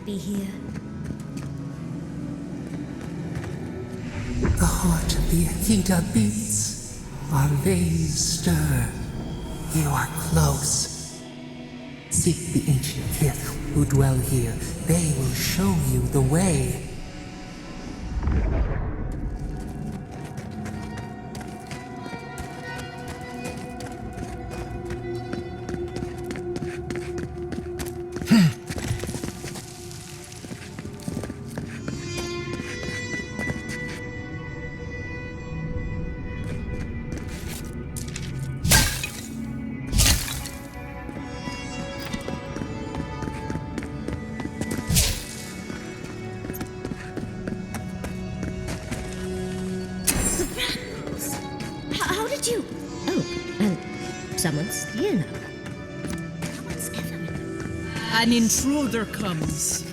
Be here. The heart of the Akita beats. Our veins stir. You are close. Seek the ancient kith who dwell here. They will show you the way. Someone's here now. An intruder comes.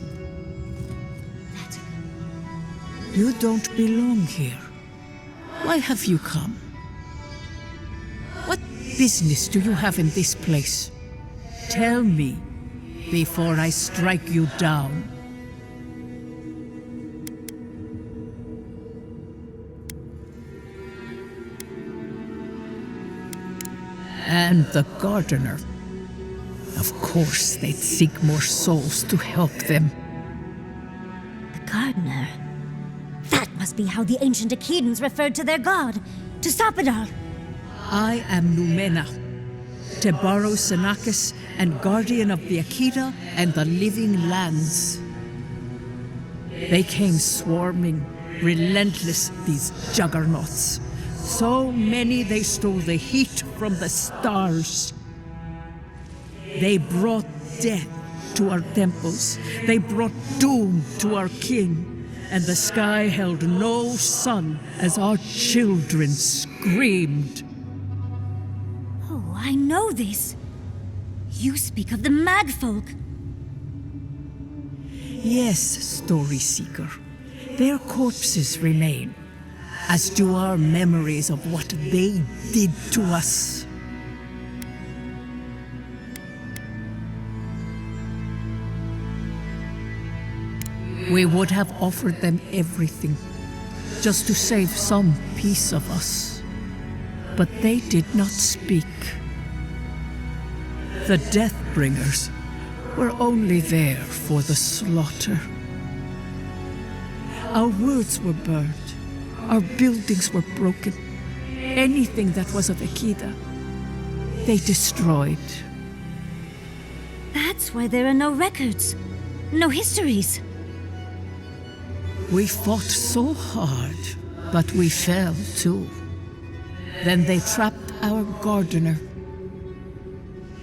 You don't belong here. Why have you come? What business do you have in this place? Tell me before I strike you down. And the gardener. Of course, they'd seek more souls to help them. The gardener? That must be how the ancient Akidans referred to their god, to stop it all. I am Numena, Tebaro Senakis, and guardian of the Akita and the living lands. They came swarming, relentless, these juggernauts. So many they stole the heat from the stars. They brought death to our temples. They brought doom to our king. And the sky held no sun as our children screamed. Oh, I know this. You speak of the Magfolk. Yes, Story Seeker. Their corpses remain, as do our memories of what they did to us. We would have offered them everything, just to save some piece of us. But they did not speak. The Deathbringers were only there for the slaughter. Our words were burned. Our buildings were broken. Anything that was of Akita, they destroyed. That's why there are no records, no histories. We fought so hard, but we fell too. Then they trapped our gardener.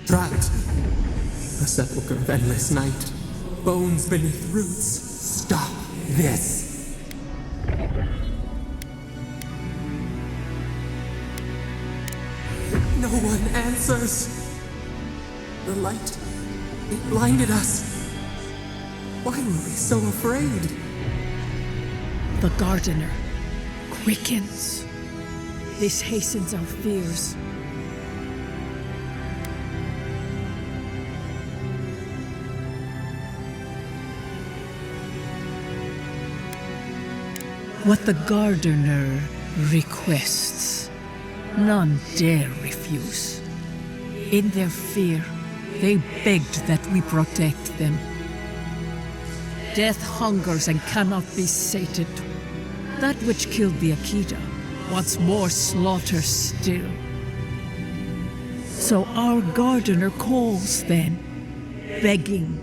Trapped. A sepulchre of endless night. Bones beneath roots. Stop this. No one answers. The light, it blinded us. Why were we so afraid? The gardener quickens. This hastens our fears. What the Gardener requests, none dare refuse. In their fear, they begged that we protect them. Death hungers and cannot be sated. That which killed the Akita wants more slaughter still. So our Gardener calls then, begging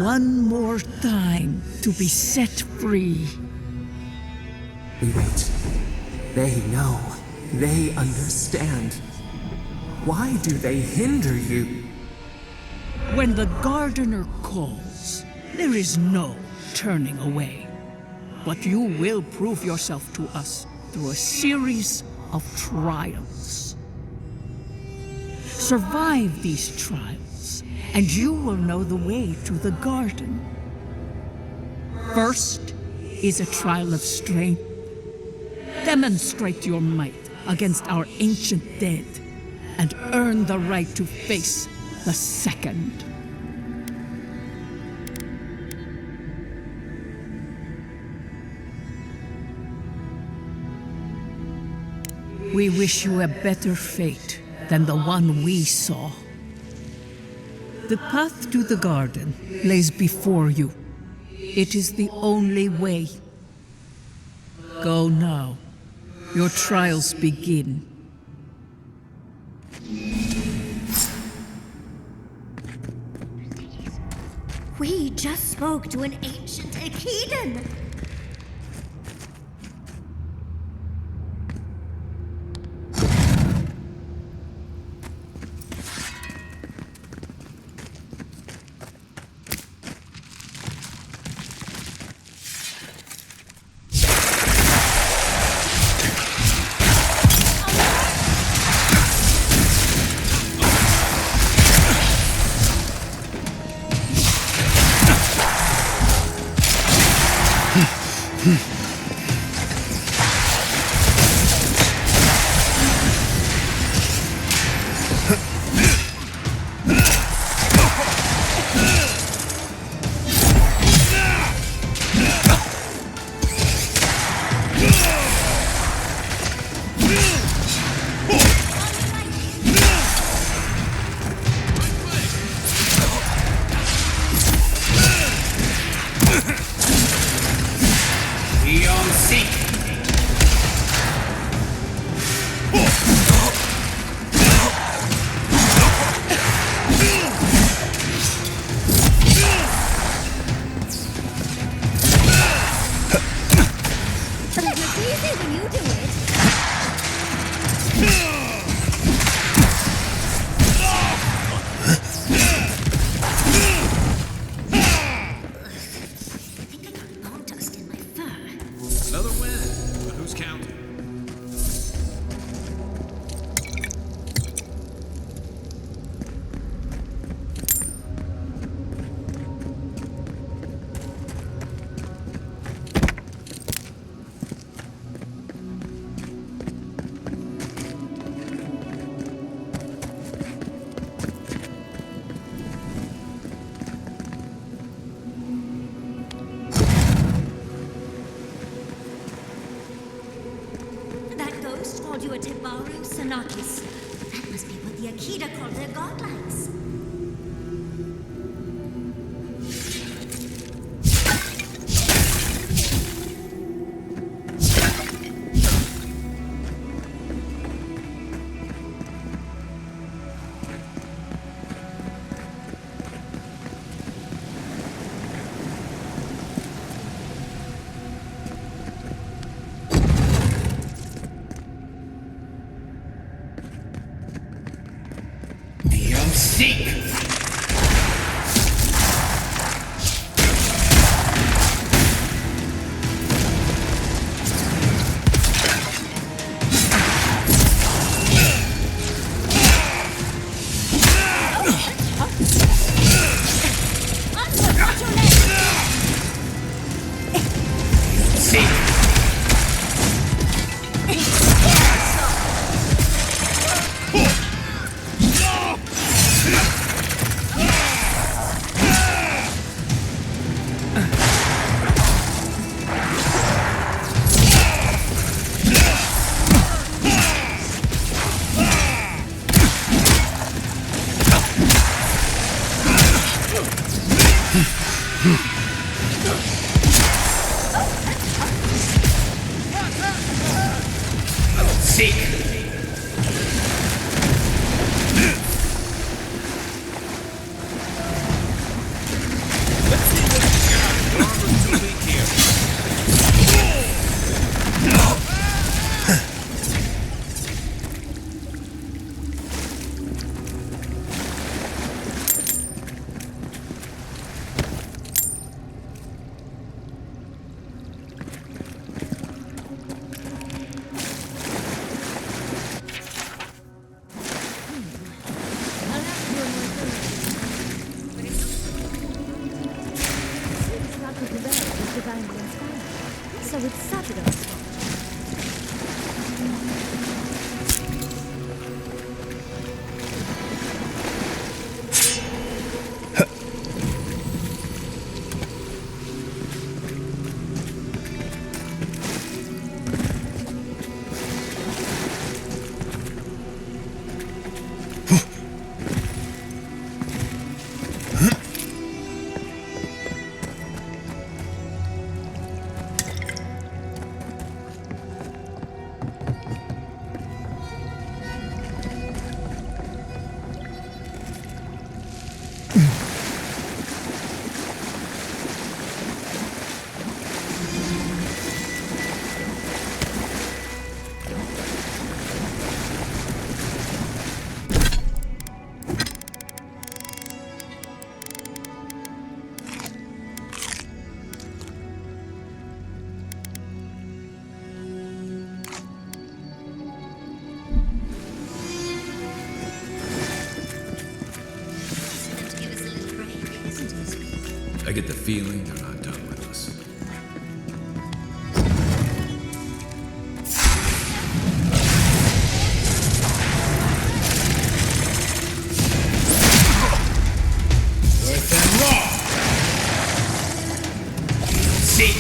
one more time to be set free. We wait. They know. They understand. Why do they hinder you? When the Gardener calls, there is no turning away. But you will prove yourself to us through a series of trials. Survive these trials, and you will know the way to the garden. First is a trial of strength. Demonstrate your might against our ancient dead, and earn the right to face the second. We wish you a better fate than the one we saw. The path to the garden lays before you. It is the only way. Go now. Your trials begin. We just spoke to an ancient Akedan. That must be what the Akita called their godlines. Seek! So it's Saturday. I get the feeling they're not done with us. Earth and raw! Seek!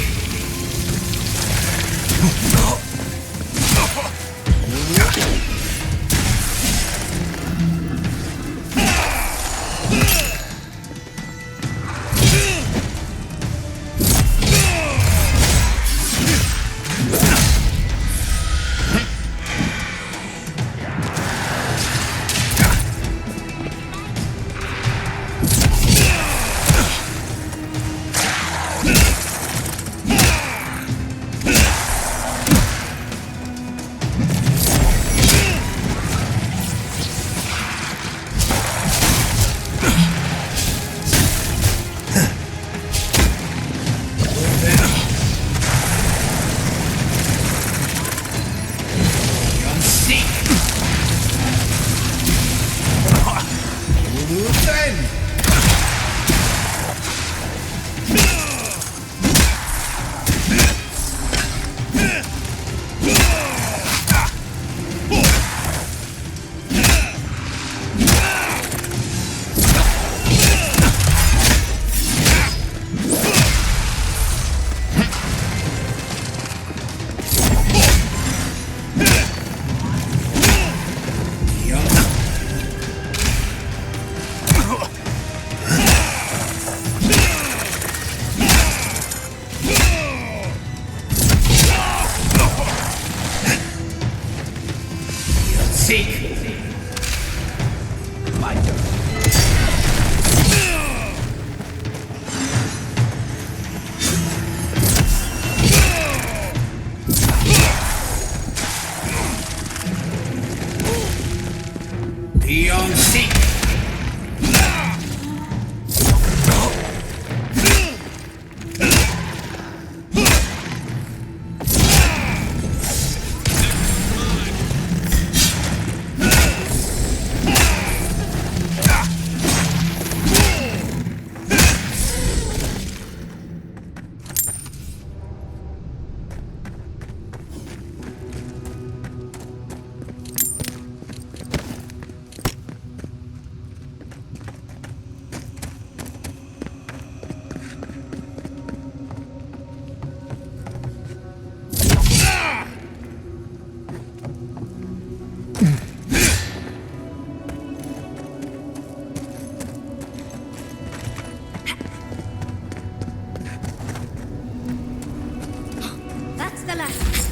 the last.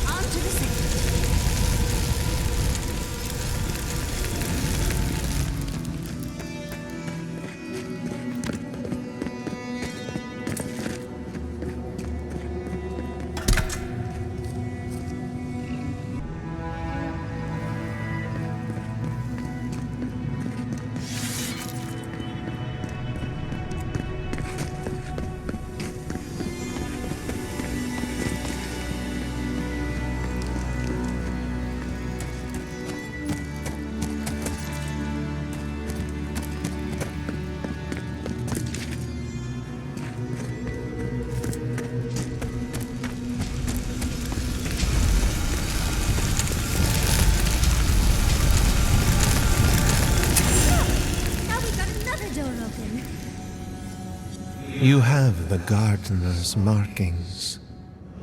On to the second. You have the gardener's markings,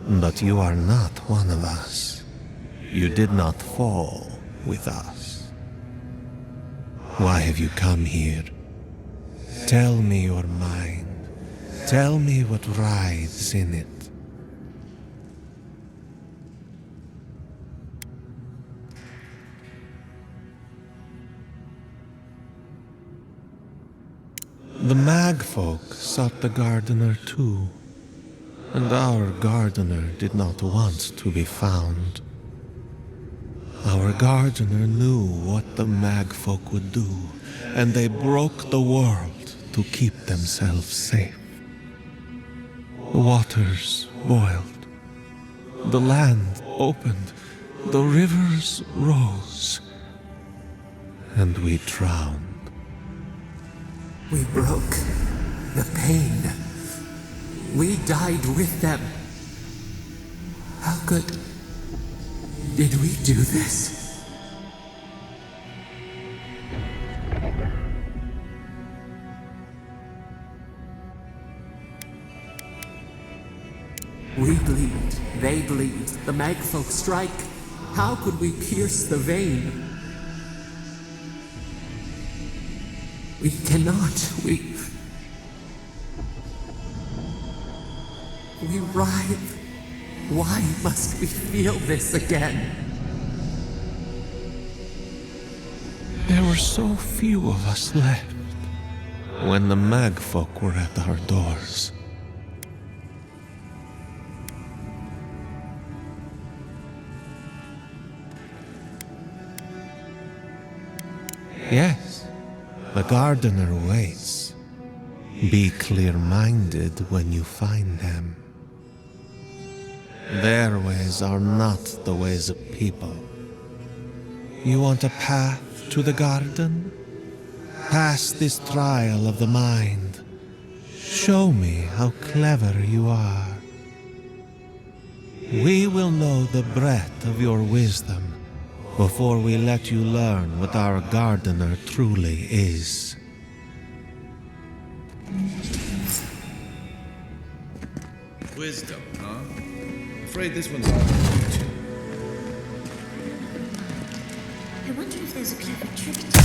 but you are not one of us. You did not fall with us. Why have you come here? Tell me your mind. Tell me what writhes in it. The Magfolk sought the gardener too, and our gardener did not want to be found. Our gardener knew what the Magfolk would do, and they broke the world to keep themselves safe. The waters boiled, the land opened, the rivers rose, and we drowned. We broke the pain. We died with them. How good did we do this? We bleed, they bleed, the Magfolk strike. How could we pierce the vein? We cannot. We writhe. Why must we feel this again? There were so few of us left when the Magfolk were at our doors. Yes, the gardener waits. Be clear-minded when you find them. Their ways are not the ways of people. You want a path to the garden? Pass this trial of the mind. Show me how clever you are. We will know the breadth of your wisdom before we let you learn what our gardener truly is. Wisdom, huh? Afraid this one's all for you too. I wonder if there's a clever trick to this.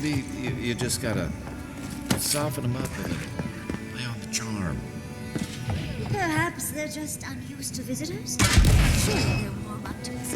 Maybe you just gotta soften them up a little. Lay on the charm. Perhaps they're just unused to visitors. Surely they'll warm up to us.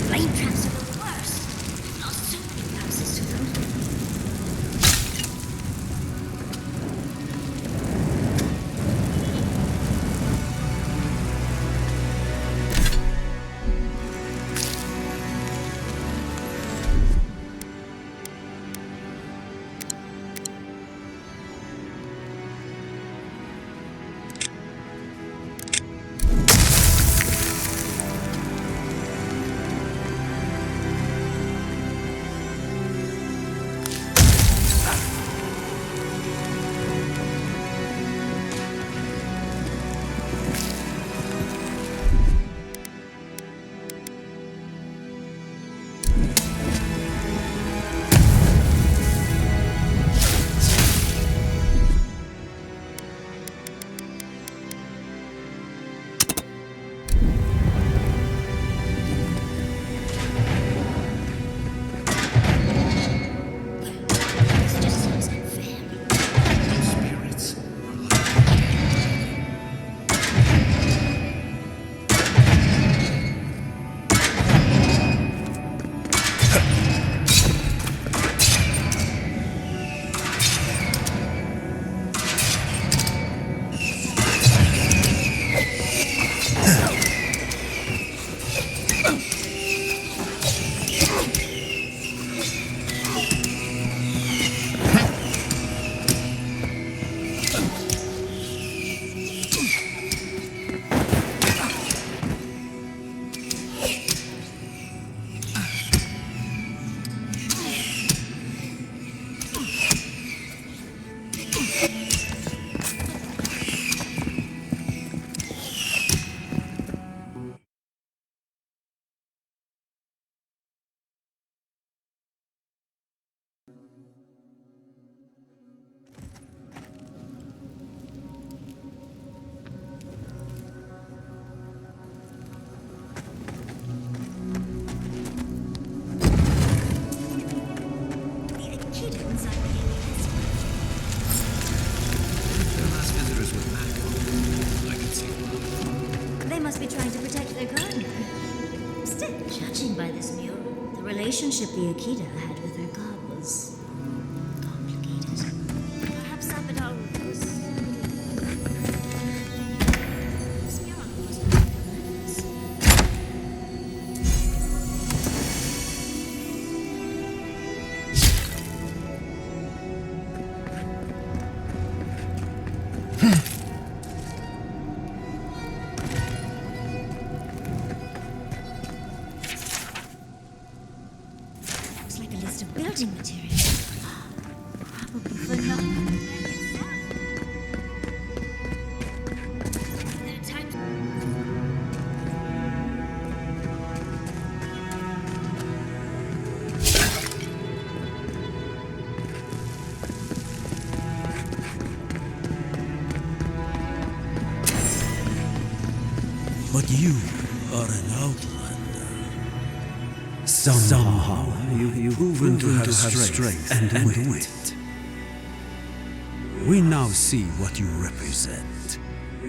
Flame traps are the worst. I've lost so many access to them. This just seems unfair. Those spirits are like The kid inside the aliens. the last visitors with Mac. I can see why. They must be trying to protect their gardener. Still, judging by this mural, the relationship the Akita had with her god was complicated. Perhaps Sapidal was... This mural wasn't nice. But you are an outlander. Somehow you've proven to have strength and wit. We now see what you represent.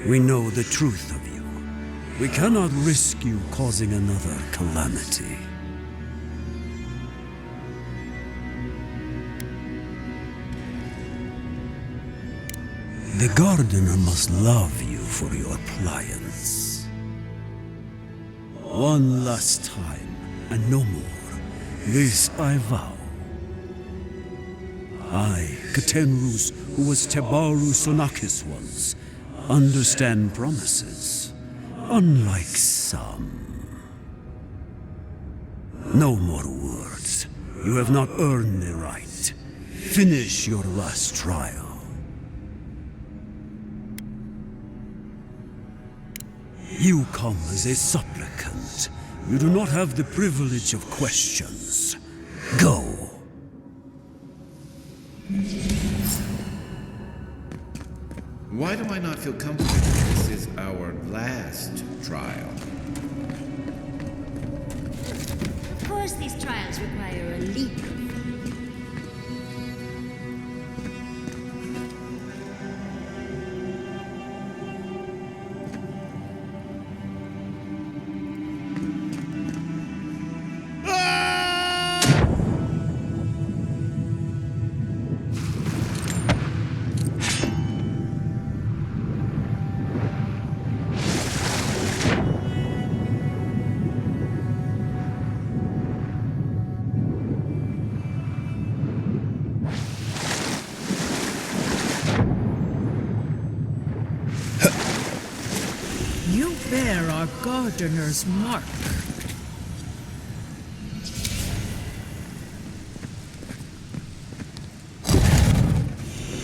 We know the truth of you. We cannot risk you causing another calamity. The Gardener must love you for your pliance. One last time, and no more. This I vow. I, Katenrus, who was Tebaru Sonakis once, understand promises, unlike some. No more words. You have not earned the right. Finish your last trial. You come as a supplicant. You do not have the privilege of questions. Go. Why do I not feel comfortable that this is our last trial? Of course, these trials require a leap of faith. You bear our Gardener's mark.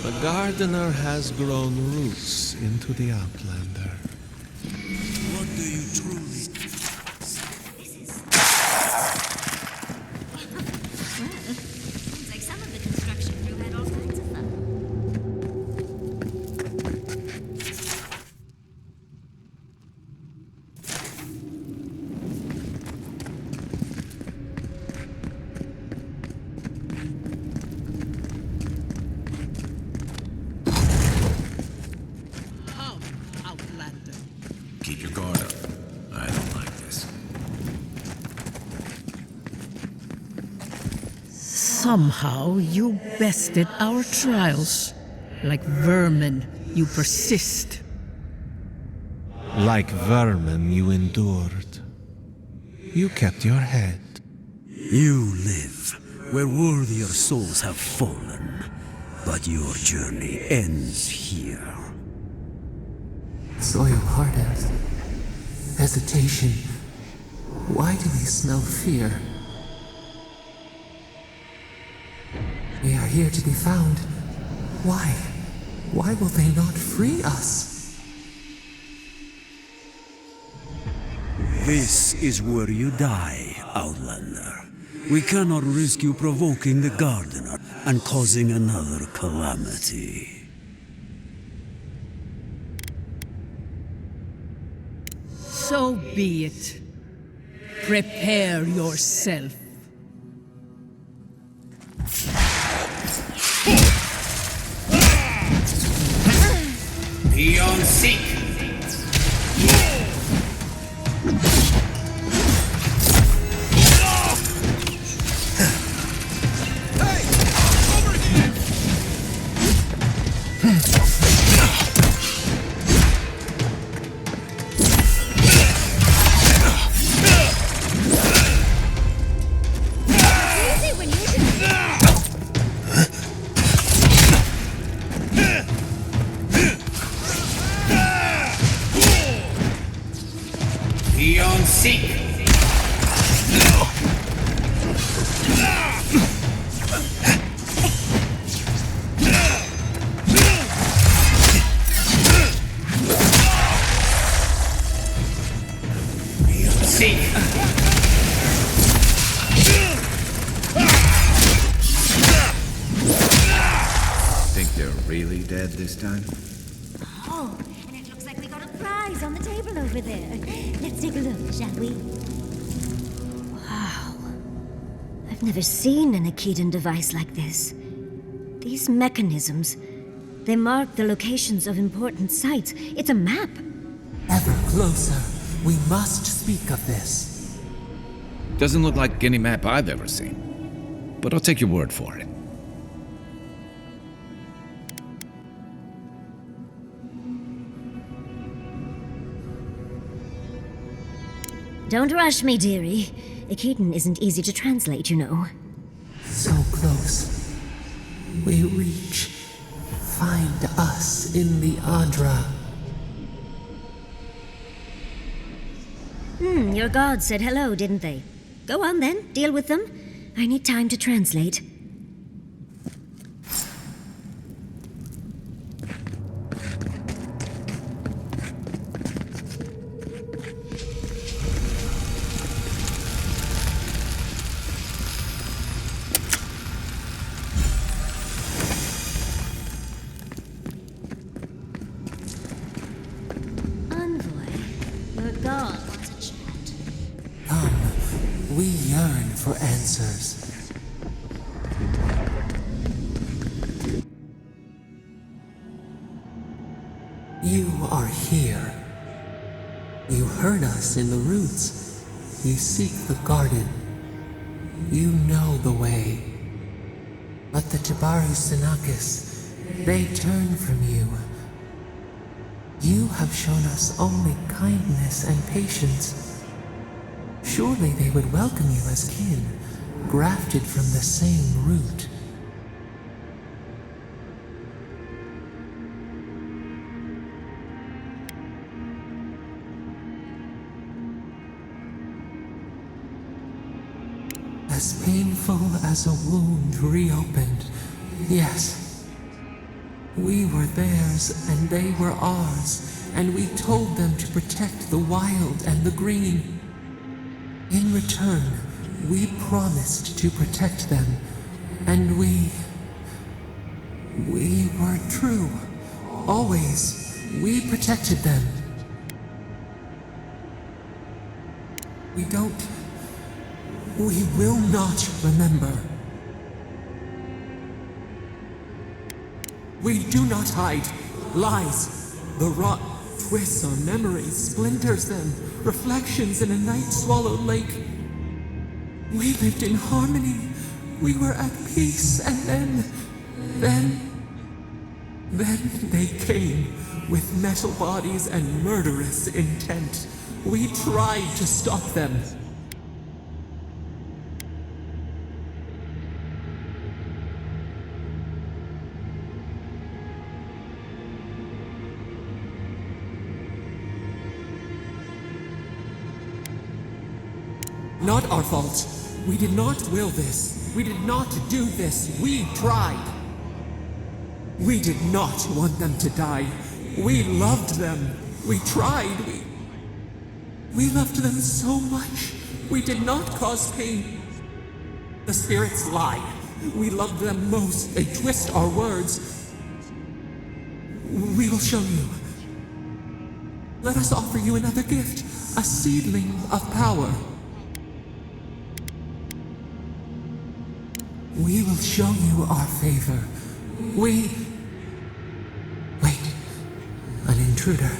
The Gardener has grown roots into the Outlander. What do you truly... Seems like some of the construction crew had all kinds of fun. Come, Outlander. Keep your guard up. I don't like this. Somehow you bested our trials. Like vermin, you persist. Like vermin, you endured. You kept your head. You live where worthier souls have fallen, but your journey ends here. Soil hardened. Hesitation. Why do we smell fear? We are here to be found. Why? Why will they not free us? This is where you die, Outlander. We cannot risk you provoking the Gardener and causing another calamity. So be it. Prepare yourself. Beyond seek. Easy when you can. Beyond seek. Beyond seek. Think they're really dead this time? Oh, and it looks like we got a prize. supplies on the table over there. Let's take a look, shall we? Wow. I've never seen an Akedan device like this. These mechanisms, they mark the locations of important sites. It's a map. Ever closer. We must speak of this. Doesn't look like any map I've ever seen. But I'll take your word for it. Don't rush me, dearie. Akedan isn't easy to translate, you know. So close. We reach. Find us in the Adra. Your gods said hello, didn't they? Go on then, deal with them. I need time to translate. We yearn for answers. You are here. You heard us in the roots. You seek the garden. You know the way. But the Tabaru Sinakis, they turn from you. You have shown us only kindness and patience. Surely they would welcome you as kin, grafted from the same root. As painful as a wound reopened, yes. We were theirs and they were ours, and we told them to protect the wild and the green. In return, we promised to protect them, and we were true. Always, we protected them. We will not remember. We do not hide. Lies. The rot twists our memories, splinters them, reflections in a night-swallowed lake. We lived in harmony. We were at peace, and then they came with metal bodies and murderous intent. We tried to stop them. Not our fault. We did not will this. We did not do this. We tried. We did not want them to die. We loved them. We tried. We loved them so much. We did not cause pain. The spirits lie. We loved them most. They twist our words. We will show you. Let us offer you another gift. A seedling of power. We will show you our favor. Wait. An intruder.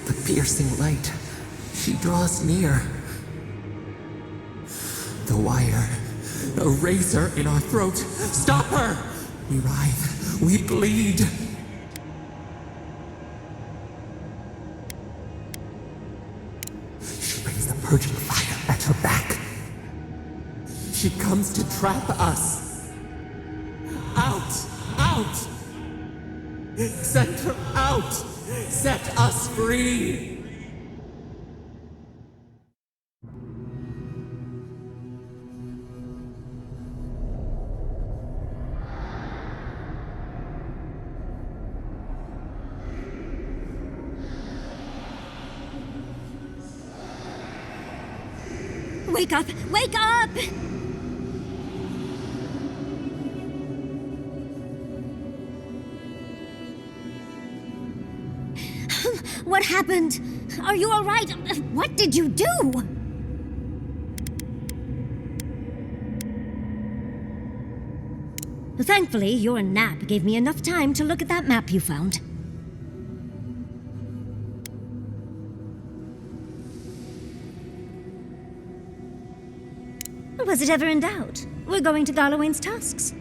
The piercing light. She draws near. The wire. A razor in our throat. Stop her! We writhe. We bleed. She brings the purging fire at her back. She comes to trap us. Out! Out! Send her out! Set us free! Wake up! Wake up! What happened? Are you all right? What did you do? Thankfully, your nap gave me enough time to look at that map you found. Was it ever in doubt? We're going to Galawain's Tusks.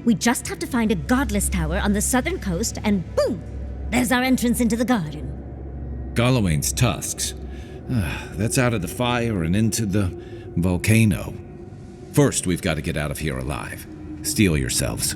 We just have to find a godless tower on the southern coast, and boom! There's our entrance into the garden. Galawain's Tusks. That's out of the fire and into the volcano. First, we've got to get out of here alive. Steel yourselves.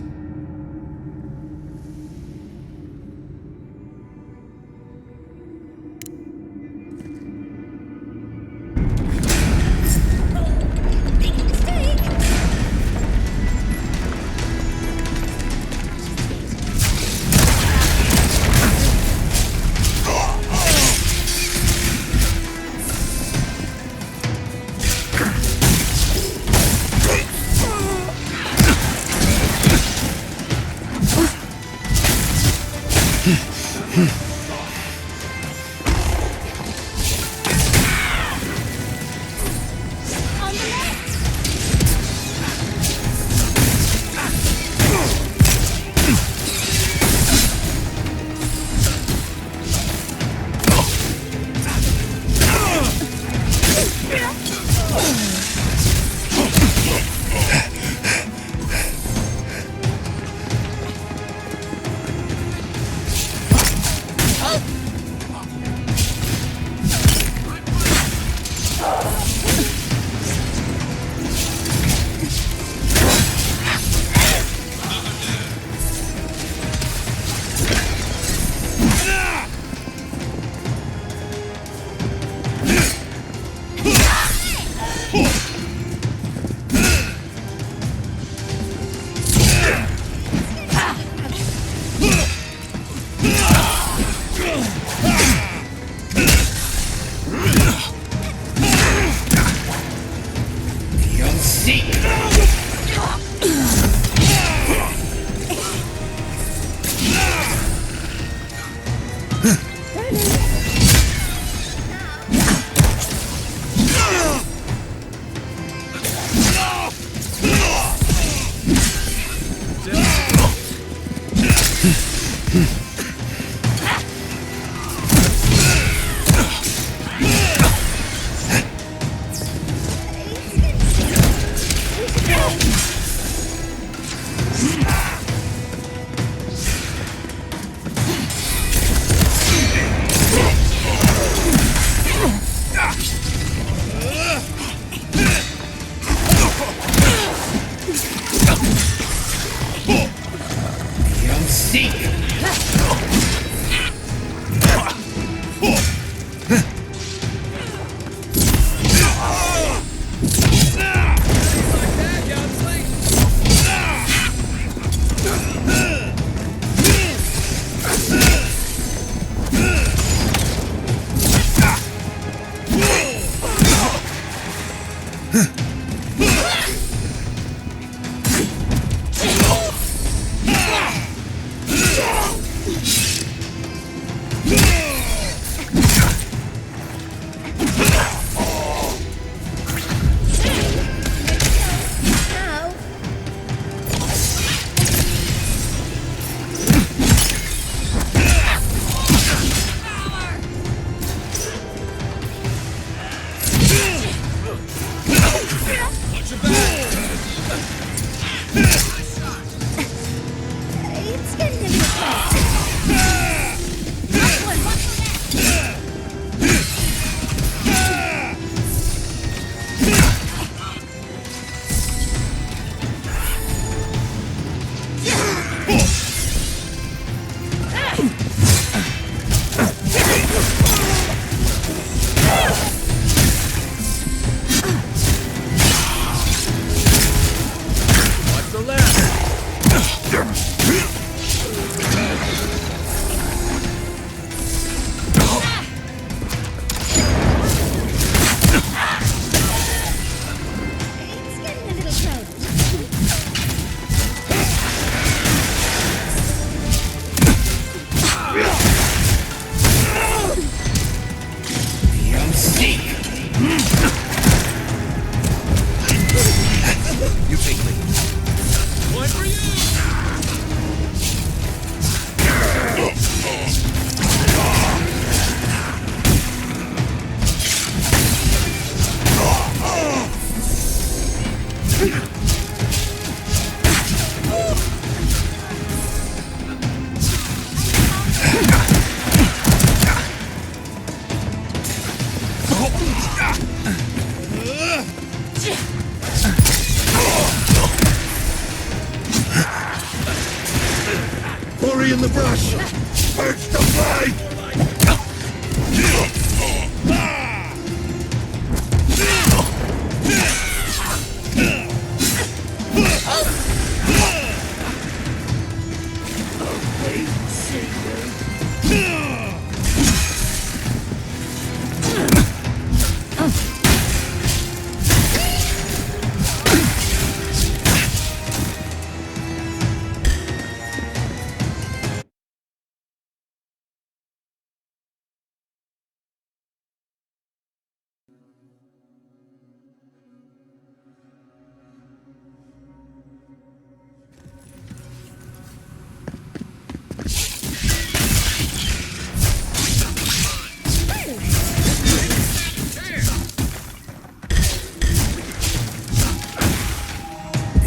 First the blade!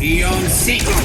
Beyond secret.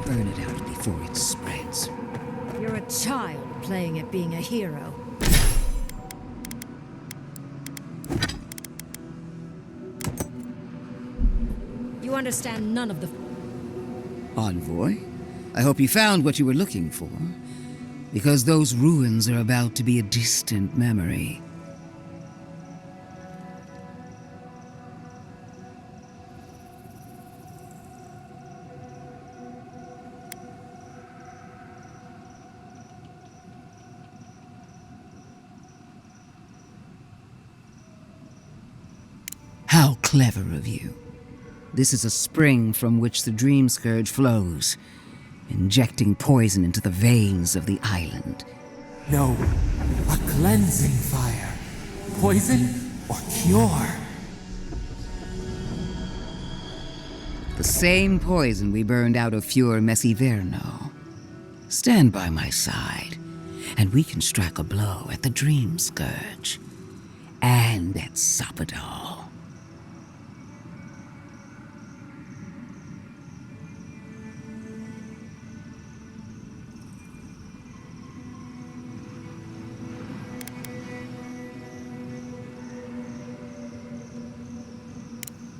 Burn it out before it spreads. You're a child playing at being a hero. You understand none of the... Envoy, I hope you found what you were looking for, because those ruins are about to be a distant memory. How clever of you. This is a spring from which the Dream Scourge flows, injecting poison into the veins of the island. No, a cleansing fire. Poison or cure? The same poison we burned out of Fior Messiverno. Stand by my side, and we can strike a blow at the Dream Scourge. And at Sapadal.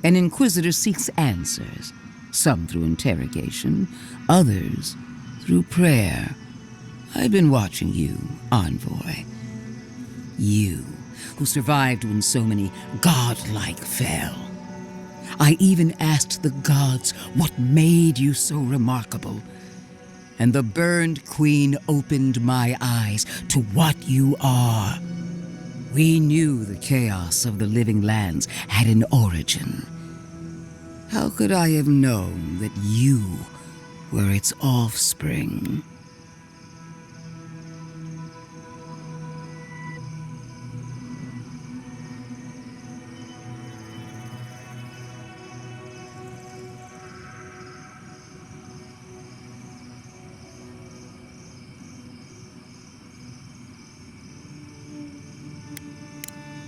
An Inquisitor seeks answers, some through interrogation, others through prayer. I've been watching you, Envoy. You, who survived when so many godlike fell. I even asked the gods what made you so remarkable, and the burned queen opened my eyes to what you are. We knew the chaos of the living lands had an origin. How could I have known that you were its offspring?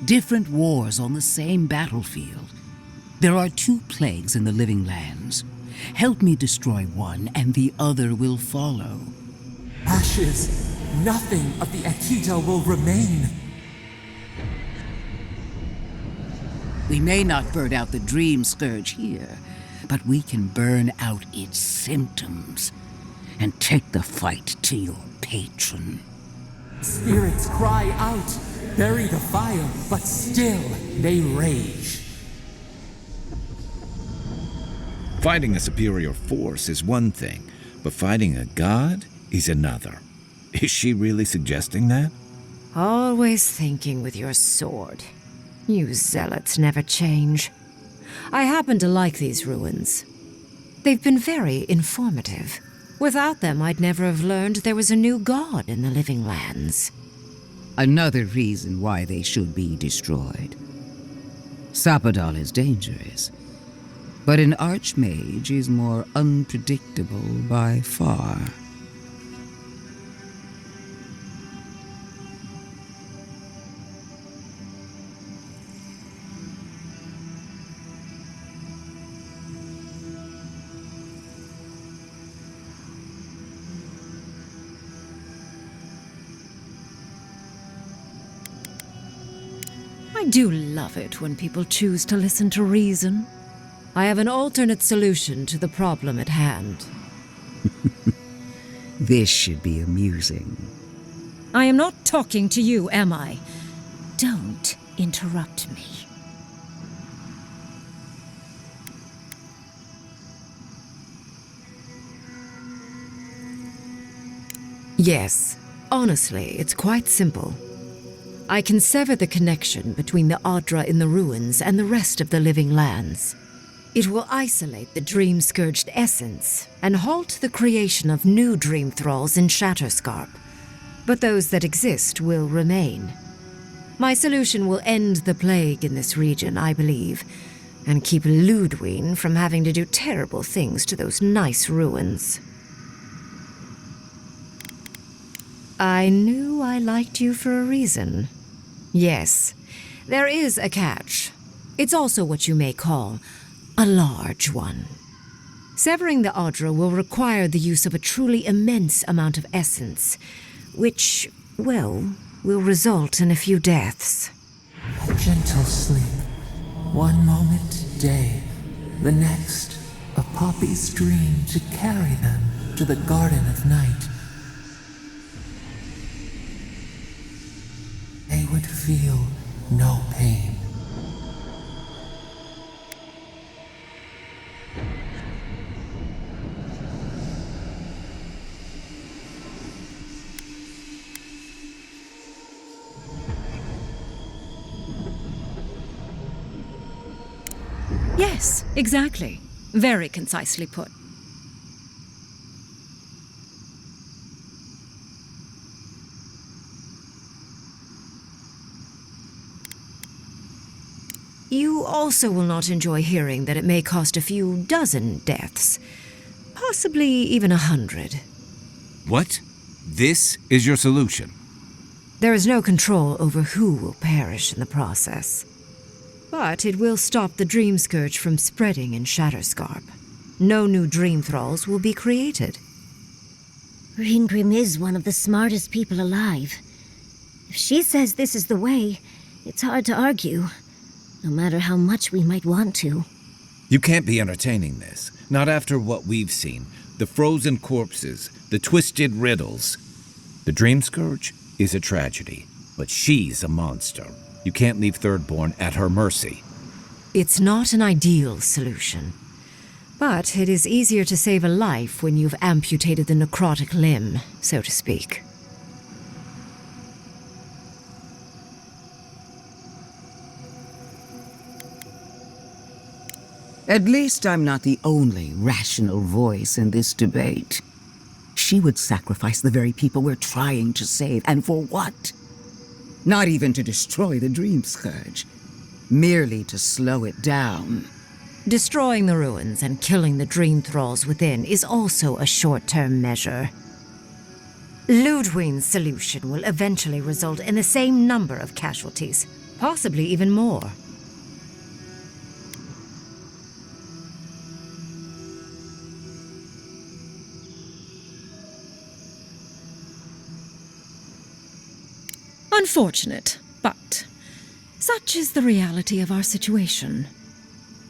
Different wars on the same battlefield. There are 2 plagues in the living lands. Help me destroy one, and the other will follow. Ashes. Nothing of the Akita will remain. We may not burn out the Dream Scourge here, but we can burn out its symptoms and take the fight to your patron. Spirits cry out, bury the fire, but still they rage. Fighting a superior force is one thing, but fighting a god is another. Is she really suggesting that? Always thinking with your sword. You zealots never change. I happen to like these ruins. They've been very informative. Without them, I'd never have learned there was a new god in the living lands. Another reason why they should be destroyed. Sapadal is dangerous, but an archmage is more unpredictable by far. I do love it when people choose to listen to reason. I have an alternate solution to the problem at hand. This should be amusing. I am not talking to you, am I? Don't interrupt me. Yes, honestly, it's quite simple. I can sever the connection between the Adra in the ruins and the rest of the living lands. It will isolate the dream-scourged essence and halt the creation of new dream thralls in Shatterscarp. But those that exist will remain. My solution will end the plague in this region, I believe, and keep Ludwine from having to do terrible things to those nice ruins. I knew I liked you for a reason. Yes, there is a catch. It's also what you may call a large one. Severing the Adra will require the use of a truly immense amount of essence, which, well, will result in a few deaths. A gentle sleep. One moment day, the next, a poppy's dream to carry them to the Garden of Night. They would feel no pain. Yes, exactly. Very concisely put. You also will not enjoy hearing that it may cost a few dozen deaths. Possibly even 100. What? This is your solution? There is no control over who will perish in the process. But it will stop the Dream Scourge from spreading in Shatterscarp. No new Dream Thralls will be created. Ringrim is one of the smartest people alive. If she says this is the way, it's hard to argue, no matter how much we might want to. You can't be entertaining this. Not after what we've seen. The frozen corpses, the twisted riddles. The Dream Scourge is a tragedy, but she's a monster. You can't leave Thirdborn at her mercy. It's not an ideal solution. But it is easier to save a life when you've amputated the necrotic limb, so to speak. At least I'm not the only rational voice in this debate. She would sacrifice the very people we're trying to save, and for what? Not even to destroy the Dream Scourge, merely to slow it down. Destroying the ruins and killing the Dream Thralls within is also a short-term measure. Ludwig's solution will eventually result in the same number of casualties, possibly even more. Unfortunate, but such is the reality of our situation.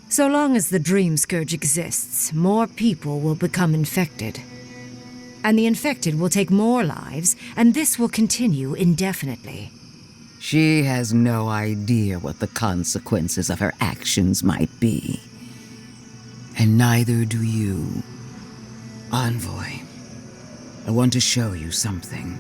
So long as the Dream Scourge exists, more people will become infected. And the infected will take more lives, and this will continue indefinitely. She has no idea what the consequences of her actions might be. And neither do you. Envoy, I want to show you something.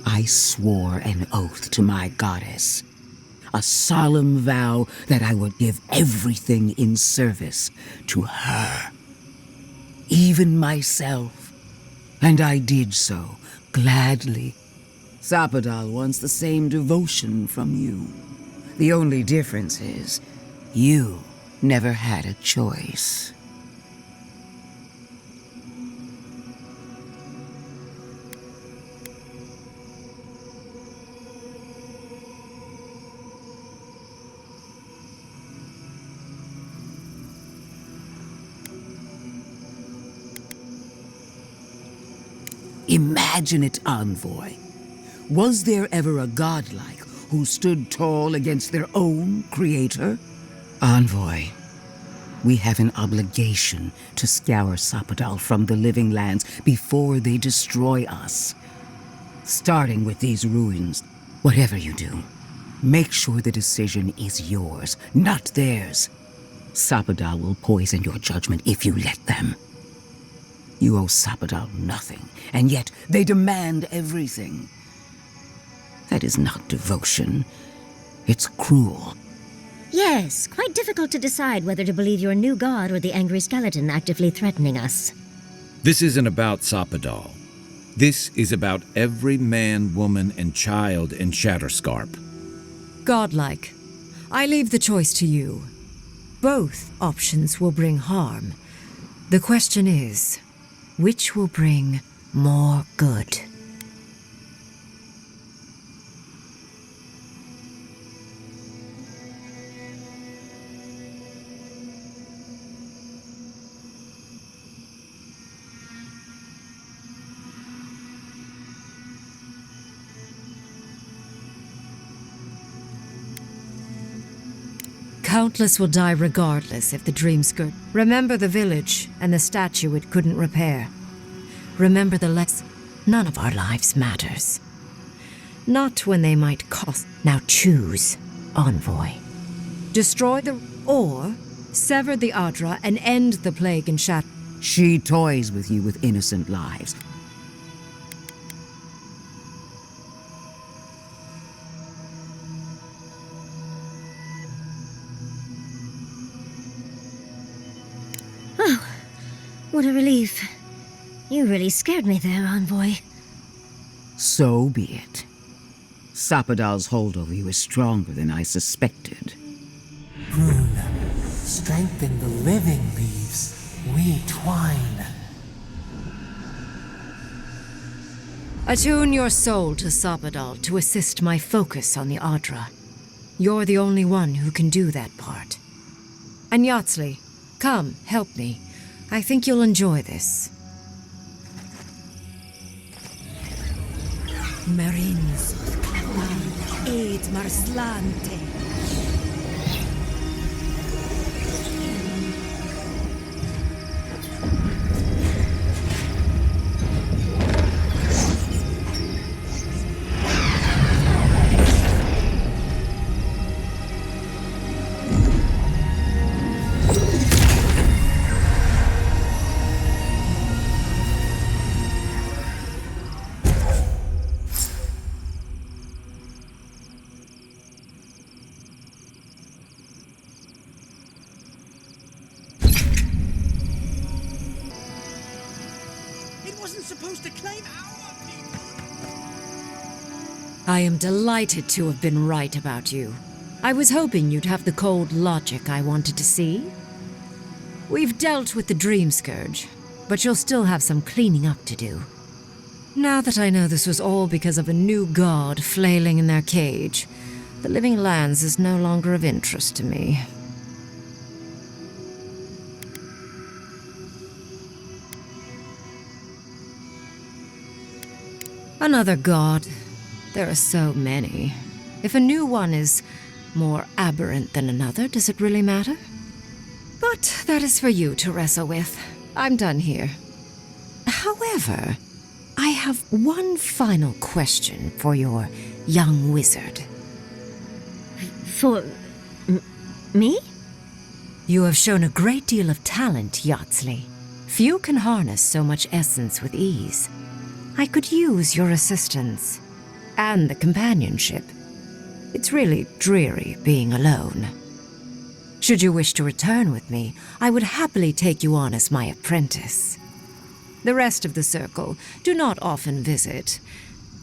I swore an oath to my goddess, a solemn vow that I would give everything in service to her, even myself, and I did so gladly. Sapadal wants the same devotion from you. The only difference is, you never had a choice. Imagine it, Envoy. Was there ever a godlike who stood tall against their own creator? Envoy, we have an obligation to scour Sapadal from the living lands before they destroy us. Starting with these ruins, whatever you do, make sure the decision is yours, not theirs. Sapadal will poison your judgment if you let them. You owe Sapadal nothing, and yet they demand everything. That is not devotion. It's cruel. Yes, quite difficult to decide whether to believe your new god or the angry skeleton actively threatening us. This isn't about Sapadal. This is about every man, woman, and child in Shatterscarp. Godlike, I leave the choice to you. Both options will bring harm. The question is, which will bring more good? Countless will die regardless if the Dream Scourge. Remember the village and the statue it couldn't repair. Remember the none of our lives matters. Not when they might cost. Now choose, Envoy. Destroy the or sever the Adra and end the plague in Shat. She toys with you with innocent lives. What a relief. You really scared me there, Envoy. So be it. Sapadal's hold over you is stronger than I suspected. Rune, strengthen the living leaves. We twine. Attune your soul to Sapadal to assist my focus on the Adra. You're the only one who can do that part. And Yatsley, come, help me. I think you'll enjoy this. Marines, Aid Marslante. I am delighted to have been right about you. I was hoping you'd have the cold logic I wanted to see. We've dealt with the Dream Scourge, but you'll still have some cleaning up to do. Now that I know this was all because of a new god flailing in their cage, the Living Lands is no longer of interest to me. Another god. There are so many. If a new one is more aberrant than another, does it really matter? But that is for you to wrestle with. I'm done here. However, I have one final question for your young wizard. For... me? You have shown a great deal of talent, Yatsley. Few can harness so much essence with ease. I could use your assistance. And the companionship. It's really dreary being alone. Should you wish to return with me, I would happily take you on as my apprentice. The rest of the circle do not often visit,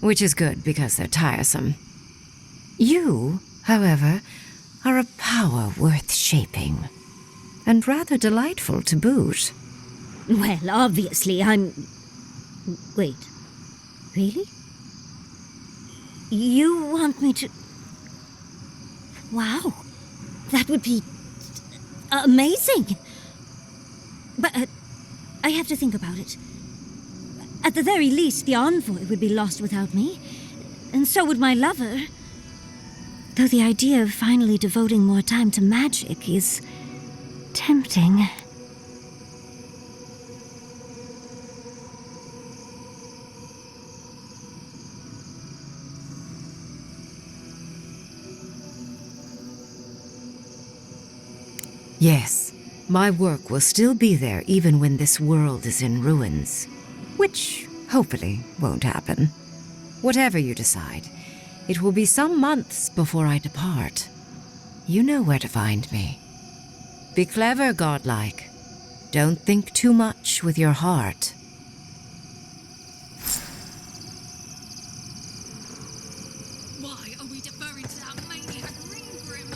which is good because they're tiresome. You, however, are a power worth shaping, and rather delightful to boot. Well, obviously, I'm... Wait. Really? You want me to... Wow. That would be... amazing. But I have to think about it. At the very least, the Envoy would be lost without me. And so would my lover. Though the idea of finally devoting more time to magic is... tempting. Yes, my work will still be there even when this world is in ruins. Which, hopefully, won't happen. Whatever you decide, it will be some months before I depart. You know where to find me. Be clever, godlike. Don't think too much with your heart. Why are we deferring to that maniac Ringgrim?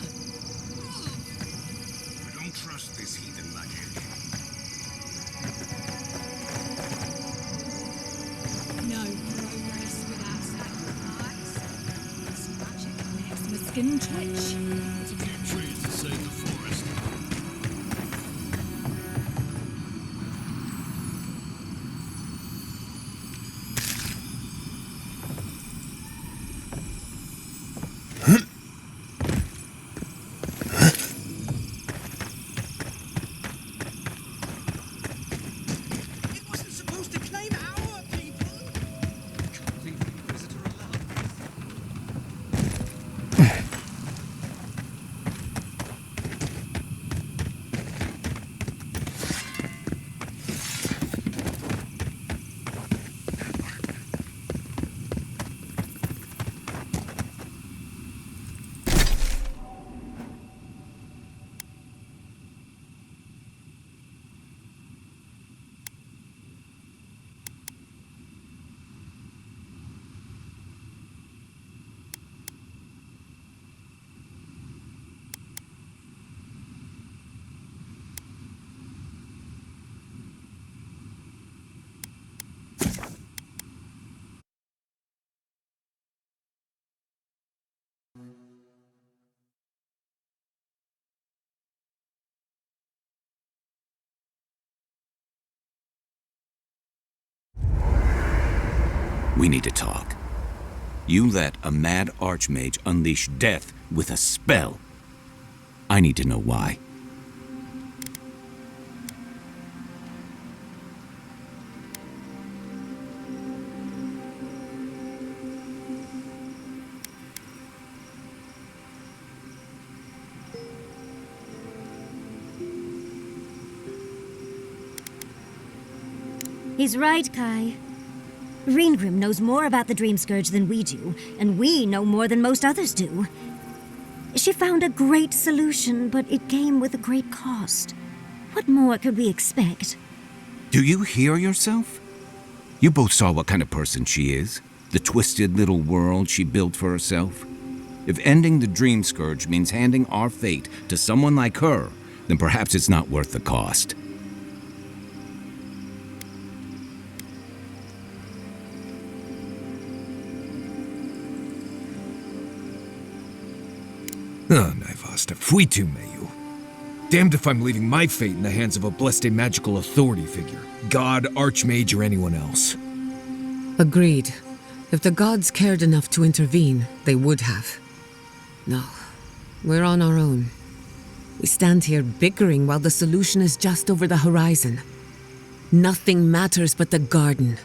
I don't trust this heathen magic. No progress without sacrifice. This magic makes my skin twitch. It's a few trees to save the forest. It wasn't supposed to claim our people! Can't leave the Inquisitor alone. We need to talk. You let a mad archmage unleash death with a spell. I need to know why. He's right, Kai. Reengrim knows more about the Dream Scourge than we do, and we know more than most others do. She found a great solution, but it came with a great cost. What more could we expect? Do you hear yourself? You both saw what kind of person she is. The twisted little world she built for herself. If ending the Dream Scourge means handing our fate to someone like her, then perhaps it's not worth the cost. Naivasta, fuitu meyu. Damned if I'm leaving my fate in the hands of a blessed magical authority figure. God, Archmage, or anyone else. Agreed. If the gods cared enough to intervene, they would have. No, we're on our own. We stand here bickering while the solution is just over the horizon. Nothing matters but the garden.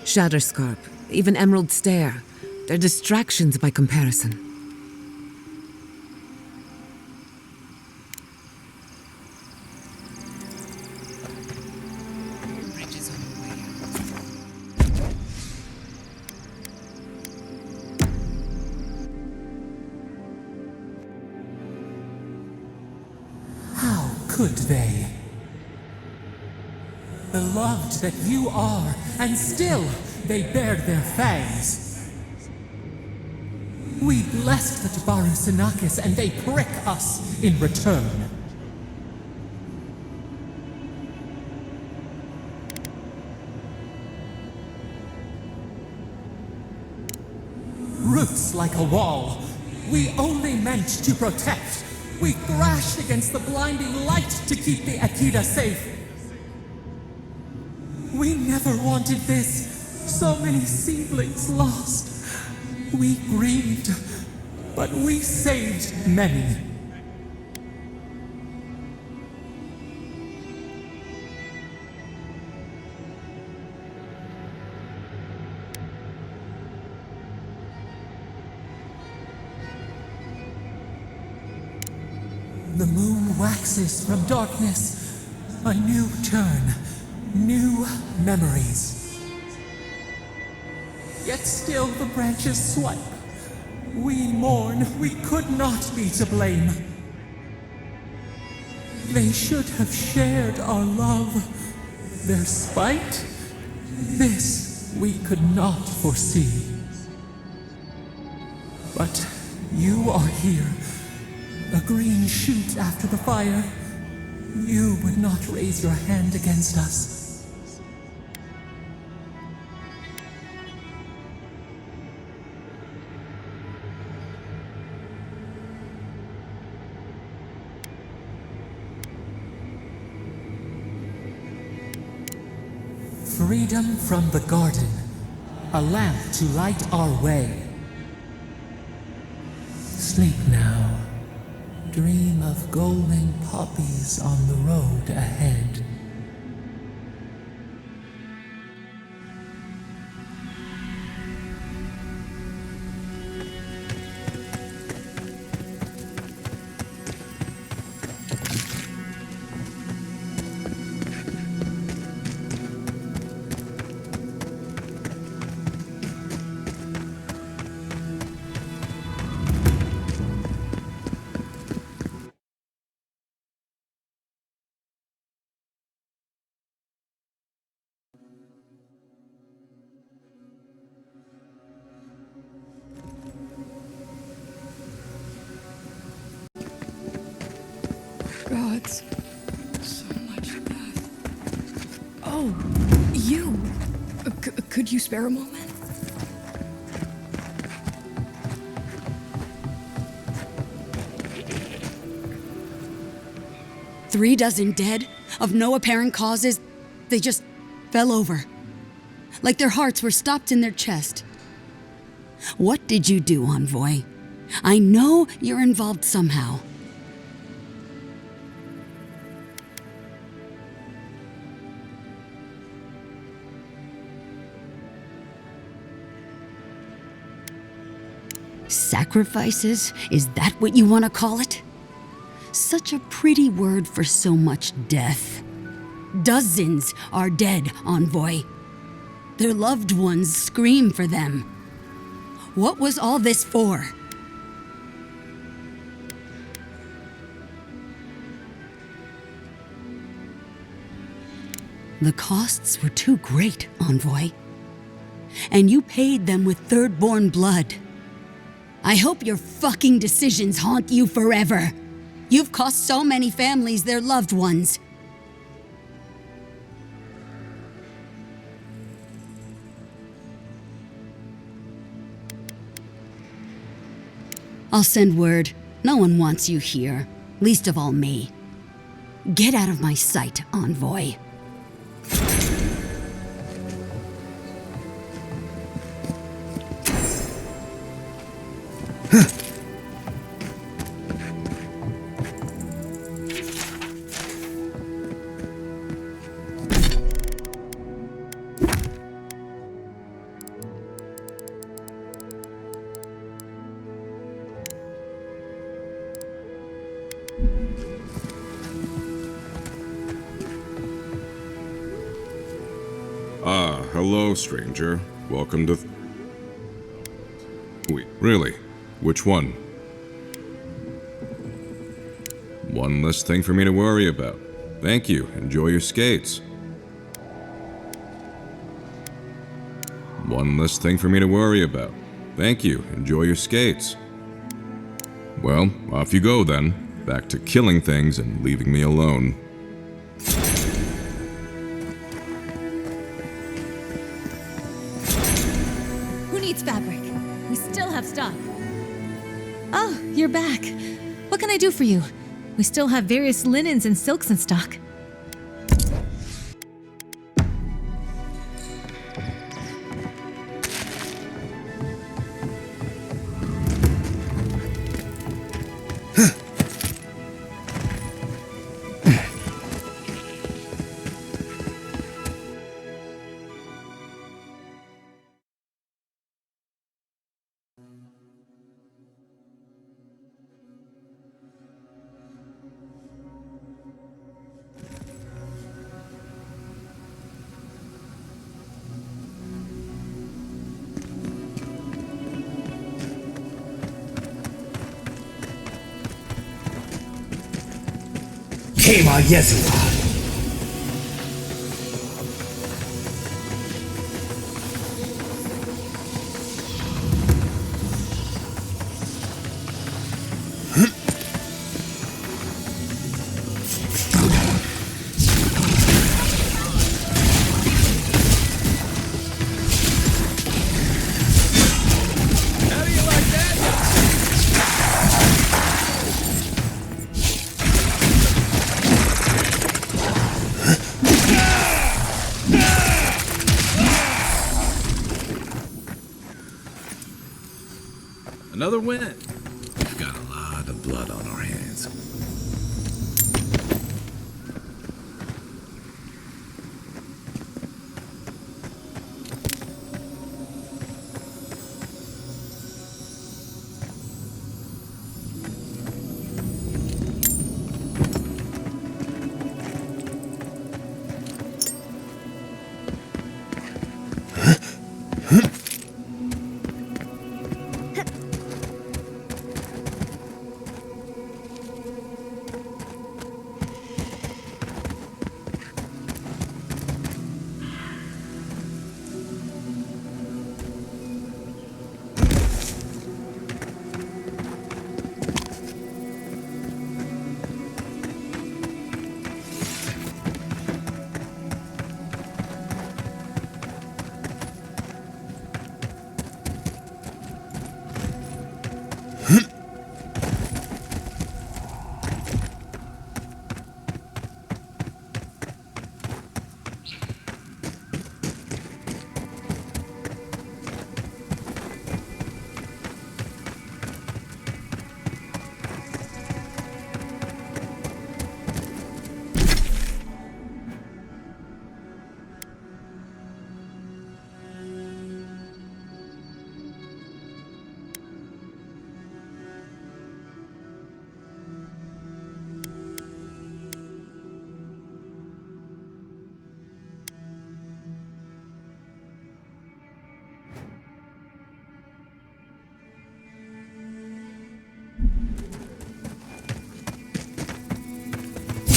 Shatterscarp, even Emerald Stair. They're distractions by comparison. Could they? Beloved that you are, and still they bared their fangs. We blessed the Tabaru Sinakis, and they prick us in return. Roots like a wall, we only meant to protect. We thrashed against the blinding light to keep the Akita safe. We never wanted this. So many seedlings lost. We grieved, but we saved many. The moon waxes from darkness, a new turn, new memories. Yet still the branches swipe. We mourn, we could not be to blame. They should have shared our love. Their spite, this we could not foresee. But you are here. A green shoot after the fire. You would not raise your hand against us. Freedom from the garden. A lamp to light our way. Sleep now. Dream of golden poppies on the road ahead. Gods. So much death. Oh, you! Could you spare a moment? Three dozen dead, of no apparent causes. They just fell over. like their hearts were stopped in their chest. What did you do, Envoy? I know you're involved somehow. Sacrifices? Is that what you want to call it? Such a pretty word for so much death. Dozens are dead, Envoy. Their loved ones scream for them. What was all this for? The costs were too great, Envoy. And you paid them with third-born blood. I hope your fucking decisions haunt you forever. You've cost so many families their loved ones. I'll send word. No one wants you here, least of all me. Get out of my sight, Envoy. Hello, stranger. Welcome to... Wait, really? Which one? One less thing for me to worry about. Thank you. Enjoy your skates. One less thing for me to worry about. Thank you. Enjoy your skates. Well, off you go then. Back to killing things and leaving me alone. Fabric. We still have stock. Oh, you're back. What can I do for you? We still have various linens and silks in stock. Kema Yezua. Another win. We've got a lot of blood on our hands.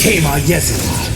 Kema Yezila.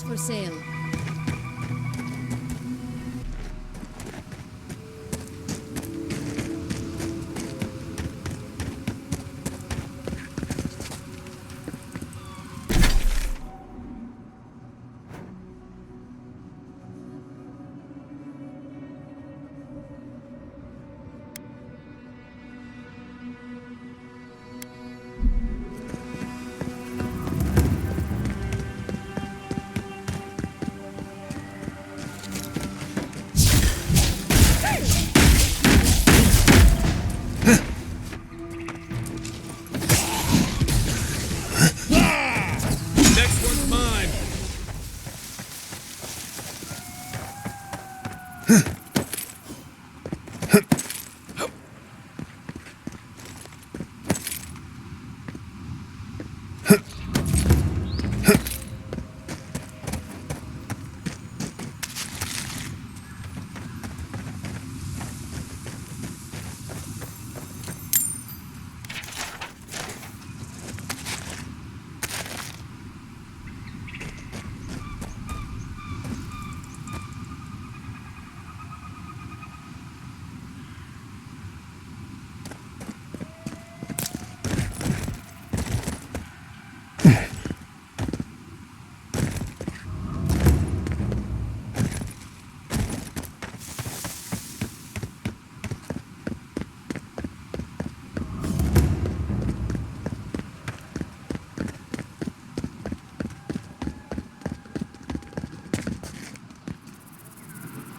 For sale.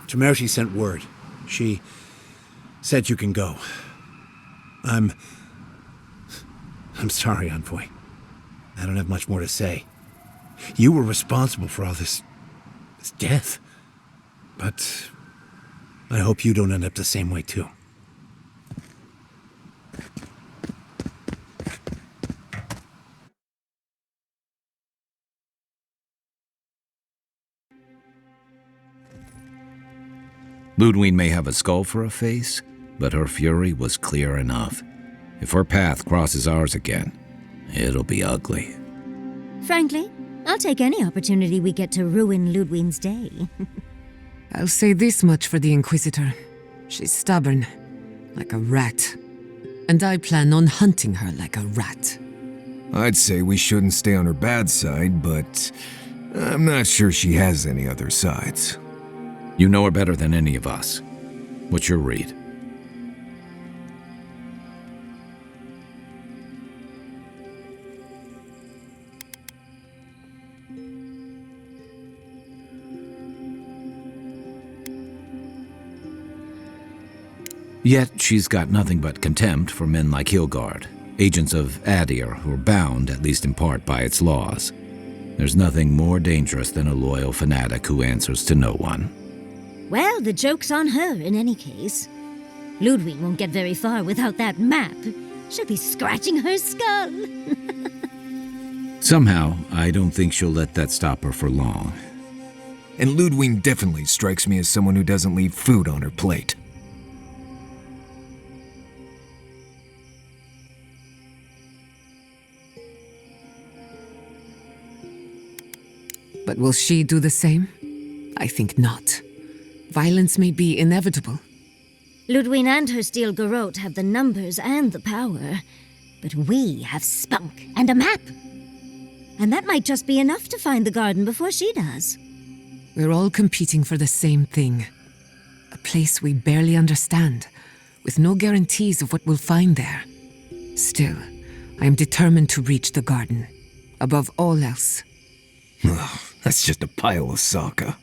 Temerity sent word. She said you can go. I'm sorry, Envoy. I don't have much more to say. You were responsible for all this death. But I hope you don't end up the same way, too. Ludwig may have a skull for a face, but her fury was clear enough. If her path crosses ours again, it'll be ugly. Frankly, I'll take any opportunity we get to ruin Ludwig's day. I'll say this much for the Inquisitor. She's stubborn, like a rat. And I plan on hunting her like a rat. I'd say we shouldn't stay on her bad side, but I'm not sure she has any other sides. You know her better than any of us. What's your read? Yet she's got nothing but contempt for men like Hilgard, agents of Adir who are bound, at least in part, by its laws. There's nothing more dangerous than a loyal fanatic who answers to no one. Well, the joke's on her in any case. Ludwig won't get very far without that map. She'll be scratching her skull. Somehow, I don't think she'll let that stop her for long. And Ludwig definitely strikes me as someone who doesn't leave food on her plate. But will she do the same? I think not. Violence may be inevitable. Ludwig and her steel garrote have the numbers and the power, but we have spunk and a map. And that might just be enough to find the garden before she does. We're all competing for the same thing. A place we barely understand, with no guarantees of what we'll find there. Still, I am determined to reach the garden, above all else. That's just a pile of Sokka.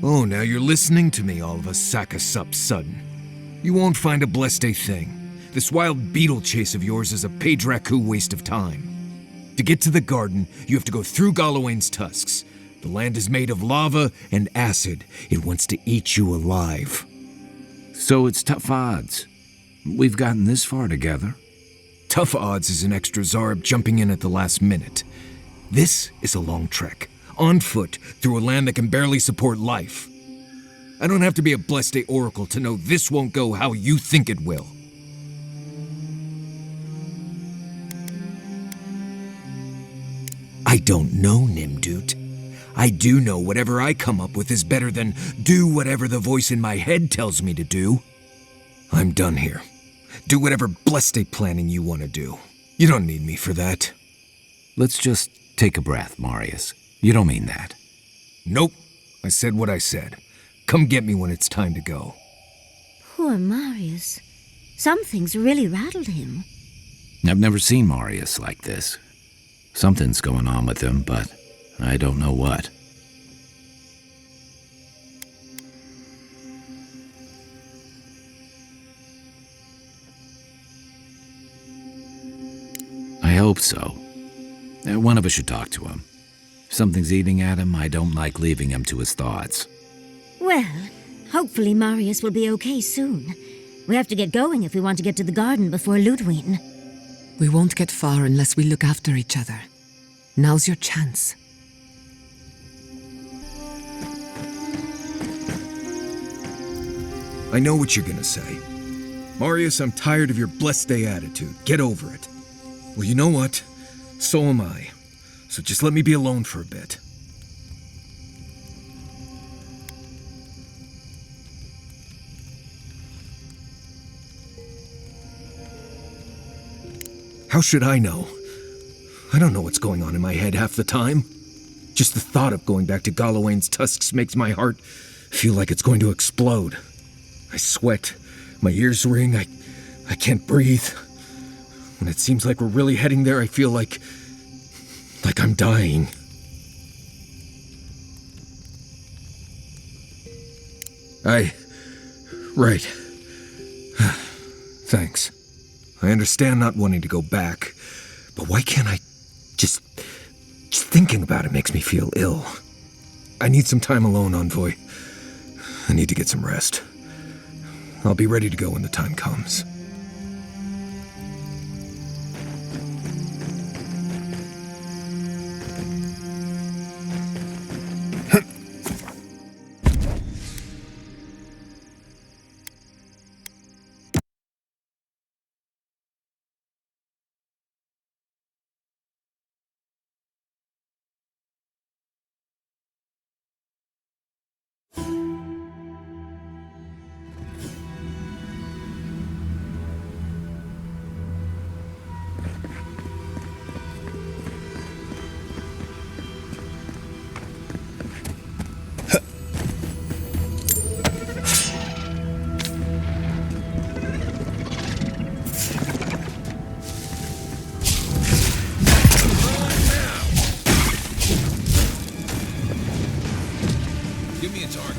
Oh, now you're listening to me, all of a Sokka sup sudden. You won't find a blessed thing. This wild beetle chase of yours is a Padraku waste of time. To get to the garden, you have to go through Galawain's tusks. The land is made of lava and acid. It wants to eat you alive. So it's tough odds. We've gotten this far together. Tough odds is an extra Zarb jumping in at the last minute. This is a long trek, on foot, through a land that can barely support life. I don't have to be a Blessed Oracle to know this won't go how you think it will. I don't know, Nimdut. I do know whatever I come up with is better than do whatever the voice in my head tells me to do. I'm done here. Do whatever Blessed planning you want to do. You don't need me for that. Let's just take a breath, Marius. You don't mean that. Nope. I said what I said. Come get me when it's time to go. Poor Marius. Something's really rattled him. I've never seen Marius like this. Something's going on with him, but I don't know what. hope so. One of us should talk to him. If something's eating at him, I don't like leaving him to his thoughts. Well, hopefully Marius will be okay soon. We have to get going if we want to get to the garden before Ludwig. We won't get far unless we look after each other. Now's your chance. I know what you're gonna say. Marius, I'm tired of your blessed day attitude. Get over it. Well, you know what? So am I. So just let me be alone for a bit. How should I know? I don't know what's going on in my head half the time. Just the thought of going back to Galawain's tusks makes my heart feel like it's going to explode. I sweat, my ears ring, I can't breathe. When it seems like we're really heading there, I feel like I'm dying. Right. Thanks. I understand not wanting to go back, but why can't I just thinking about it makes me feel ill. I need some time alone, Envoy. I need to get some rest. I'll be ready to go when the time comes. Give me a target.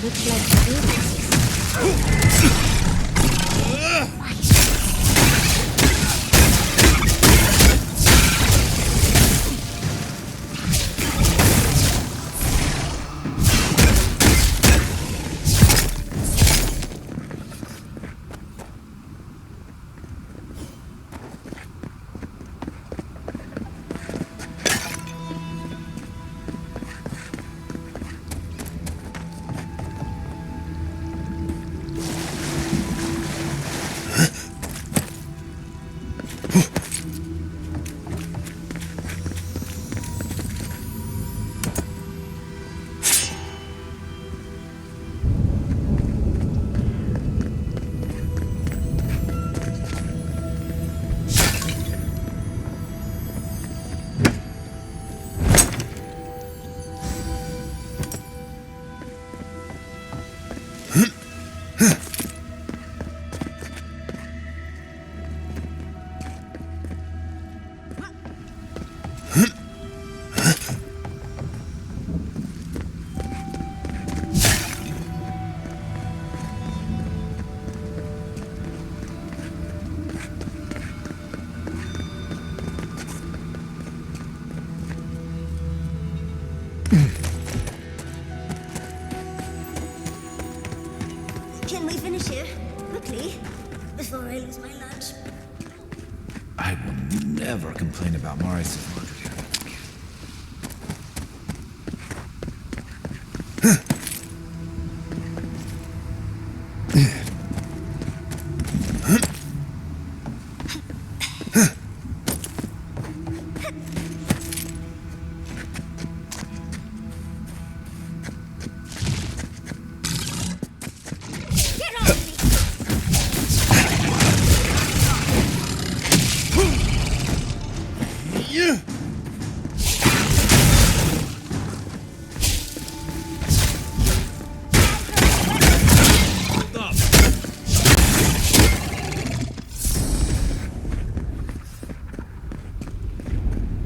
Looks like Can we finish here? Quickly, before I lose my lunch. I will never complain about Marius' laundry.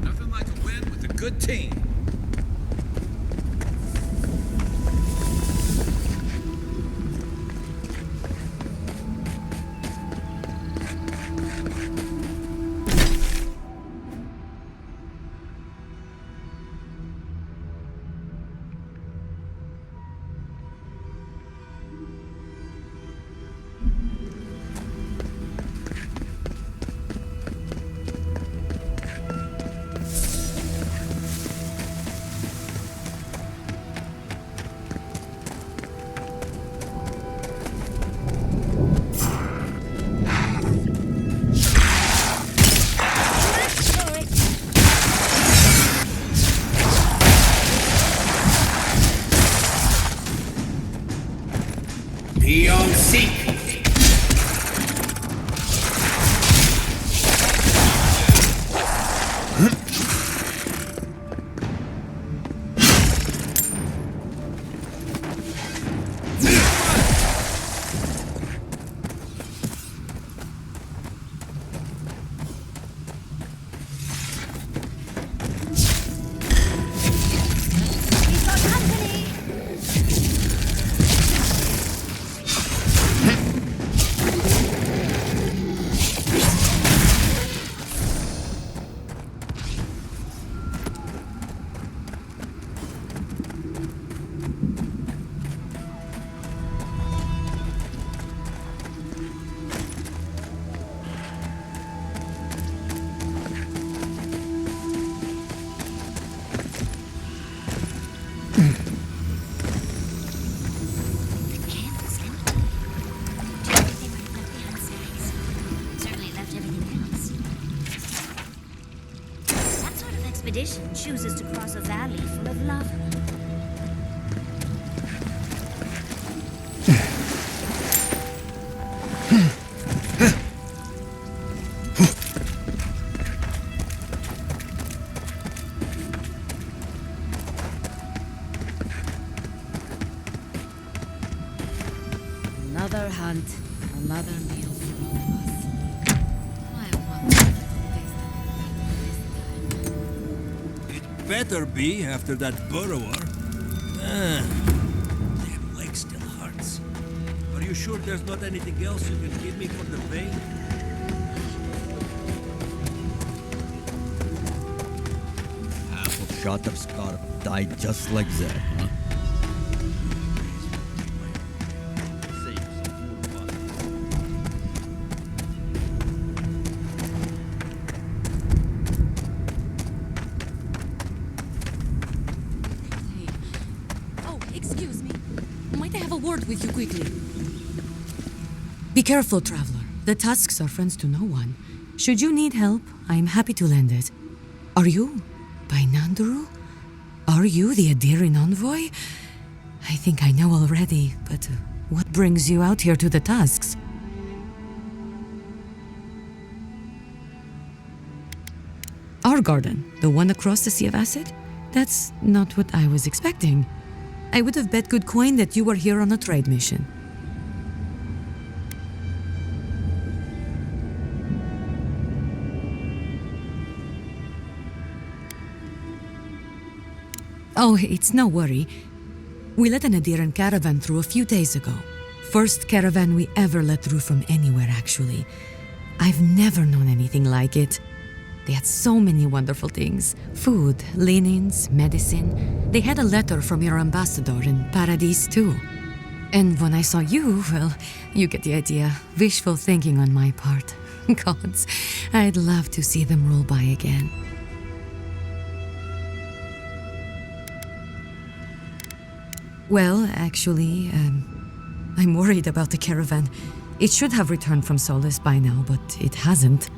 Nothing like a win with a good team. expedition chooses to cross a valley full of lava. Another hunt, another meal for all of us. Better be after that burrower. Damn leg still hurts. Are you sure there's not anything else you can give me for the pain? Half of Shatter's car died just like that, huh? With you quickly. Be careful, traveler. The tusks are friends to no one. Should you need help, I am happy to lend it. Are you by Nanduru? Are you the Adiran envoy? I think I know already, but what brings you out here to the tusks? Our garden, the one across the Sea of Acid? That's not what I was expecting. I would have bet good coin that you were here on a trade mission. Oh, it's no worry. We let an Adiran caravan through a few days ago. First caravan we ever let through from anywhere, actually. I've never known anything like it. They had so many wonderful things. Food, linens, medicine. They had a letter from your ambassador in Paradise, too. And when I saw you, well, you get the idea. Wishful thinking on my part. Gods, I'd love to see them roll by again. Well, actually, I'm worried about the caravan. It should have returned from Solace by now, but it hasn't.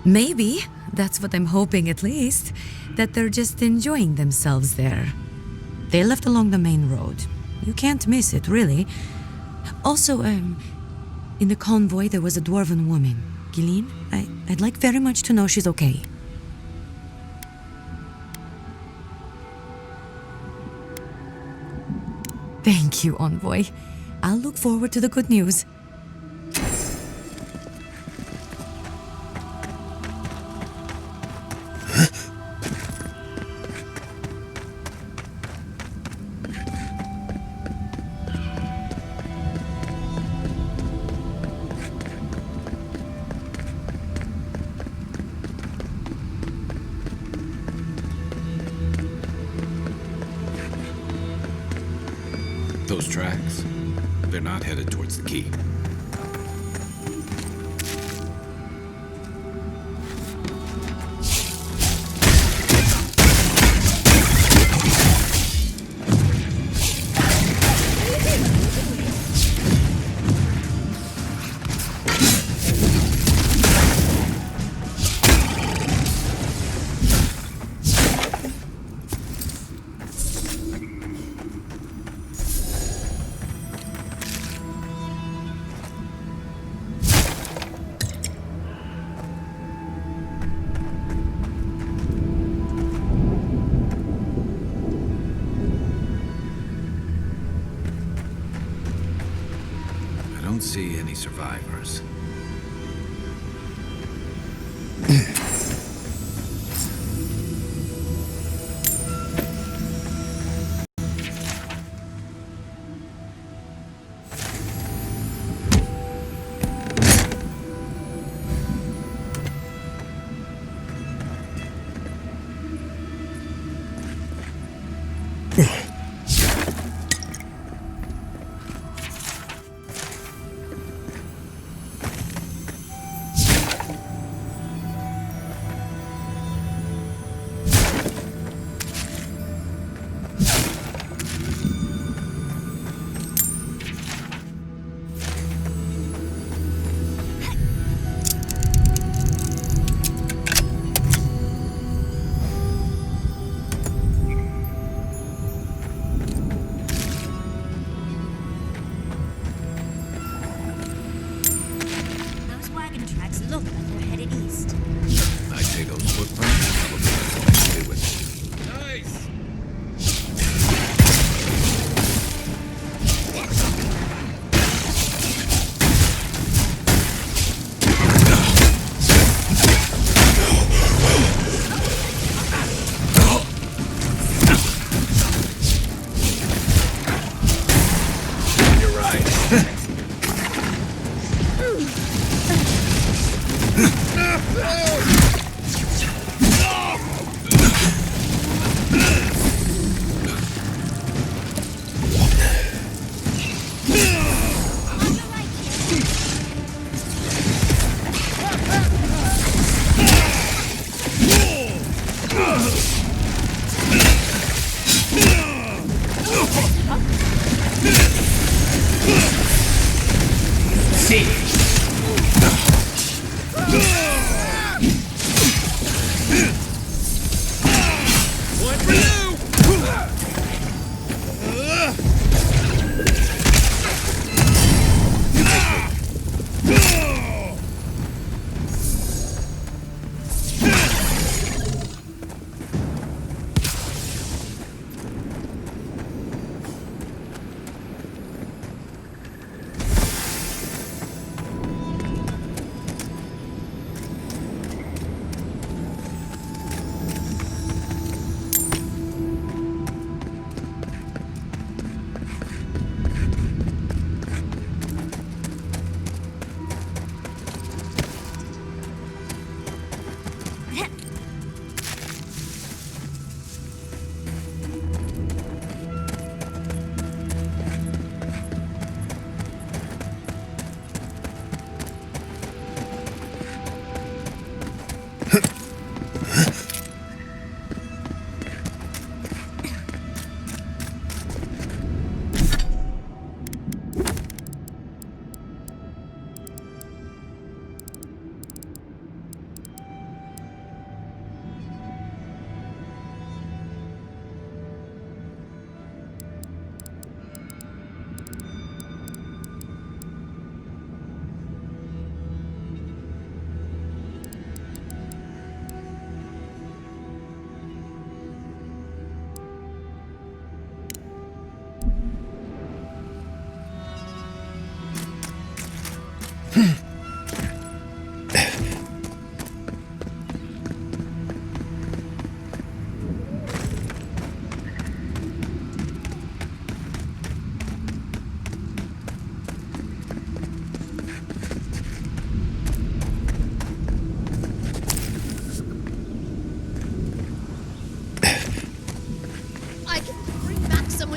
Maybe, that's what I'm hoping at least, that they're just enjoying themselves there. They left along the main road. You can't miss it, really. Also, in the convoy there was a dwarven woman, Gilleen. I'd like very much to know she's okay. Thank you, Envoy. I'll look forward to the good news. Those tracks, they're not headed towards the key. I don't see any survivors.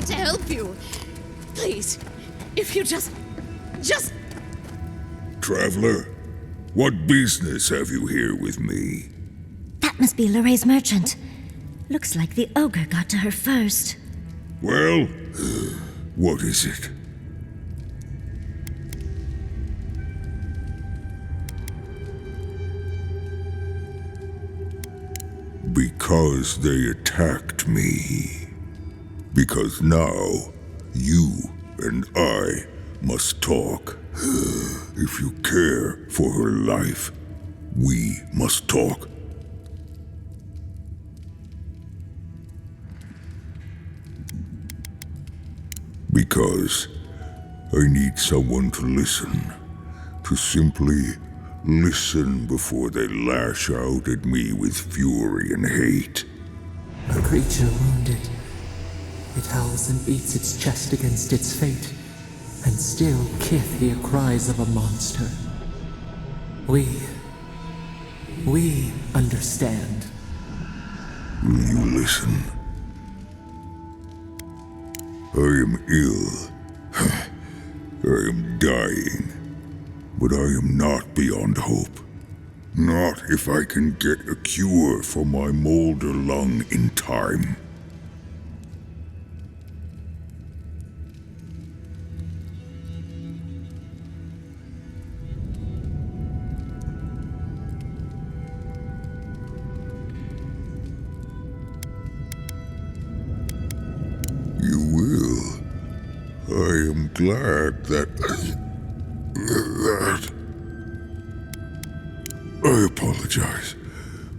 To help you. Please, if you just... Traveler, what business have you here with me? That must be Lorraine's merchant. Looks like the ogre got to her first. Well, what is it? Because they attacked me. Because now, you and I must talk. If you care for her life, we must talk. Because I need someone to listen. To simply listen before they lash out at me with fury and hate. A creature wounded. It howls and beats its chest against its fate, and still Kith hear cries of a monster. We understand. Will you listen? I am ill. I am dying. But I am not beyond hope. Not if I can get a cure for my molder lung in time. I am glad that I apologize.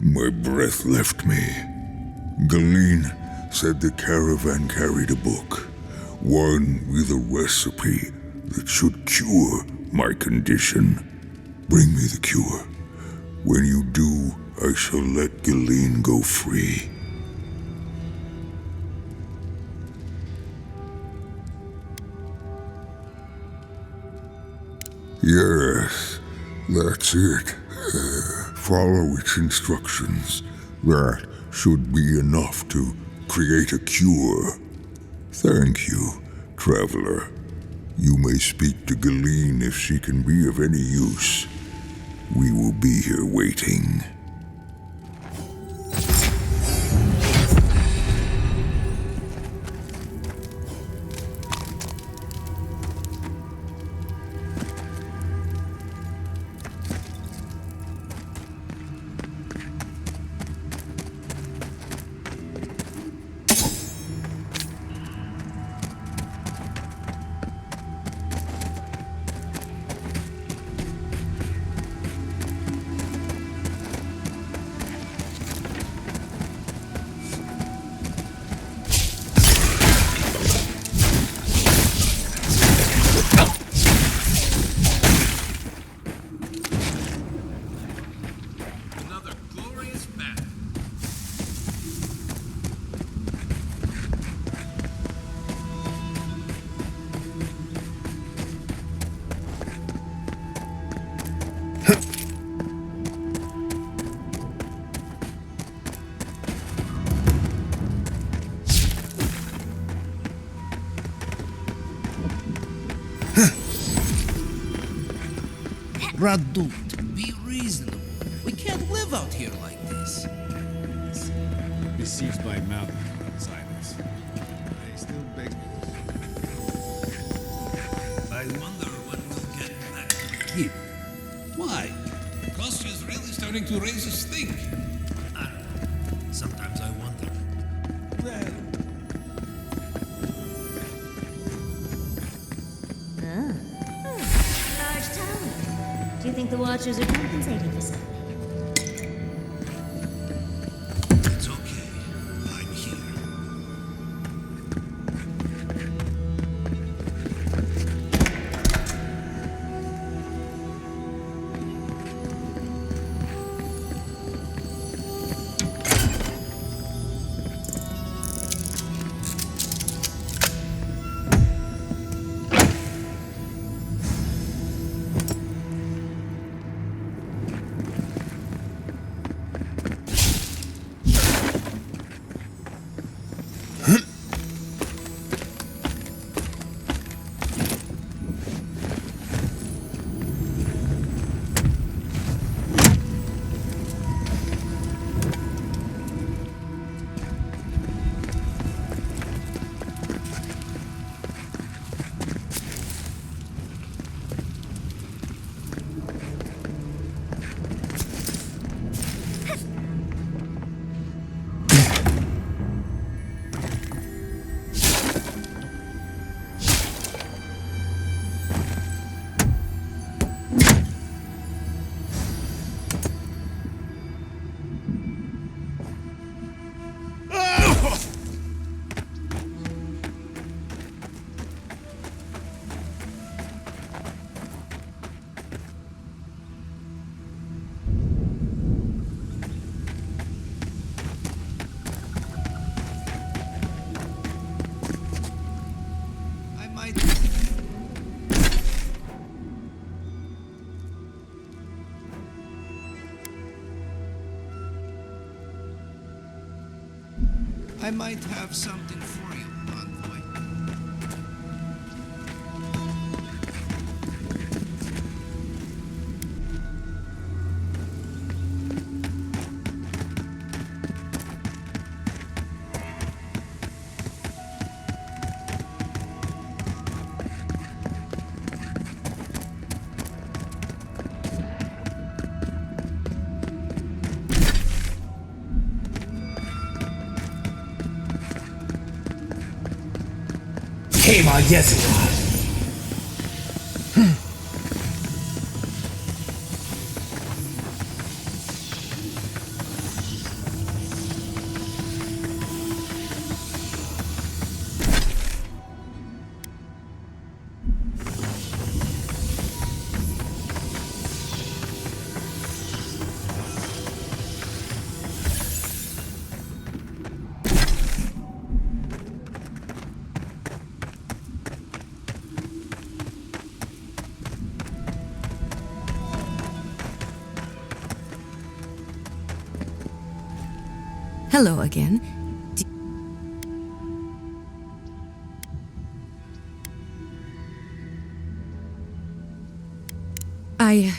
My breath left me. Galeen said the caravan carried a book, one with a recipe that should cure my condition. Bring me the cure. When you do, I shall let Galeen go free. Yes, that's it. Follow its instructions. That should be enough to create a cure. Thank you, traveler. You may speak to Galeen if she can be of any use. We will be here waiting. Radut, be reasonable. We can't live out here like this. Besieged by mountain outsiders. They still beg me. I wonder when we'll get back to the keep. Why? Kosty's really starting to raise his stink. I don't know. Sometimes I wonder. Well, Large tower. Do you think the Watchers are compensating for something? it's okay. I'm here. I might have something for you, envoy. Kema Yezua. Hello again. I...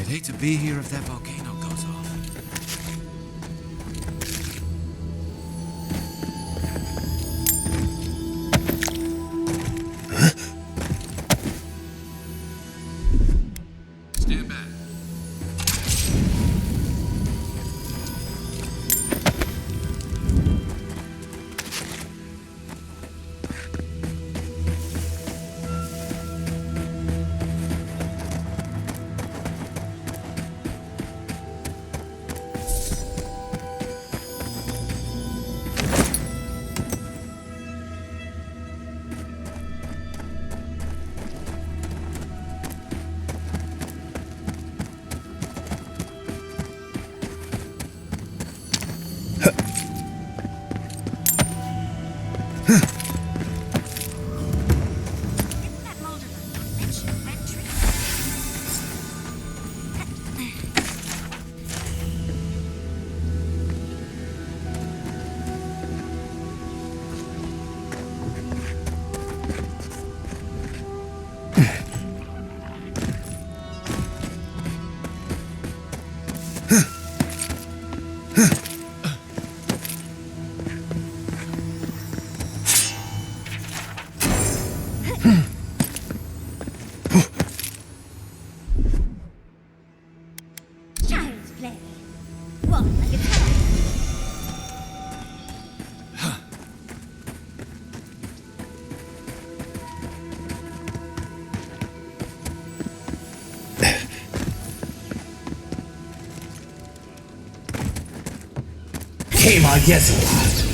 I'd hate to be here if that volcano goes off. Stand back. Kema Yezua.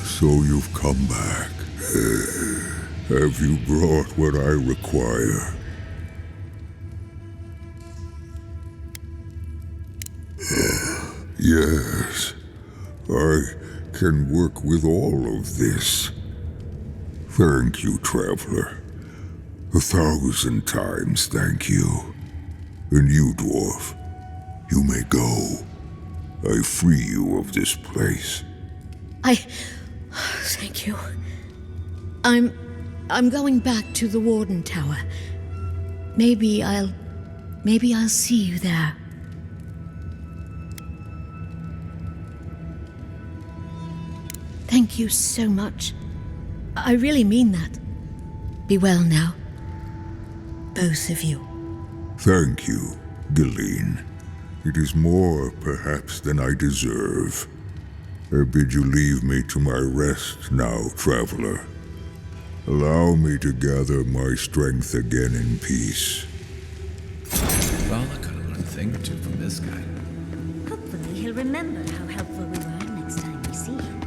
So you've come back. Have you brought what I require? Yes, I can work with all of this. Thank you, traveler. 1,000 times thank you. And you, dwarf, you may go. I free you of this place. Thank you. I'm going back to the Warden Tower. Maybe I'll see you there. Thank you so much. I really mean that. Be well now. Both of you. Thank you, Galeen. It is more, perhaps, than I deserve. I bid you leave me to my rest now, traveler. Allow me to gather my strength again in peace. Well, I could have learned a thing or two from this guy. Hopefully he'll remember how helpful we were next time we see him.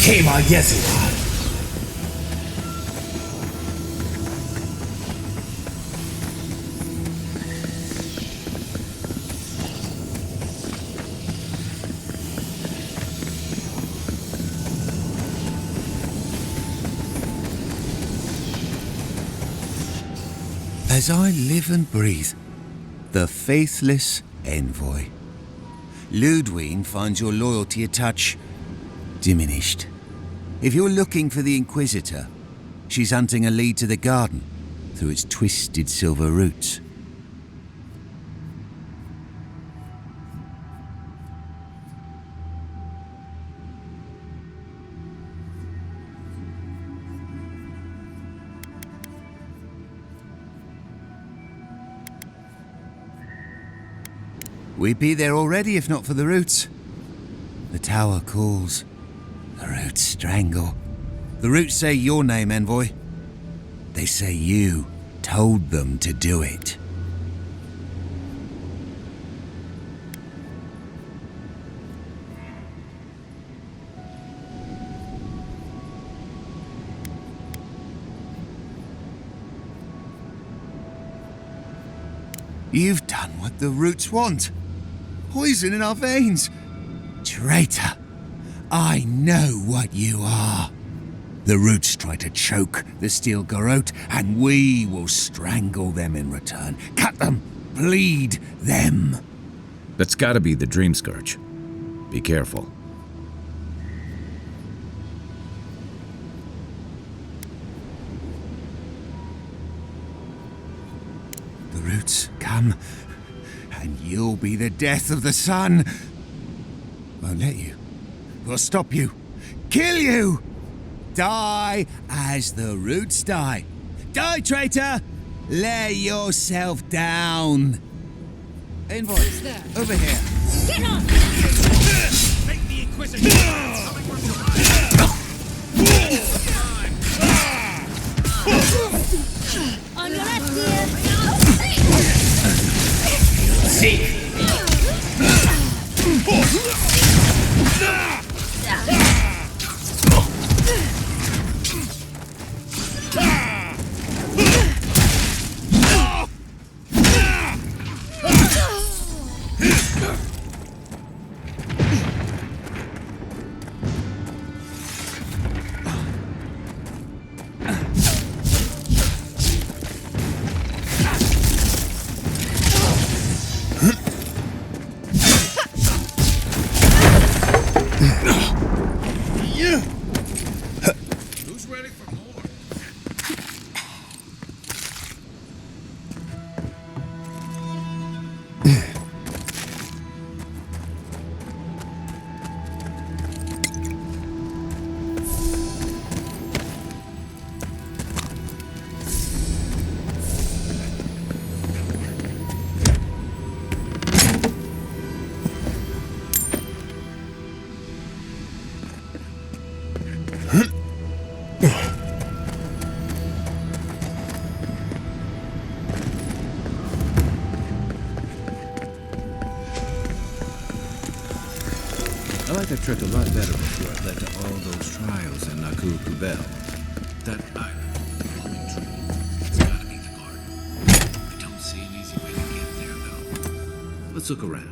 Kema Yezua. As I live and breathe, the faithless envoy. Ludwine finds your loyalty a touch diminished. If you're looking for the Inquisitor, she's hunting a lead to the garden through its twisted silver roots. We'd be there already if not for the roots. The tower calls. The roots strangle. The roots say your name, envoy. They say you told them to do it. You've done what the roots want. Poison in our veins. Traitor. I know what you are. The roots try to choke the steel garrote, and we will strangle them in return. Cut them, bleed them. That's gotta be the Dream Scourge. Be careful. The roots come, and you'll be the death of the sun. Won't let you. We'll stop you. Kill you! Die as the roots die. Die, traitor! Lay yourself down. Envoy, over here. Get off! Make the Inquisition! On your left, dear! Seek! got that trick a lot better before it led to all those trials in Naku Kubel. That island, blowing tree. It's gotta be the garden. I don't see an easy way to get there, though. Let's look around.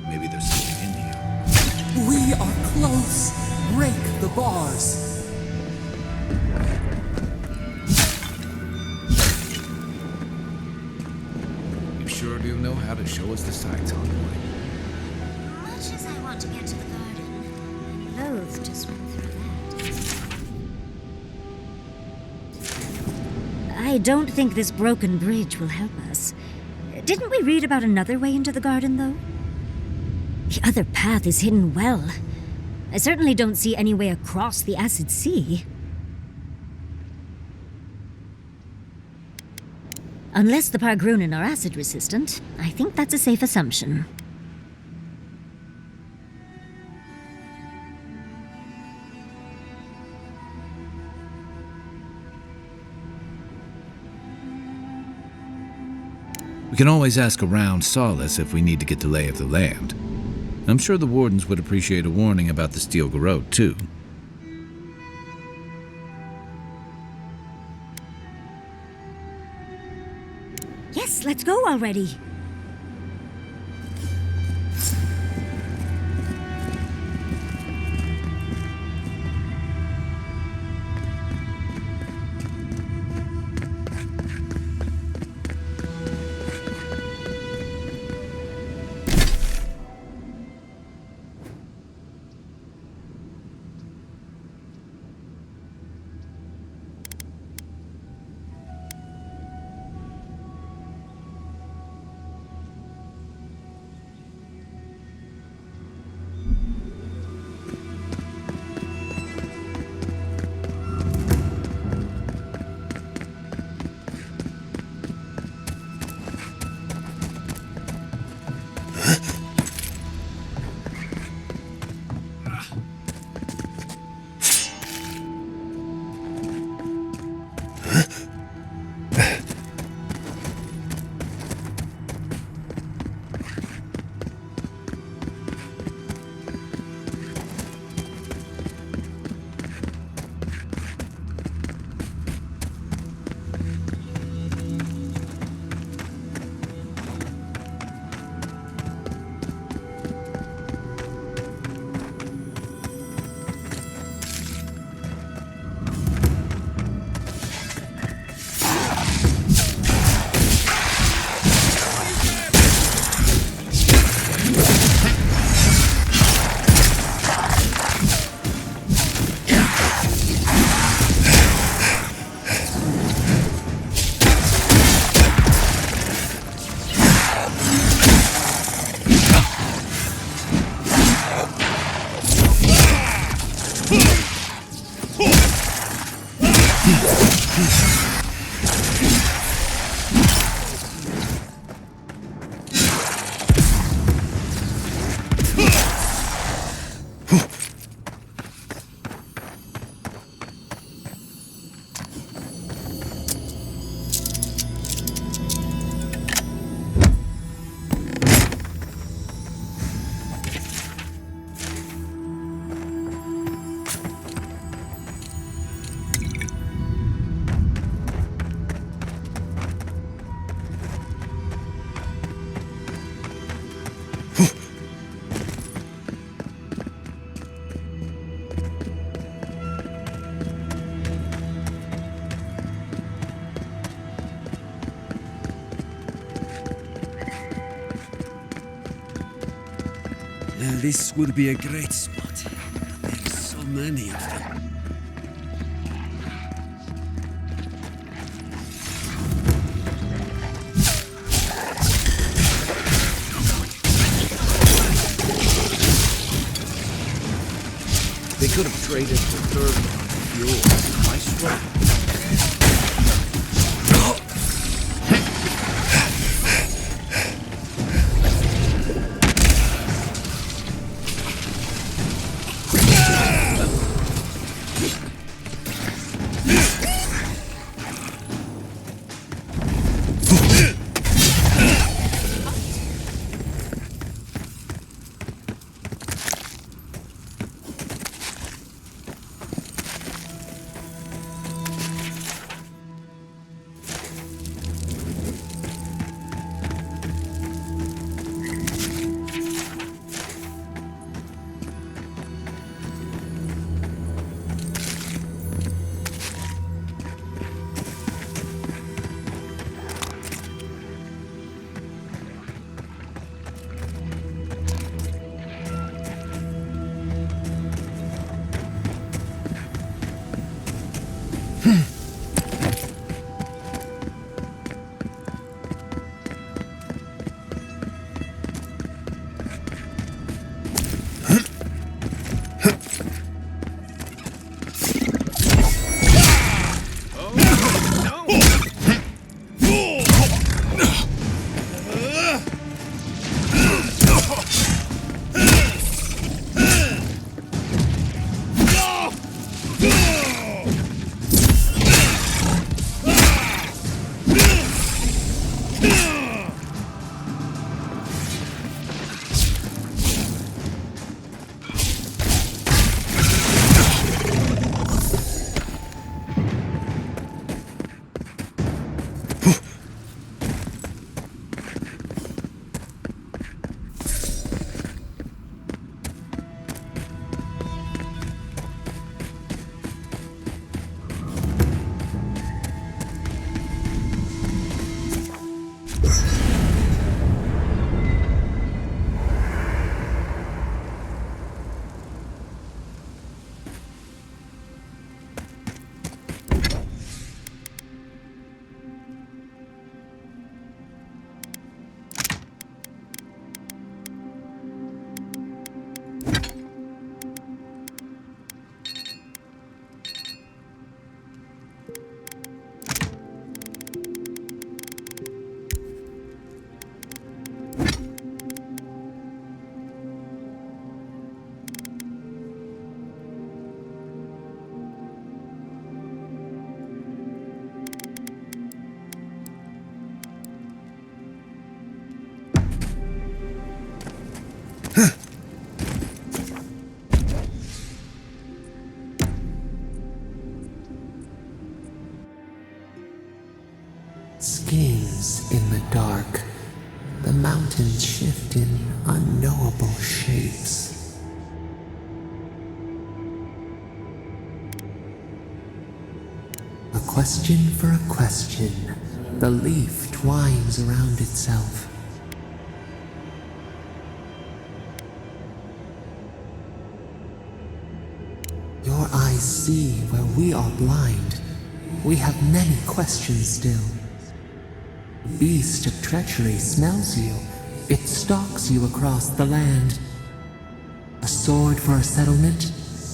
Maybe there's something in here. We are close. Break the bars. You sure do know how to show us the sights, Envoy. Much as I want to get to the garden, I loathe to swim through that. I don't think this broken bridge will help us. Didn't we read about another way into the garden, though? The other path is hidden well. I certainly don't see any way across the acid sea. Unless the Pargrunen are acid resistant, I think that's a safe assumption. We can always ask around Solace if we need to get the lay of the land. I'm sure the wardens would appreciate a warning about the Steel Garrote, too. Yes, let's go already. This would be a great spot. But there's so many of them. They could have traded for third fuel. My strike. Schemes in the dark. The mountains shift in unknowable shapes. A question for a question. The leaf twines around itself. Your eyes see where we are blind. We have many questions still. Beast of treachery smells you. It stalks you across the land. A sword for a settlement,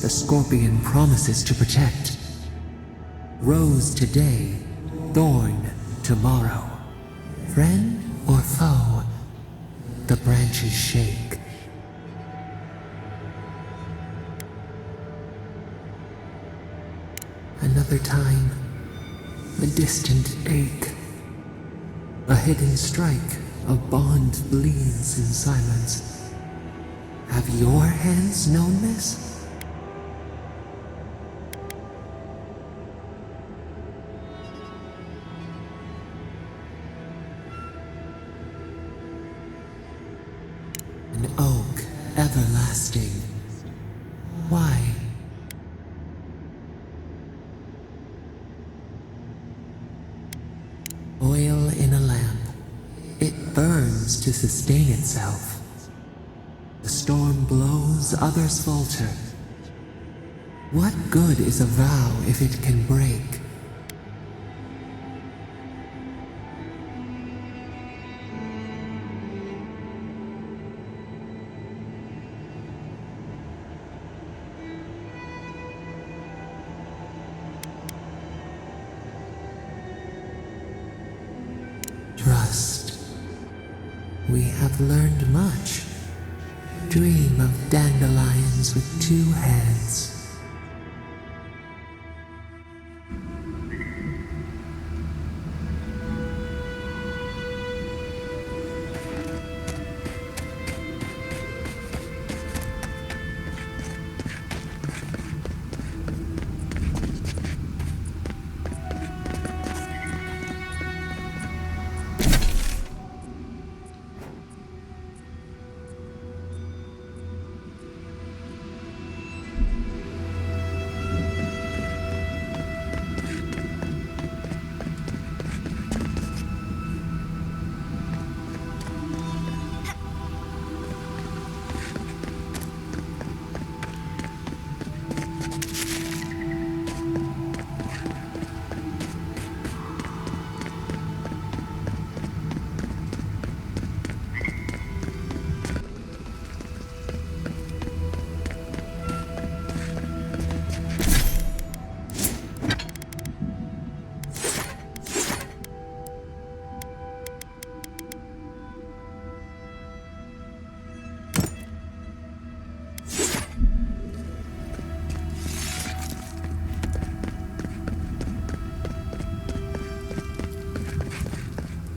the scorpion promises to protect. Rose today, thorn tomorrow. Friend or foe, the branches shake. Another time, a distant ache. A hidden strike, a bond bleeds in silence. Have your hands known this? An oak everlasting. Why? Oil in a lamp. It burns to sustain itself. The storm blows, others falter. What good is a vow if it can break? Trust. We have learned much. Dream of dandelions with two heads.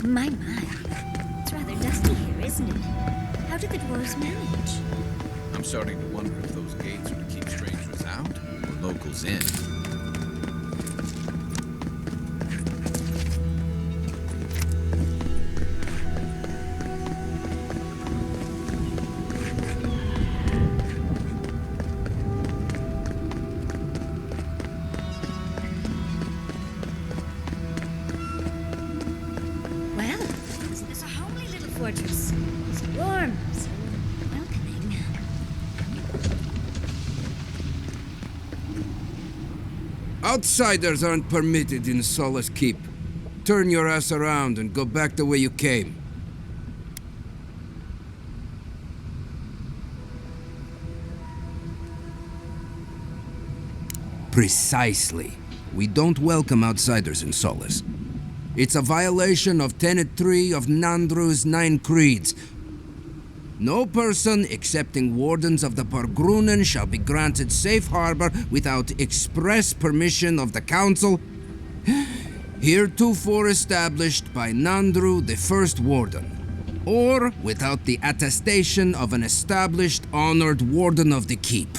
My. It's rather dusty here, isn't it? How did the dwarves manage? I'm starting to wonder if those gates are to keep strangers out or locals in. Well, isn't this a homely little fortress? So warm, so welcoming. Outsiders aren't permitted in Solace Keep. Turn your ass around and go back the way you came. Precisely. We don't welcome outsiders in Solace. It's a violation of Tenet 3 of Nandru's 9 Creeds. No person excepting wardens of the Bargrunen shall be granted safe harbor without express permission of the Council, heretofore established by Nandru, the First Warden, or without the attestation of an established, honored Warden of the Keep.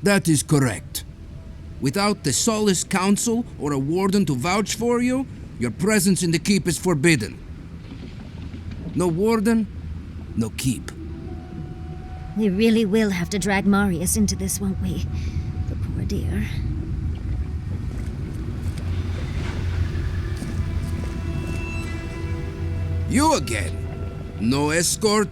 That is correct. Without the Solace Council or a warden to vouch for you, your presence in the keep is forbidden. No warden, no keep. We really will have to drag Marius into this, won't we? The poor dear. You again. No escort?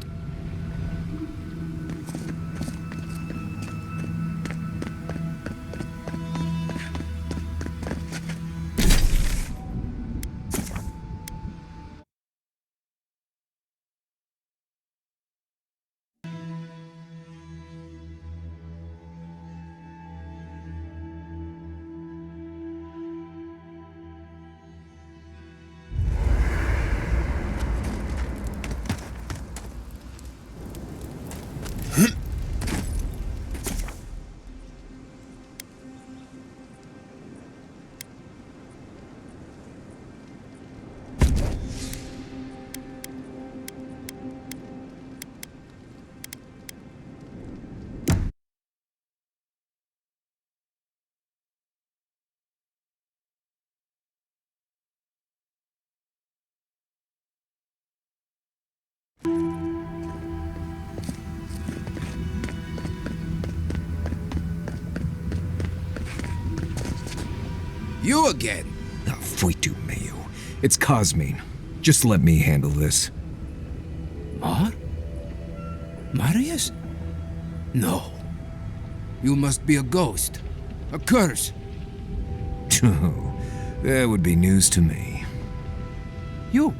You again. Foitu Mayo. It's Cosmine. Just let me handle this. Marius? No. You must be a ghost. A curse. Oh, that would be news to me. You.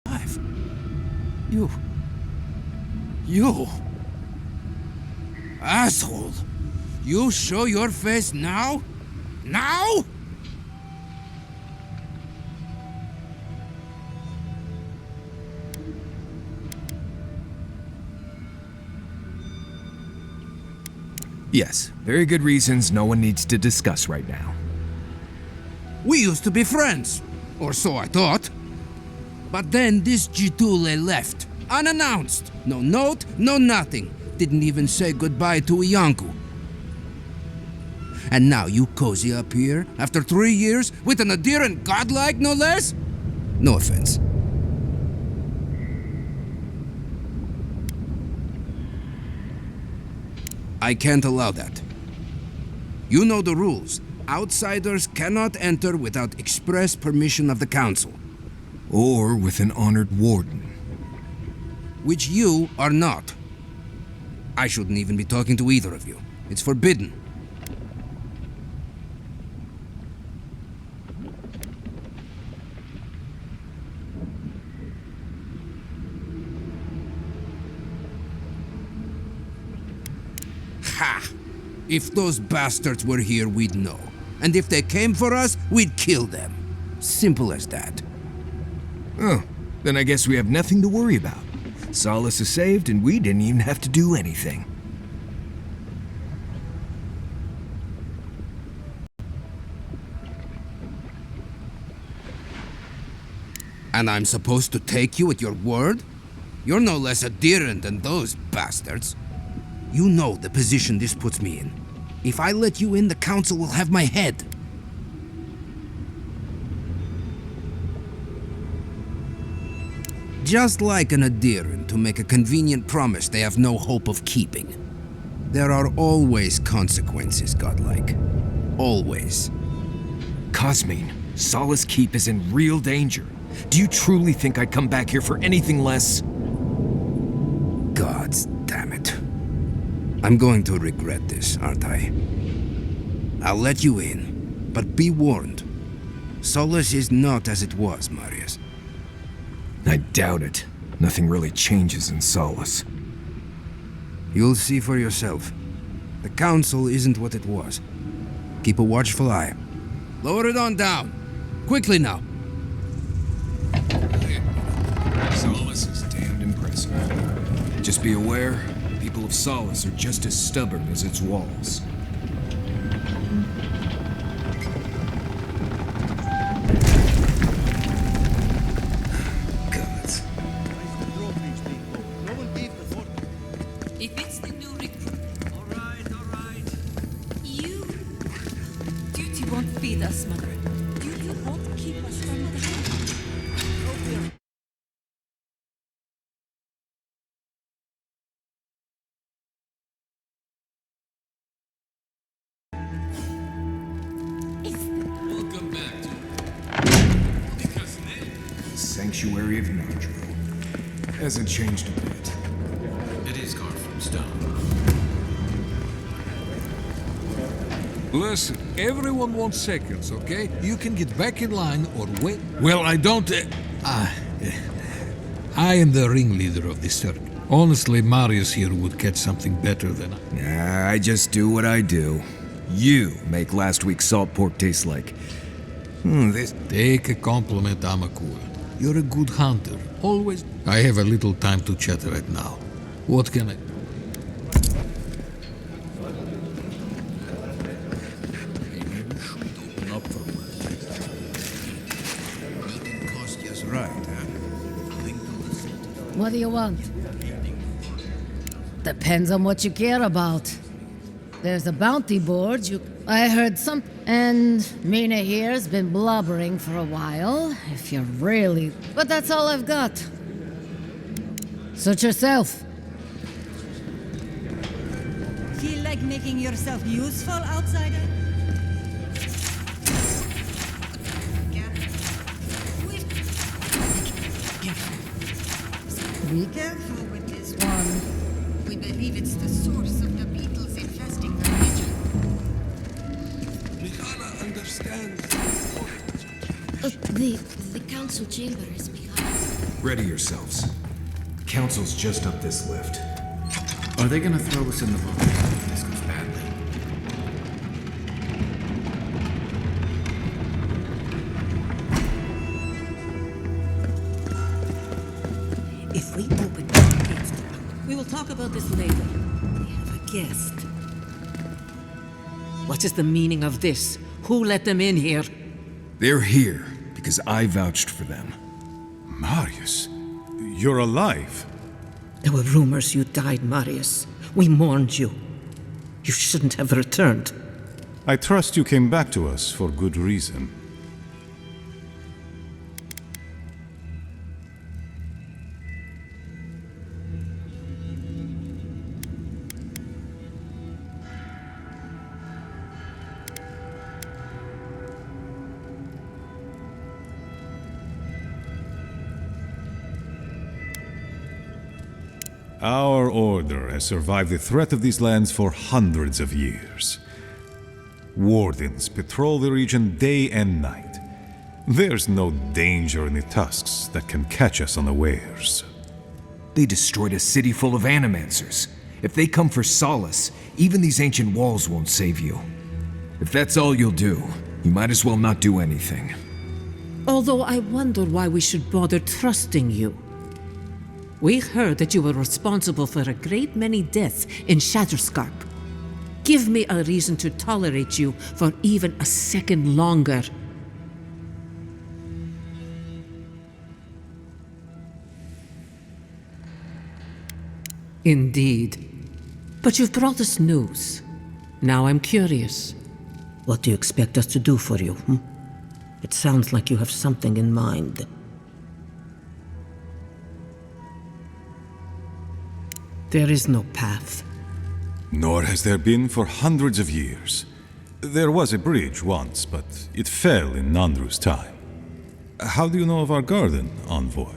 Alive. You. Asshole. You show your face now? Now? Yes, very good reasons no one needs to discuss right now. We used to be friends. Or so I thought. But then this Jitule left. Unannounced. No note, no nothing. Didn't even say goodbye to Iancu. And now you cozy up here, after 3 years, with an adherent godlike, no less? No offense. I can't allow that. You know the rules. Outsiders cannot enter without express permission of the Council. Or with an honored warden. Which you are not. I shouldn't even be talking to either of you. It's forbidden. Ha! If those bastards were here, we'd know. And if they came for us, we'd kill them. Simple as that. Oh, then I guess we have nothing to worry about. Solace is saved and we didn't even have to do anything. And I'm supposed to take you at your word? You're no less adherent than those bastards. You know the position this puts me in. If I let you in, the council will have my head. Just like an adherent to make a convenient promise they have no hope of keeping. There are always consequences, godlike. Always. Cosmine, Solace Keep is in real danger. Do you truly think I'd come back here for anything less? Gods damn it. I'm going to regret this, aren't I? I'll let you in, but be warned. Solace is not as it was, Marius. I doubt it. Nothing really changes in Solace. You'll see for yourself. The council isn't what it was. Keep a watchful eye. Lower it on down. Quickly now. Solace is damned impressive. Just be aware, the people of Solace are just as stubborn as its walls. If it's the new recruit. Alright. You. Duty won't feed us, Mother. Duty won't keep us from the hand. Welcome back to The Sanctuary of Nandro hasn't changed a bit. It is carved from stone. Listen, everyone wants seconds, okay? You can get back in line or wait. Well, I don't... I am the ringleader of this circle. Honestly, Marius here would catch something better than I. Nah, I just do what I do. You make last week's salt pork taste like... this... Take a compliment, Amakua. You're a good hunter. Always... I have a little time to chat right now. What can I... What do you want? Depends on what you care about. There's a bounty board I heard some... And Mina here's been blubbering for a while, if you're really... But that's all I've got. Suit yourself. Feel like making yourself useful, outsider? Be careful with this one. We believe it's the source of the beetles infesting the region. Mikhaila understands. The council chamber is behind. Ready yourselves. The council's just up this lift. Are they gonna throw us in the vault if this goes badly? If we open the gates, we will talk about this later. We have a guest. What is the meaning of this? Who let them in here? They're here because I vouched for them. Marius, you're alive. There were rumors you died, Marius. We mourned you. You shouldn't have returned. I trust you came back to us for good reason. Our order has survived the threat of these lands for hundreds of years. Wardens patrol the region day and night. There's no danger in the tusks that can catch us unawares. They destroyed a city full of animancers. If they come for solace, even these ancient walls won't save you. If that's all you'll do, you might as well not do anything. Although I wonder why we should bother trusting you. We heard that you were responsible for a great many deaths in Shatterscarp. Give me a reason to tolerate you for even a second longer. Indeed. But you've brought us news. Now I'm curious. What do you expect us to do for you? It sounds like you have something in mind. There is no path. Nor has there been for hundreds of years. There was a bridge once, but it fell in Nandru's time. How do you know of our garden, Envoy?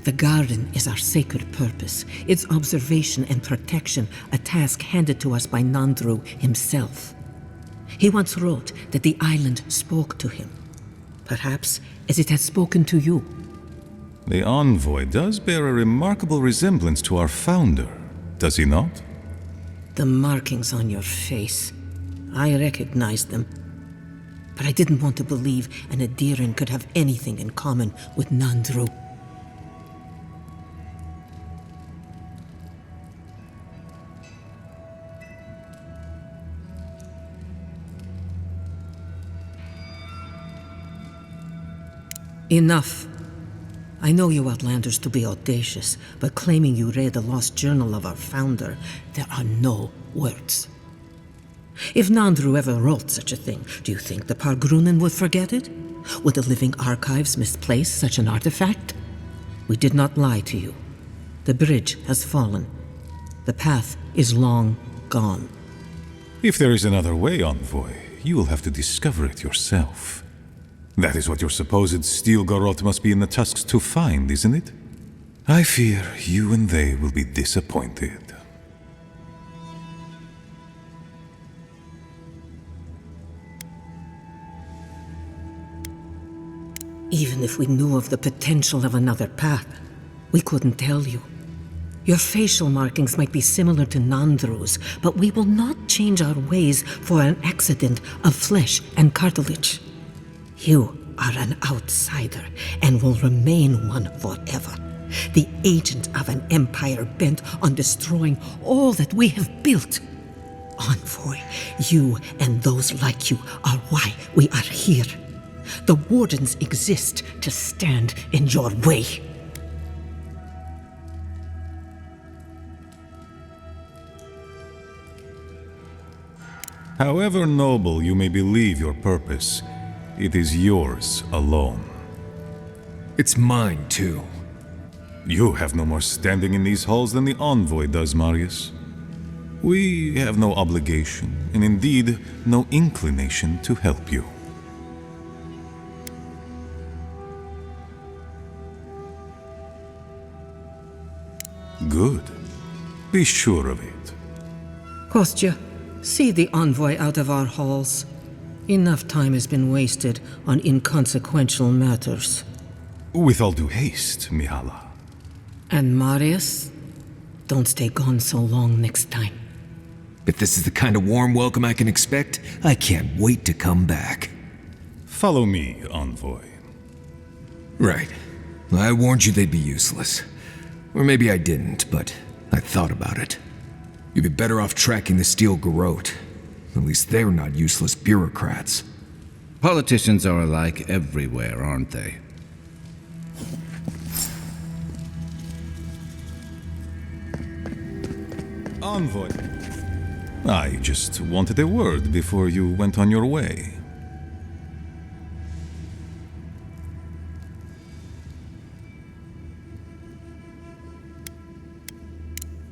The garden is our sacred purpose, its observation and protection, a task handed to us by Nandru himself. He once wrote that the island spoke to him, perhaps as it has spoken to you. The Envoy does bear a remarkable resemblance to our founder, does he not? The markings on your face, I recognized them. But I didn't want to believe an Adiran could have anything in common with Nandru. Enough. I know you Outlanders to be audacious, but claiming you read the lost journal of our founder, there are no words. If Nandru ever wrote such a thing, do you think the Pargrunen would forget it? Would the living archives misplace such an artifact? We did not lie to you. The bridge has fallen. The path is long gone. If there is another way, Envoy, you will have to discover it yourself. That is what your supposed steel garrote must be in the tusks to find, isn't it? I fear you and they will be disappointed. Even if we knew of the potential of another path, we couldn't tell you. Your facial markings might be similar to Nandru's, but we will not change our ways for an accident of flesh and cartilage. You are an outsider and will remain one forever. The agent of an empire bent on destroying all that we have built. Envoy, you and those like you are why we are here. The Wardens exist to stand in your way. However noble you may believe your purpose, it is yours alone. It's mine, too. You have no more standing in these halls than the Envoy does, Marius. We have no obligation, and indeed no inclination to help you. Good. Be sure of it. Kostya, see the Envoy out of our halls. Enough time has been wasted on inconsequential matters. With all due haste, Mihala. And Marius, don't stay gone so long next time. If this is the kind of warm welcome I can expect, I can't wait to come back. Follow me, Envoy. Right. I warned you they'd be useless. Or maybe I didn't, but I thought about it. You'd be better off tracking the steel garrote. At least they're not useless bureaucrats. Politicians are alike everywhere, aren't they? Envoy. I just wanted a word before you went on your way.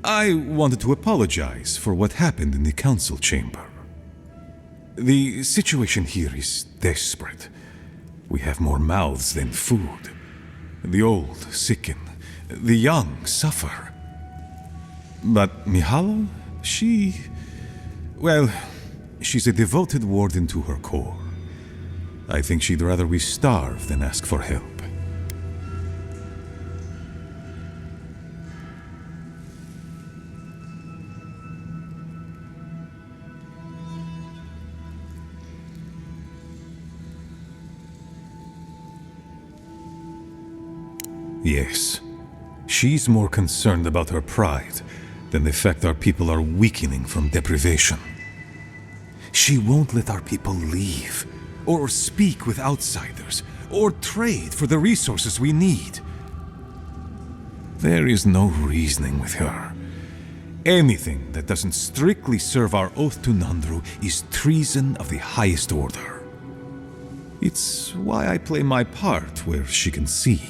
I wanted to apologize for what happened in the council chamber. The situation here is desperate. We have more mouths than food. The old sicken, the young suffer. But Mihala, well, she's a devoted warden to her core. I think she'd rather we starve than ask for help. Yes, she's more concerned about her pride than the fact our people are weakening from deprivation. She won't let our people leave or speak with outsiders or trade for the resources we need. There is no reasoning with her. Anything that doesn't strictly serve our oath to Nandru is treason of the highest order. It's why I play my part where she can see.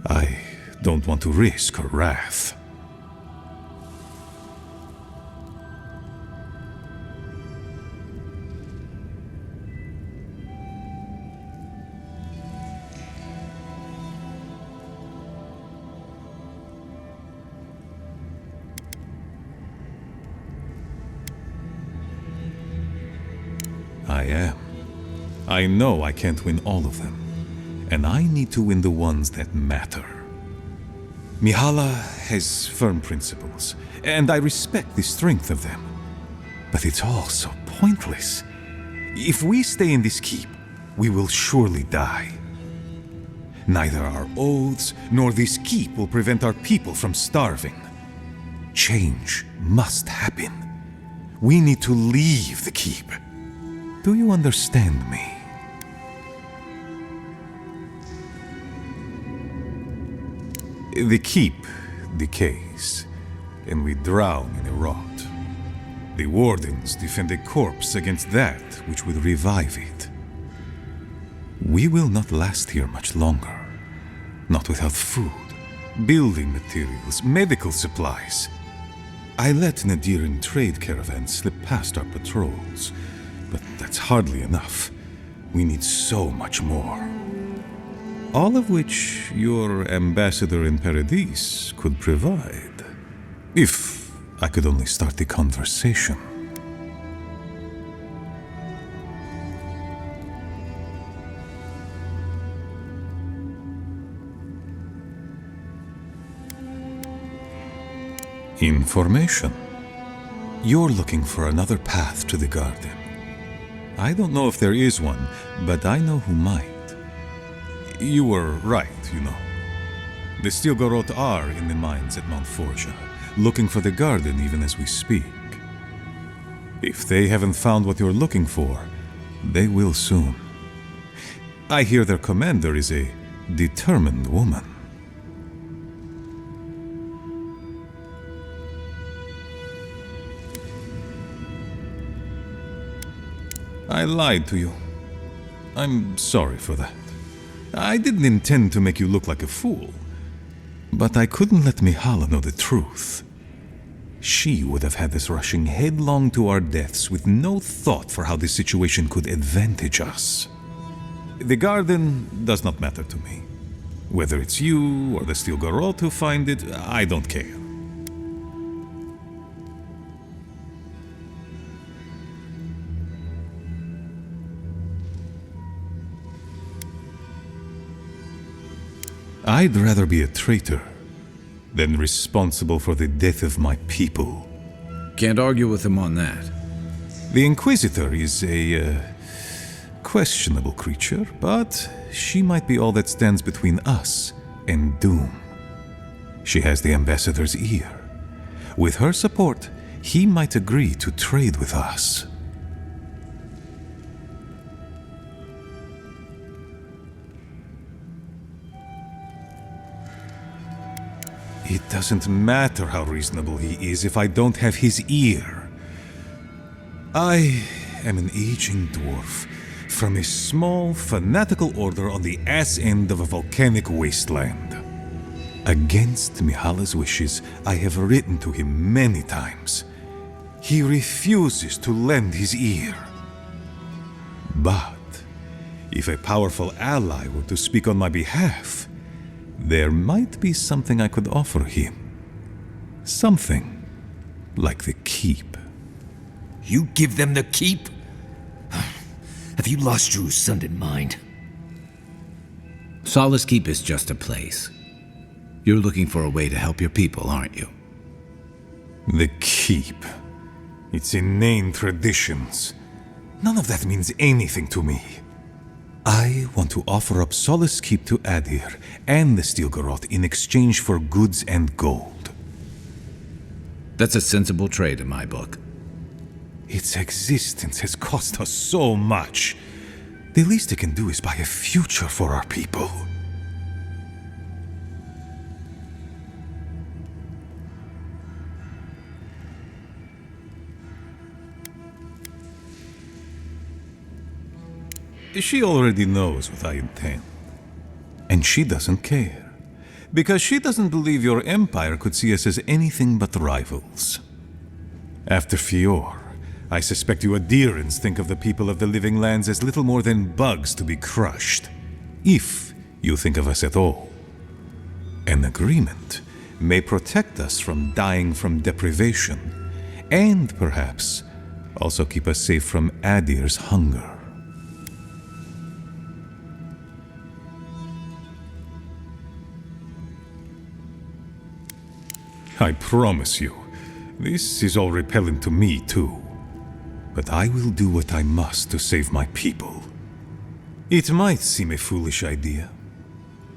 I don't want to risk her wrath. I am. I know I can't win all of them, and I need to win the ones that matter. Mihala has firm principles, and I respect the strength of them. But it's all so pointless. If we stay in this keep, we will surely die. Neither our oaths nor this keep will prevent our people from starving. Change must happen. We need to leave the keep. Do you understand me? The keep decays, and we drown in a rot. The wardens defend a corpse against that which would revive it. We will not last here much longer. Not without food, building materials, medical supplies. I let Nadiran trade caravans slip past our patrols, but that's hardly enough. We need so much more. All of which your ambassador in Paradise could provide. If I could only start the conversation. Information. You're looking for another path to the garden. I don't know if there is one, but I know who might. You were right, you know. The Stilgarot are in the mines at Mount Forja, looking for the garden even as we speak. If they haven't found what you're looking for, they will soon. I hear their commander is a determined woman. I lied to you. I'm sorry for that. I didn't intend to make you look like a fool. But I couldn't let Mihala know the truth. She would have had us rushing headlong to our deaths with no thought for how this situation could advantage us. The garden does not matter to me. Whether it's you or the Stilgarot who find it, I don't care. I'd rather be a traitor than responsible for the death of my people. Can't argue with him on that. The Inquisitor is a questionable creature, but she might be all that stands between us and doom. She has the Ambassador's ear. With her support, he might agree to trade with us. It doesn't matter how reasonable he is if I don't have his ear. I am an aging dwarf from a small, fanatical order on the ass end of a volcanic wasteland. Against Mihala's wishes, I have written to him many times. He refuses to lend his ear. But if a powerful ally were to speak on my behalf, there might be something I could offer him. Something like the keep. You give them the keep? Have you lost your Sundan mind? Solace Keep is just a place. You're looking for a way to help your people, aren't you? The keep. Its inane traditions. None of that means anything to me. I want to offer up Solace Keep to Adir and the Stilgarot in exchange for goods and gold. That's a sensible trade in my book. Its existence has cost us so much. The least it can do is buy a future for our people. She already knows what I intend. And she doesn't care. Because she doesn't believe your empire could see us as anything but rivals. After Fior, I suspect you Adirans think of the people of the Living Lands as little more than bugs to be crushed. If you think of us at all. An agreement may protect us from dying from deprivation, and perhaps also keep us safe from Adir's hunger. I promise you, this is all repellent to me too. But I will do what I must to save my people. It might seem a foolish idea,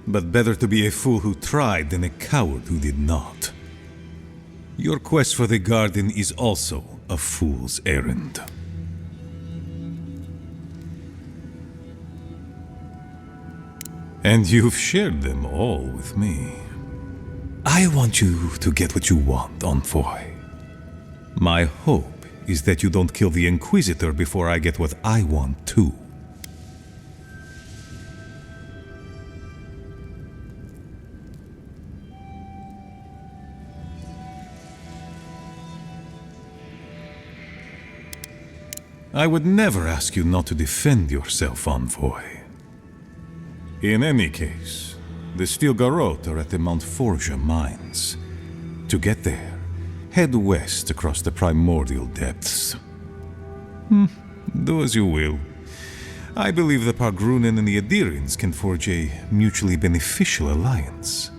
but better to be a fool who tried than a coward who did not. Your quest for the garden is also a fool's errand. And you've shared them all with me. I want you to get what you want, Envoy. My hope is that you don't kill the Inquisitor before I get what I want too. I would never ask you not to defend yourself, Envoy. In any case, the Steel Garrote are at the Mount Forja mines. To get there, head west across the primordial depths. Do as you will. I believe the Pargrunen and the Adirans can forge a mutually beneficial alliance.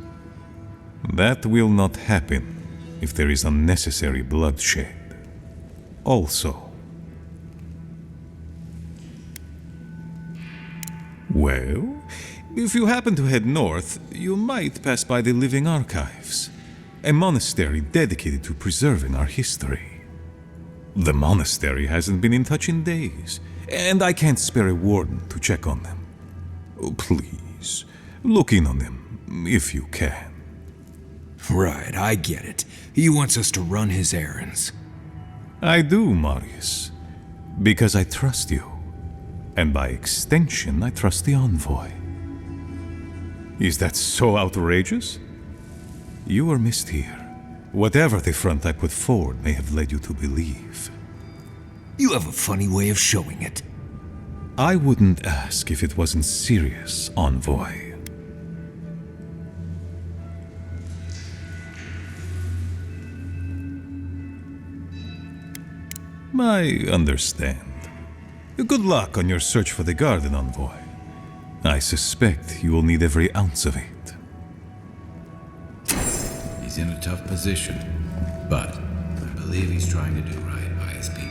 That will not happen if there is unnecessary bloodshed. Also, well, if you happen to head north, you might pass by the Living Archives, a monastery dedicated to preserving our history. The monastery hasn't been in touch in days, and I can't spare a warden to check on them. Please, look in on them, if you can. Right, I get it. He wants us to run his errands. I do, Marius, because I trust you. And by extension, I trust the Envoy. Is that so outrageous? You were missed here. Whatever the front I put forward may have led you to believe. You have a funny way of showing it. I wouldn't ask if it wasn't serious, Envoy. I understand. Good luck on your search for the garden, Envoy. I suspect you will need every ounce of it. He's in a tough position, but I believe he's trying to do right by his people.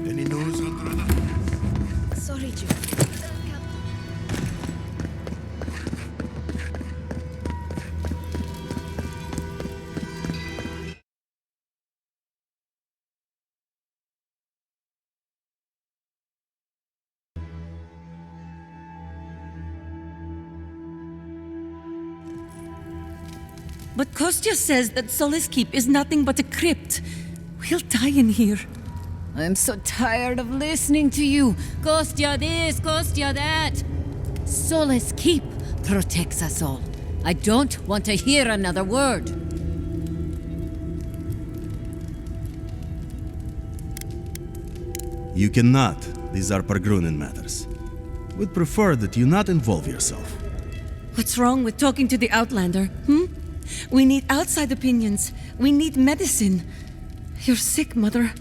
Any news, Andrada? Sorry, Joe. But Kostya says that Solace Keep is nothing but a crypt. We'll die in here. I'm so tired of listening to you. Kostya this, Kostya that. Solace Keep protects us all. I don't want to hear another word. You cannot. These are Pargrunen matters. Would prefer that you not involve yourself. What's wrong with talking to the Outlander, We need outside opinions. We need medicine. You're sick, Mother.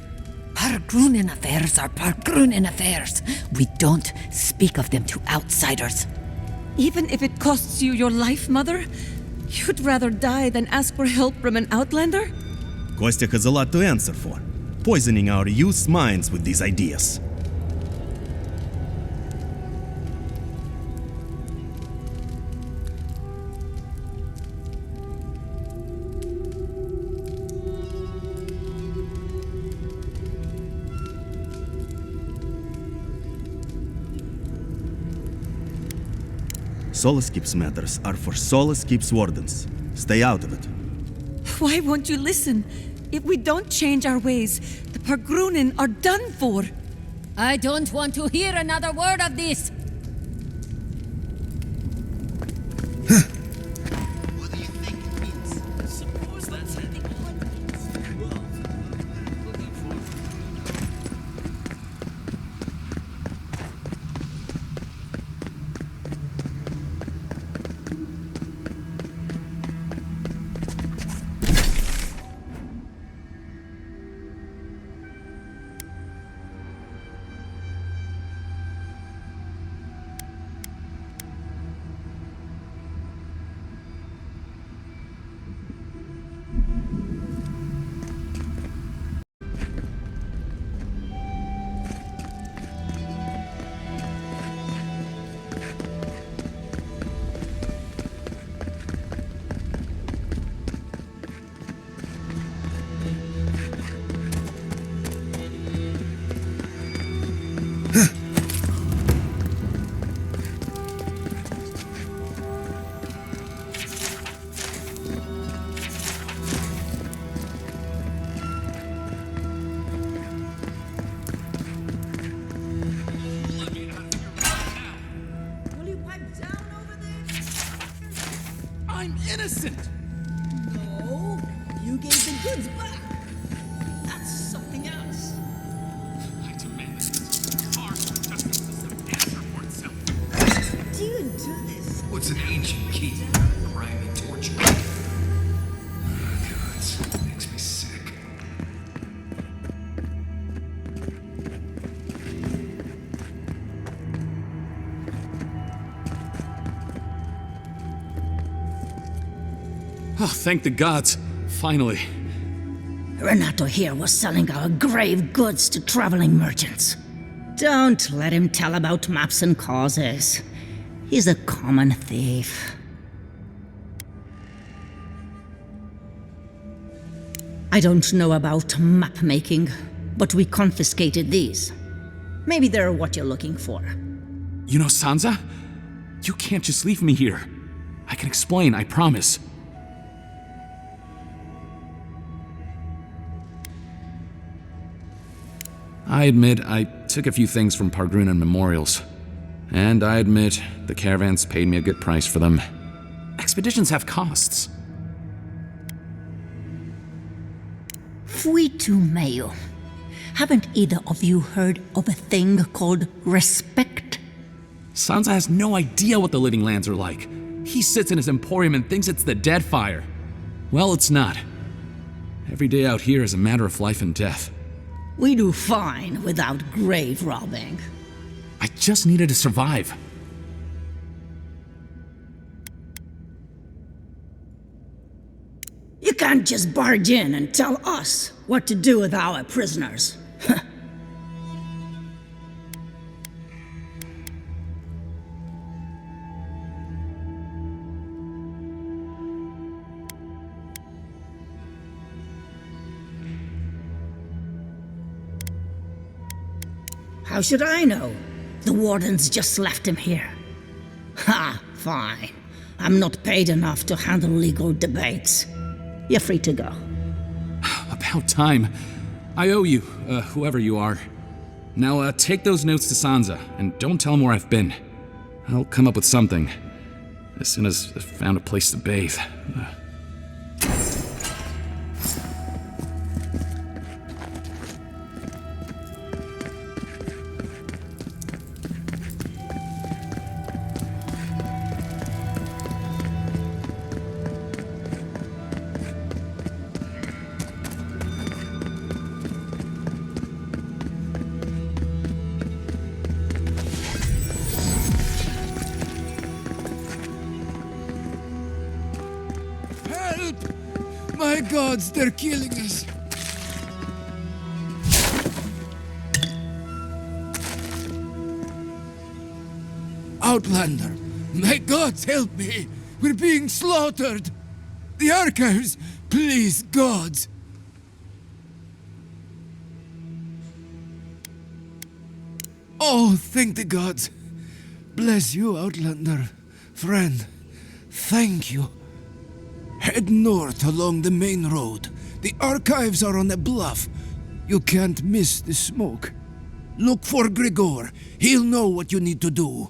Pargrunen affairs are Pargrunen affairs. We don't speak of them to outsiders. Even if it costs you your life, Mother, you'd rather die than ask for help from an Outlander? Kostya has a lot to answer for, poisoning our youth's minds with these ideas. Solus Keep's matters are for Solus Keep's wardens. Stay out of it. Why won't you listen? If we don't change our ways, the Pargrunin are done for. I don't want to hear another word of this. I'm innocent! No, you gave the goods back. That's something else. I demand that this harsh justice system answer for itself. Do you do this? What's an ancient key? Grimy torture. God, makes me sick. Oh, thank the gods. Finally. Renato here was selling our grave goods to traveling merchants. Don't let him tell about maps and causes. He's a common thief. I don't know about map making, but we confiscated these. Maybe they're what you're looking for. You know, Sansa? You can't just leave me here. I can explain, I promise. I admit I took a few things from Pargrunin memorials. And I admit the caravans paid me a good price for them. Expeditions have costs. Fuitu meo. Haven't either of you heard of a thing called respect? Sansa has no idea what the living lands are like. He sits in his emporium and thinks it's the Deadfire. Well, it's not. Every day out here is a matter of life and death. We do fine without grave robbing. I just needed to survive. You can't just barge in and tell us what to do with our prisoners. How should I know? The wardens just left him here. Ha, fine. I'm not paid enough to handle legal debates. You're free to go. About time. I owe you, whoever you are. Now, take those notes to Sansa, and don't tell him where I've been. I'll come up with something. As soon as I've found a place to bathe. My gods, they're killing us! Outlander, my gods help me! We're being slaughtered! The archives! Please, gods! Oh, thank the gods! Bless you, Outlander. Friend, thank you. Head north along the main road. The archives are on the bluff. You can't miss the smoke. Look for Grigor. He'll know what you need to do.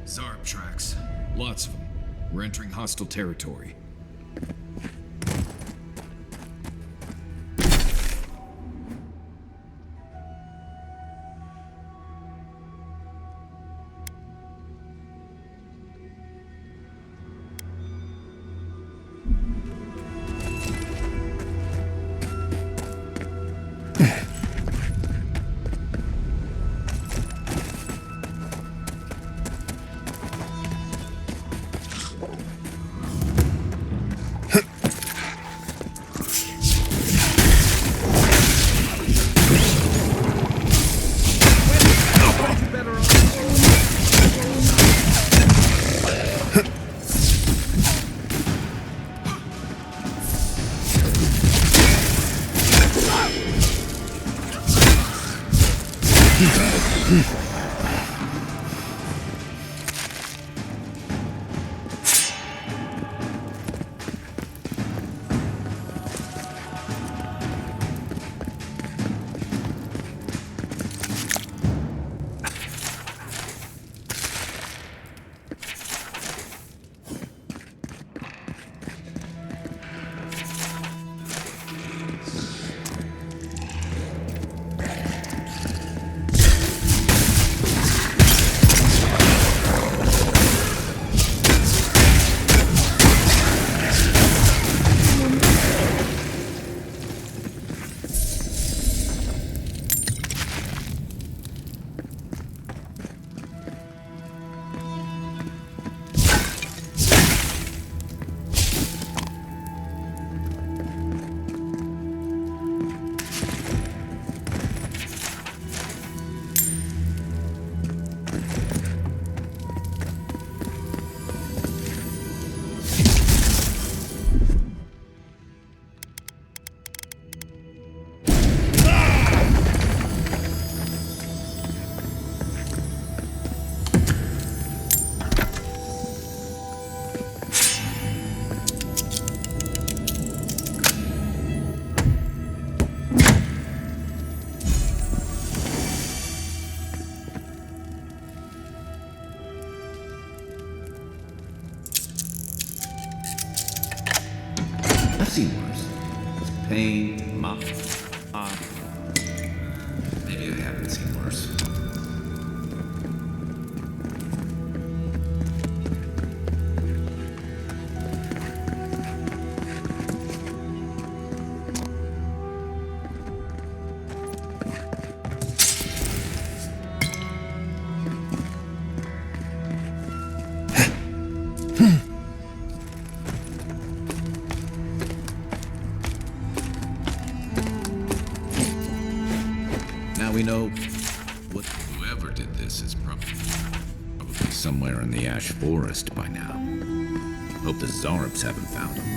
Zarb tracks. Lots of them. We're entering hostile territory. I've seen worse. Pain, mop. Maybe I haven't seen worse. We know what whoever did this is probably somewhere in the Ash Forest by now. Hope the Zarbs haven't found him.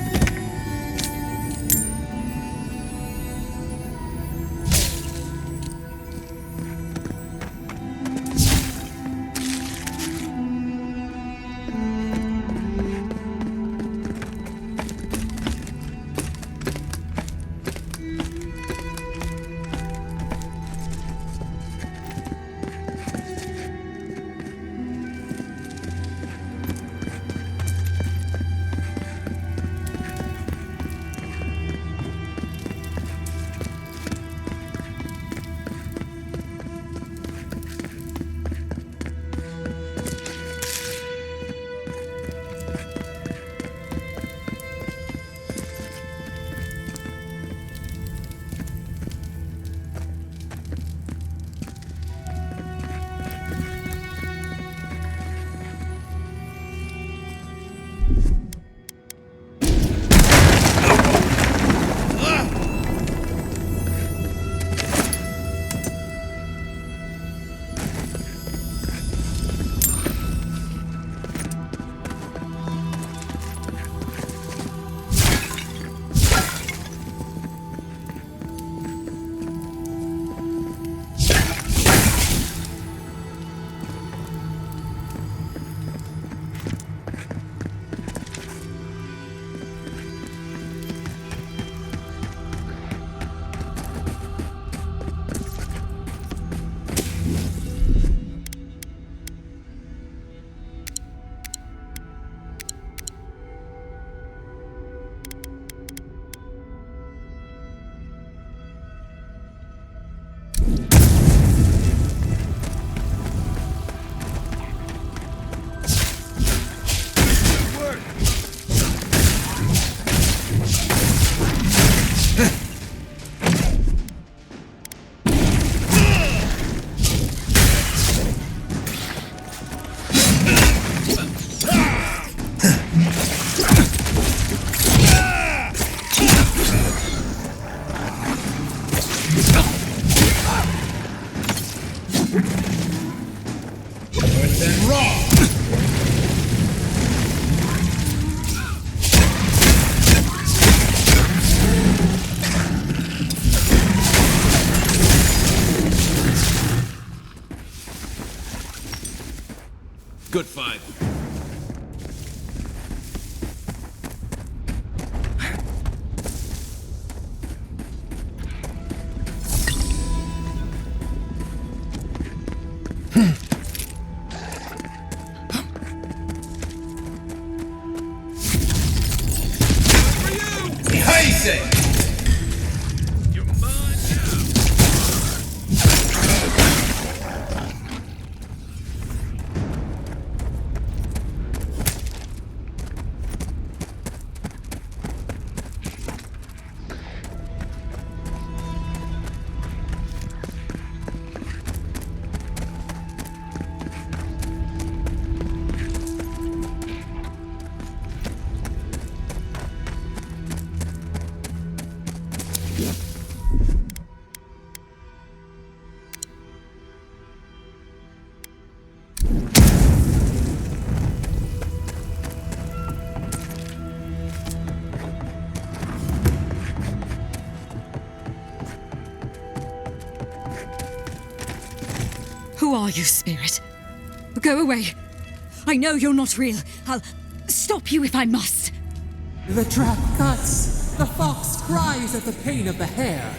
Earth and raw! Good fight. Who are you, spirit? Go away. I know you're not real. I'll stop you if I must. The trap cuts. The fox cries at the pain of the hare.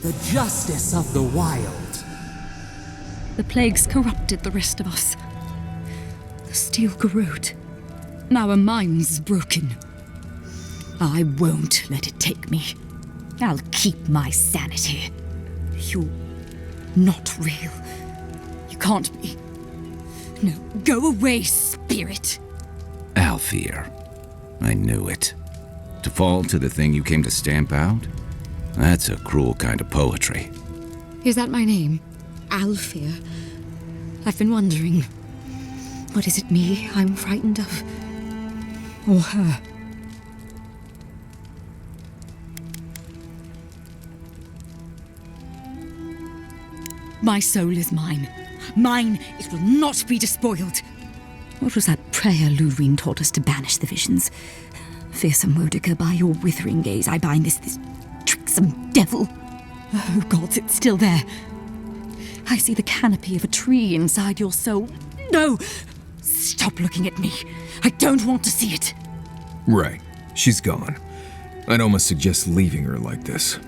The justice of the wild. The plague's corrupted the rest of us. The steel corrode. Our minds broken. I won't let it take me. I'll keep my sanity. You're not real. You can't be. No, go away, spirit. Alfear. I knew it. To fall to the thing you came to stamp out? That's a cruel kind of poetry. Is that my name? Alfear? I've been wondering. What is it me I'm frightened of? Or her? My soul is mine. Mine, it will not be despoiled. What was that prayer Lureen taught us to banish the visions? Fearsome Wodica, by your withering gaze, I bind this tricksome devil. Oh, gods, it's still there. I see the canopy of a tree inside your soul. No! Stop looking at me. I don't want to see it. Right. She's gone. I'd almost suggest leaving her like this.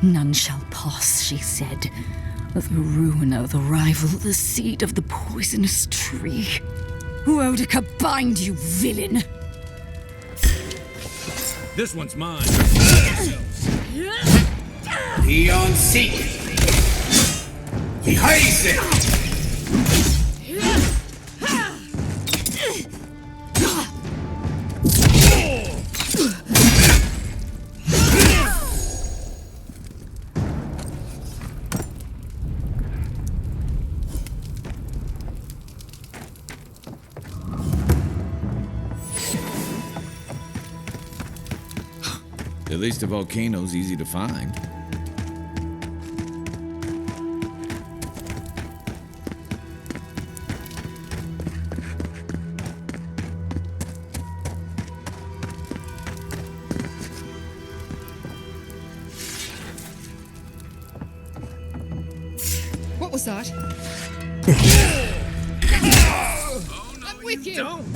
None shall pass, she said. The ruiner, the rival, the seed of the poisonous tree. Wodica, bind, you villain! This one's mine. Beyond seek. Heise! At least the volcano's easy to find. What was that? I'm with you! Don't!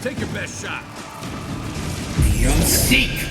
Take your best shot. You'll seek.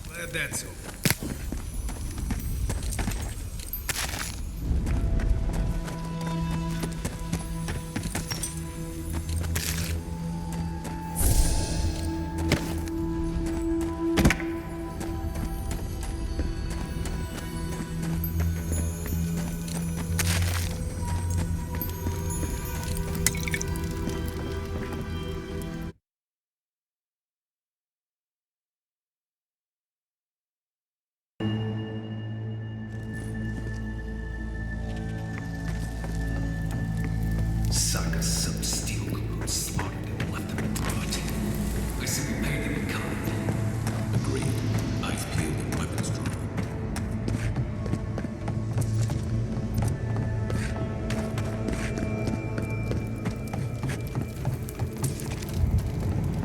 Glad that's over. Saga some steel recruits slaughtered and left them to rot. I say we pay them in kind. Agreed. Eyes peeled and weapons drawn.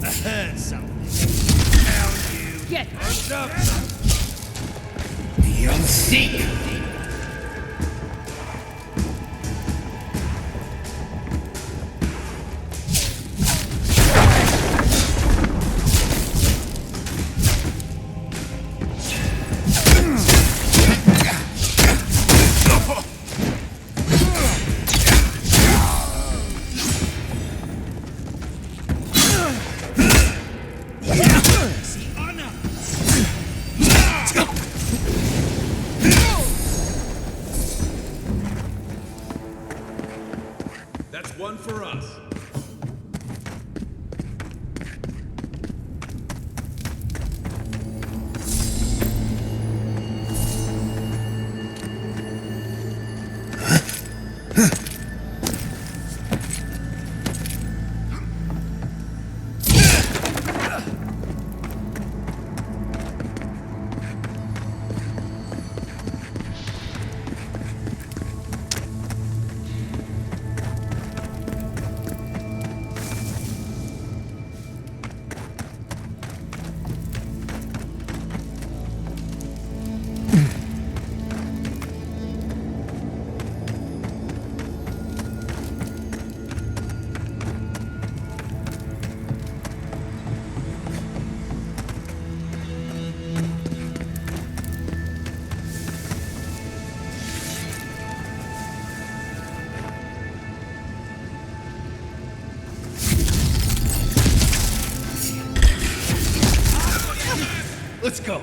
I heard something. Down you. Get up. You'll seek. That's one for us. Let's go.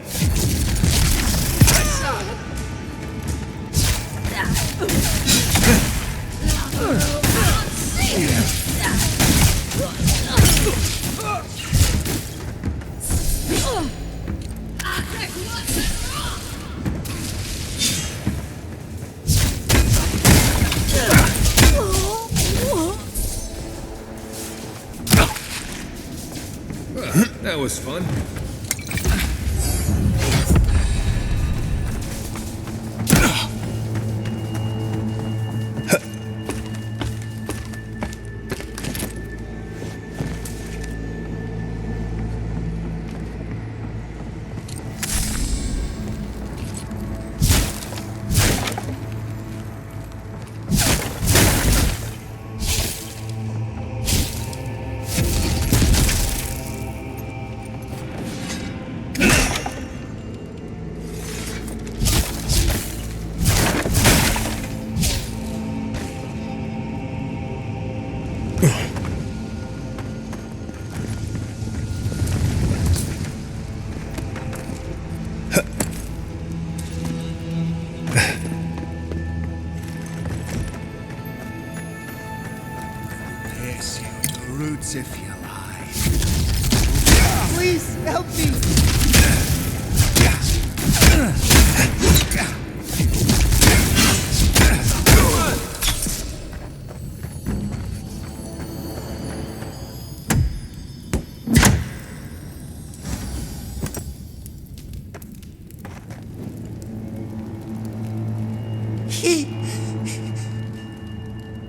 That was fun. roots if you like. Please help me!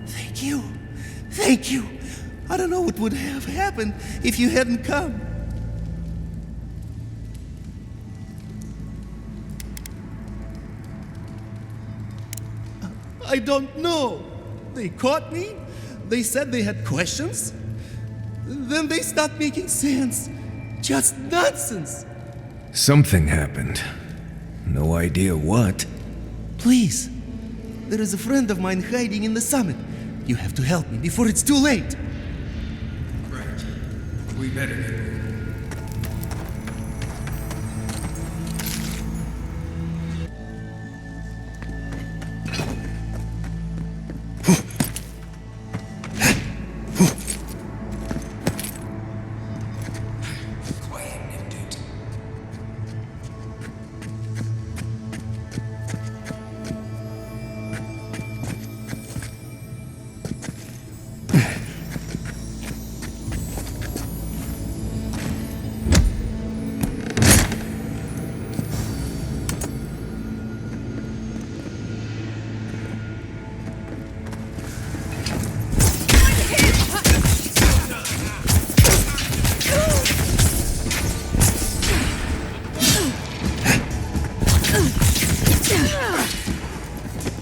Thank you. Thank you. I don't know what would have happened if you hadn't come. I don't know. They caught me. They said they had questions. Then they stopped making sense. Just nonsense. Something happened. No idea what. Please. There is a friend of mine hiding in the summit. You have to help me before it's too late. Right. We better get moving.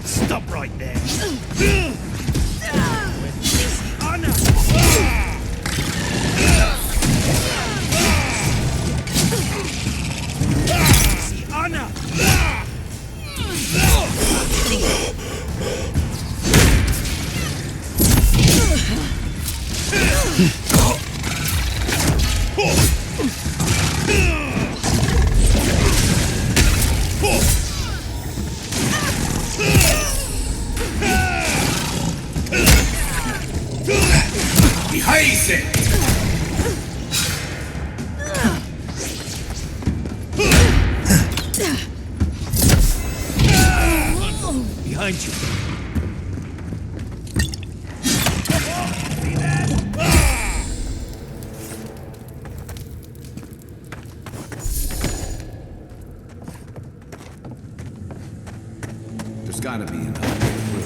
Stop right there. Honor. Honor. Behind it! Behind you. There's gotta be another way through.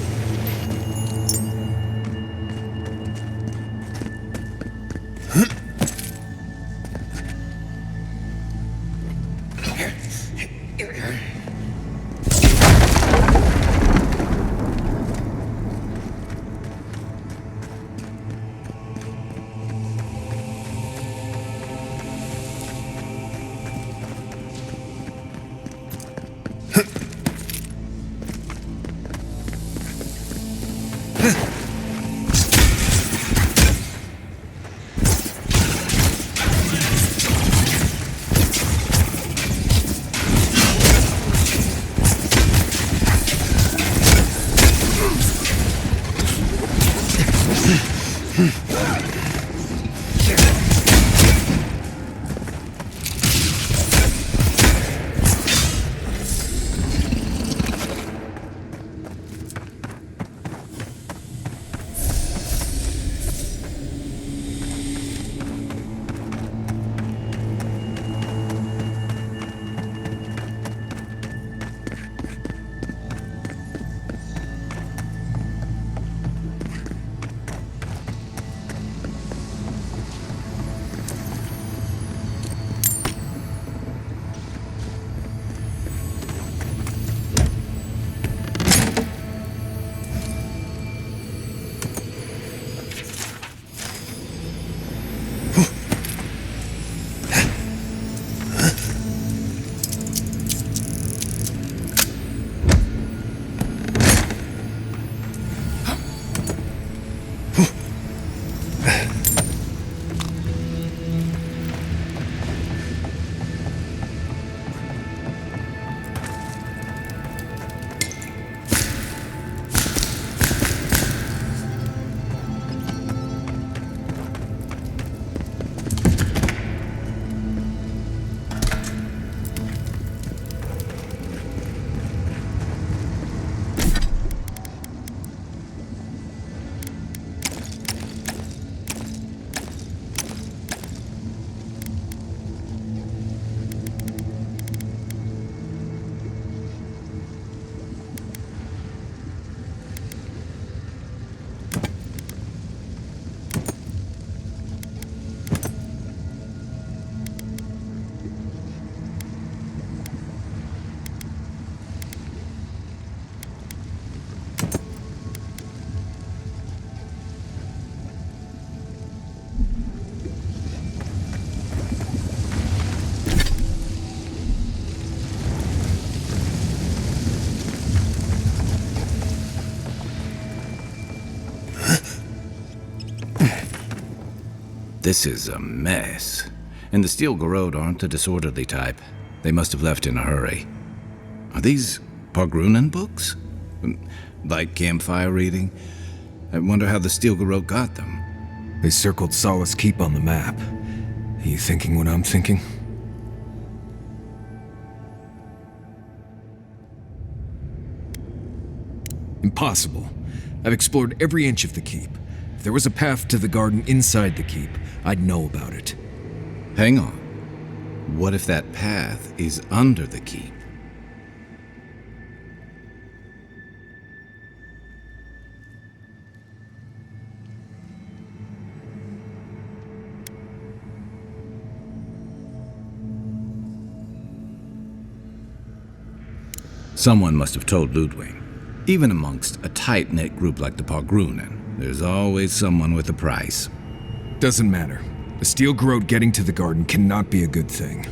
This is a mess. And the Steel Garrod aren't the disorderly type. They must have left in a hurry. Are these Pargrunen books? Like campfire reading? I wonder how the Steel Garrod got them. They circled Solace Keep on the map. Are you thinking what I'm thinking? Impossible. I've explored every inch of the keep. If there was a path to the garden inside the keep, I'd know about it. Hang on. What if that path is under the keep? Someone must have told Ludwig. Even amongst a tight-knit group like the Pargrunen, there's always someone with a price. Doesn't matter. The Steel Garrod getting to the garden cannot be a good thing.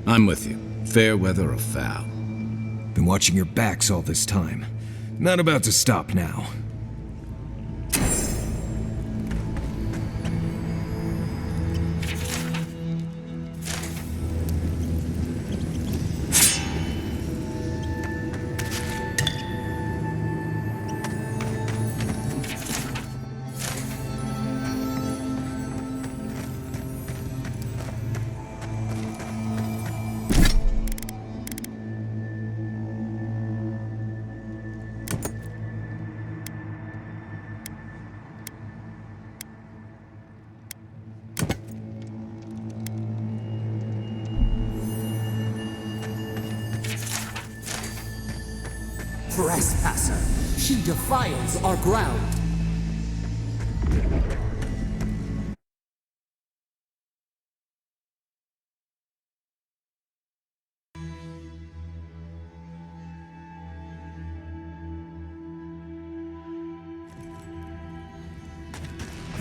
I'm with you. Fair weather or foul. Been watching your backs all this time. Not about to stop now. Trespasser! She defiles our ground!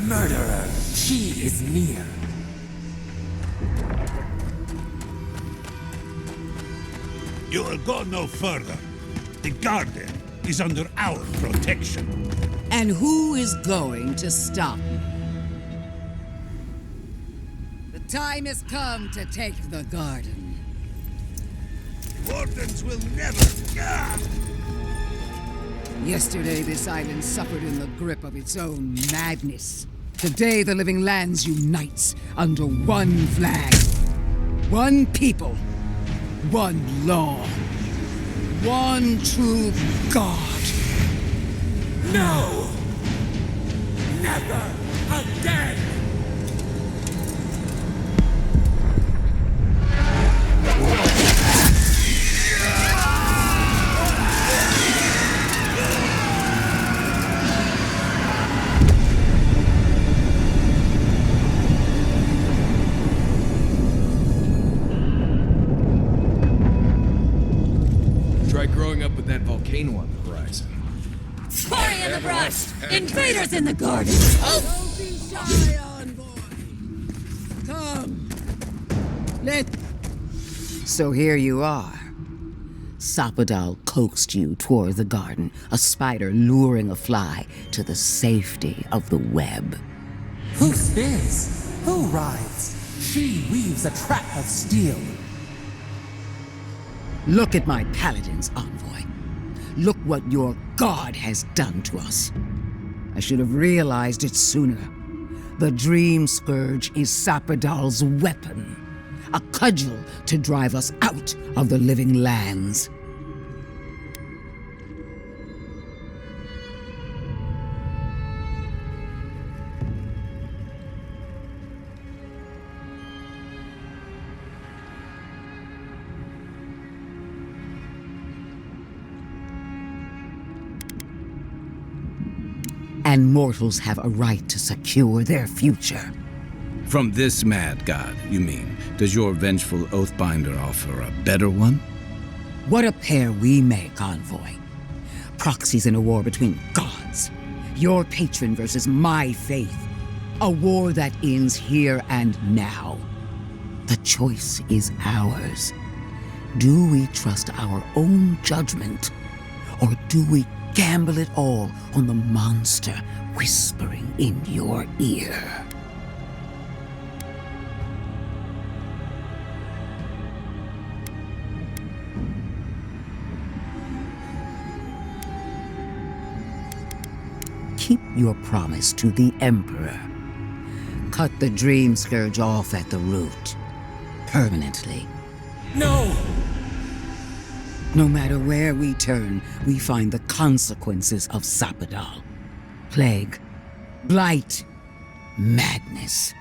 Murderer! She is near! You will go no further. The garden is under our protection. And who is going to stop me? The time has come to take the garden. Wardens will never... Yesterday, this island suffered in the grip of its own madness. Today, the living lands unites under one flag. One people. One law. One true God. No! Never again! Try growing up with that volcano on the horizon. Quarry in the brush! Invaders in the garden! Don't be shy, envoy! Come! So here you are. Sapadal coaxed you toward the garden, a spider luring a fly to the safety of the web. Who spins? Who rides? She weaves a trap of steel. Look at my paladins, envoy. Look what your god has done to us. I should have realized it sooner. The Dream Scourge is Sapadal's weapon. A cudgel to drive us out of the living lands. And mortals have a right to secure their future. From this mad god, you mean? Does your vengeful Oathbinder offer a better one? What a pair we make, envoy. Proxies in a war between gods. Your patron versus my faith. A war that ends here and now. The choice is ours. Do we trust our own judgment, or do we gamble it all on the monster whispering in your ear? Keep your promise to the Emperor. Cut the Dream Scourge off at the root. Permanently. No! No matter where we turn, we find the consequences of Sapadal. Plague, blight, madness.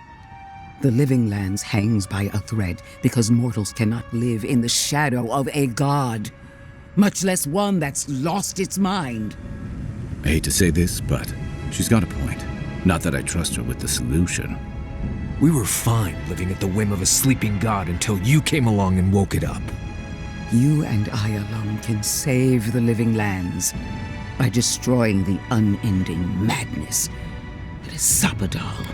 The Living Lands hangs by a thread because mortals cannot live in the shadow of a god, much less one that's lost its mind. I hate to say this, but she's got a point. Not that I trust her with the solution. We were fine living at the whim of a sleeping god until you came along and woke it up. You and I alone can save the Living Lands by destroying the unending madness that is Sapadal.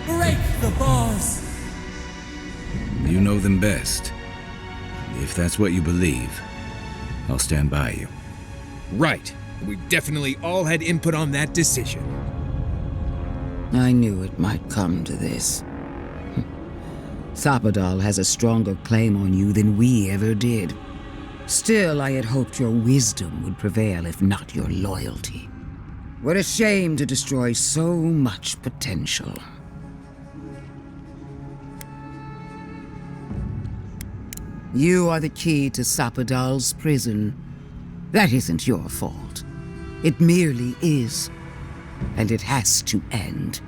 Break the bars! You know them best. If that's what you believe, I'll stand by you. Right. We definitely all had input on that decision. I knew it might come to this. Sapadal has a stronger claim on you than we ever did. Still, I had hoped your wisdom would prevail, if not your loyalty. What a shame to destroy so much potential. You are the key to Sapadal's prison. That isn't your fault. It merely is. And it has to end.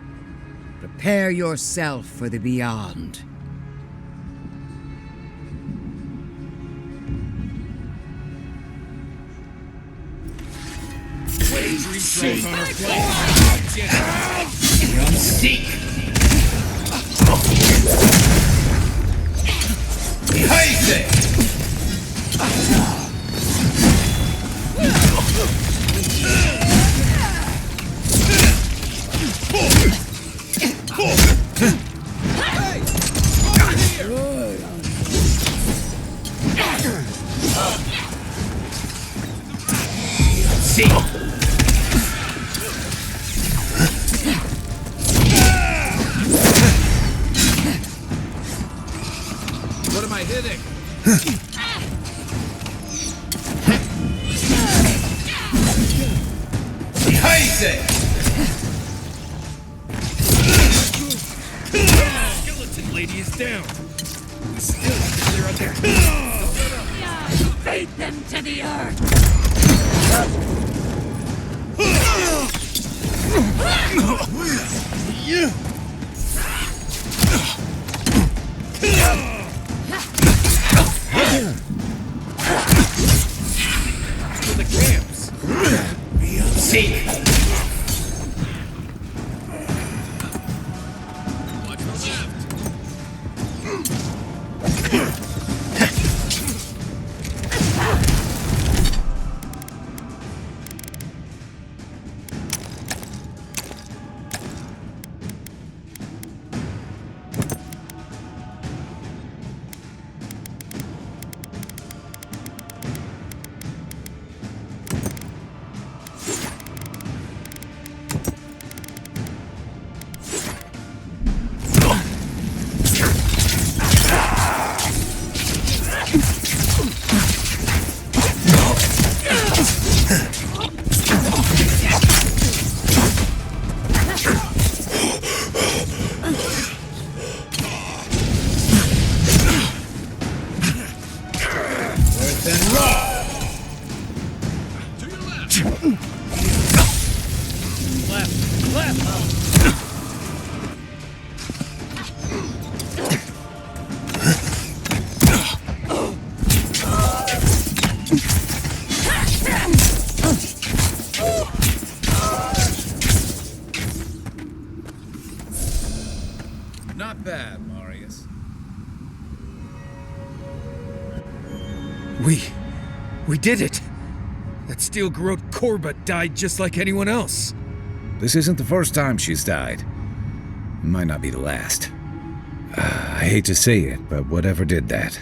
Prepare yourself for the beyond. What am I hitting? Skeleton lady is down. We still have to clear out their... Fade them to the earth! To the camps. Seek! Not bad, Marius. We did it! That steel-garrote Korba died just like anyone else. This isn't the first time she's died. It might not be the last. I hate to say it, but whatever did that,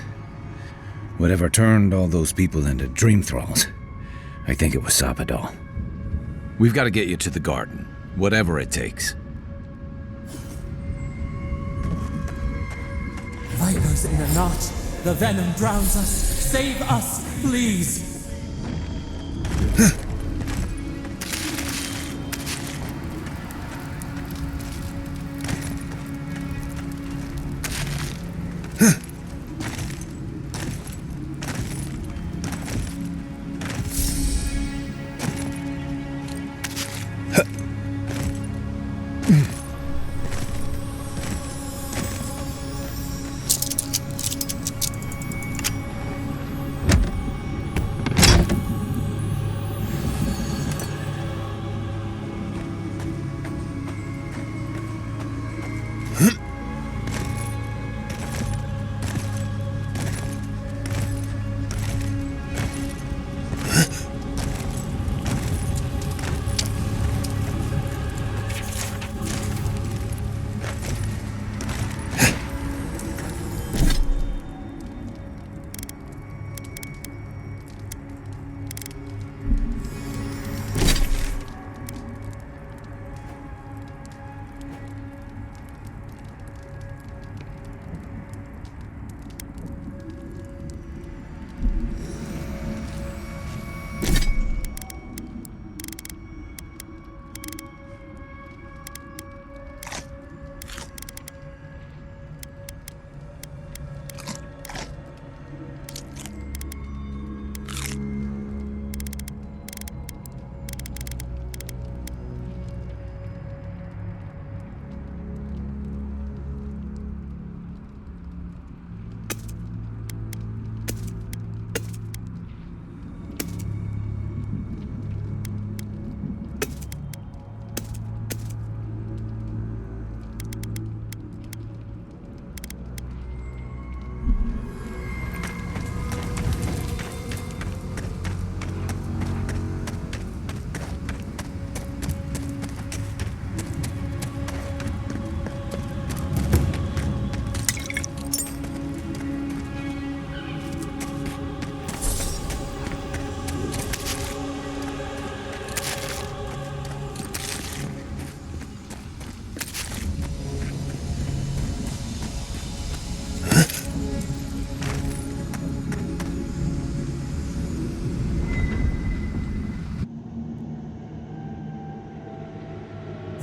whatever turned all those people into dream thralls, I think it was Sapadal. We've got to get you to the garden, whatever it takes. Vipers in a knot. The venom drowns us. Save us, please.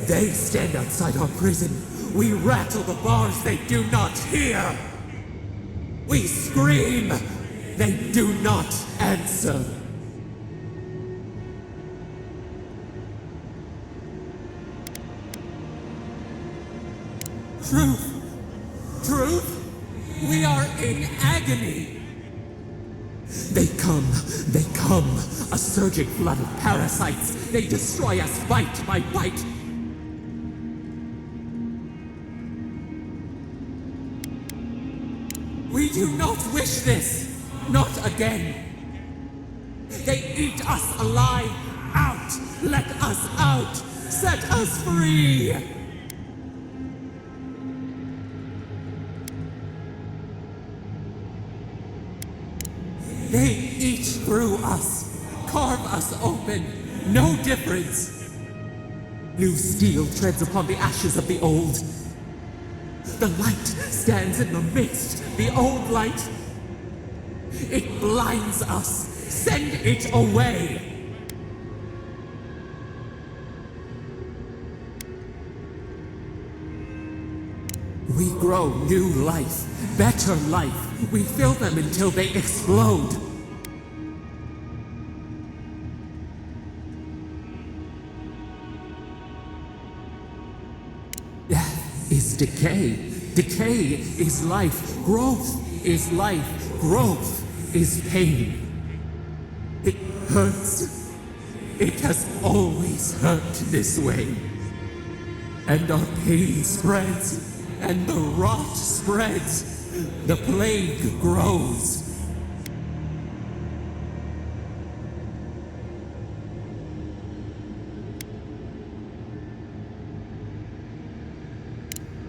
They stand outside our prison. We rattle the bars, they do not hear. We scream, they do not answer. Truth! Truth! We are in agony! They come, a surging flood of parasites. They destroy us bite by bite. We do not wish this, not again. They eat us alive. Out! Let us out! Set us free! They eat through us, carve us open, no difference. New steel treads upon the ashes of the old. The light stands in the midst, the old light. It blinds us. Send it away. We grow new life, better life. We fill them until they explode. Death is decay. Decay is life. Growth is life. Growth is pain. It hurts. It has always hurt this way. And our pain spreads, and the rot spreads. The plague grows.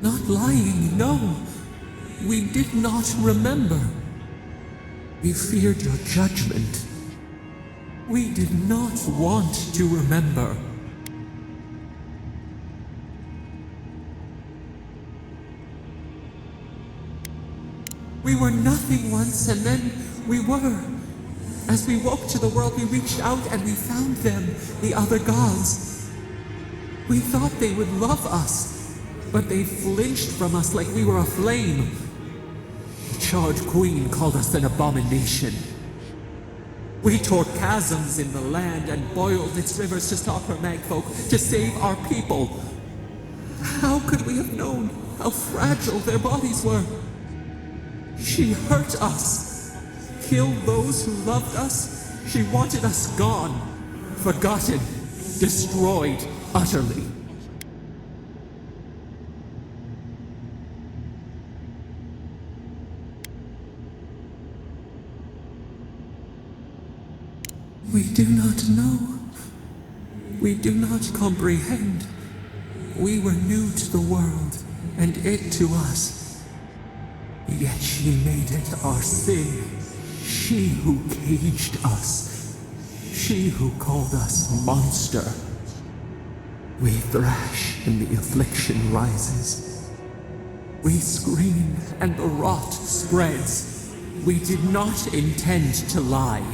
not lying, no. We did not remember. We feared your judgment. We did not want to remember. We were nothing once, and then we were. As we woke to the world, we reached out and we found them, the other gods. We thought they would love us, but they flinched from us like we were a flame. The charred queen called us an abomination. We tore chasms in the land and boiled its rivers to stop her magfolk, to save our people. How could we have known how fragile their bodies were? She hurt us, killed those who loved us. She wanted us gone, forgotten, destroyed utterly. We do not know. We do not comprehend. We were new to the world, and it to us. Yet she made it our sin. She who caged us. She who called us monster. We thrash and the affliction rises. We scream and the rot spreads. We did not intend to lie.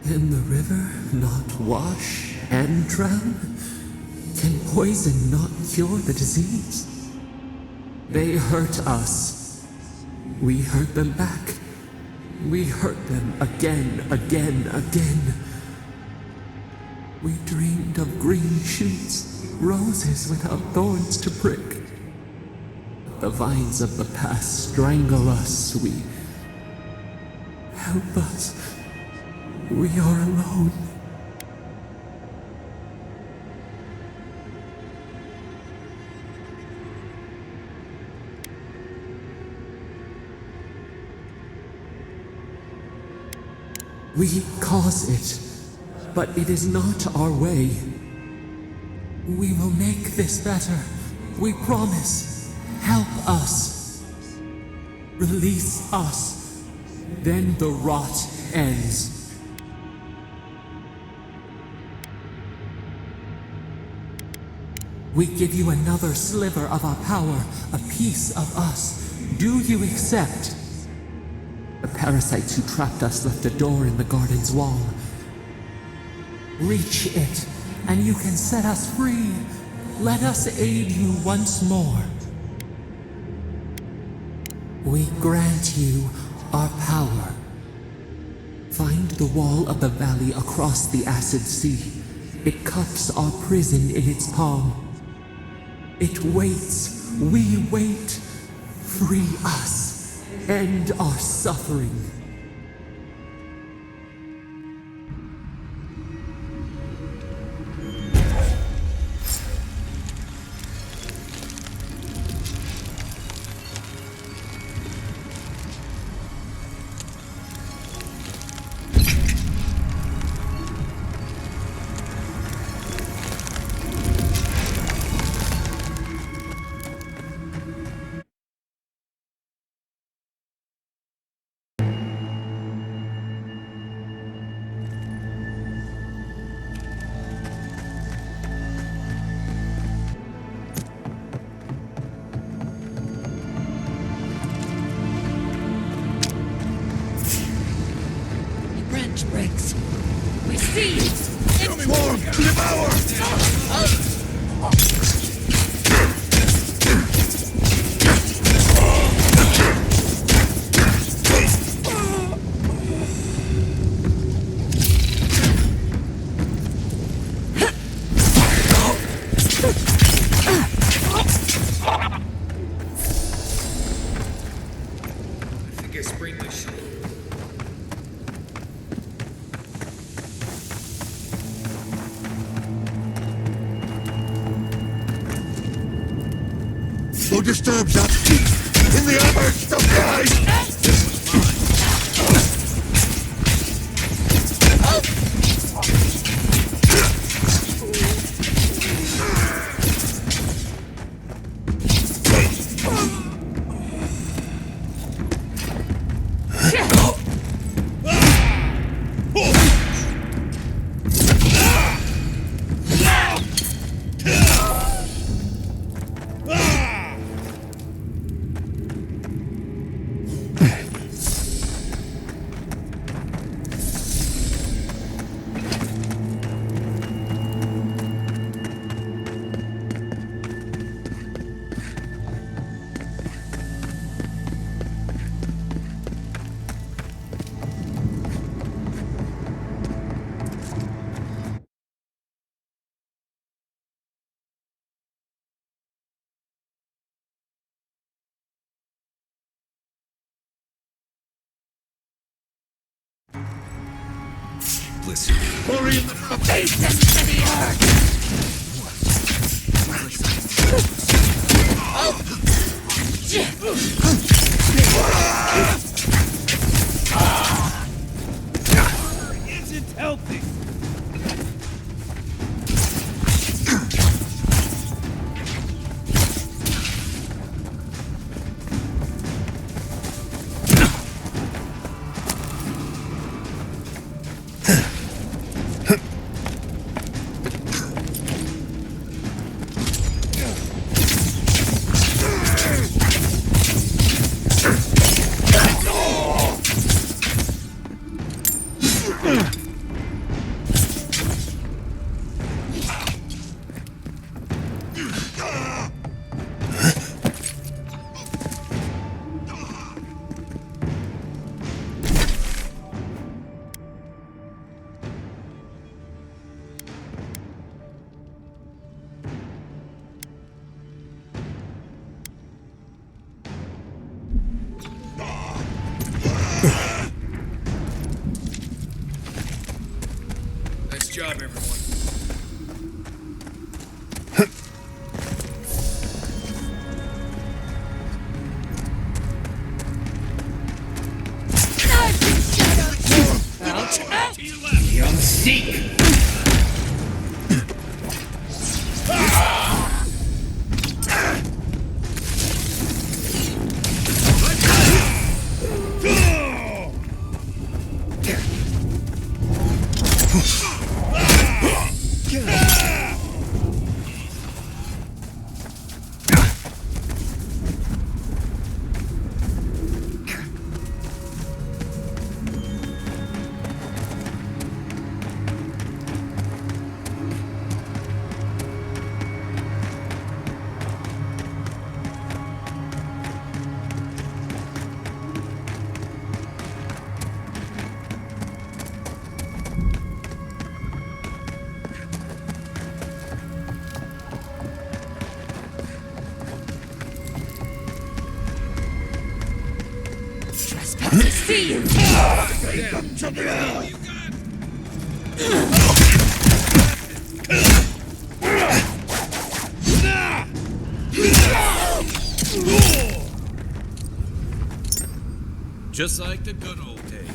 Can the river not wash and drown? Can poison not cure the disease? They hurt us. We hurt them back. We hurt them again, again, again. We dreamed of green shoots, roses without thorns to prick. The vines of the past strangle us. Help us. We are alone. We cause it, but it is not our way. We will make this better. We promise. Help us. Release us. Then the rot ends. We give you another sliver of our power, a piece of us. Do you accept? The parasites who trapped us left a door in the garden's wall. Reach it, and you can set us free. Let us aid you once more. We grant you our power. Find the wall of the valley across the acid sea. It cups our prison in its palm. It waits. We wait. Free us. End our suffering. Bricks. We see! Enemy warm! Devour! I think I sprained my shoulder. Who disturbs that peace in the midst of life? listen. Hurry in the Faces to the earth! Isn't healthy. Nice job, everyone. Young Seek! See you! Just like the good old days.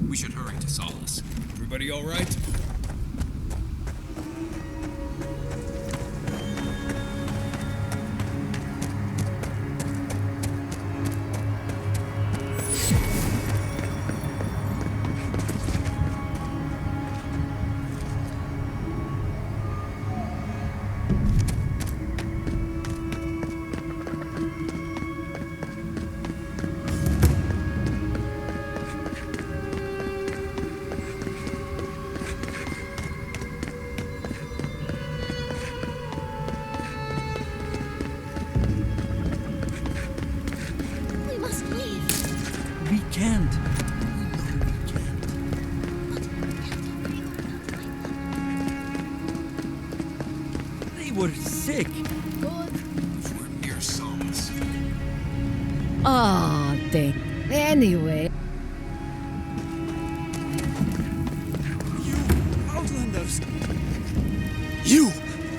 We should hurry to Solace. Everybody all right? were sick. We're near Solace. Oh, thank. Anyway. Outlanders! You!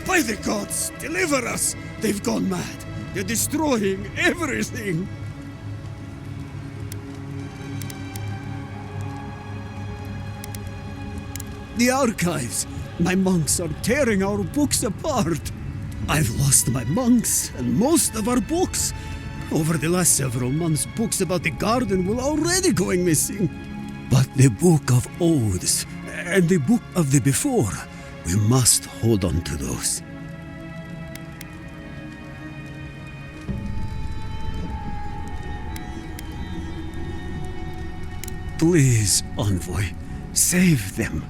By the gods, deliver us! They've gone mad. They're destroying everything! The archives! My monks are tearing our books apart! I've lost my monks and most of our books. Over the last several months, books about the garden were already going missing. But the Book of Oaths and the Book of the Before, we must hold on to those. Please, Envoy, save them.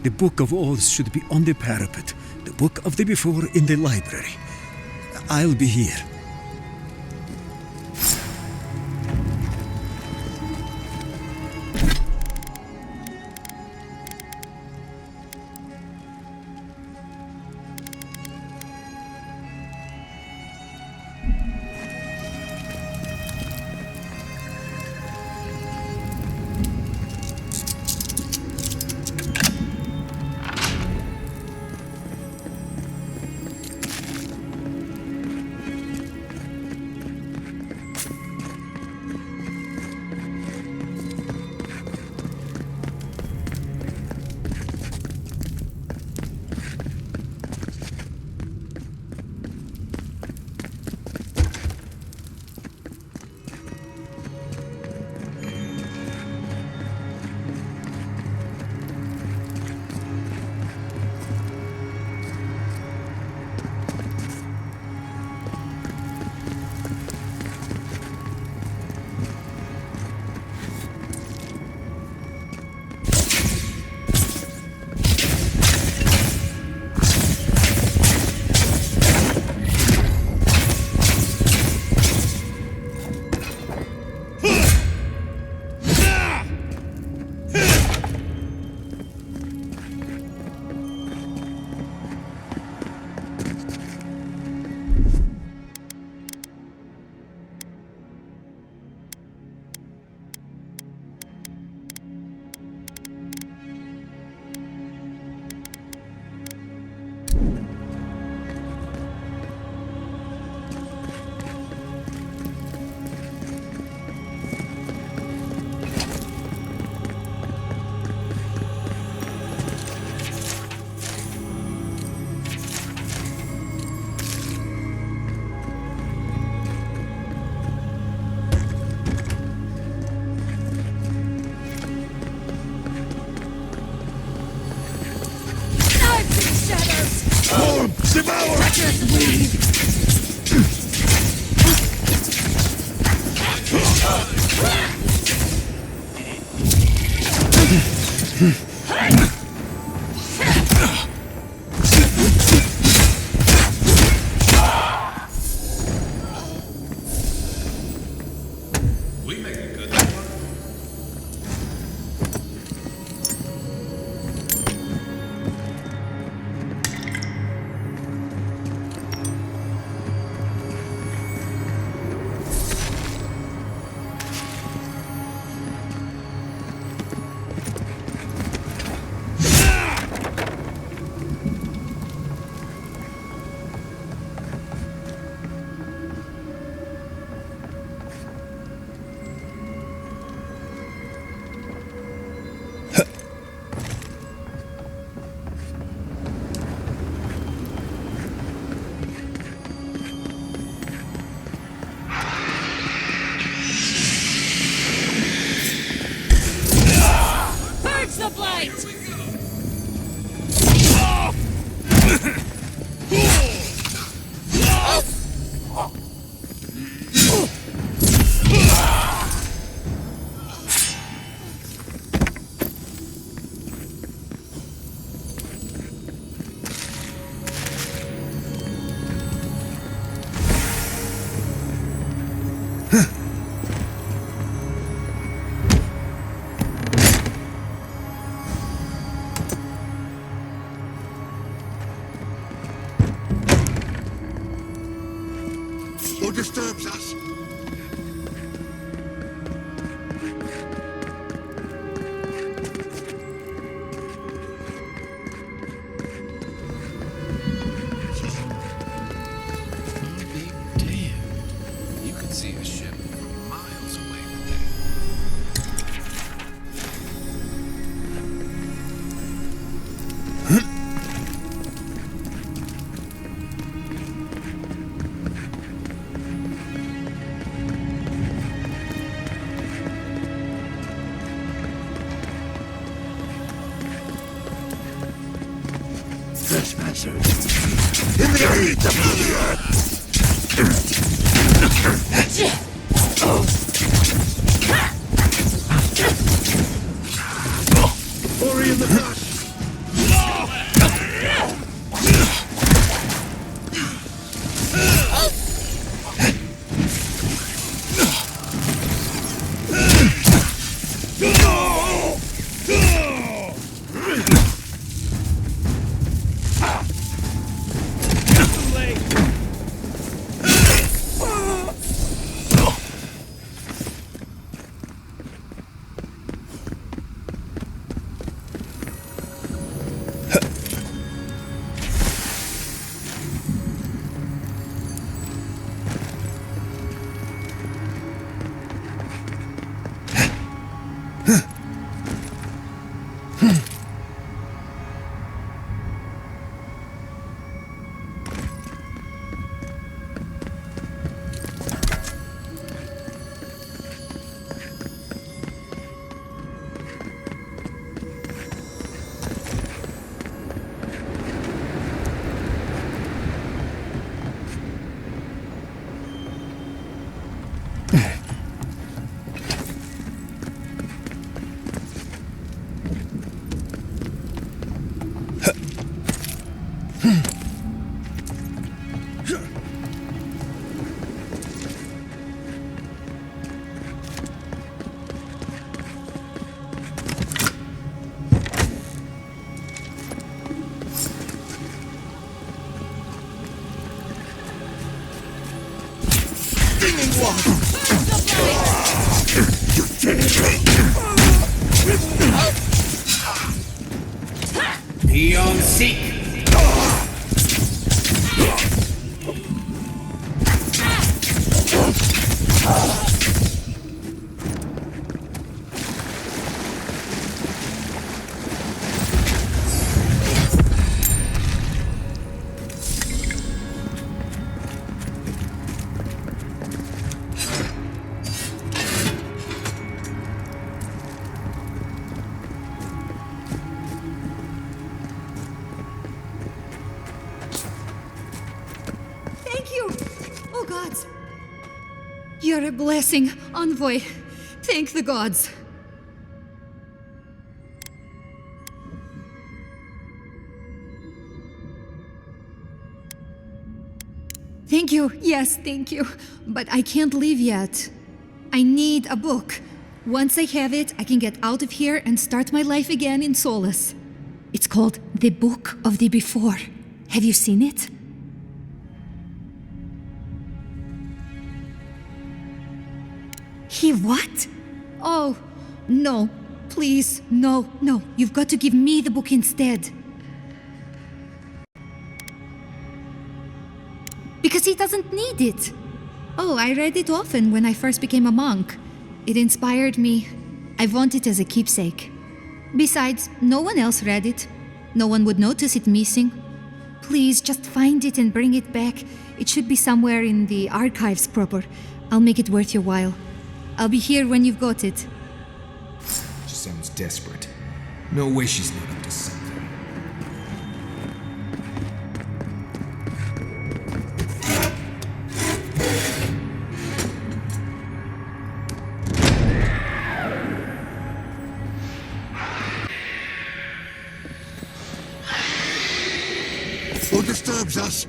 The Book of Oaths should be on the parapet, the Book of the Before in the library. I'll be here. Devour! Treacherous weed! We make a good trespassers. In the heat of the earth. Ori in the brush. Neon Seek! You're a blessing, Envoy. Thank the gods. Thank you. Yes, thank you. But I can't leave yet. I need a book. Once I have it, I can get out of here and start my life again in Solace. It's called The Book of the Before. Have you seen it? He what? Oh, no. Please, no. You've got to give me the book instead. Because he doesn't need it. Oh, I read it often when I first became a monk. It inspired me. I want it as a keepsake. Besides, no one else read it. No one would notice it missing. Please, just find it and bring it back. It should be somewhere in the archives proper. I'll make it worth your while. I'll be here when you've got it. She sounds desperate. No way she's not up to something. Who disturbs us?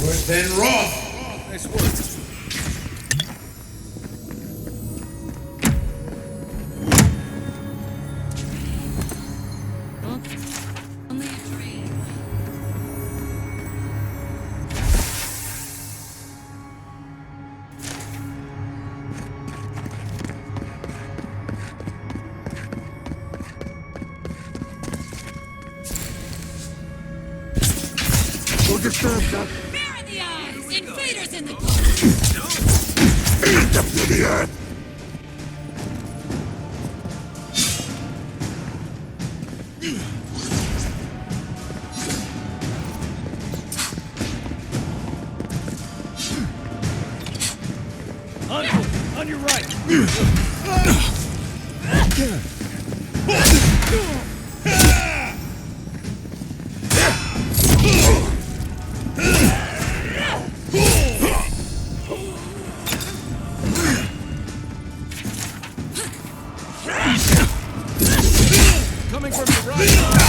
Worse than Roth. Nice work. Who disturbs us? Mirror the eyes! Invaders in the Eat up to the earth! On your right! Coming from your right!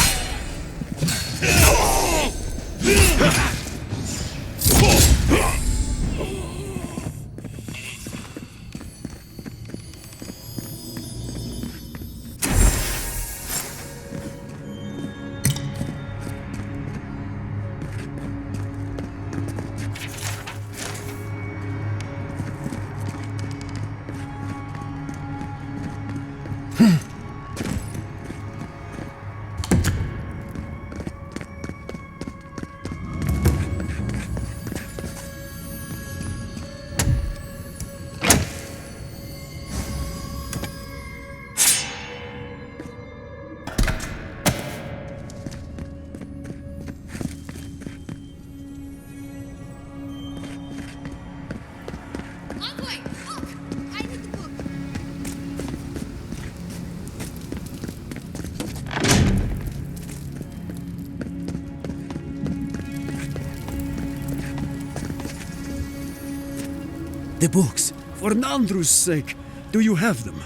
The books, for Nandru's sake, do you have them?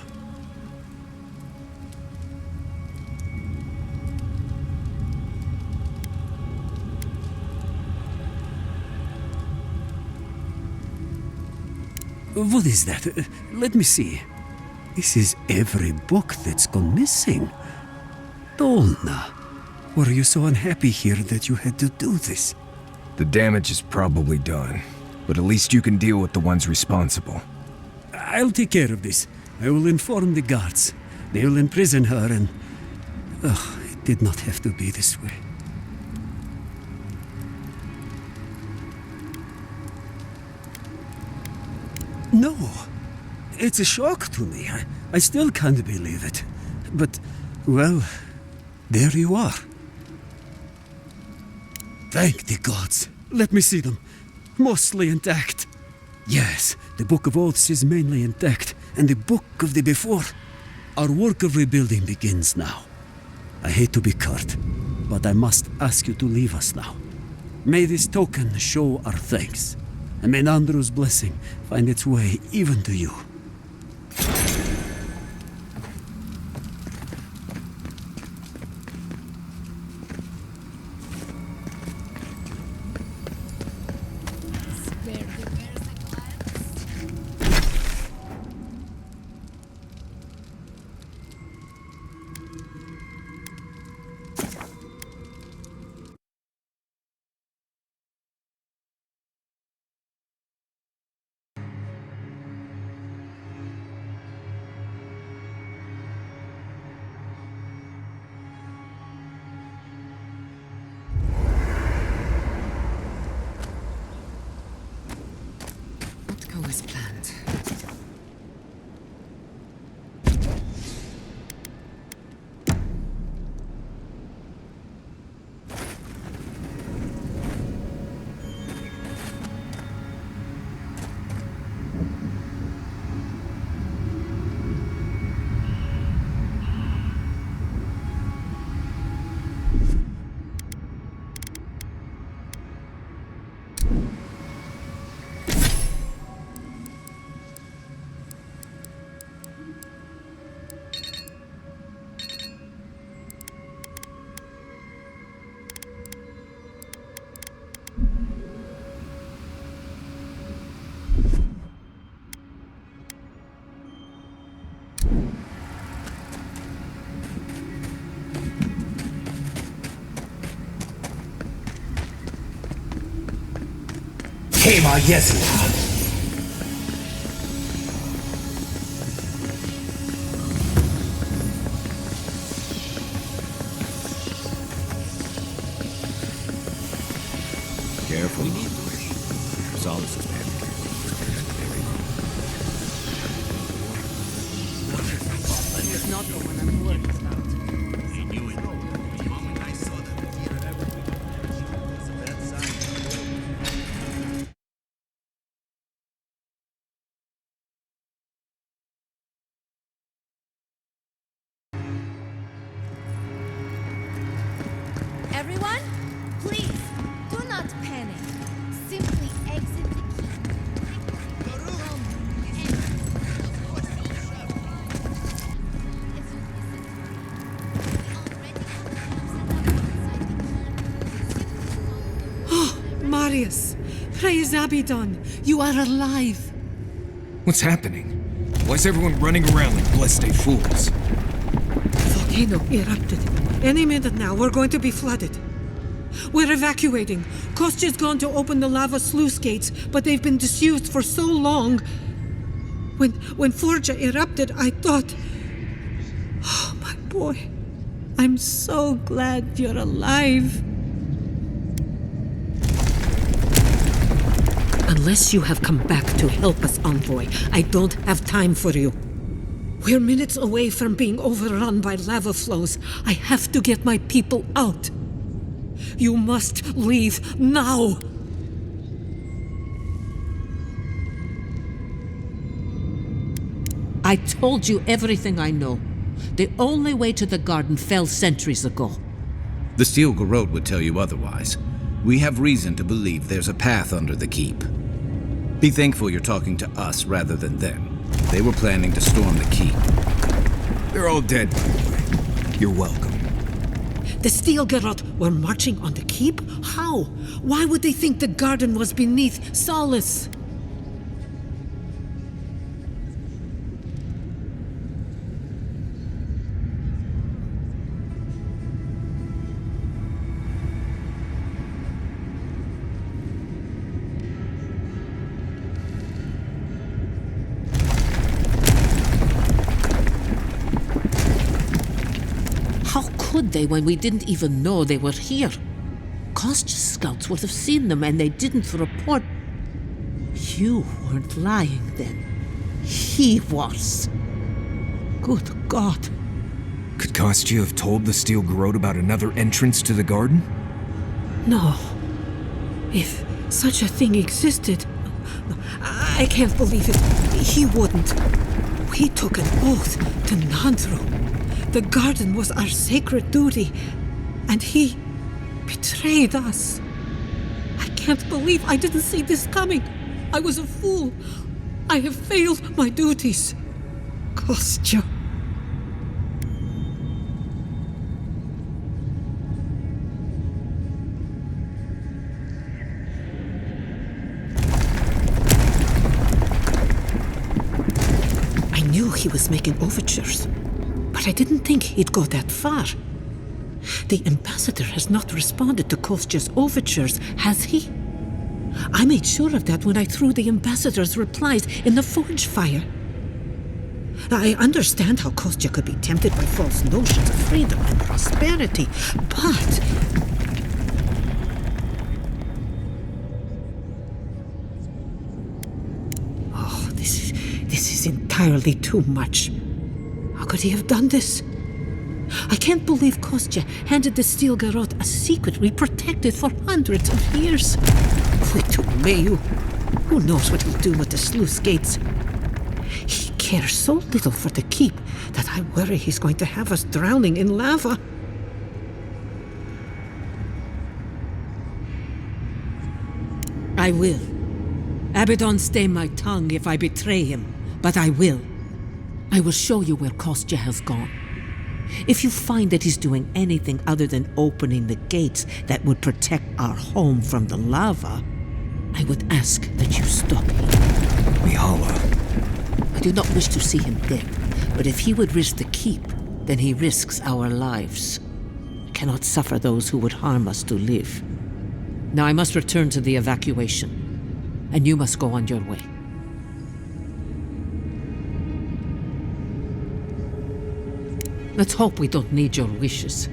What is that? Let me see. This is every book that's gone missing. Dolna, were you so unhappy here that you had to do this? The damage is probably done, but at least you can deal with the ones responsible. I'll take care of this. I will inform the guards. They will imprison her and... Ugh, it did not have to be this way. No, it's a shock to me. I still can't believe it. But, well, there you are. Thank the gods. Let me see them. Mostly intact. Yes, the Book of Oaths is mainly intact, and the Book of the Before. Our work of rebuilding begins now. I hate to be curt, but I must ask you to leave us now. May this token show our thanks, and may Nandru's blessing find its way even to you. As planned. Kema Yesla. Careful. Solace is bad. It's not the one I'm worried about. Marius, praise Abaddon, you are alive. What's happening? Why is everyone running around like blessed fools? Volcano erupted. Any minute now, we're going to be flooded. We're evacuating. Kostya's gone to open the lava sluice gates, but they've been disused for so long. When Forja erupted, I thought... Oh, my boy. I'm so glad you're alive. Unless you have come back to help us, Envoy, I don't have time for you. We're minutes away from being overrun by lava flows. I have to get my people out. You must leave now. I told you everything I know. The only way to the garden fell centuries ago. The Steel Garrote would tell you otherwise. We have reason to believe there's a path under the keep. Be thankful you're talking to us rather than them. They were planning to storm the keep. They're all dead, by the way. You're welcome. The Steel Garrote were marching on the keep? How? Why would they think the garden was beneath Solace? Could they when we didn't even know they were here? Kostya's scouts would have seen them and they didn't report. You weren't lying then. He was. Good God. Could Kostya have told the Steel Garrote about another entrance to the garden? No. If such a thing existed, I can't believe it. He wouldn't. We took an oath to Nandru. The garden was our sacred duty, and he betrayed us. I can't believe I didn't see this coming. I was a fool. I have failed my duties. Kostya. I knew he was making overtures. But I didn't think he'd go that far. The ambassador has not responded to Kostya's overtures, has he? I made sure of that when I threw the ambassador's replies in the forge fire. I understand how Kostya could be tempted by false notions of freedom and prosperity, but... Oh, this is entirely too much. How could he have done this? I can't believe Kostya handed the Steel Garrote a secret we protected for hundreds of years. Mayu, who knows what he'll do with the sluice gates? He cares so little for the keep that I worry he's going to have us drowning in lava. I will. Abaddon stay my tongue if I betray him, but I will. I will show you where Kostya has gone. If you find that he's doing anything other than opening the gates that would protect our home from the lava, I would ask that you stop him. Mihala. I do not wish to see him dead, but if he would risk the keep, then he risks our lives. I cannot suffer those who would harm us to live. Now I must return to the evacuation, and you must go on your way. Let's hope we don't need your wishes.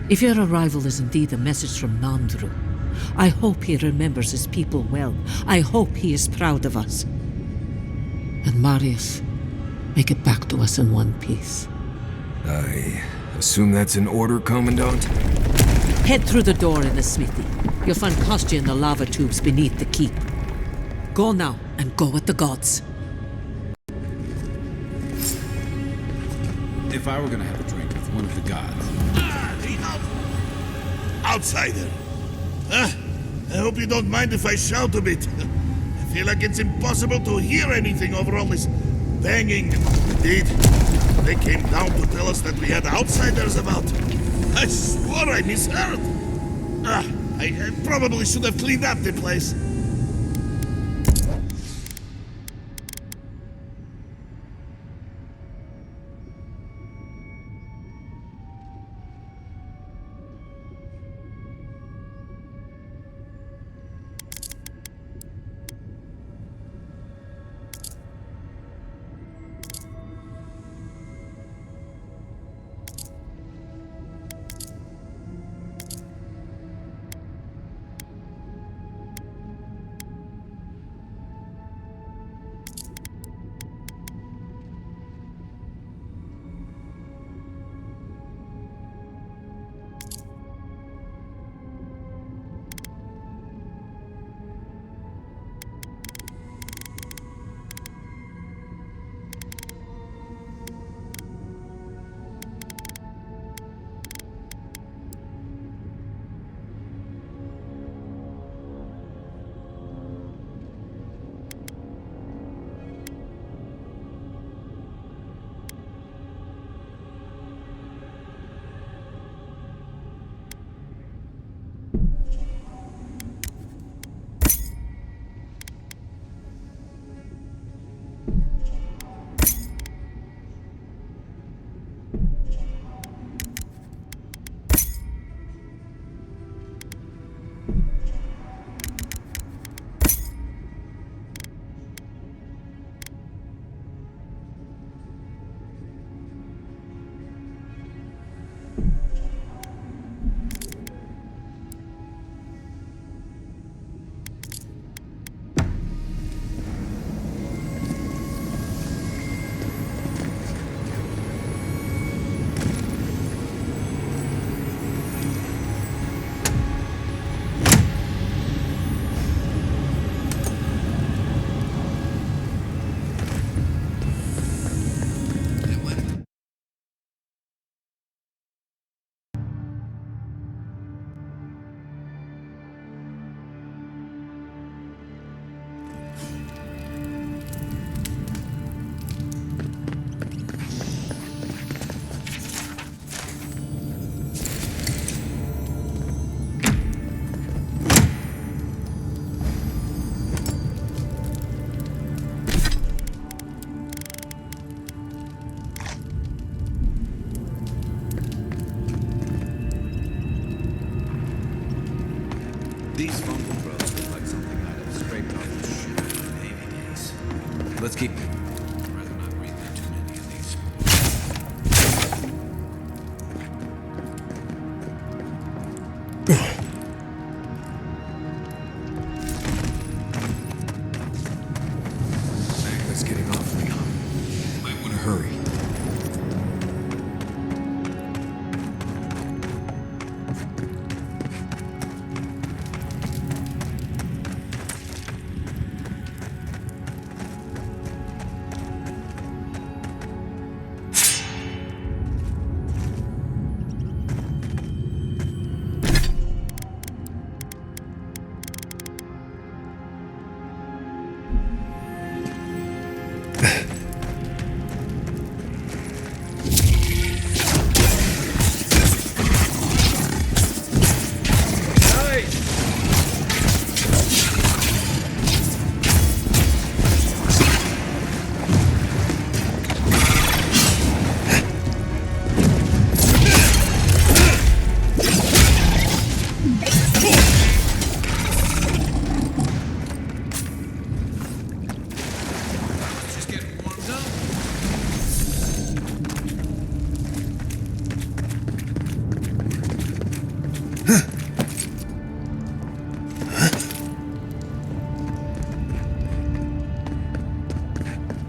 If your arrival is indeed a message from Nandru, I hope he remembers his people well. I hope he is proud of us. And Marius, make it back to us in one piece. I assume that's an order, Commandant? Head through the door in the smithy. You'll find Kostya in the lava tubes beneath the keep. Go now, and go with the gods. If I were gonna have a drink with one of the gods... Outsider! I hope you don't mind if I shout a bit. I feel like it's impossible to hear anything over all this banging. Indeed, they came down to tell us that we had outsiders about. I swore I misheard. I probably should have cleaned up the place. These fungal growths look like something I'd have scraped off the ship in my Navy days. Let's keep... I'd rather not breathe in too many of these. Magnet's getting awfully hot. Might want to hurry.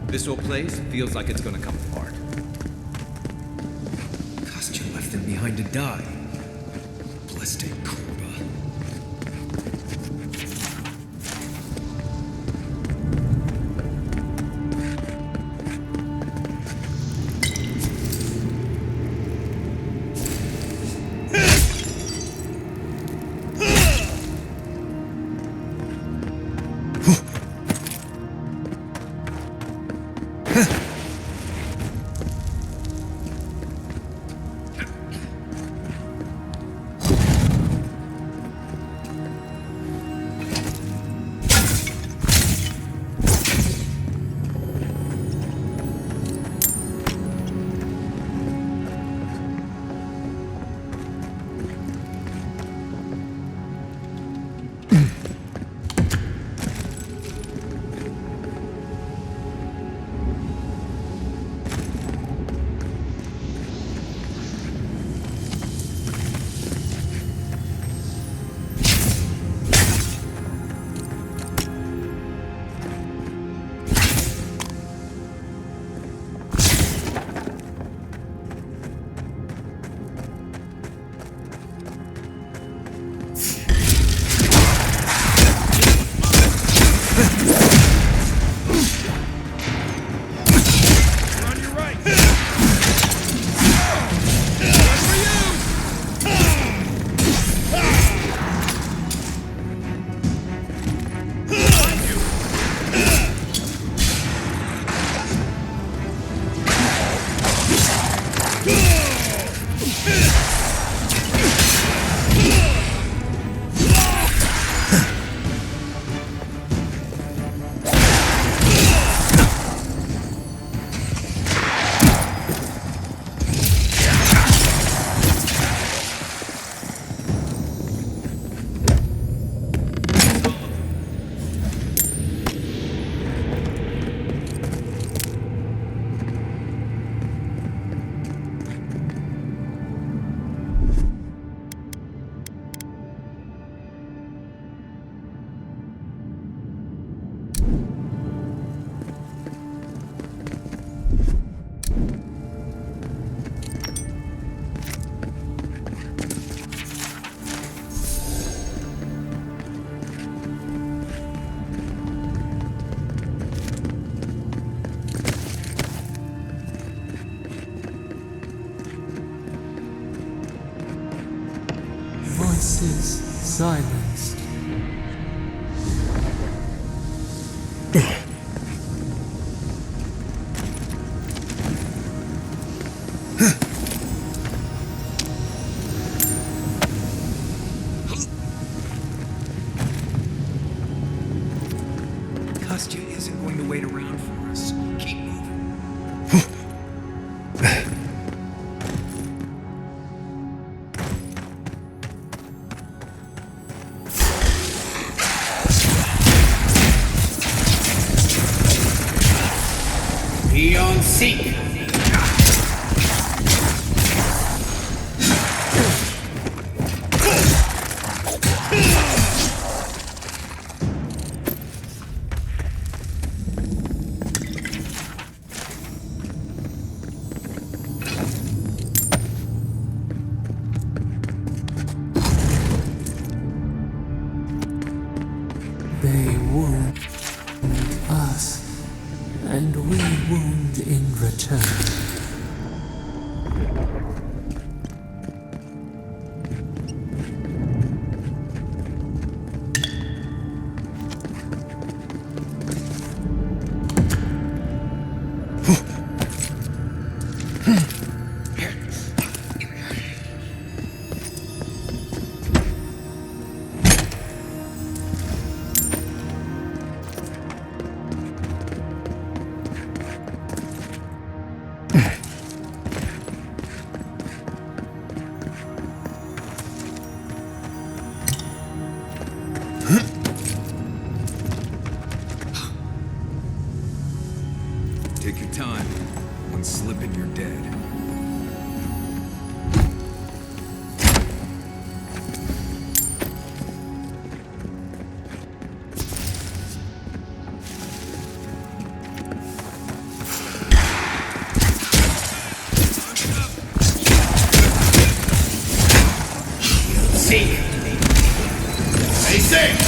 This old place feels like it's gonna come apart. Costume left them behind to die. Blessed Eora. silenced. Kostya isn't going to wait around for us. Keep moving. Beyond Seek! They wound us, and we wound in return. Take your time. One slip and you're dead. Seek! Stay safe!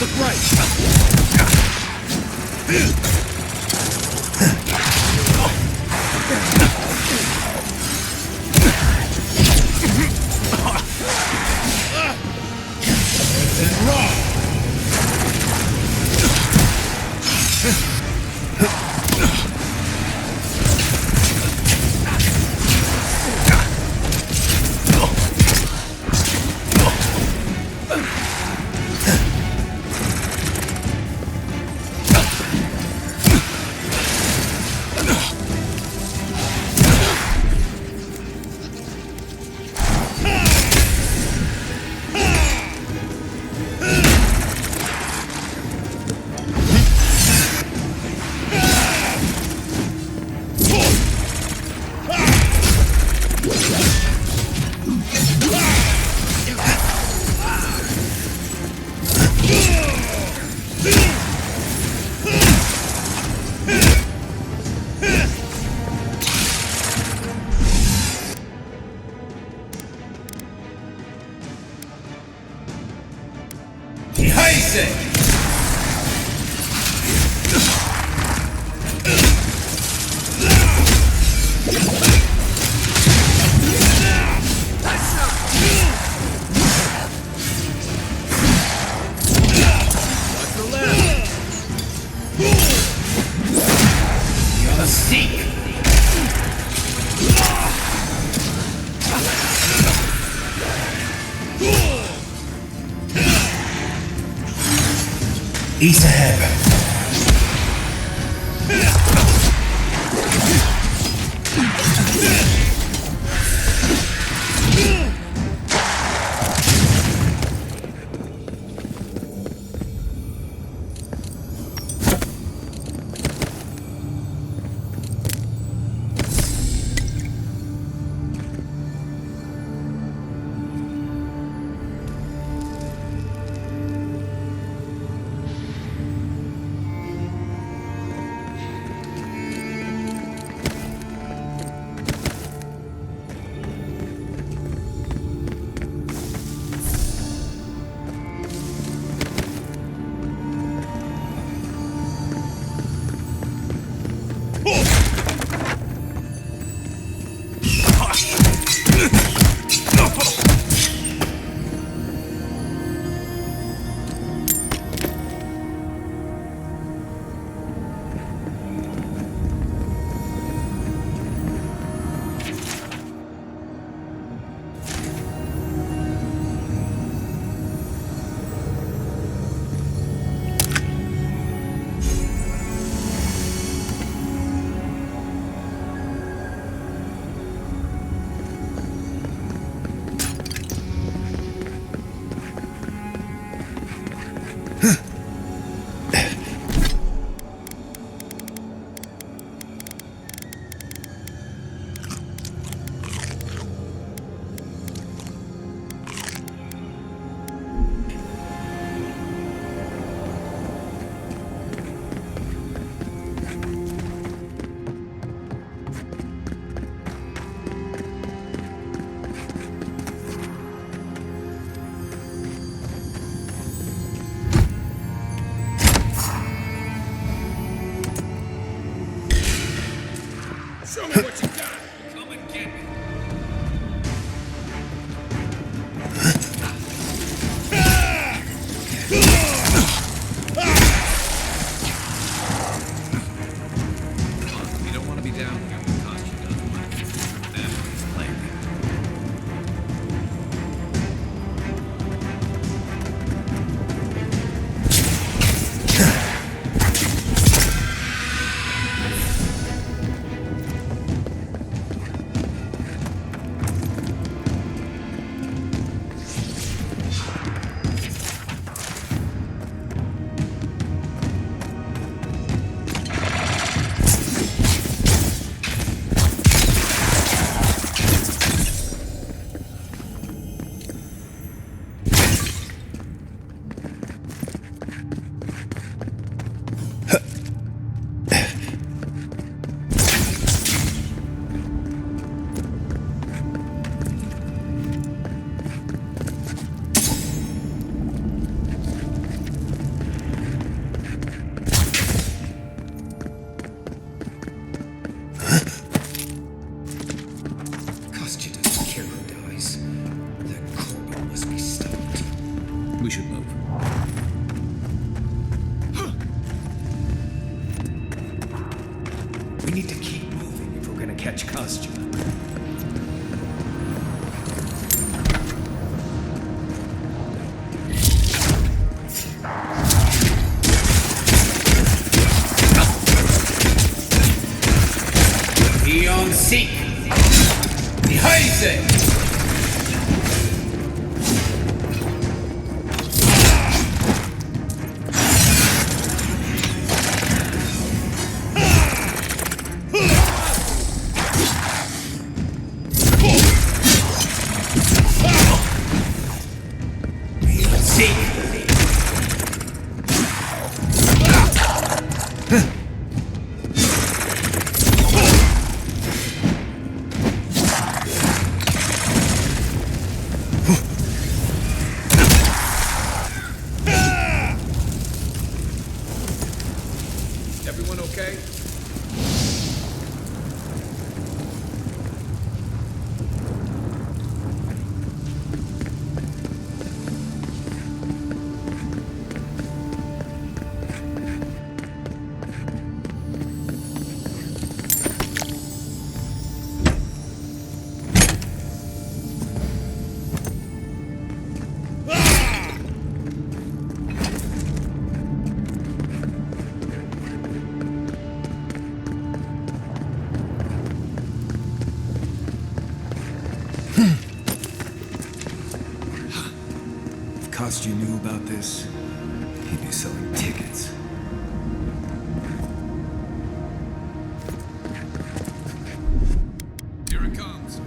Look right! East ahead. need to keep moving if we're gonna catch Kostya. Beyond Seek! Behind it! Everyone okay? If Kostya knew about this, he'd be selling tickets. Here it comes.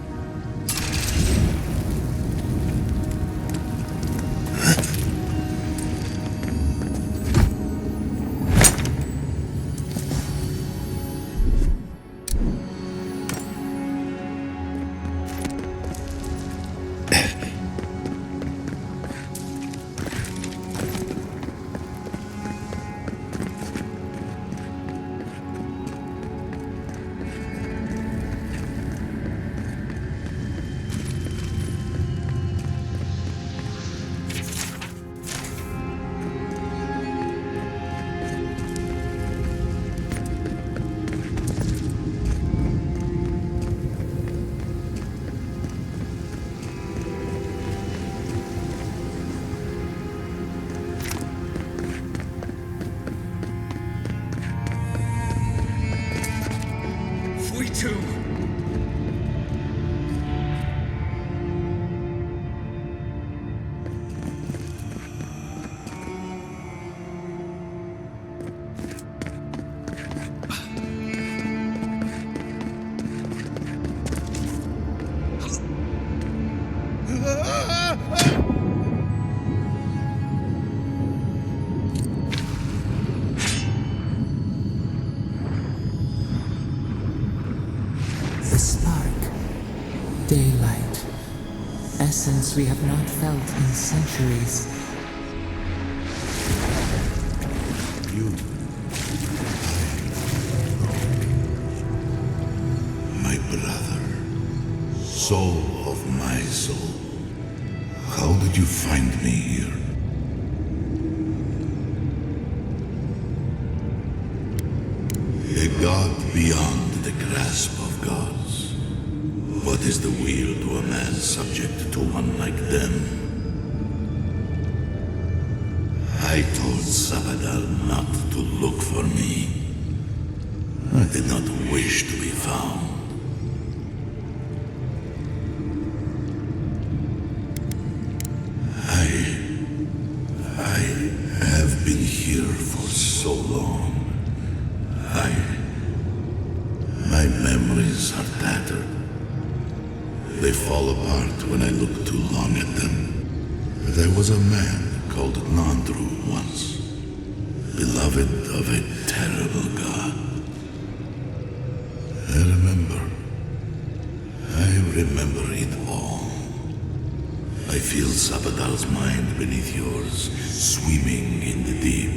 The spark. Daylight. Essence we have not felt in centuries. You. My brother. Soul of my soul. How did you find me here? A god beyond the grasp of gods. What is the will to a man subject to one like them? I told Sabadal not to look for me. I did not wish to be found. I have been here for so long. My memories are tattered. They fall apart when I look too long at them. There was a man called Nandru once, beloved of a terrible god. I remember it all. I feel Sabadal's mind beneath yours, swimming in the deep.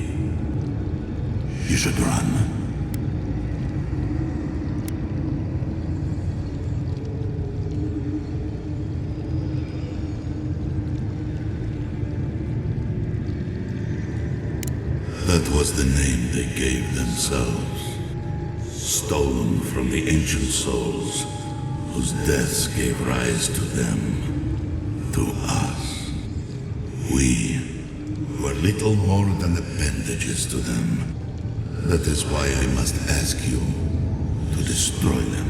You should run. That was the name they gave themselves. stolen from the ancient souls, whose deaths gave rise to them, to us. We were little more than appendages to them. That is why I must ask you to destroy them.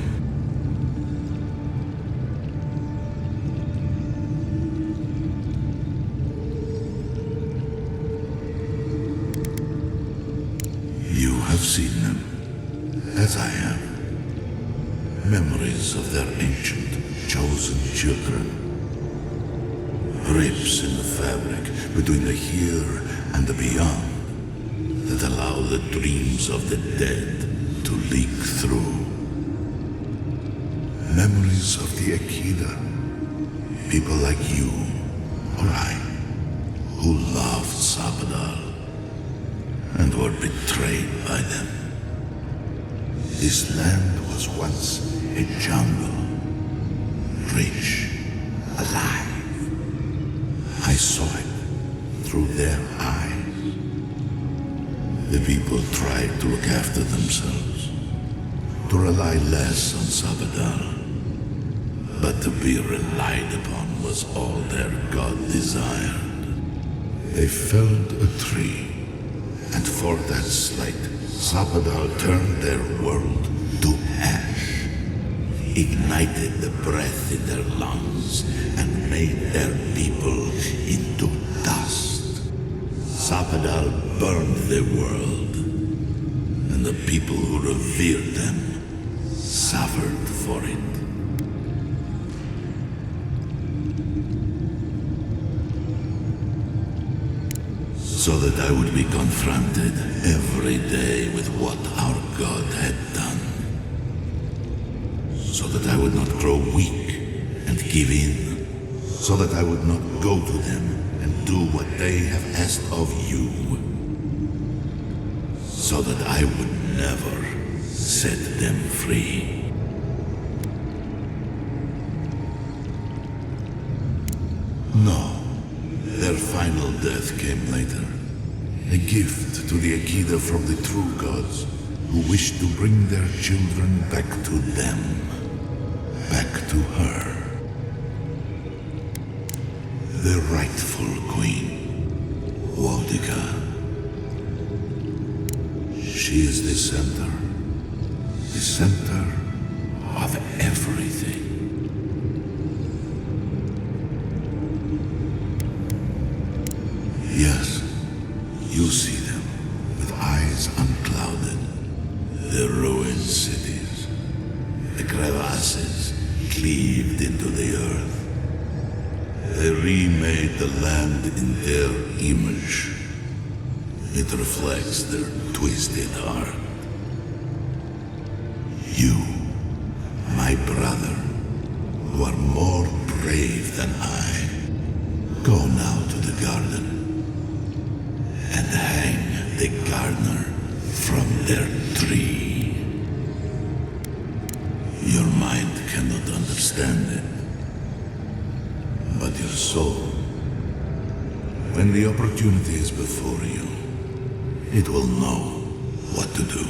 You have seen them, as I have. Memories of their ancient, chosen children. Rips in the fabric between the here and the beyond that allow the dreams of the dead to leak through. Memories of the Akida. People like you, or I, who loved Sabadal and were betrayed by them. This land was once a jungle, rich, alive. I saw it through their eyes. The people tried to look after themselves, to rely less on Sabadal. But to be relied upon was all their god desired. They felled a tree, and for that slight, Sabadal turned their world to ash, ignited the breath in their lungs, and made their people into dust. Sabadal burned their world, and the people who revered them suffered for it. So that I would be confronted every day with what our God had done. So that I would not grow weak and give in. So that I would not go to them and do what they have asked of you. So that I would never set them free. No. Their final death came later. A gift to the Akida from the true gods, who wished to bring their children back to them. Back to her. The rightful queen, Wodica. She is the center of everything. Yes, you see them with eyes unclouded. The ruined cities, the crevasses cleaved into the earth. They remade the land in their image. It reflects their twisted heart. You, my brother, who are more brave than I, go now to the garden and hang the gardener from their tree. Your mind cannot understand it, but your soul, when the opportunity is before you, it will know what to do.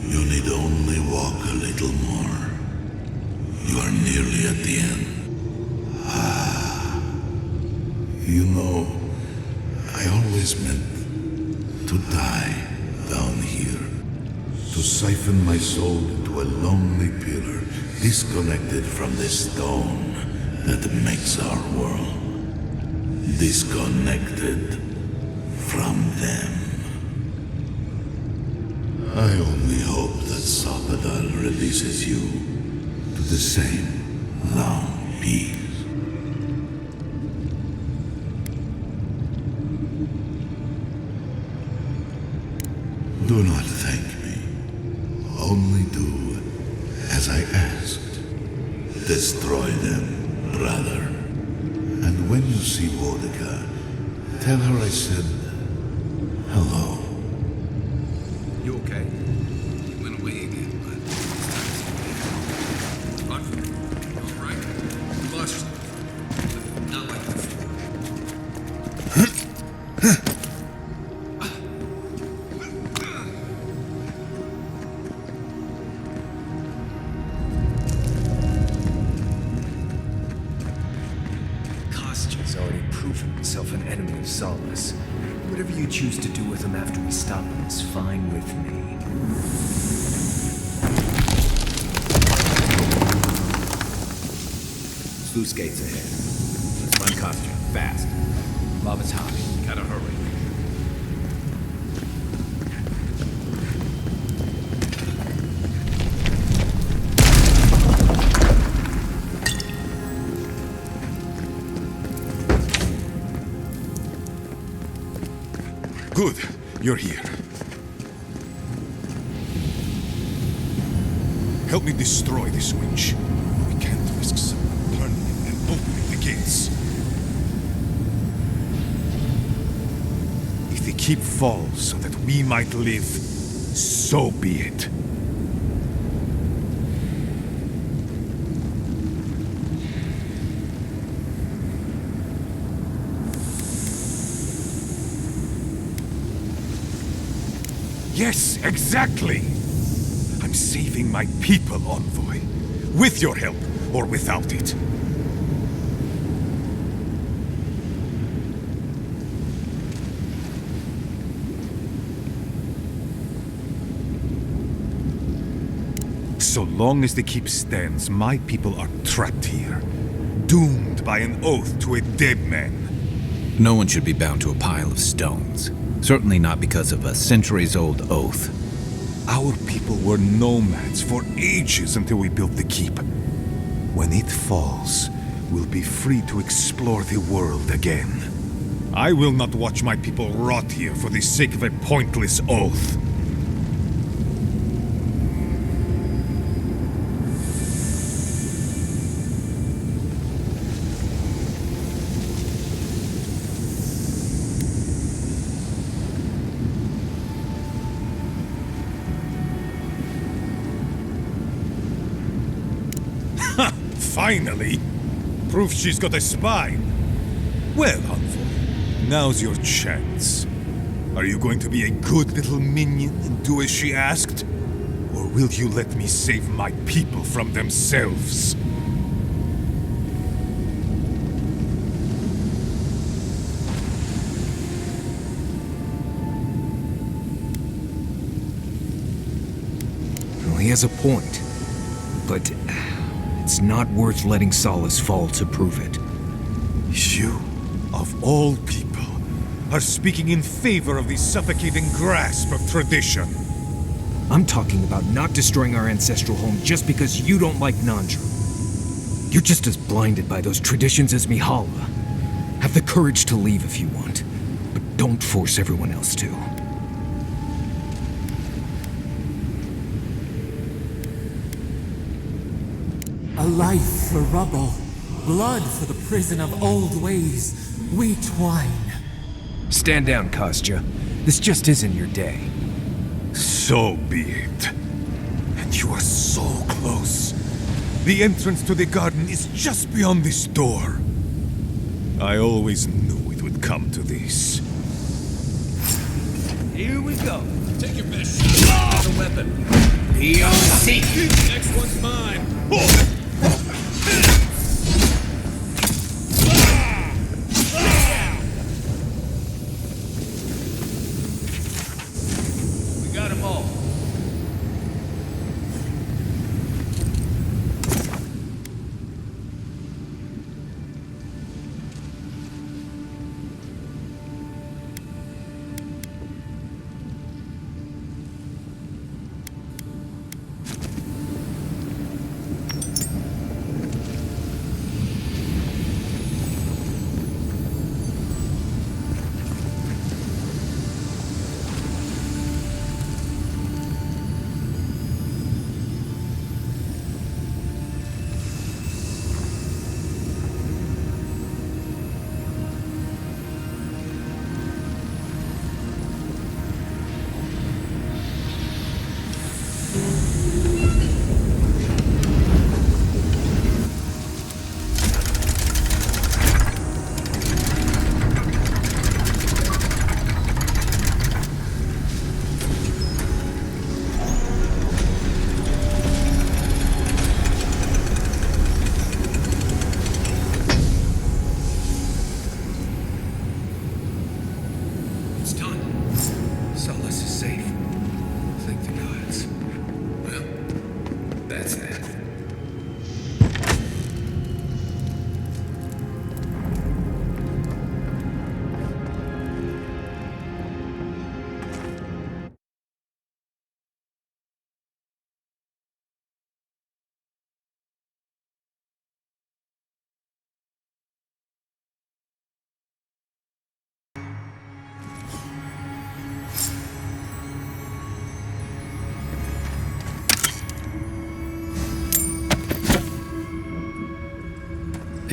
You need only walk a little more. You are nearly at the end. You know, I always meant to die down here. To siphon my soul into a lonely pillar, disconnected from the stone that makes our world. Disconnected from them. I only hope that Sabadal releases you to the same long peace. Do not thank me. Only do as I asked. Destroy them, brother. And when you see Wodica, tell her I said hello. You okay? You went away again, but this time it's okay. All right. You lost yourself. Not like Solace. Whatever you choose to do with them after we stop them is fine with me. Sluice gates ahead. Let's run costume, fast. Lava's hot. Gotta hurry. Good, you're here. Help me destroy this winch. We can't risk someone turning it and opening the gates. If the keep falls so that we might live, so be it. Yes, exactly! I'm saving my people, Envoy. With your help, or without it. So long as the keep stands, my people are trapped here. Doomed by an oath to a dead man. No one should be bound to a pile of stones. Certainly not because of a centuries-old oath. Our people were nomads for ages until we built the keep. When it falls, we'll be free to explore the world again. I will not watch my people rot here for the sake of a pointless oath. Finally! Proof she's got a spine. Well, Envoy, now's your chance. Are you going to be a good little minion and do as she asked? Or will you let me save my people from themselves? Well, he has a point. But it's not worth letting Solace fall to prove it. You, of all people, are speaking in favor of the suffocating grasp of tradition. I'm talking about not destroying our ancestral home just because you don't like Nandru. You're just as blinded by those traditions as Mihala. Have the courage to leave if you want, but don't force everyone else to. A life for rubble, blood for the prison of old ways. We twine. Stand down, Kostya. This just isn't your day. So be it. And you are so close. The entrance to the garden is just beyond this door. I always knew it would come to this. Here we go. Take your best shot at a weapon. Seek. Next one's mine. We got them all.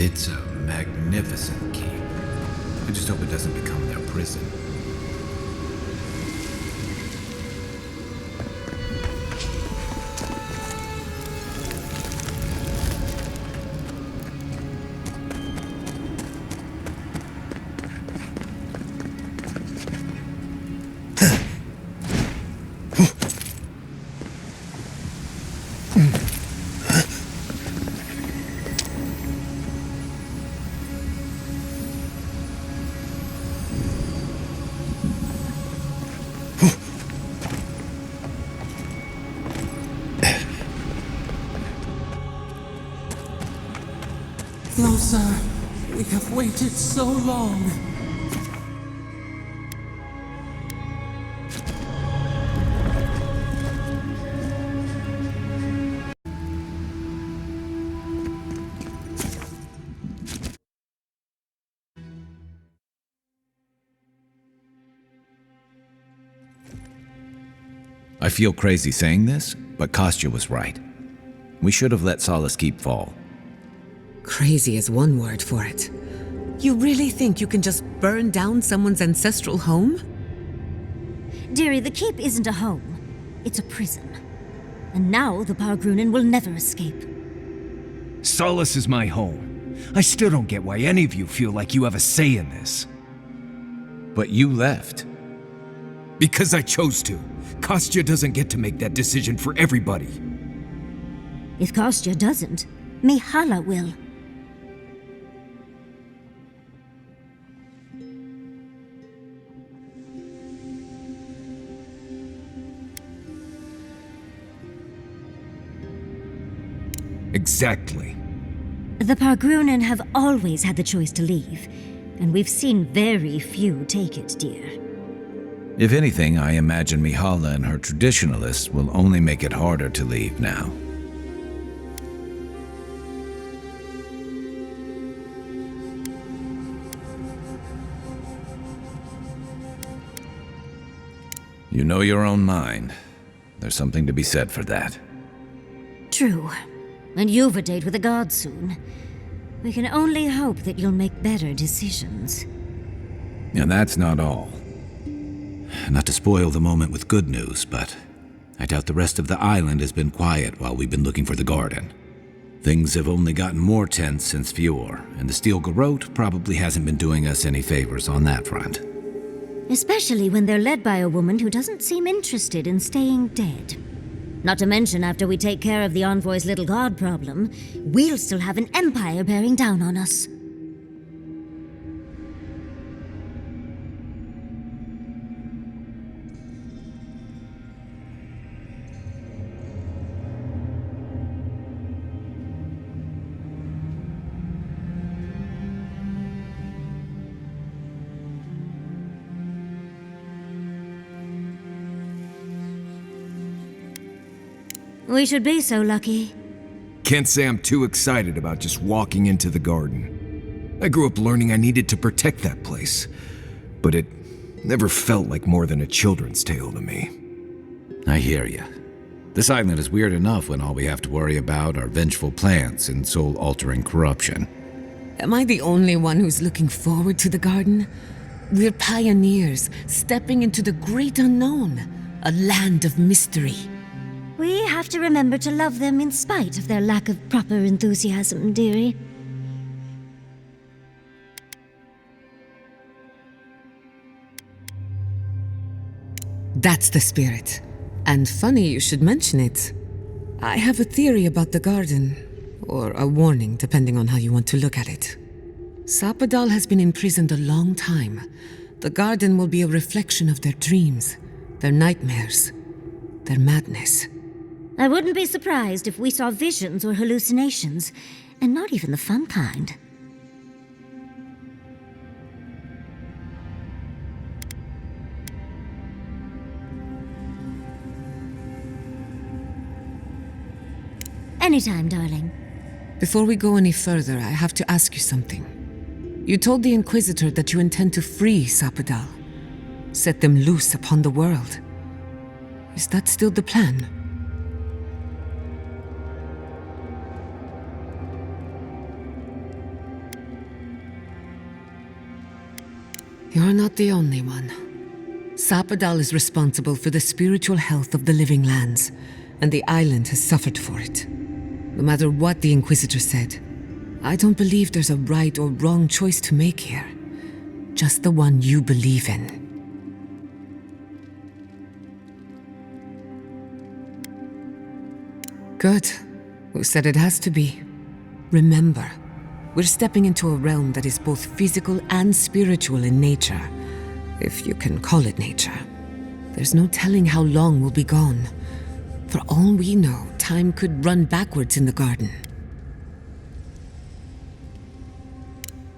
It's a magnificent keep. I just hope it doesn't become their prison. No, sir. We have waited so long. I feel crazy saying this, but Kostya was right. We should have let Solace Keep fall. Crazy is one word for it. You really think you can just burn down someone's ancestral home? Dearie, the keep isn't a home. It's a prison. And now the Pargrunen will never escape. Solace is my home. I still don't get why any of you feel like you have a say in this. But you left. Because I chose to. Kostya doesn't get to make that decision for everybody. If Kostya doesn't, Mihala will. Exactly. The Pargrunen have always had the choice to leave, and we've seen very few take it, dear. If anything, I imagine Mihala and her traditionalists will only make it harder to leave now. You know your own mind. There's something to be said for that. True. And you've a date with the gods soon. We can only hope that you'll make better decisions. And that's not all. Not to spoil the moment with good news, but I doubt the rest of the island has been quiet while we've been looking for the garden. Things have only gotten more tense since Fjord, and the Steel Garrote probably hasn't been doing us any favors on that front. Especially when they're led by a woman who doesn't seem interested in staying dead. Not to mention, after we take care of the Envoy's little god problem, we'll still have an empire bearing down on us. We should be so lucky. Can't say I'm too excited about just walking into the garden. I grew up learning I needed to protect that place, but it never felt like more than a children's tale to me. I hear you. This island is weird enough when all we have to worry about are vengeful plants and soul-altering corruption. Am I the only one who's looking forward to the garden? We're pioneers, stepping into the great unknown, a land of mystery. We have to remember to love them in spite of their lack of proper enthusiasm, dearie. That's the spirit. And funny you should mention it. I have a theory about the garden, or a warning, depending on how you want to look at it. Sapadal has been imprisoned a long time. The garden will be a reflection of their dreams, their nightmares, their madness. I wouldn't be surprised if we saw visions or hallucinations, and not even the fun kind. Anytime, darling. Before we go any further, I have to ask you something. You told the Inquisitor that you intend to free Sapadal, set them loose upon the world. Is that still the plan? You're not the only one. Sapadal is responsible for the spiritual health of the living lands, and the island has suffered for it. No matter what the Inquisitor said, I don't believe there's a right or wrong choice to make here. Just the one you believe in. Good. Who said it has to be? Remember, we're stepping into a realm that is both physical and spiritual in nature. If you can call it nature. There's no telling how long we'll be gone. For all we know, time could run backwards in the garden.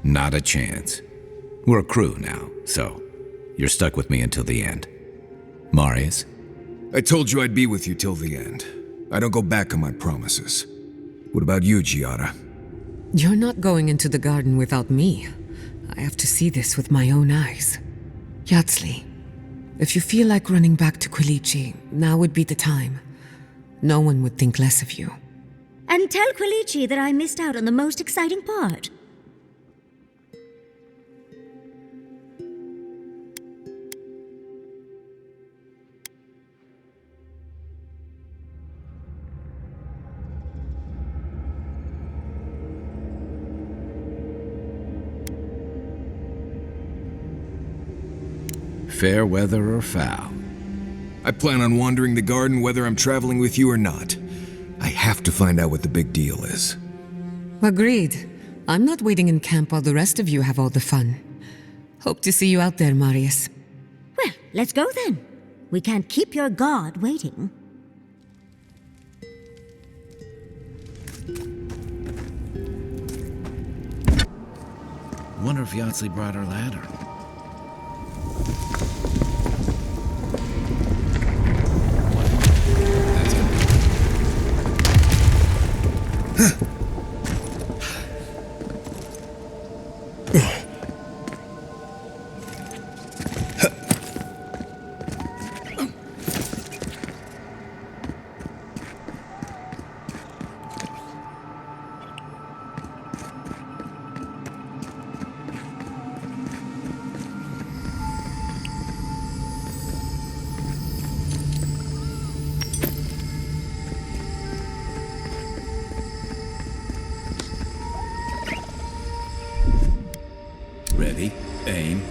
Not a chance. We're a crew now, so you're stuck with me until the end. Marius? I told you I'd be with you till the end. I don't go back on my promises. What about you, Giada? You're not going into the garden without me. I have to see this with my own eyes. Yatsli, if you feel like running back to Quilici, now would be the time. No one would think less of you. And tell Quilici that I missed out on the most exciting part. Fair weather or foul? I plan on wandering the garden whether I'm traveling with you or not. I have to find out what the big deal is. Agreed. I'm not waiting in camp while the rest of you have all the fun. Hope to see you out there, Marius. Well, let's go then. We can't keep your god waiting. Wonder if Yatsli brought her ladder. Ready, aim.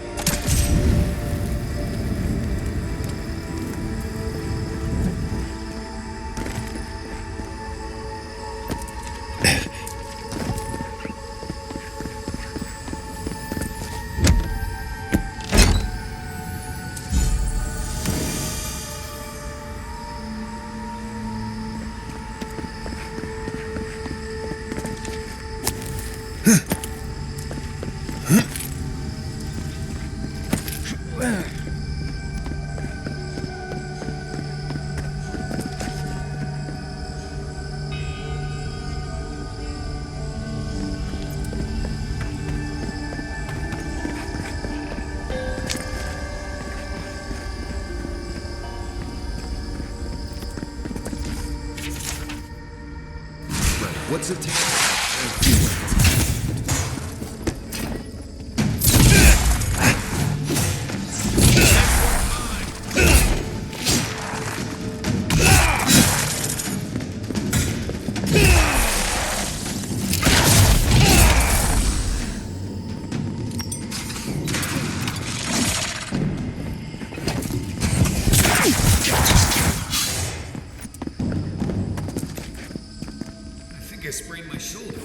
What's it take? I sprained my shoulder.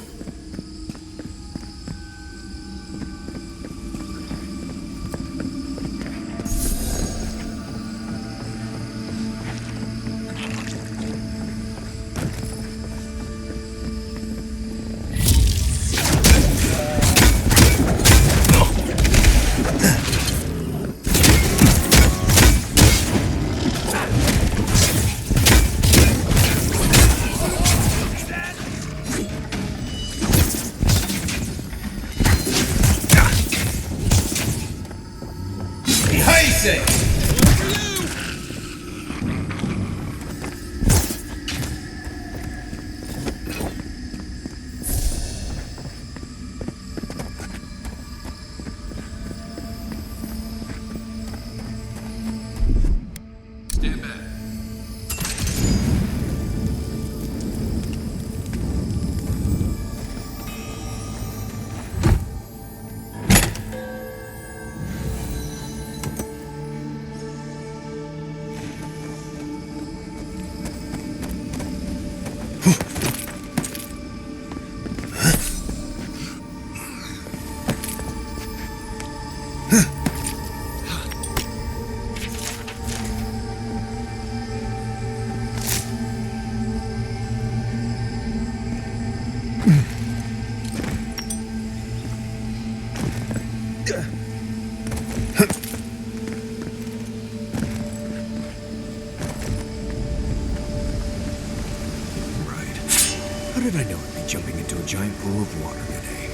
did I know I'd be jumping into a giant pool of water today?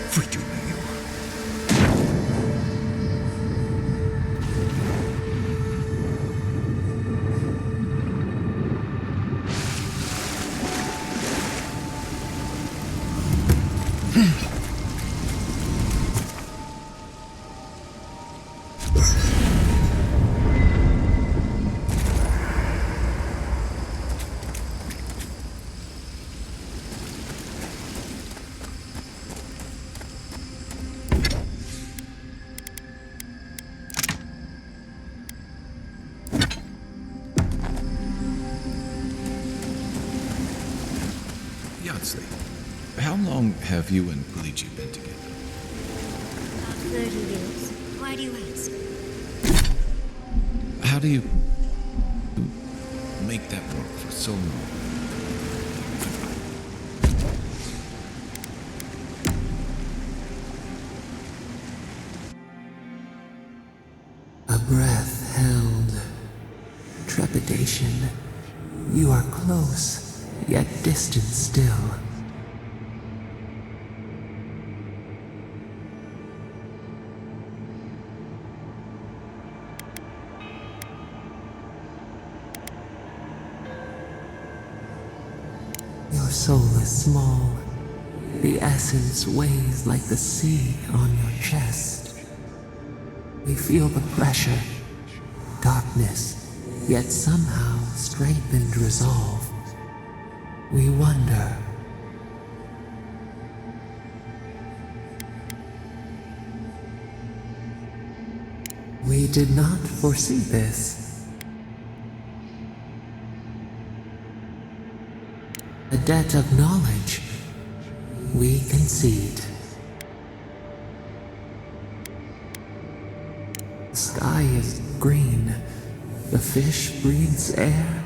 Freaking hell. Yardsley, how long have you and Pulici been together? About 30 years. Why do you ask? How do you make that work for so long? A breath held. Trepidation. You are close, yet distant still. Your soul is small. The essence weighs like the sea on your chest. We feel the pressure, darkness, yet somehow strengthened resolve. We wonder. We did not foresee this. A debt of knowledge we concede. The sky is green. The fish breathes air.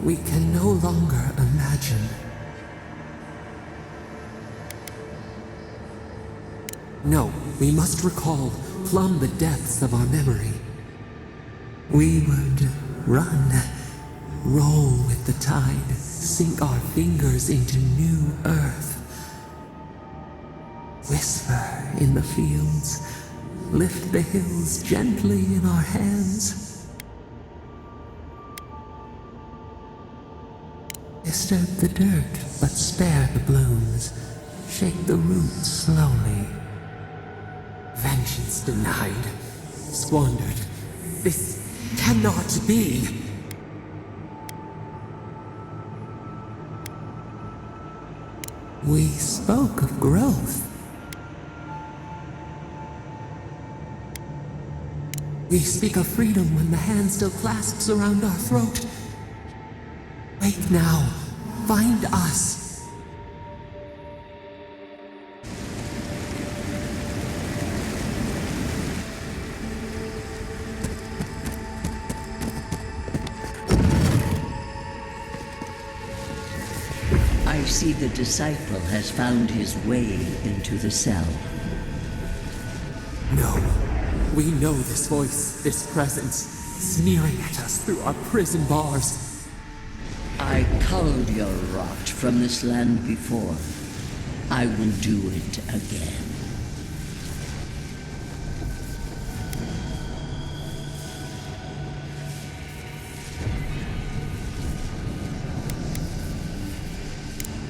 We can no longer imagine. No, we must recall, plumb the depths of our memory. We would run, roll with the tide, sink our fingers into new earth. Whisper in the fields, lift the hills gently in our hands. Disturb the dirt, but spare the blooms. Shake the roots slowly. Vengeance denied, squandered. This cannot be. We spoke of growth. We speak of freedom when the hand still clasps around our throat. Wake now. Find us. I see the disciple has found his way into the cell. No. We know this voice, this presence, sneering at us through our prison bars. I culled your rot from this land before. I will do it again.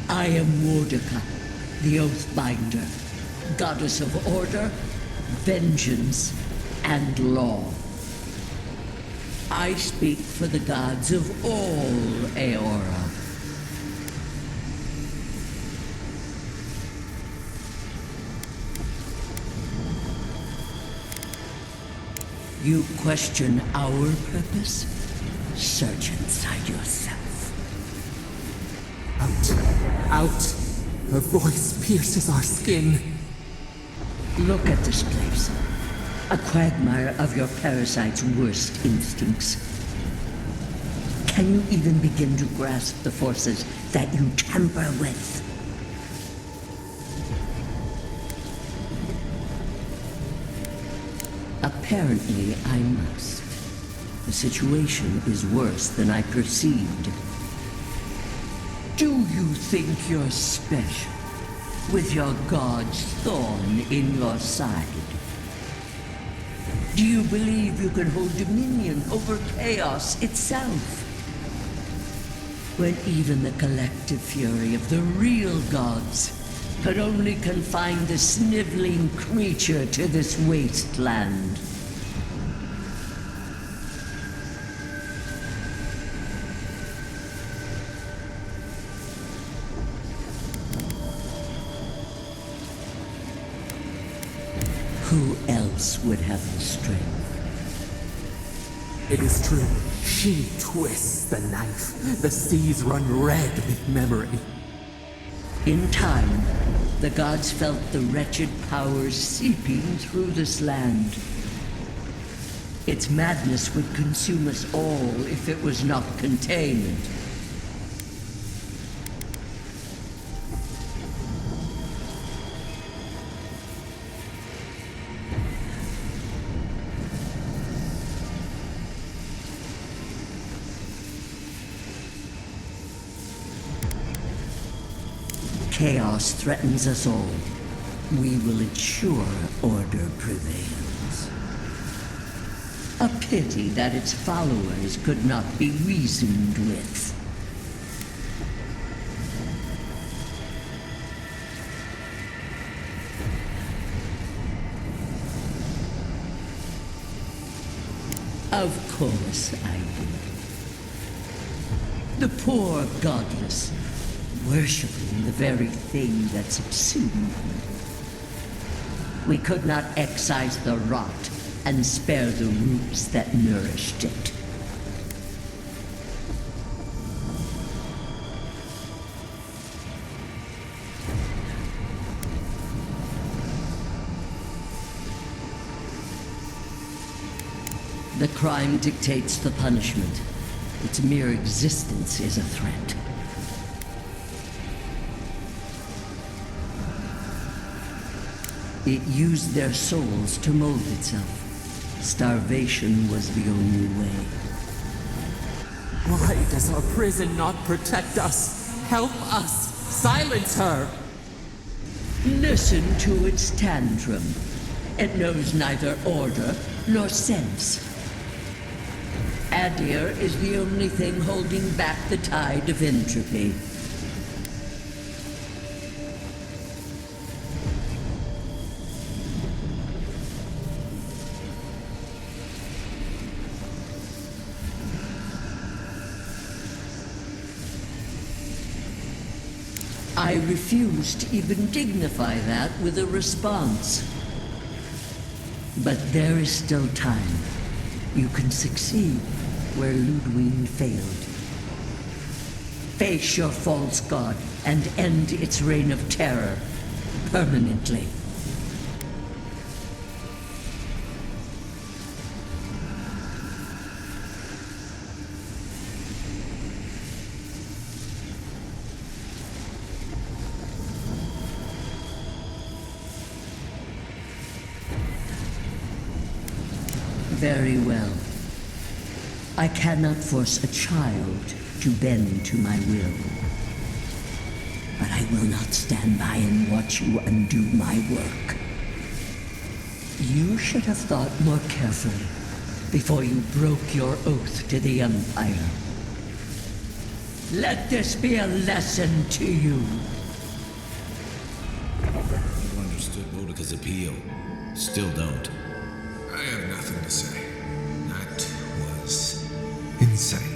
I am Mordecai, the Oathbinder, goddess of order, vengeance, and law. I speak for the gods of all Eora. You question our purpose? Search inside yourself. Out! Her voice pierces our skin. Look at this place. A quagmire of your parasite's worst instincts. Can you even begin to grasp the forces that you tamper with? Apparently, I must. The situation is worse than I perceived. Do you think you're special, with your god's thorn in your side? Do you believe you can hold dominion over chaos itself? When even the collective fury of the real gods could only confine the sniveling creature to this wasteland. Who else would have the strength? It is true. She twists the knife. The seas run red with memory. In time, the gods felt the wretched powers seeping through this land. Its madness would consume us all if it was not contained. Chaos threatens us all. We will ensure order prevails. A pity that its followers could not be reasoned with. Of course I did. The poor godless, worshipping the very thing that subsumed them. We could not excise the rot and spare the roots that nourished it. The crime dictates the punishment. Its mere existence is a threat. It used their souls to mold itself. Starvation was the only way. Why does our prison not protect us? Help us! Silence her! Listen to its tantrum. It knows neither order nor sense. Adir is the only thing holding back the tide of entropy. I refuse to even dignify that with a response. But there is still time. You can succeed where Ludwig failed. Face your false god and end its reign of terror permanently. Very well. I cannot force a child to bend to my will. But I will not stand by and watch you undo my work. You should have thought more carefully before you broke your oath to the Empire. Let this be a lesson to you. You understood Boudica's appeal. Still don't. I have nothing to say. That was insane.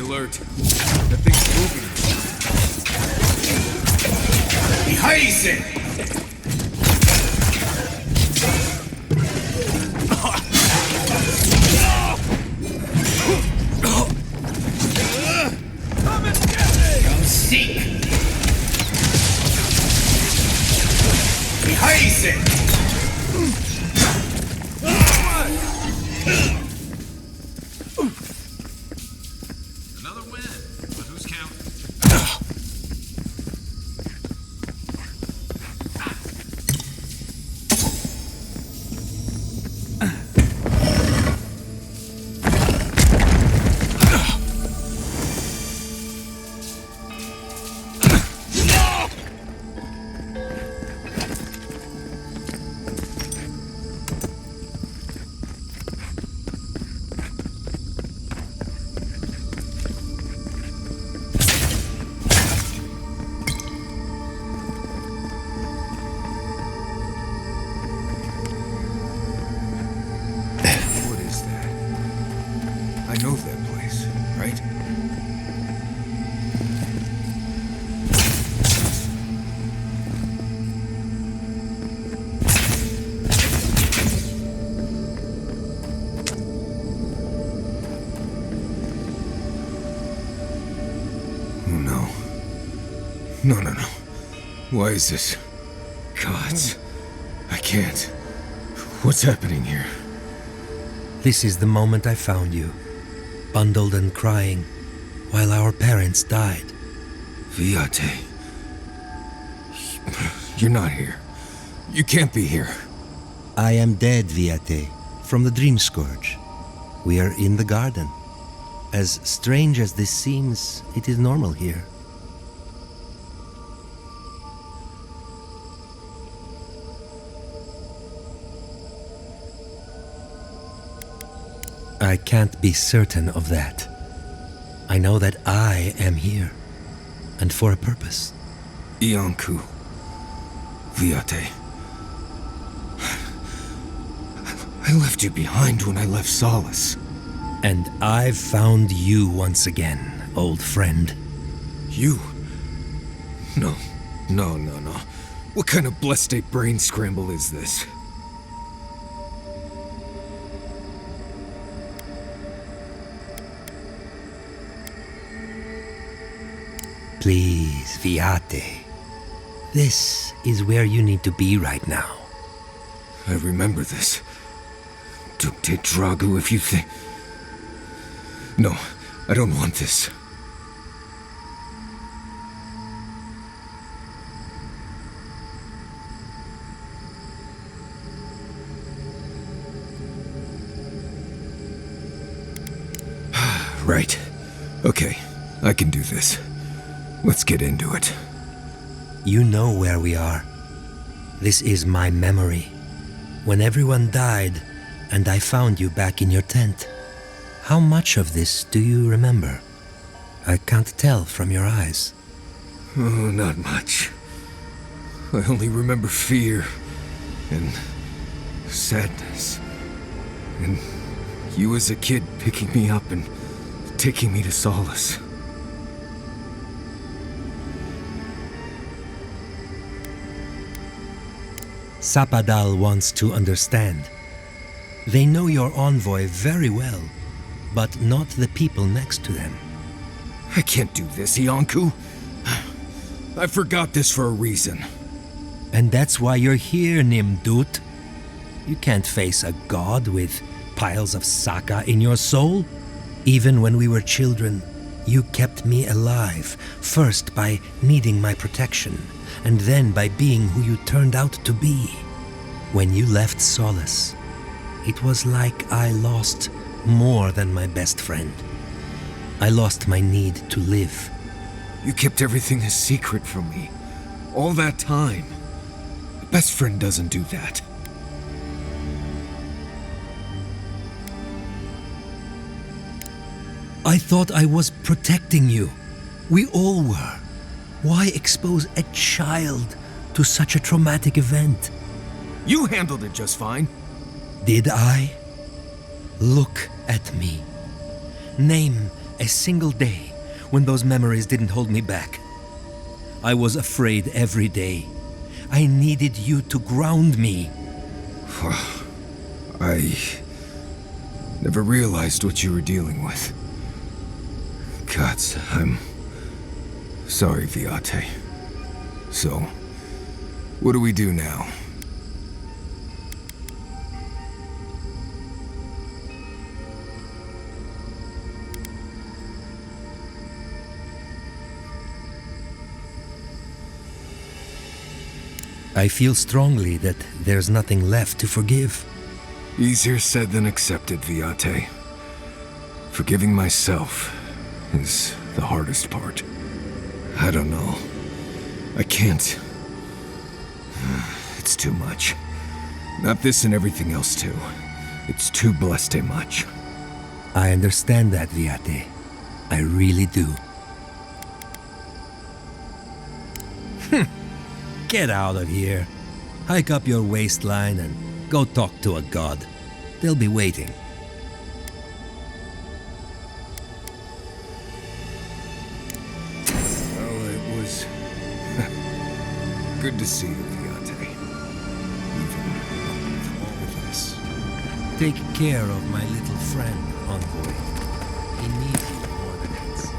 alert. That thing's moving. Come seek! Another win, but who's counting? What is that? I know that place, right? Oh no. No. Why is this? Gods. I can't. What's happening here? This is the moment I found you, bundled and crying, while our parents died. Viate. You're not here. You can't be here. I am dead, Viate, from the Dream Scourge. We are in the garden. As strange as this seems, it is normal here. I can't be certain of that. I know that I am here, and for a purpose. Iancu. Viate. I left you behind when I left Solace. And I've found you once again, old friend. You? No. What kind of blessed state brain scramble is this? Please, Viate. This is where you need to be right now. I remember this. Dukte Dragu, if you think... No, I don't want this. Right. Okay, I can do this. Let's get into it. You know where we are. This is my memory. When everyone died, and I found you back in your tent. How much of this do you remember? I can't tell from your eyes. Oh, not much. I only remember fear and sadness. And you as a kid picking me up and taking me to Solace. Sapadal wants to understand. They know your envoy very well, but not the people next to them. I can't do this, Iancu. I forgot this for a reason. And that's why you're here, Nimdut. You can't face a god with piles of Saka in your soul. Even when we were children, you kept me alive, first by needing my protection, and then by being who you turned out to be. When you left Solace, it was like I lost more than my best friend. I lost my need to live. You kept everything a secret from me. All that time. A best friend doesn't do that. I thought I was protecting you. We all were. Why expose a child to such a traumatic event? You handled it just fine. Did I? Look at me. Name a single day when those memories didn't hold me back. I was afraid every day. I needed you to ground me. I never realized what you were dealing with. Gods, I'm sorry, Viate. So, what do we do now? I feel strongly that there's nothing left to forgive. Easier said than accepted, Viate. Forgiving myself is the hardest part. I don't know. I can't. It's too much. Not this and everything else too. It's too blessed much. I understand that, Viate. I really do. Get out of here. Hike up your waistline and go talk to a god. They'll be waiting. Oh, it was good to see you, Viate. Even with all this. Take care of my little friend, Envoy. He needs you more than else.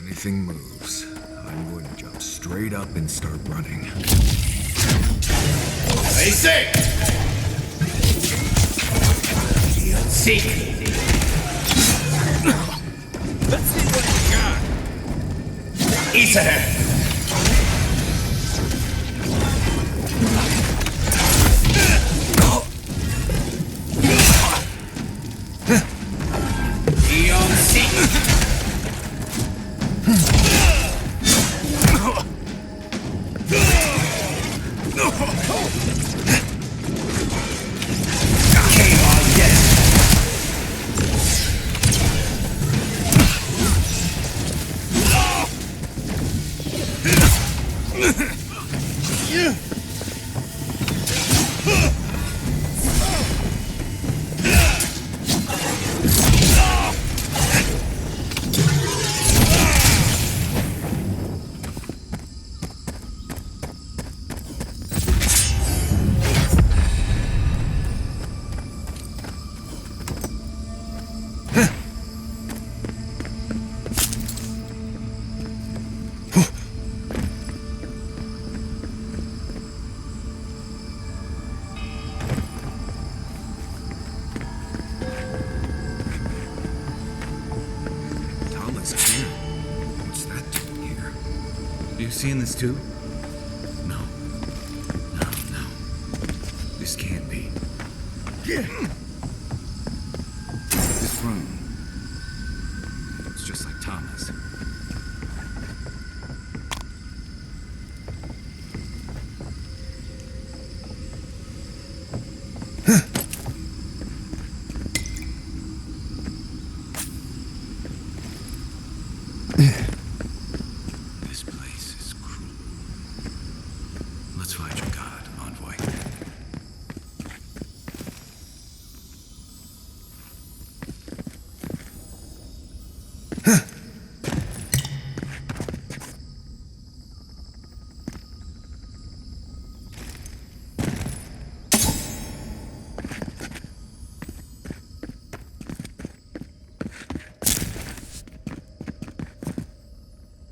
Anything moves, I'm going to jump straight up and start running. I say! See! Let's see what you got. Isa! Seeing this too? No. No. This can't be. This room. It's just like Thomas.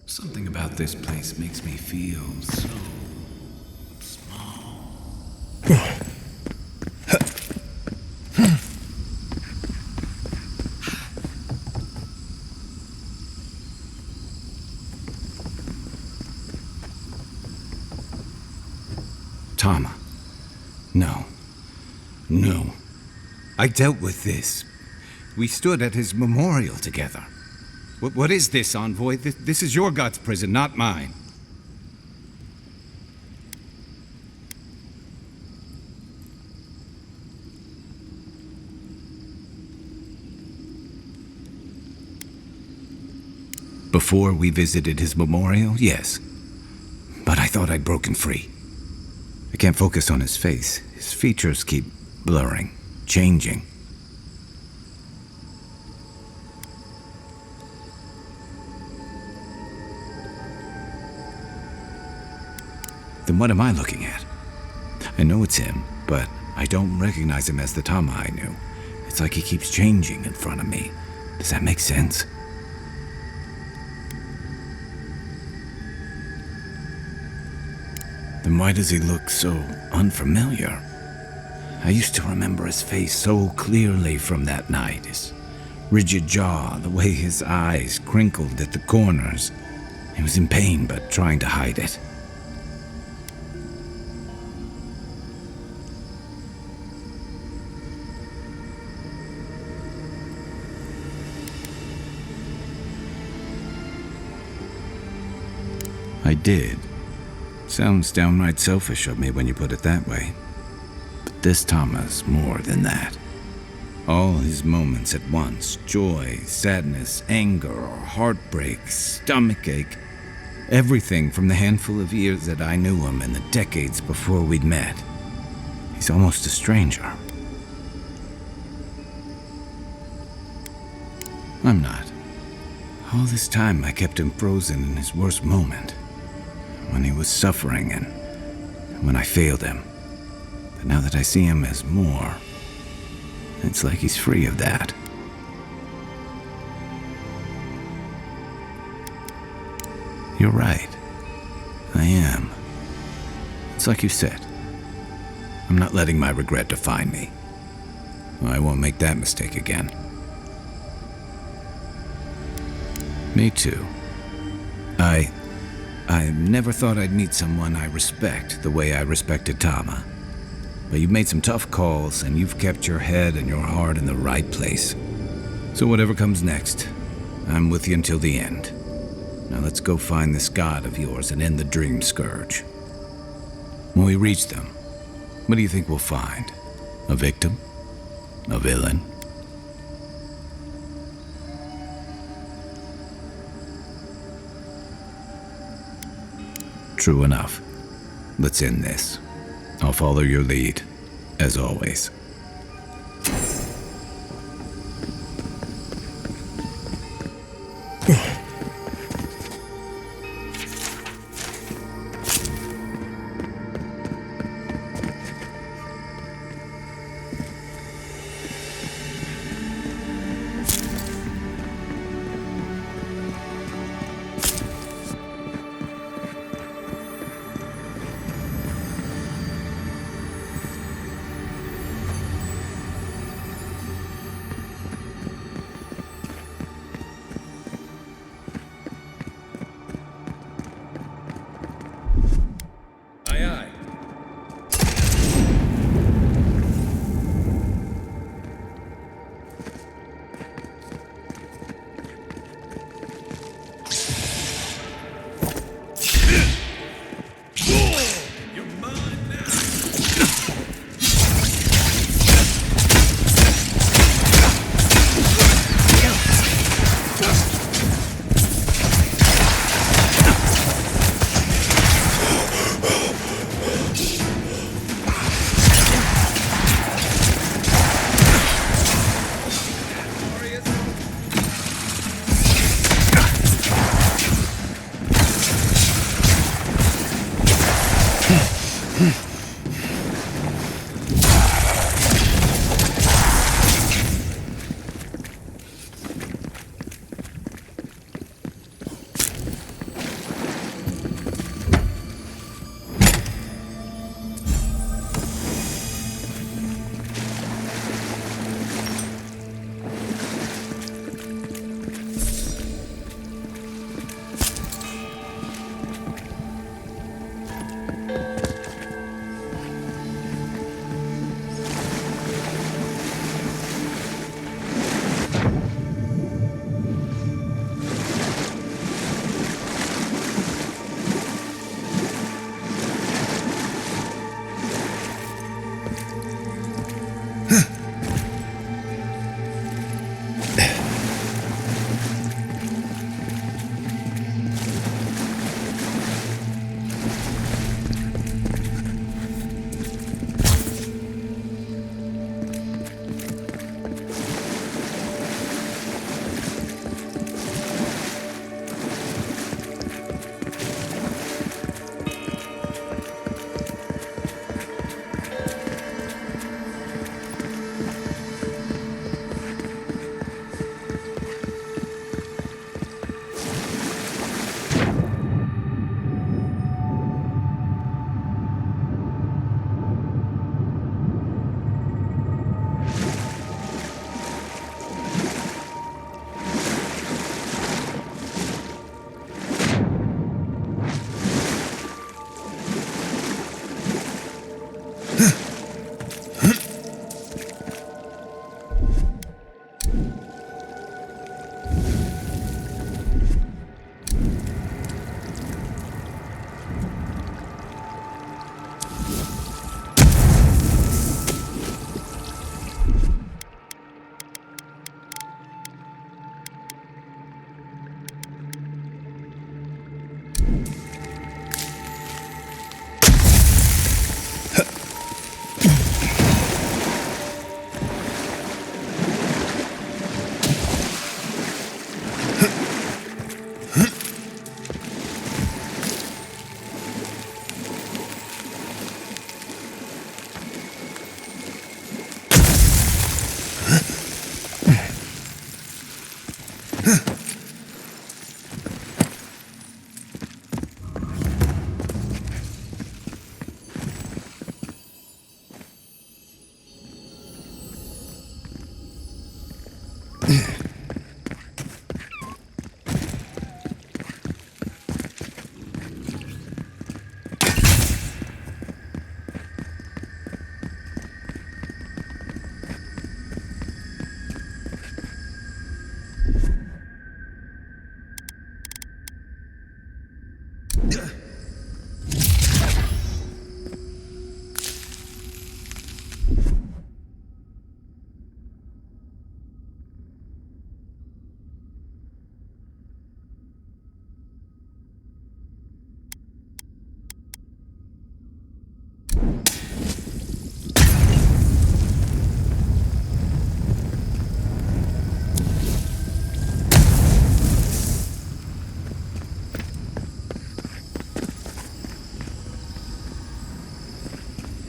Something about this place makes me feel so small. Tama. No. No. I dealt with this. We stood at his memorial together. What is this, Envoy? This is your god's prison, not mine. Before we visited his memorial, yes. But I thought I'd broken free. I can't focus on his face. His features keep blurring, changing. Then what am I looking at? I know it's him, but I don't recognize him as the Tama I knew. It's like he keeps changing in front of me. Does that make sense? Then why does he look so unfamiliar? I used to remember his face so clearly from that night. His rigid jaw, the way his eyes crinkled at the corners. He was in pain, but trying to hide it. I did. Sounds downright selfish of me when you put it that way. But this Tama's more than that. All his moments at once, joy, sadness, anger, or heartbreak, stomachache, everything from the handful of years that I knew him and the decades before we'd met. He's almost a stranger. I'm not. All this time I kept him frozen in his worst moment. When he was suffering and when I failed him. But now that I see him as more, it's like he's free of that. You're right. I am. It's like you said. I'm not letting my regret define me. I won't make that mistake again. Me too. I never thought I'd meet someone I respect the way I respected Tama. But you've made some tough calls, and you've kept your head and your heart in the right place. So whatever comes next, I'm with you until the end. Now let's go find this god of yours and end the Dream Scourge. When we reach them, what do you think we'll find? A victim? A villain? True enough. Let's end this. I'll follow your lead, as always.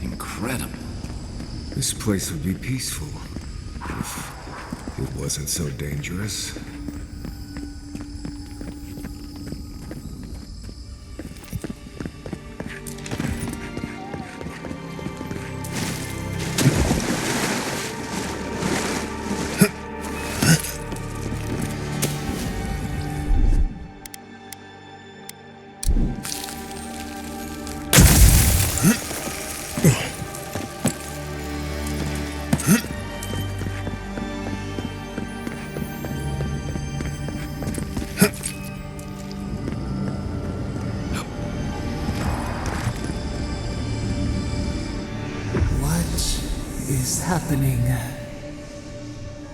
Incredible. This place would be peaceful if it wasn't so dangerous. Is happening?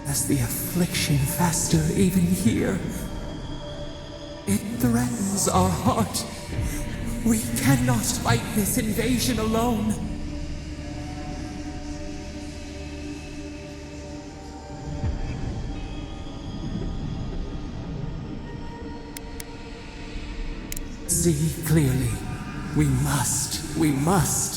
As the affliction faster even here? It threatens our heart. We cannot fight this invasion alone. See clearly. We must.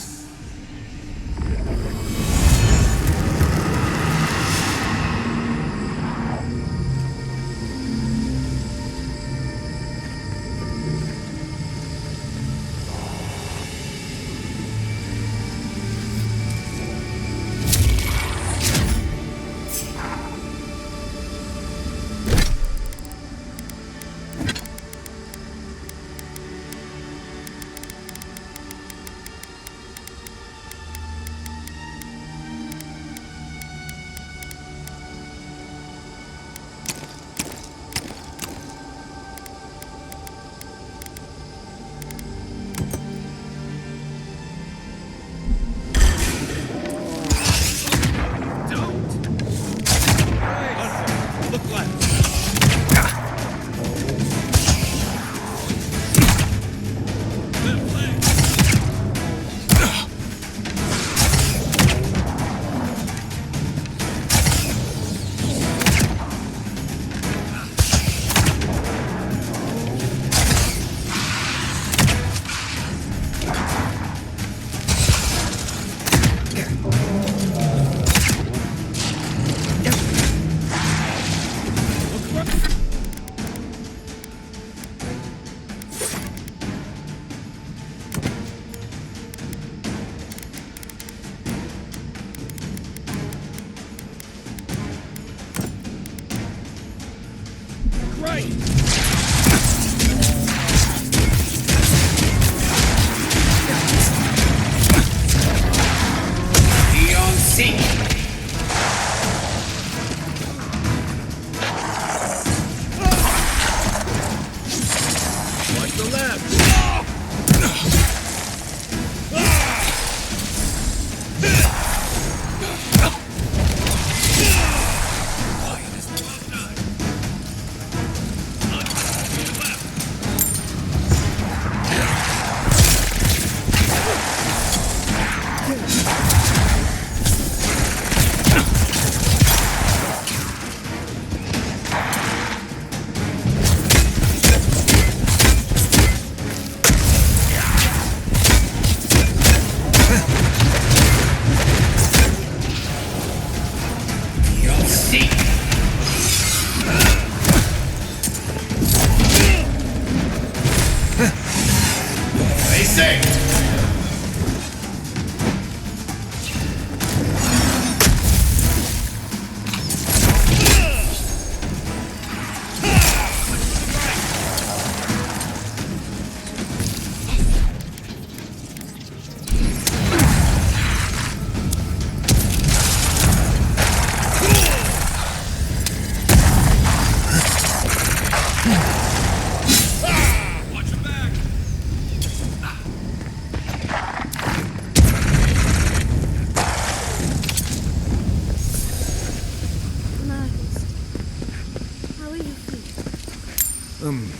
I'm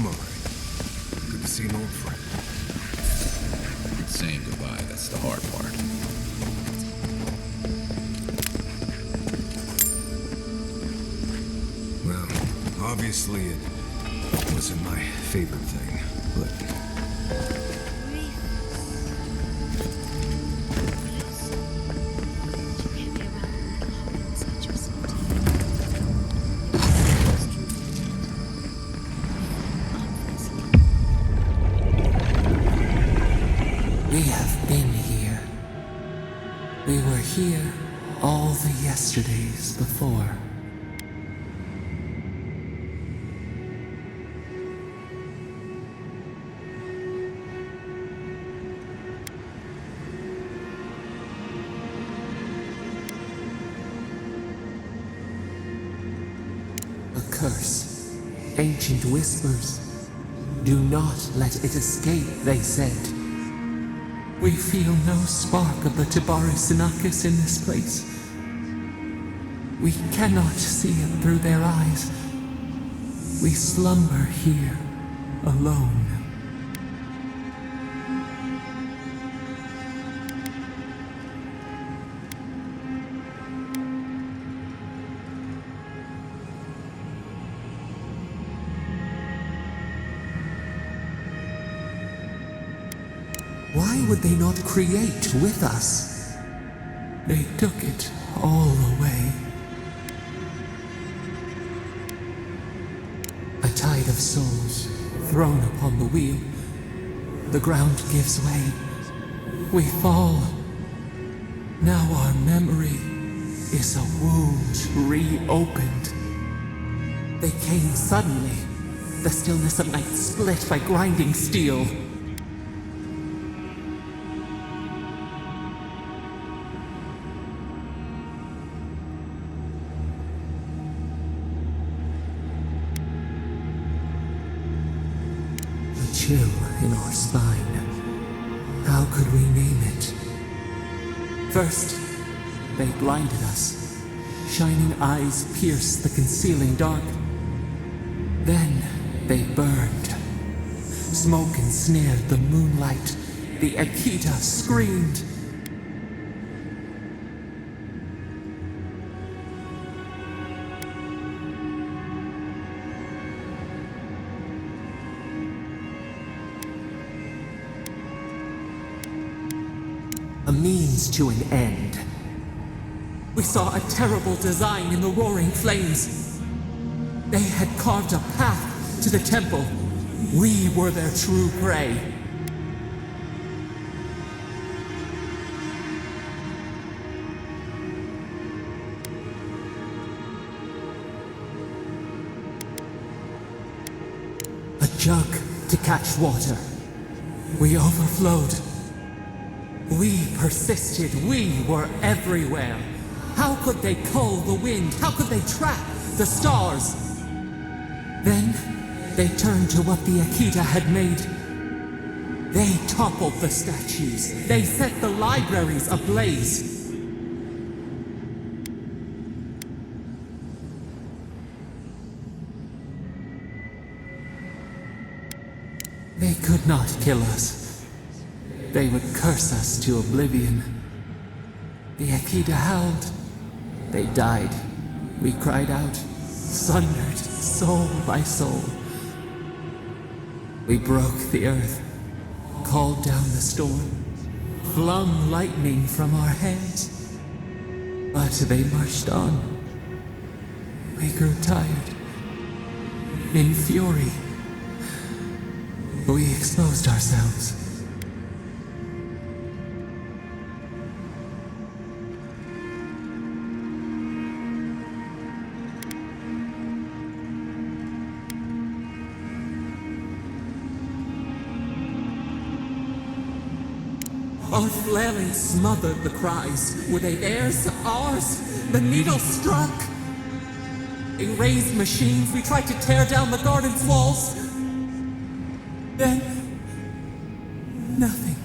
alright. Good to see an old friend. Saying goodbye, that's the hard part. Well, obviously it wasn't my favorite thing, but... We have been here. We were here all the yesterdays before. A curse. Ancient whispers. Do not let it escape, they said. We feel no spark of the Tabari Sinakis in this place. We cannot see it through their eyes. We slumber here, alone. Why would they not create with us? They took it all away. A tide of souls thrown upon the wheel. The ground gives way. We fall. Now our memory is a wound reopened. They came suddenly. The stillness of night split by grinding steel. Chill in our spine. How could we name it? First, they blinded us. Shining eyes pierced the concealing dark. Then they burned. Smoke ensnared the moonlight. The Akita screamed. A means to an end. We saw a terrible design in the roaring flames. They had carved a path to the temple. We were their true prey. A jug to catch water. We overflowed. We persisted. We were everywhere. How could they cull the wind? How could they trap the stars? Then they turned to what the Akita had made. They toppled the statues. They set the libraries ablaze. They could not kill us. They would curse us to oblivion. The Akita howled. They died. We cried out, sundered, soul by soul. We broke the earth, called down the storm, flung lightning from our hands. But they marched on. We grew tired. In fury, we exposed ourselves. Our flailing smothered the cries. Were they theirs? Ours? The needle struck. They raised machines. We tried to tear down the garden's walls. Then... nothing.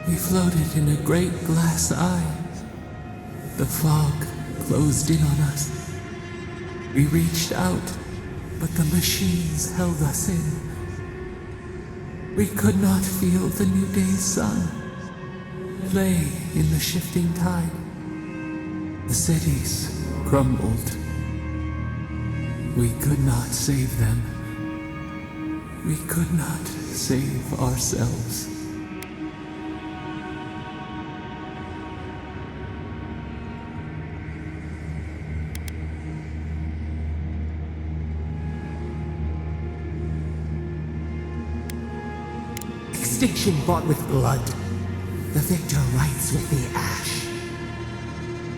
We floated in a great glass eye. The fog closed in on us. We reached out, but the machines held us in. We could not feel the new day's sun play in the shifting tide. The cities crumbled. We could not save them. We could not save ourselves. Extinction bought with blood. The victor rides with the ash.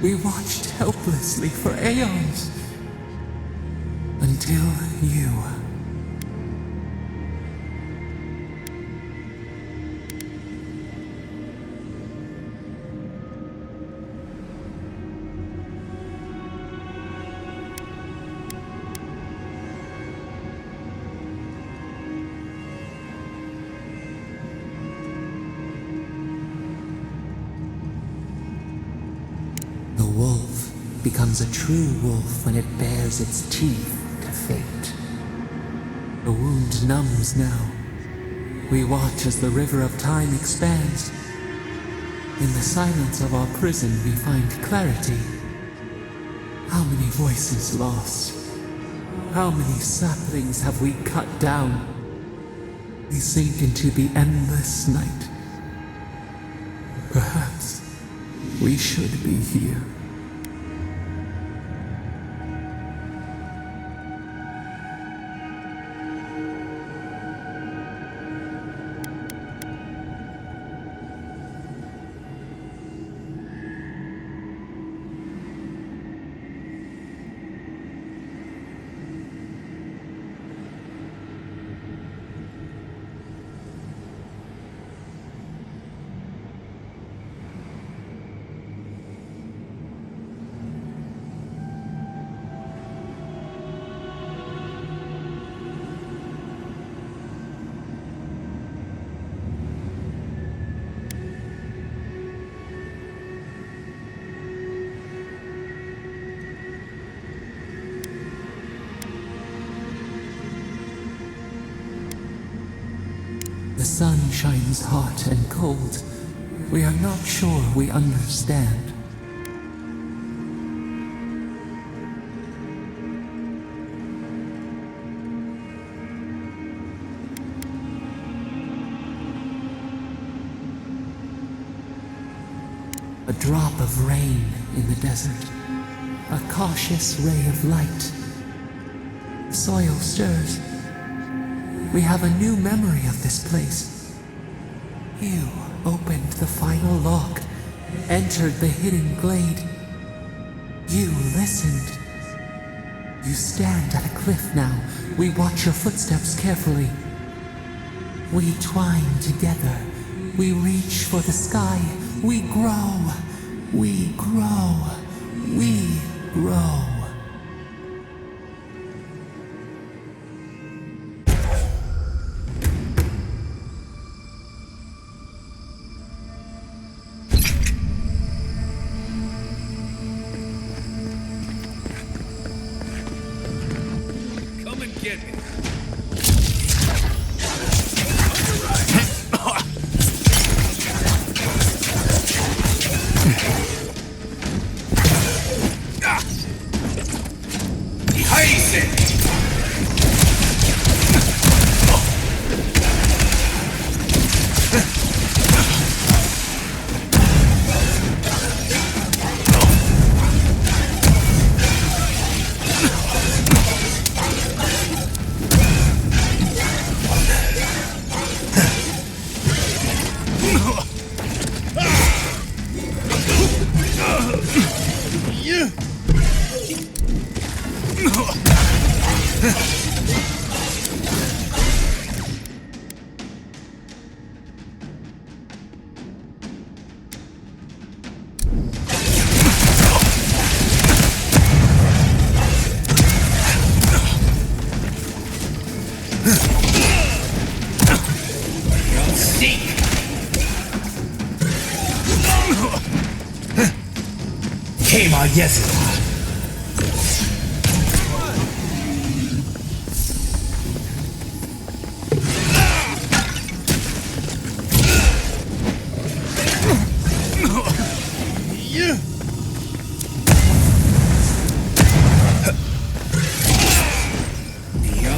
We watched helplessly for aeons. Until you. The wolf becomes a true wolf when it bares its teeth to fate. The wound numbs now. We watch as the river of time expands. In the silence of our prison we find clarity. How many voices lost? How many saplings have we cut down? We sink into the endless night. Perhaps we should be here. The sun shines hot and cold. We are not sure we understand. A drop of rain in the desert. A cautious ray of light. The soil stirs. We have a new memory of this place. You opened the final lock, entered the hidden glade. You listened. You stand at a cliff now. We watch your footsteps carefully. We twine together. We reach for the sky. We grow. We grow. We grow. Come and get me. Kema Yezua.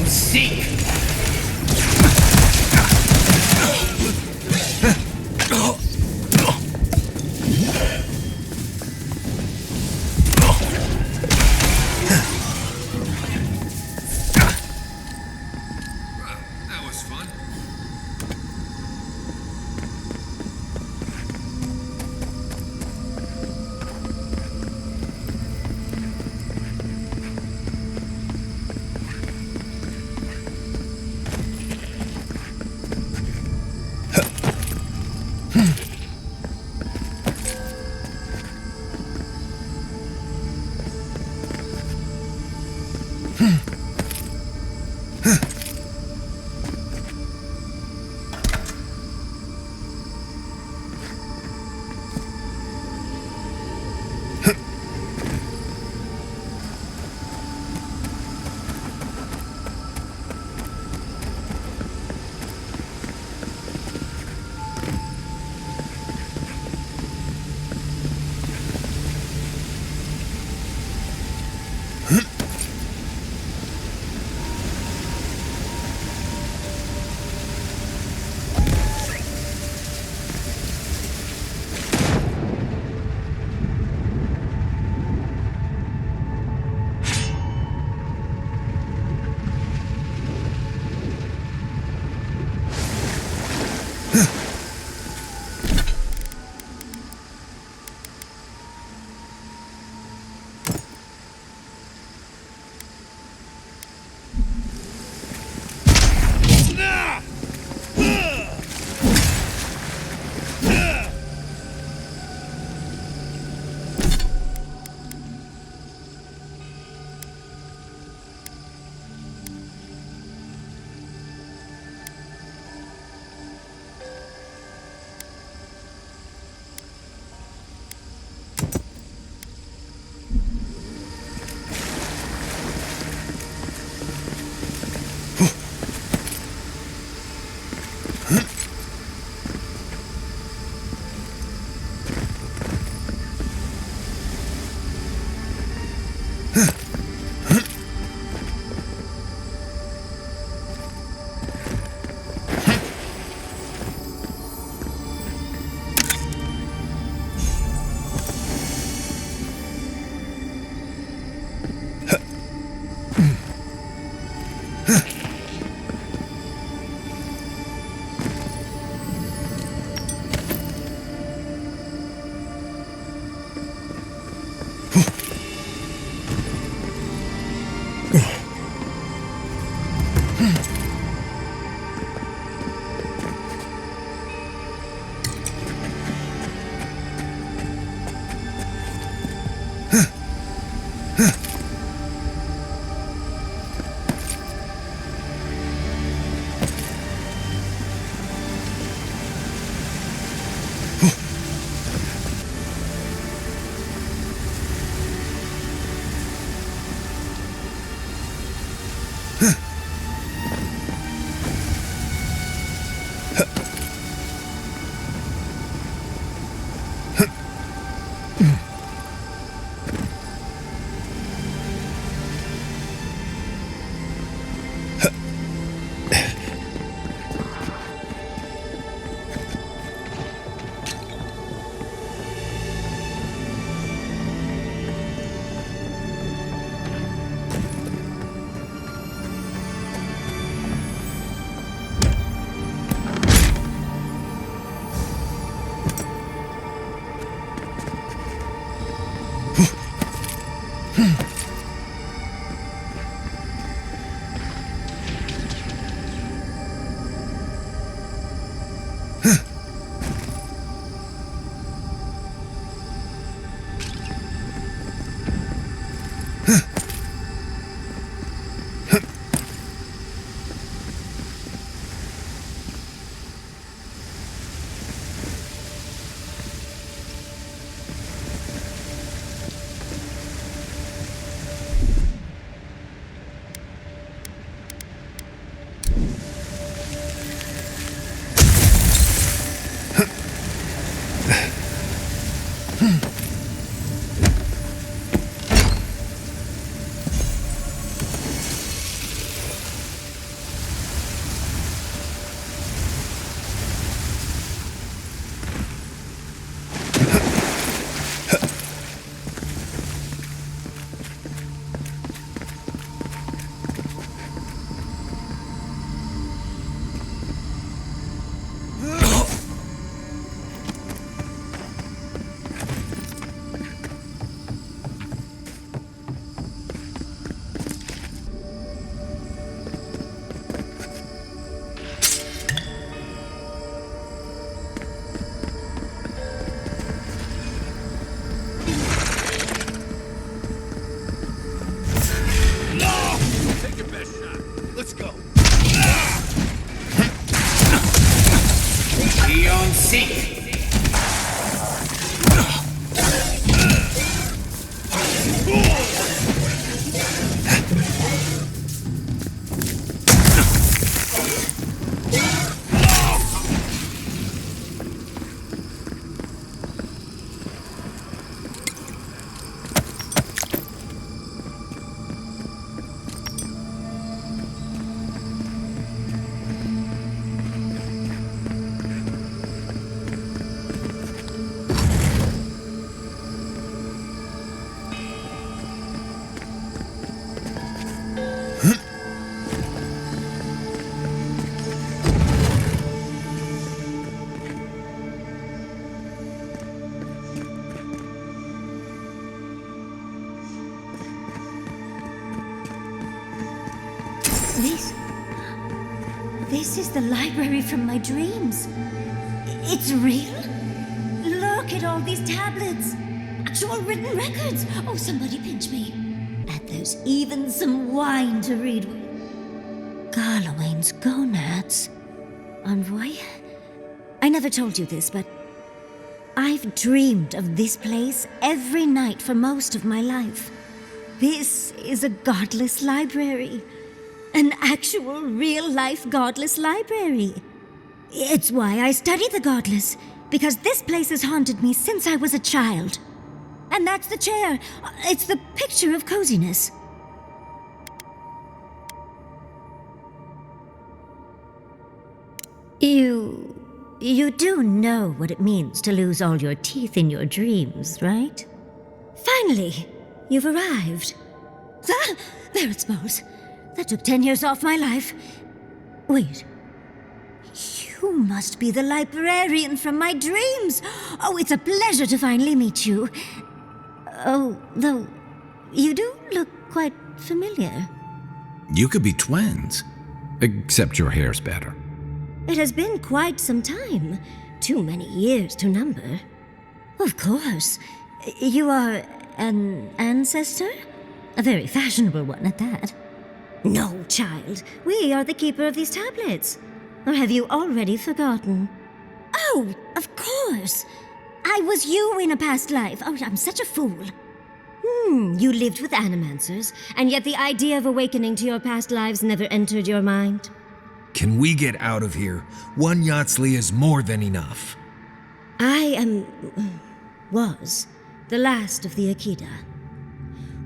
Seek! That was fun. This is the library from my dreams. It's real? Look at all these tablets. Actual written records. Oh, somebody pinch me. And there's even some wine to read with. Garlawain's gonads. Envoy? I never told you this, but I've dreamed of this place every night for most of my life. This is a godless library. An actual, real-life godless library. It's why I study the godless, because this place has haunted me since I was a child. And that's the chair. It's the picture of coziness. You do know what it means to lose all your teeth in your dreams, right? Finally, you've arrived. Ah, there it smells. That took 10 years off my life. Wait. You must be the librarian from my dreams. Oh, it's a pleasure to finally meet you. Oh, though, you do look quite familiar. You could be twins. Except your hair's better. It has been quite some time. Too many years to number. Of course. You are an ancestor? A very fashionable one at that. No, child. We are the keeper of these tablets. Or have you already forgotten? Oh, of course. I was you in a past life. Oh, I'm such a fool. You lived with animancers, and yet the idea of awakening to your past lives never entered your mind. Can we get out of here? One Yatsley is more than enough. I was the last of the Akida.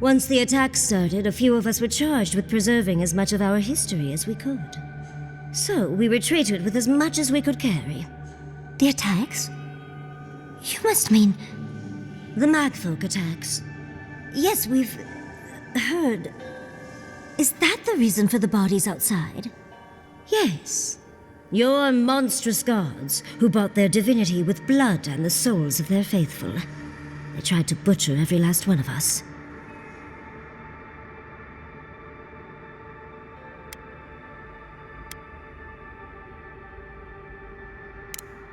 Once the attack started, a few of us were charged with preserving as much of our history as we could. So we retreated with as much as we could carry. The attacks? You must mean the Magfolk attacks. Yes, we've heard. Is that the reason for the bodies outside? Yes. Your monstrous gods, who bought their divinity with blood and the souls of their faithful. They tried to butcher every last one of us.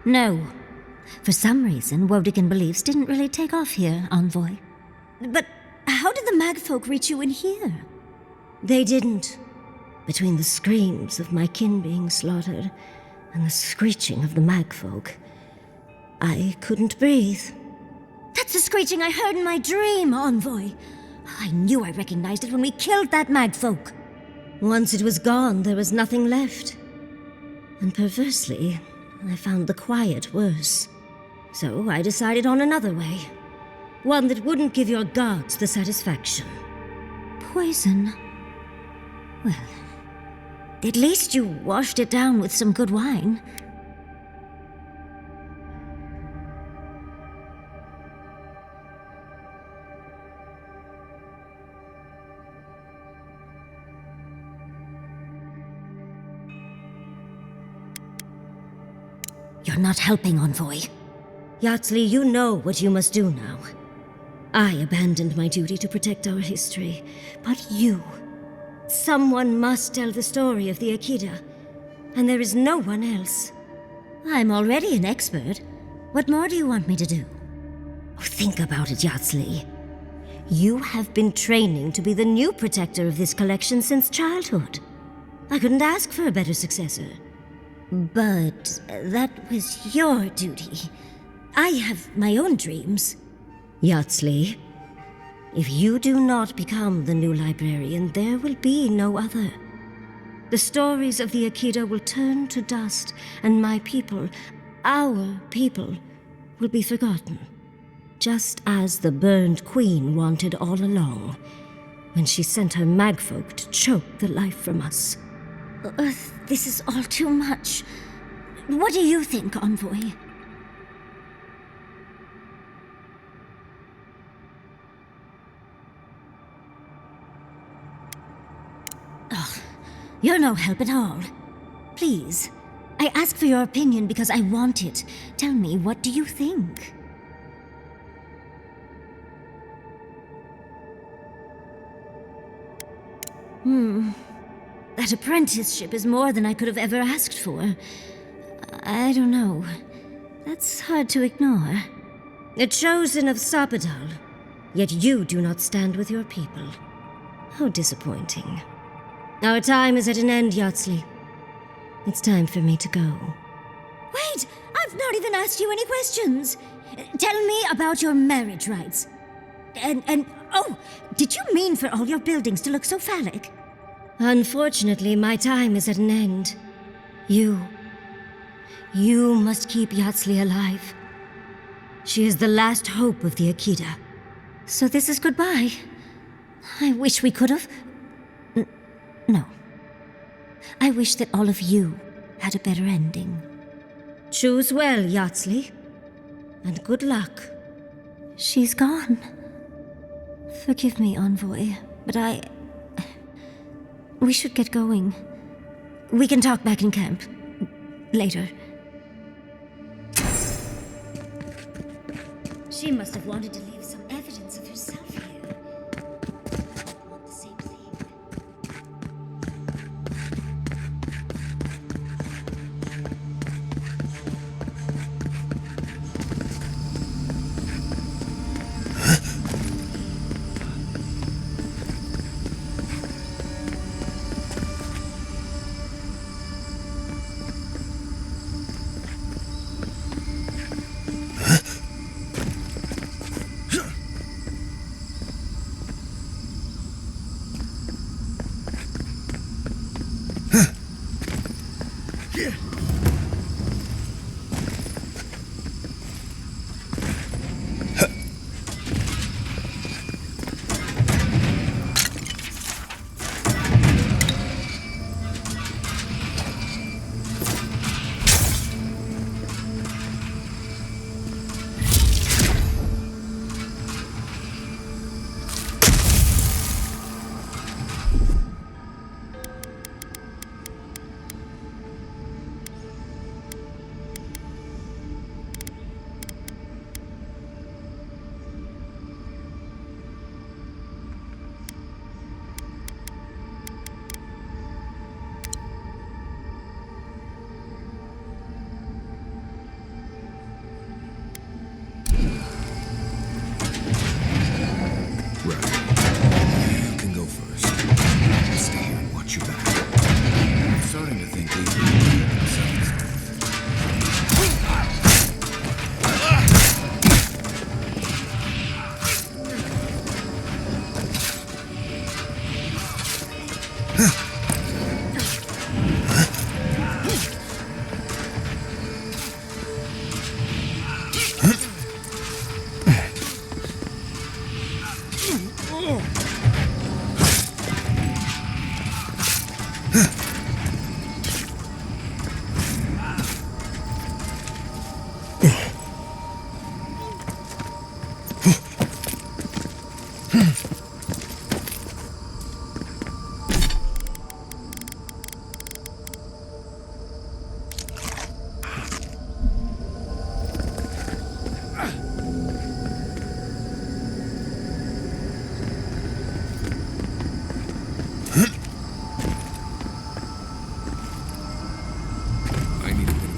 No. For some reason, Wodigan beliefs didn't really take off here, Envoy. But how did the Magfolk reach you in here? They didn't. Between the screams of my kin being slaughtered and the screeching of the Magfolk, I couldn't breathe. That's the screeching I heard in my dream, Envoy. I knew I recognized it when we killed that Magfolk. Once it was gone, there was nothing left. And perversely, I found the quiet worse. So I decided on another way. One that wouldn't give your gods the satisfaction. Poison? Well, at least you washed it down with some good wine. You're not helping, Envoy. Yatsley, you know what you must do now. I abandoned my duty to protect our history, but you... Someone must tell the story of the Akida, and there is no one else. I'm already an expert. What more do you want me to do? Oh, think about it, Yatsley. You have been training to be the new protector of this collection since childhood. I couldn't ask for a better successor. But that was your duty. I have my own dreams. Yatsley, if you do not become the new librarian, there will be no other. The stories of the Akida will turn to dust, and my people, our people, will be forgotten. Just as the burned queen wanted all along, when she sent her magfolk to choke the life from us. This is all too much. What do you think, Envoy? You're no help at all. Please, I ask for your opinion because I want it. Tell me, what do you think? That apprenticeship is more than I could have ever asked for. I don't know. That's hard to ignore. A chosen of Sapadal, yet you do not stand with your people. How disappointing. Our time is at an end, Yardsley. It's time for me to go. Wait! I've not even asked you any questions! Tell me about your marriage rites. Oh, did you mean for all your buildings to look so phallic? Unfortunately, my time is at an end. You must keep Yardsley alive. She is the last hope of the Akita. So this is goodbye. I wish we could have... No. I wish that all of you had a better ending. Choose well, Yardsley. And good luck. She's gone. Forgive me, Envoy, but we should get going. We can talk back in camp. Later. She must have wanted to leave some evidence of herself here. I want the same thing.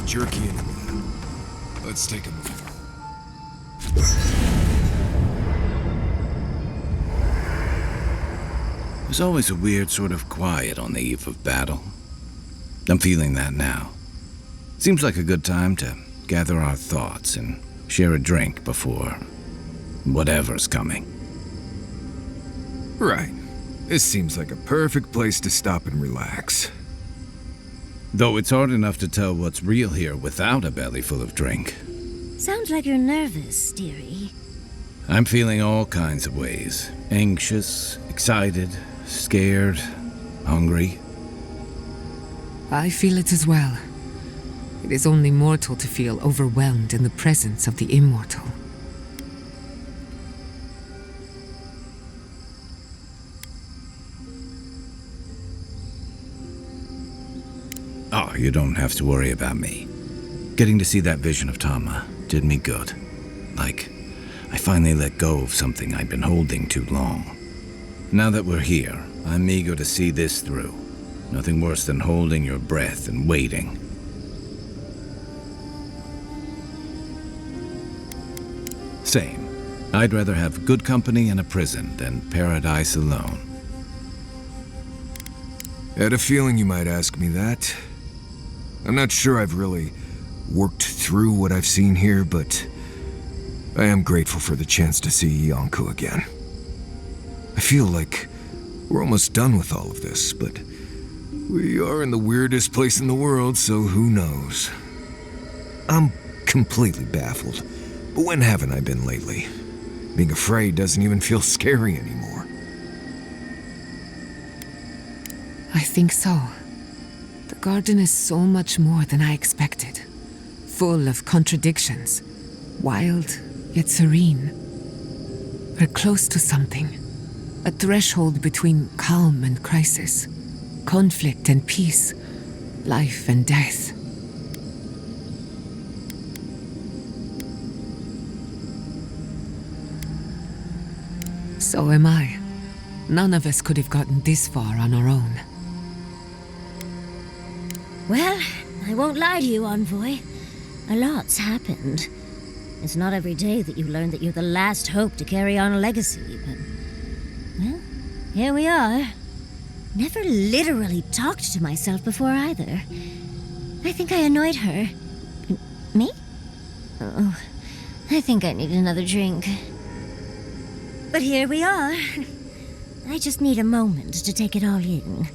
Jerky in. Let's take a move. There's always a weird sort of quiet on the eve of battle. I'm feeling that now. Seems like a good time to gather our thoughts and share a drink before whatever's coming. Right. This seems like a perfect place to stop and relax. Though it's hard enough to tell what's real here without a belly full of drink. Sounds like you're nervous, dearie. I'm feeling all kinds of ways. Anxious, excited, scared, hungry. I feel it as well. It is only mortal to feel overwhelmed in the presence of the immortal. Oh, you don't have to worry about me. Getting to see that vision of Tama did me good. Like, I finally let go of something I'd been holding too long. Now that we're here, I'm eager to see this through. Nothing worse than holding your breath and waiting. Same. I'd rather have good company in a prison than paradise alone. I had a feeling you might ask me that. I'm not sure I've really worked through what I've seen here, but I am grateful for the chance to see Yonko again. I feel like we're almost done with all of this, but we are in the weirdest place in the world, so who knows? I'm completely baffled, but when haven't I been lately? Being afraid doesn't even feel scary anymore. I think so. The garden is so much more than I expected. Full of contradictions. Wild, yet serene. We're close to something. A threshold between calm and crisis. Conflict and peace. Life and death. So am I. None of us could have gotten this far on our own. Well, I won't lie to you, Envoy. A lot's happened. It's not every day that you learn that you're the last hope to carry on a legacy, but... well, here we are. Never literally talked to myself before either. I think I annoyed her. Me? Oh, I think I need another drink. But here we are. I just need a moment to take it all in.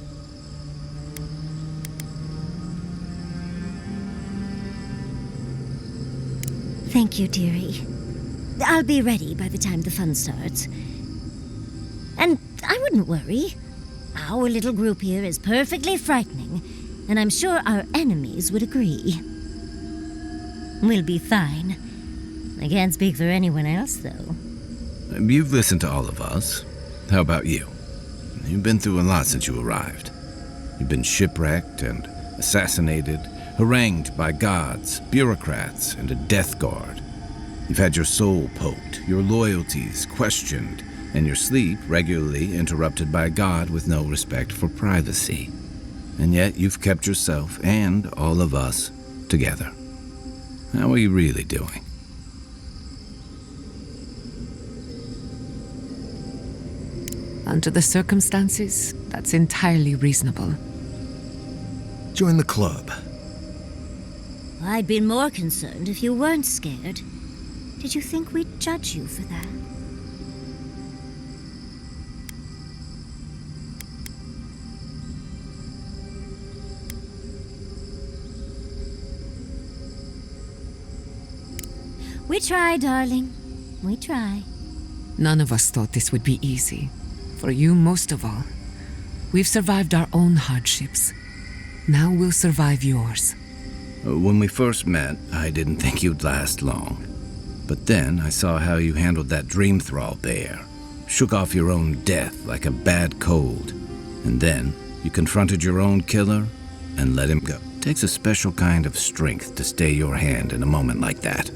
Thank you, dearie. I'll be ready by the time the fun starts. And I wouldn't worry. Our little group here is perfectly frightening, and I'm sure our enemies would agree. We'll be fine. I can't speak for anyone else, though. You've listened to all of us. How about you? You've been through a lot since you arrived. You've been shipwrecked and assassinated, harangued by gods, bureaucrats, and a death guard. You've had your soul poked, your loyalties questioned, and your sleep regularly interrupted by a god with no respect for privacy. And yet you've kept yourself and all of us together. How are you really doing? Under the circumstances, that's entirely reasonable. Join the club. I'd been more concerned if you weren't scared. Did you think we'd judge you for that? We try, darling. We try. None of us thought this would be easy. For you, most of all. We've survived our own hardships. Now we'll survive yours. When we first met, I didn't think you'd last long. But then I saw how you handled that dream thrall bear. Shook off your own death like a bad cold. And then you confronted your own killer and let him go. It takes a special kind of strength to stay your hand in a moment like that.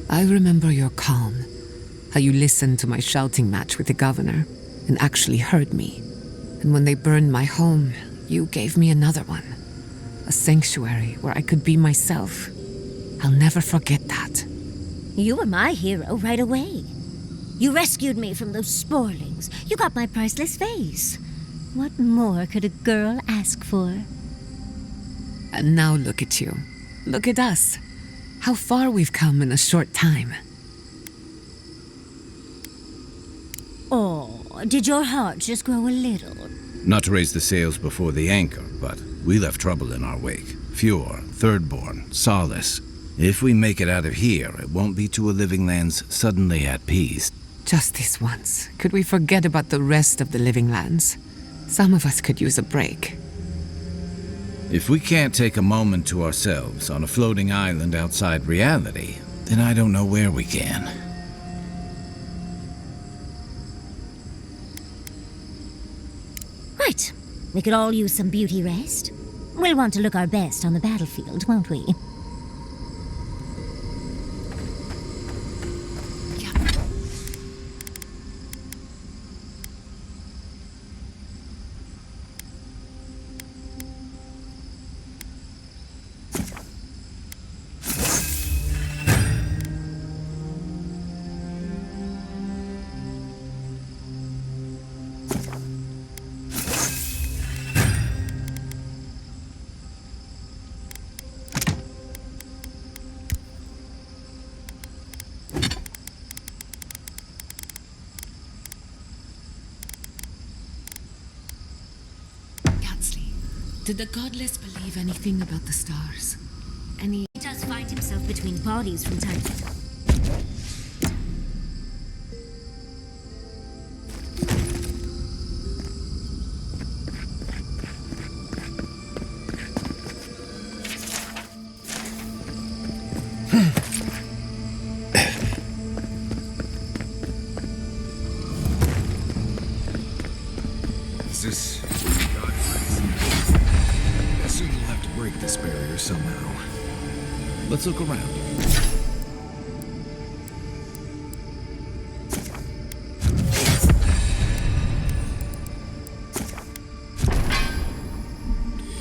I remember your calm. How you listened to my shouting match with the governor and actually heard me. And when they burned my home, you gave me another one. A sanctuary where I could be myself. I'll never forget that. You were my hero right away. You rescued me from those sporlings. You got my priceless face. What more could a girl ask for? And now look at you. Look at us. How far we've come in a short time. Oh, did your heart just grow a little? Not to raise the sails before the anchor, but we left trouble in our wake. Fjord, Thirdborn, Solace. If we make it out of here, it won't be to a living lands suddenly at peace. Just this once, could we forget about the rest of the living lands? Some of us could use a break. If we can't take a moment to ourselves on a floating island outside reality, then I don't know where we can. Right. We could all use some beauty rest. We'll want to look our best on the battlefield, won't we? Did the godless believe anything about the stars? Any... He does find himself between bodies from time to time. Is this... I assume we'll have to break this barrier somehow. Let's look around.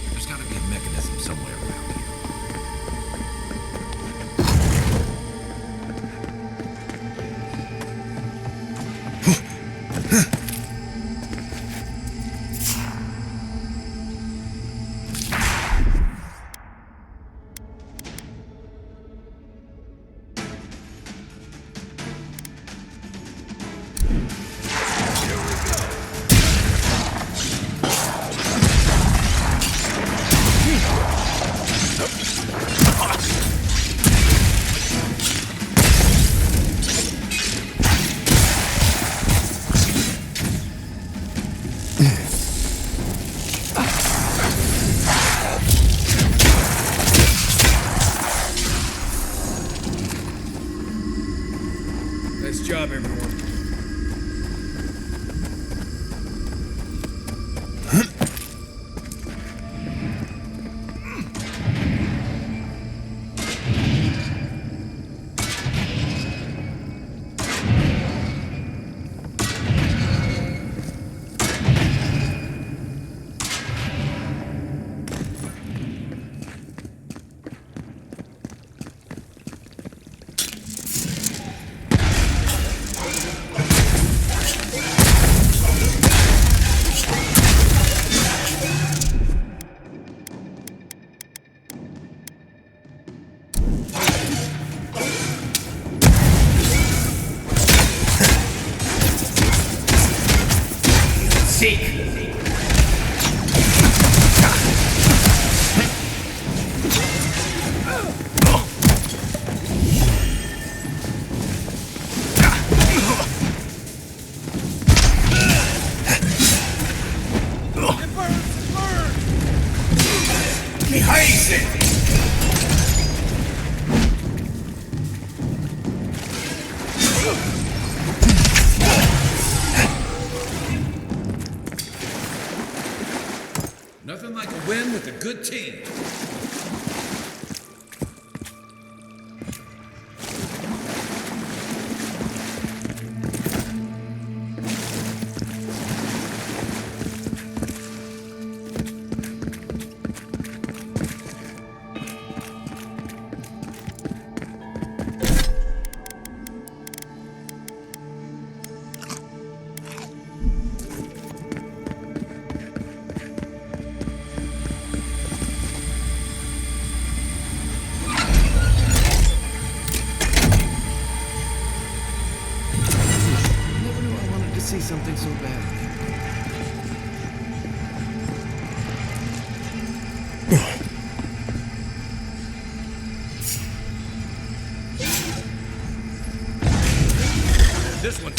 There's gotta be a mechanism somewhere around here. Nice job, everyone. Seek! Nothing like a win with a good team. See something so bad. This one.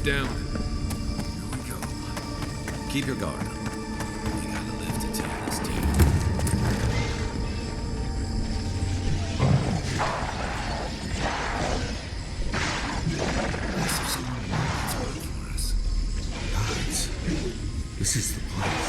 Guards down. Here we go. Keep your guard up. We gotta live to tell this tale. Must have someone that's waiting for us. Guards, this is the place.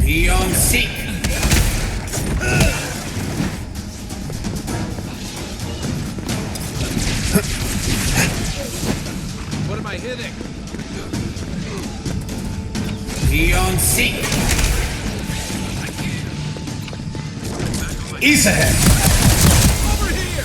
Beyond seek. What am I hitting? Beyond seek. East ahead. Over here.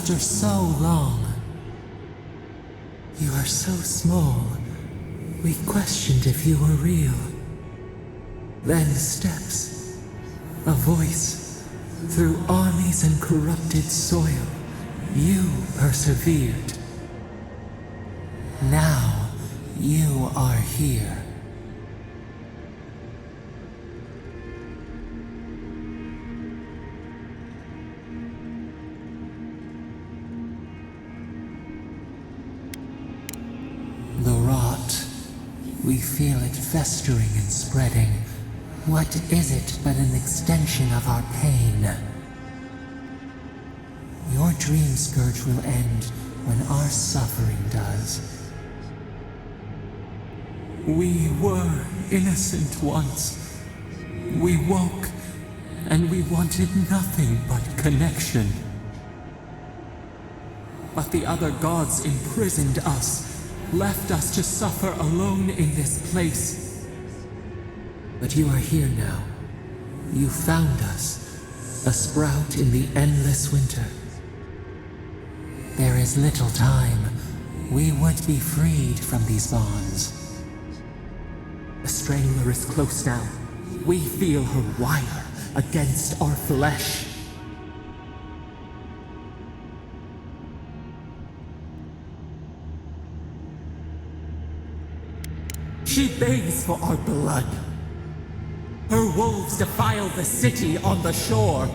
After so long, you are so small, we questioned if you were real. Then steps, a voice, through armies and corrupted soil, you persevered. Now, you are here. The rot. We feel it festering and spreading. What is it but an extension of our pain? Your dream scourge will end when our suffering does. We were innocent once. We woke, and we wanted nothing but connection. But the other gods imprisoned us, left us to suffer alone in this place. But you are here now. You found us, a sprout in the endless winter. There is little time. We would be freed from these bonds. The strangler is close now. We feel her wire against our flesh. She begs for our blood. Her wolves defile the city on the shore.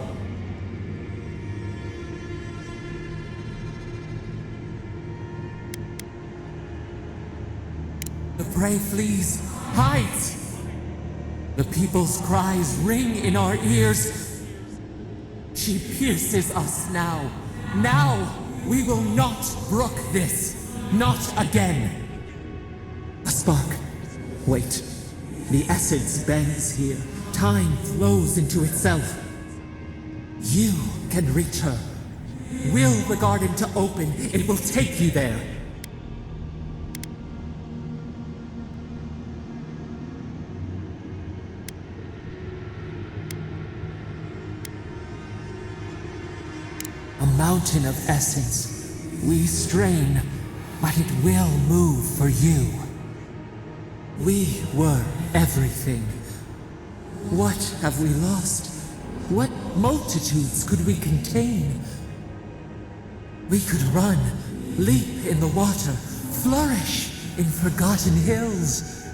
The prey flees, hides. The people's cries ring in our ears. She pierces us now. Now, we will not brook this. Not again. A spark. Wait. The essence bends here. Time flows into itself. You can reach her. Will the garden to open. It will take you there. A mountain of essence. We strain, but it will move for you. We were everything. What have we lost? What multitudes could we contain? We could run, leap in the water, flourish in forgotten hills.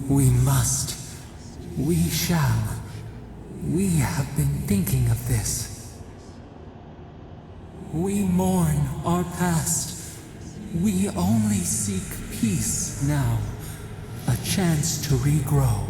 We must. We shall. We have been thinking of this. We mourn our past. We only seek peace now. A chance to regrow.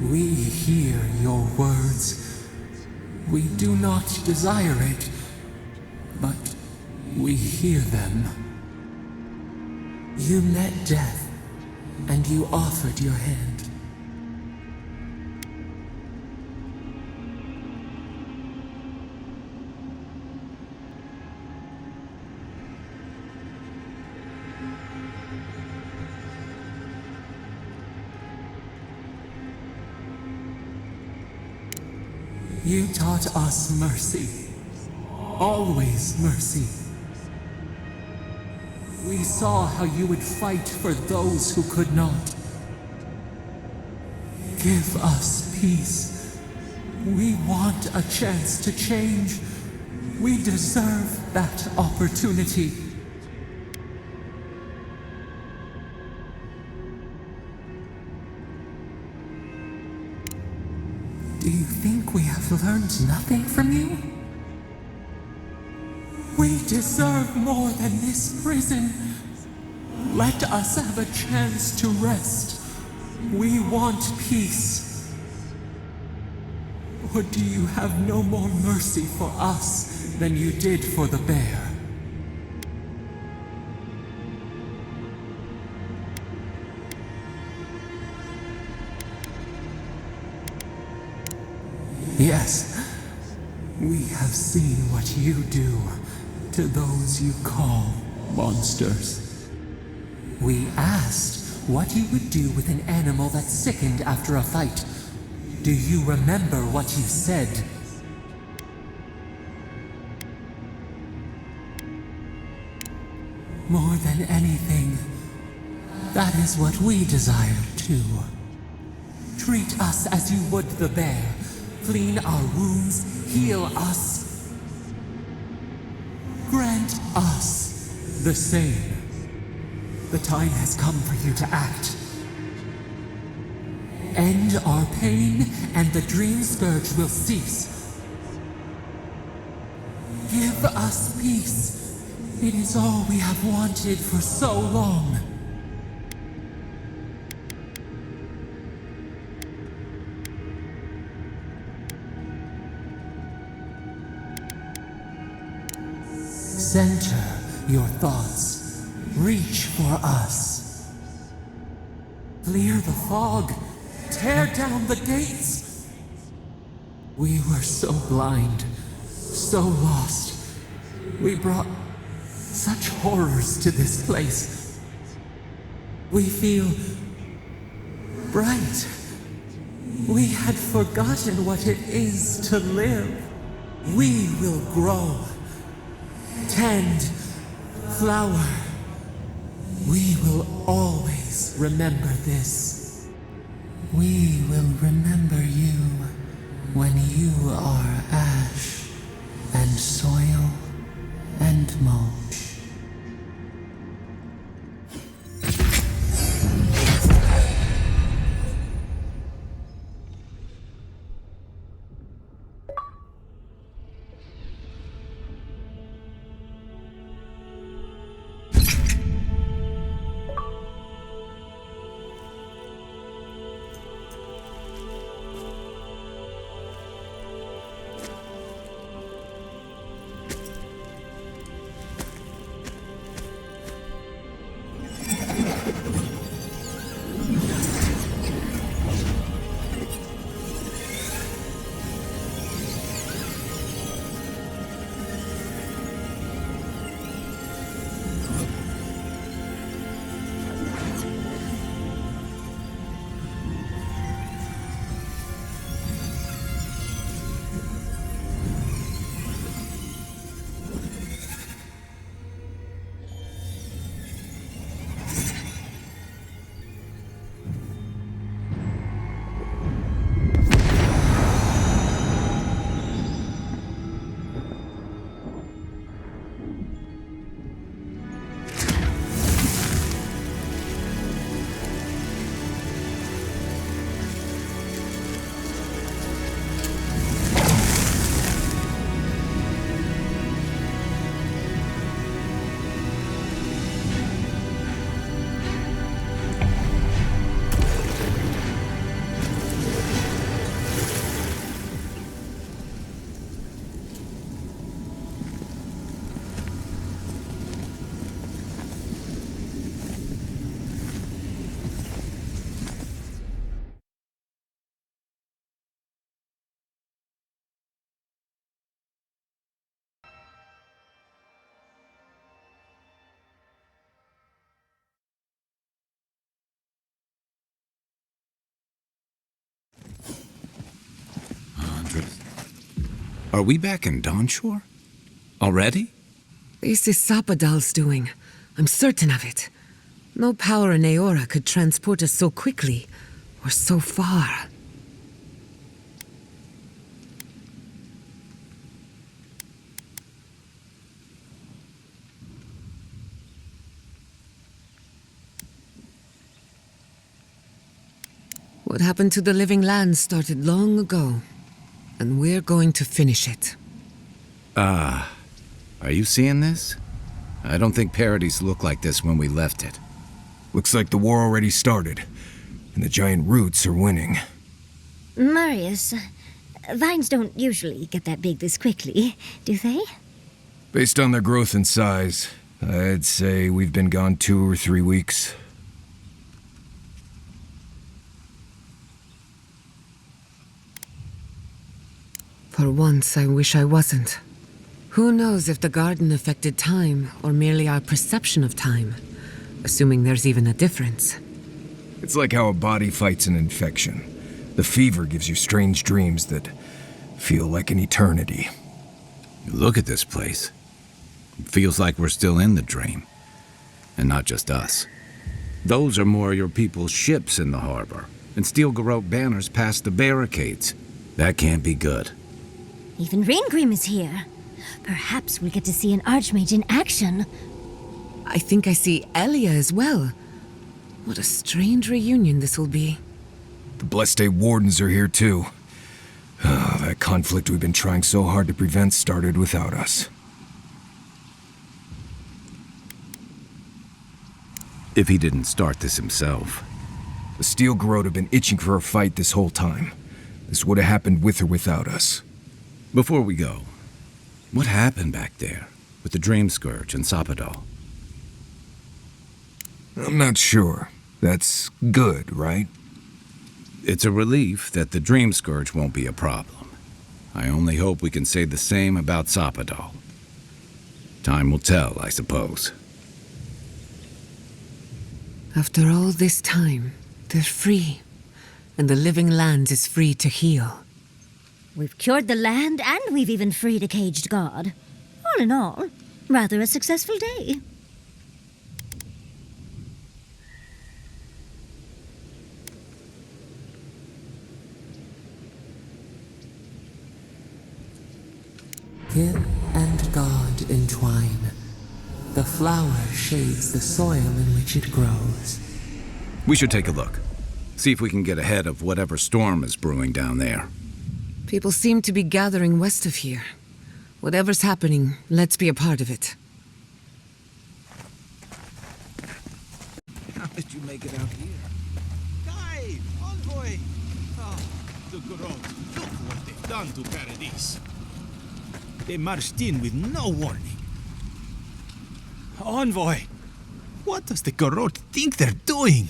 We hear your words. We do not desire it, but we hear them. You met death, and you offered your hand. You taught us mercy. Always mercy. We saw how you would fight for those who could not. Give us peace. We want a chance to change. We deserve that opportunity. Do you think we have learned nothing from you? We deserve more than this prison. Let us have a chance to rest. We want peace. Or do you have no more mercy for us than you did for the bear? Yes, we have seen what you do to those you call monsters. We asked what you would do with an animal that sickened after a fight. Do you remember what you said? More than anything, that is what we desire too. Treat us as you would the bear. Clean our wounds, heal us. Grant us the same. The time has come for you to act. End our pain, and the dream scourge will cease. Give us peace. It is all we have wanted for so long. Center your thoughts. Reach for us. Clear the fog. Tear down the gates. We were so blind, so lost. We brought such horrors to this place. We feel bright. We had forgotten what it is to live. We will grow. Tend, flower. We will always remember this. We will remember you when you are ash and soil and mulch. Are we back in Dawnshore? Already? This is Sapadal's doing. I'm certain of it. No power in Eora could transport us so quickly, or so far. What happened to the living land started long ago, and we're going to finish it. Are you seeing this? I don't think parodies looked like this when we left it. Looks like the war already started, and the giant roots are winning. Marius, vines don't usually get that big this quickly, do they? Based on their growth and size, I'd say we've been gone 2 or 3 weeks. For once, I wish I wasn't. Who knows if the garden affected time, or merely our perception of time? Assuming there's even a difference. It's like how a body fights an infection. The fever gives you strange dreams that feel like an eternity. Look at this place. It feels like we're still in the dream. And not just us. Those are more of your people's ships in the harbor, and steel garrote banners past the barricades. That can't be good. Even Raingrim is here. Perhaps we'll get to see an Archmage in action. I think I see Elia as well. What a strange reunion this will be. The Blessed Wardens are here too. That conflict we've been trying so hard to prevent started without us. If he didn't start this himself. The Steel Garrote have been itching for a fight this whole time. This would have happened with or without us. Before we go, what happened back there with the Dream Scourge and Sapadal? I'm not sure. That's good, right? It's a relief that the Dream Scourge won't be a problem. I only hope we can say the same about Sapadal. Time will tell, I suppose. After all this time, they're free. And the living land is free to heal. We've cured the land, and we've even freed a caged god. All in all, rather a successful day. Kin and God entwine. The flower shades the soil in which it grows. We should take a look. See if we can get ahead of whatever storm is brewing down there. People seem to be gathering west of here. Whatever's happening, let's be a part of it. How did you make it out here? Guy! Envoy! Oh, the Garrote. Look what they've done to Paradise. They marched in with no warning. Envoy! What does the Garrote think they're doing?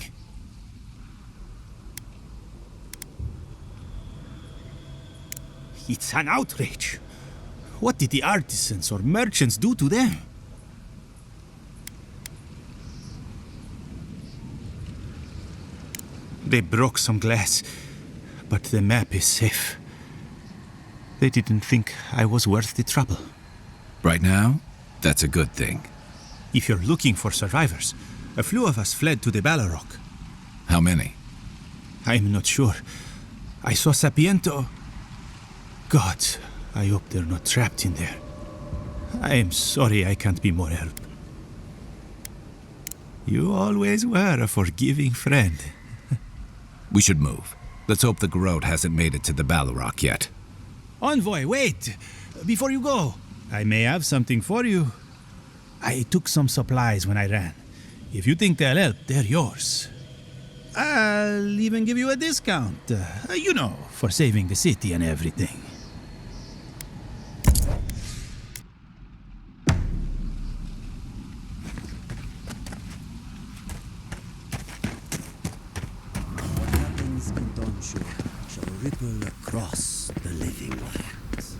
It's an outrage. What did the artisans or merchants do to them? They broke some glass, but the map is safe. They didn't think I was worth the trouble. Right now, that's a good thing. If you're looking for survivors, a few of us fled to the Balrog. How many? I'm not sure. I saw Sapiento. God, I hope they're not trapped in there. I am sorry I can't be more help. You always were a forgiving friend. We should move. Let's hope the Garrote hasn't made it to the Balrog yet. Envoy, wait! Before you go, I may have something for you. I took some supplies when I ran. If you think they'll help, they're yours. I'll even give you a discount. You know, for saving the city and everything. What happens in Donshu shall ripple across the living lands.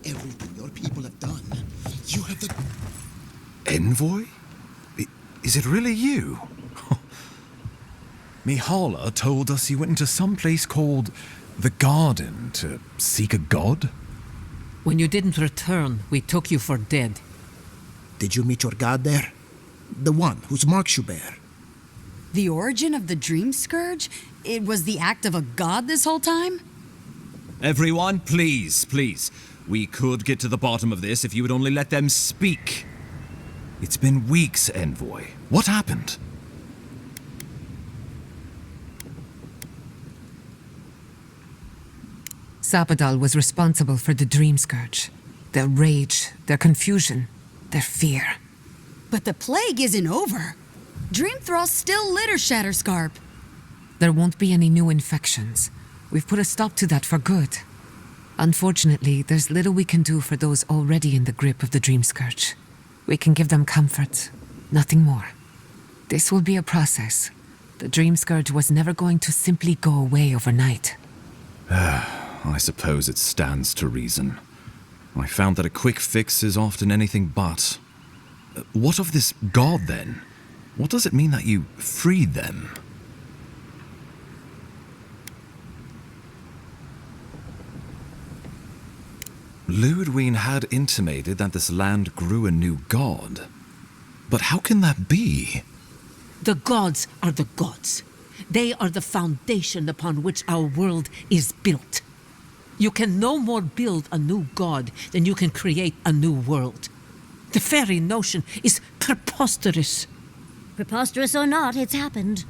Everything your people have done, you have the... Envoy? Is it really you? Mihala told us you went into some place called the Garden to seek a god? When you didn't return, we took you for dead. Did you meet your god there? The one whose marks you bear? The origin of the Dream Scourge? It was the act of a god this whole time? Everyone, please, please. We could get to the bottom of this if you would only let them speak. It's been weeks, Envoy. What happened? Sapadal was responsible for the Dream Scourge. Their rage, their confusion, their fear. But the plague isn't over. Dream Thrall's still litter Shatterscarp. There won't be any new infections. We've put a stop to that for good. Unfortunately, there's little we can do for those already in the grip of the Dream Scourge. We can give them comfort, nothing more. This will be a process. The Dream Scourge was never going to simply go away overnight. I suppose it stands to reason. I found that a quick fix is often anything but. What of this god, then? What does it mean that you freed them? Ludwig had intimated that this land grew a new god. But how can that be? The gods are the gods. They are the foundation upon which our world is built. You can no more build a new god than you can create a new world. The very notion is preposterous. Preposterous or not, it's happened.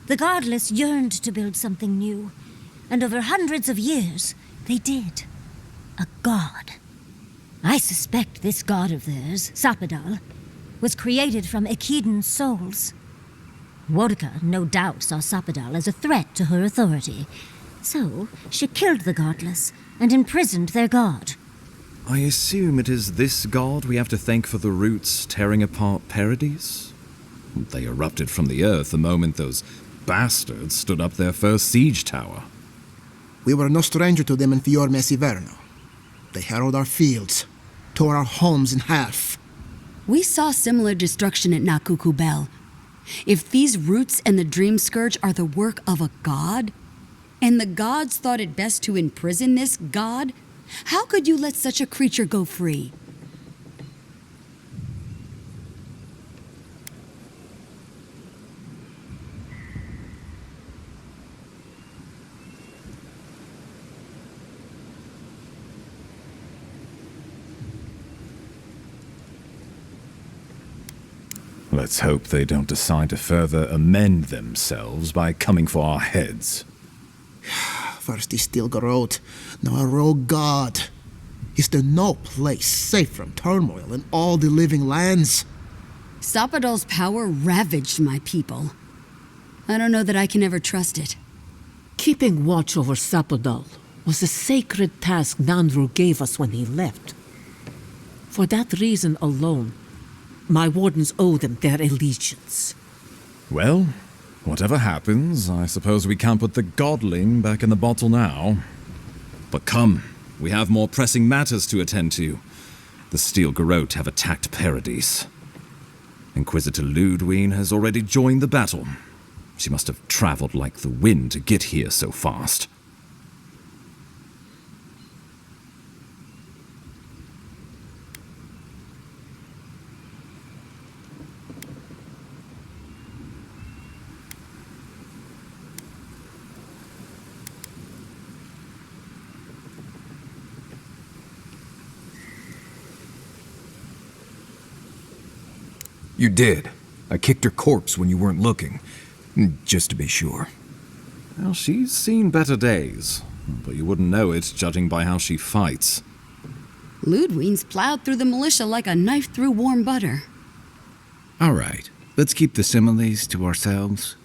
The godless yearned to build something new, and over hundreds of years, they did. A god. I suspect this god of theirs, Sapadal, was created from Echidan souls. Wodka no doubt saw Sapadal as a threat to her authority, so she killed the godless and imprisoned their god. I assume it is this god we have to thank for the roots tearing apart Paradise? They erupted from the earth the moment those bastards stood up their first siege tower. We were no stranger to them in Fior Mesiverno. They harrowed our fields, tore our homes in half. We saw similar destruction at Nakuku Bell. If these roots and the Dream Scourge are the work of a god, and the gods thought it best to imprison this god, how could you let such a creature go free? Let's hope they don't decide to further amend themselves by coming for our heads. First he still Garot, now a rogue god. Is there no place safe from turmoil in all the living lands? Sapadal's power ravaged my people. I don't know that I can ever trust it. Keeping watch over Sapadal was a sacred task Nandru gave us when he left. For that reason alone, my wardens owe them their allegiance. Well, whatever happens, I suppose we can't put the godling back in the bottle now. But come, we have more pressing matters to attend to. The Steel Garrote have attacked Paradise. Inquisitor Ludwig has already joined the battle. She must have traveled like the wind to get here so fast. You did. I kicked her corpse when you weren't looking. Just to be sure. Well, she's seen better days, but you wouldn't know it judging by how she fights. Ludwig's plowed through the militia like a knife through warm butter. All right, let's keep the similes to ourselves.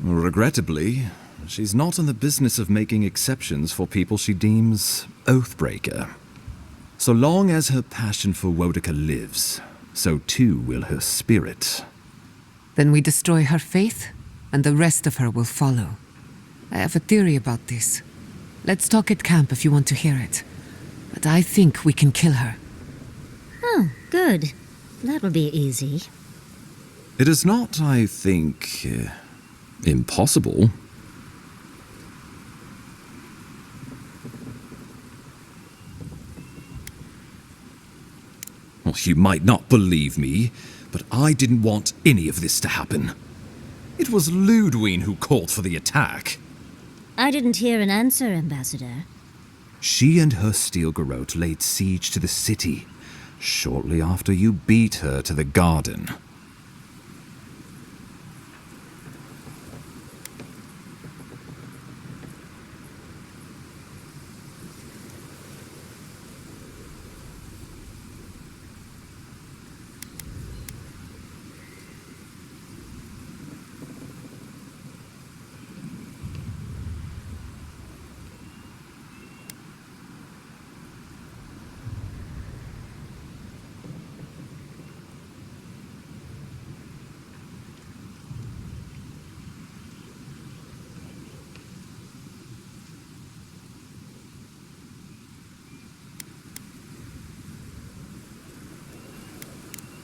Regrettably, she's not in the business of making exceptions for people she deems oathbreaker. So long as her passion for Wodika lives, so too will her spirit. Then we destroy her faith, and the rest of her will follow. I have a theory about this. Let's talk at camp if you want to hear it. But I think we can kill her. Oh, good. That'll be easy. It is not, I think, impossible. Well, you might not believe me, but I didn't want any of this to happen. It was Ludwig who called for the attack. I didn't hear an answer, Ambassador. She and her steel garrote laid siege to the city shortly after you beat her to the garden.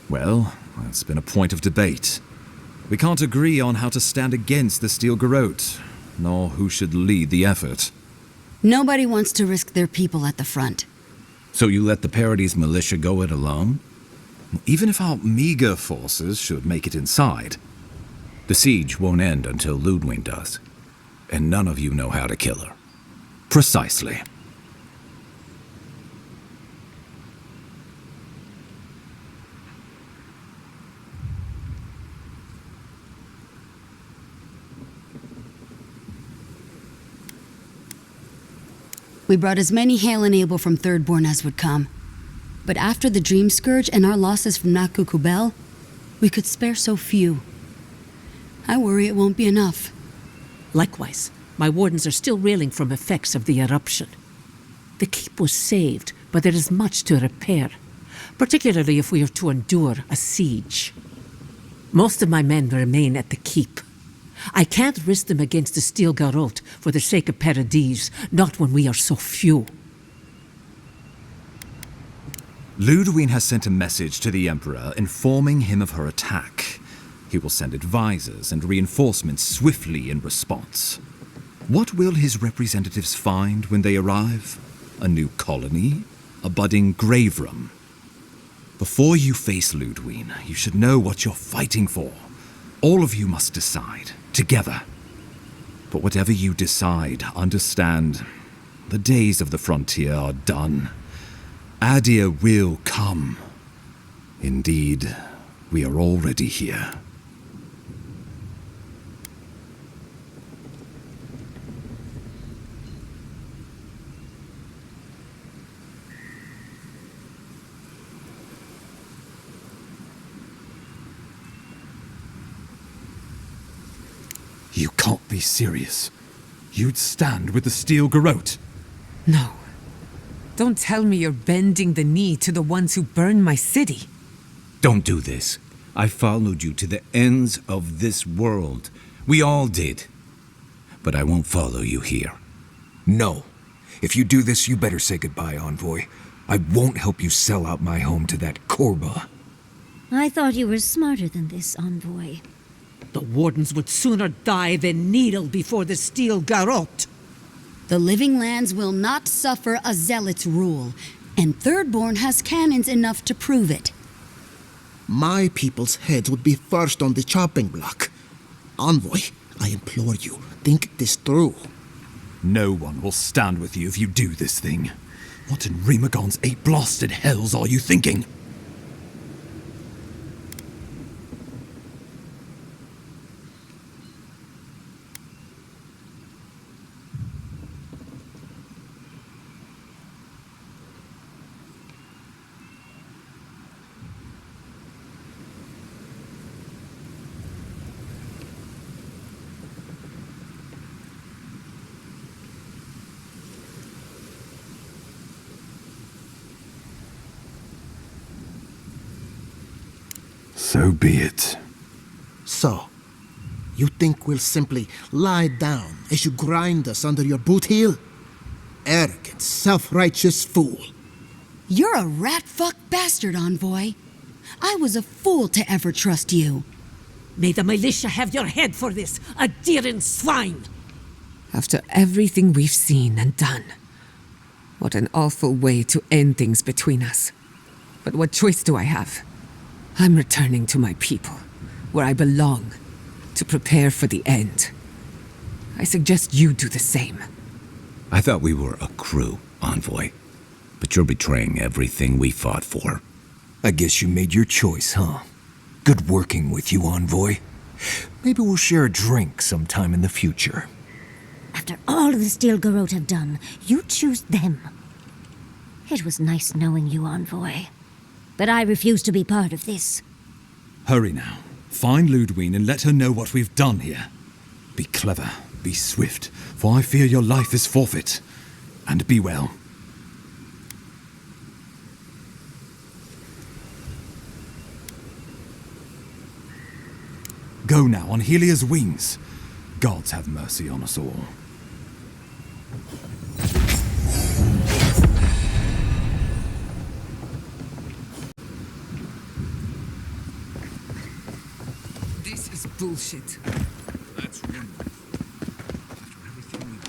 Well, that's been a point of debate. We can't agree on how to stand against the steel garrote, nor who should lead the effort. Nobody wants to risk their people at the front. So you let the Parodies militia go it alone? Even if our meager forces should make it inside, the siege won't end until Ludwig does. And none of you know how to kill her. Precisely. We brought as many Hail and Abel from Thirdborn as would come. But after the Dream Scourge and our losses from Nakuku Bell, we could spare so few. I worry it won't be enough. Likewise, my wardens are still reeling from effects of the eruption. The keep was saved, but there is much to repair, particularly if we are to endure a siege. Most of my men remain at the keep. I can't risk them against the steel garrote for the sake of Paradis, not when we are so few. Ludwig has sent a message to the Emperor informing him of her attack. He will send advisors and reinforcements swiftly in response. What will his representatives find when they arrive? A new colony? A budding grave room? Before you face Ludwig, you should know what you're fighting for. All of you must decide, together. But whatever you decide, understand, the days of the frontier are done. Adir will come. Indeed, we are already here. You can't be serious. You'd stand with the steel garrote. No. Don't tell me you're bending the knee to the ones who burned my city. Don't do this. I followed you to the ends of this world. We all did. But I won't follow you here. No. If you do this, you better say goodbye, Envoy. I won't help you sell out my home to that Korba. I thought you were smarter than this, Envoy. The wardens would sooner die than kneel before the steel garrote. The living lands will not suffer a zealot's rule, and Thirdborn has cannons enough to prove it. My people's heads would be first on the chopping block. Envoy, I implore you, think this through. No one will stand with you if you do this thing. What in Remagon's eight blasted hells are you thinking? So be it. So, you think we'll simply lie down as you grind us under your boot heel? Arrogant, self-righteous fool. You're a rat-fuck bastard, Envoy. I was a fool to ever trust you. May the militia have your head for this, Adiran swine! After everything we've seen and done, what an awful way to end things between us. But what choice do I have? I'm returning to my people, where I belong, to prepare for the end. I suggest you do the same. I thought we were a crew, Envoy. But you're betraying everything we fought for. I guess you made your choice, huh? Good working with you, Envoy. Maybe we'll share a drink sometime in the future. After all the Steel Garrote have done, you choose them. It was nice knowing you, Envoy. But I refuse to be part of this. Hurry now. Find Ludwine and let her know what we've done here. Be clever, be swift, for I fear your life is forfeit. And be well. Go now on Helia's wings. Gods have mercy on us all. This is bullshit. That's wonderful. After everything we've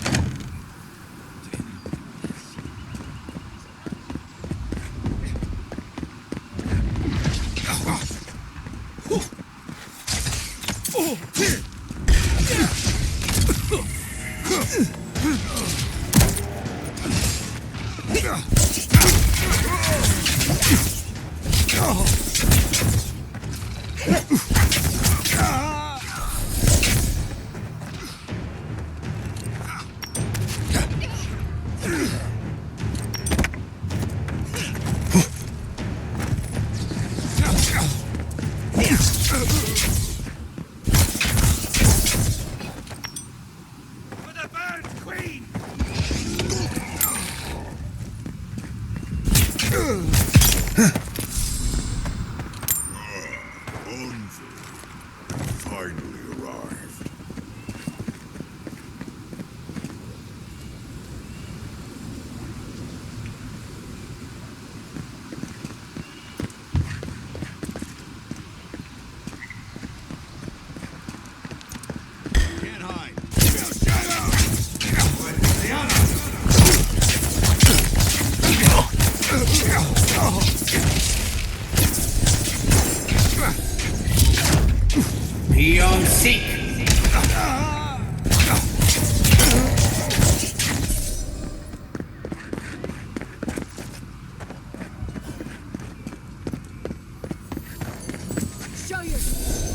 finally arrived. Can't hide. Beyond seek. Show yourself!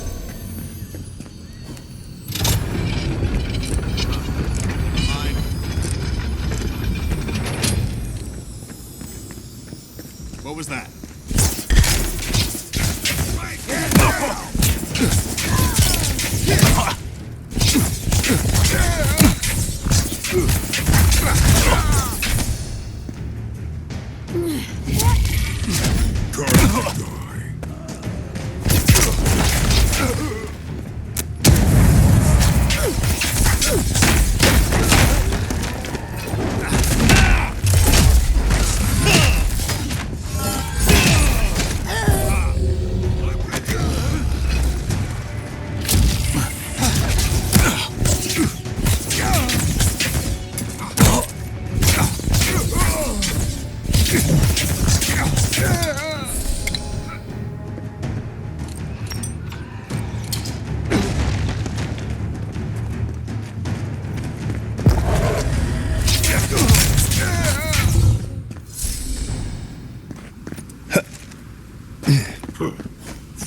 What was that?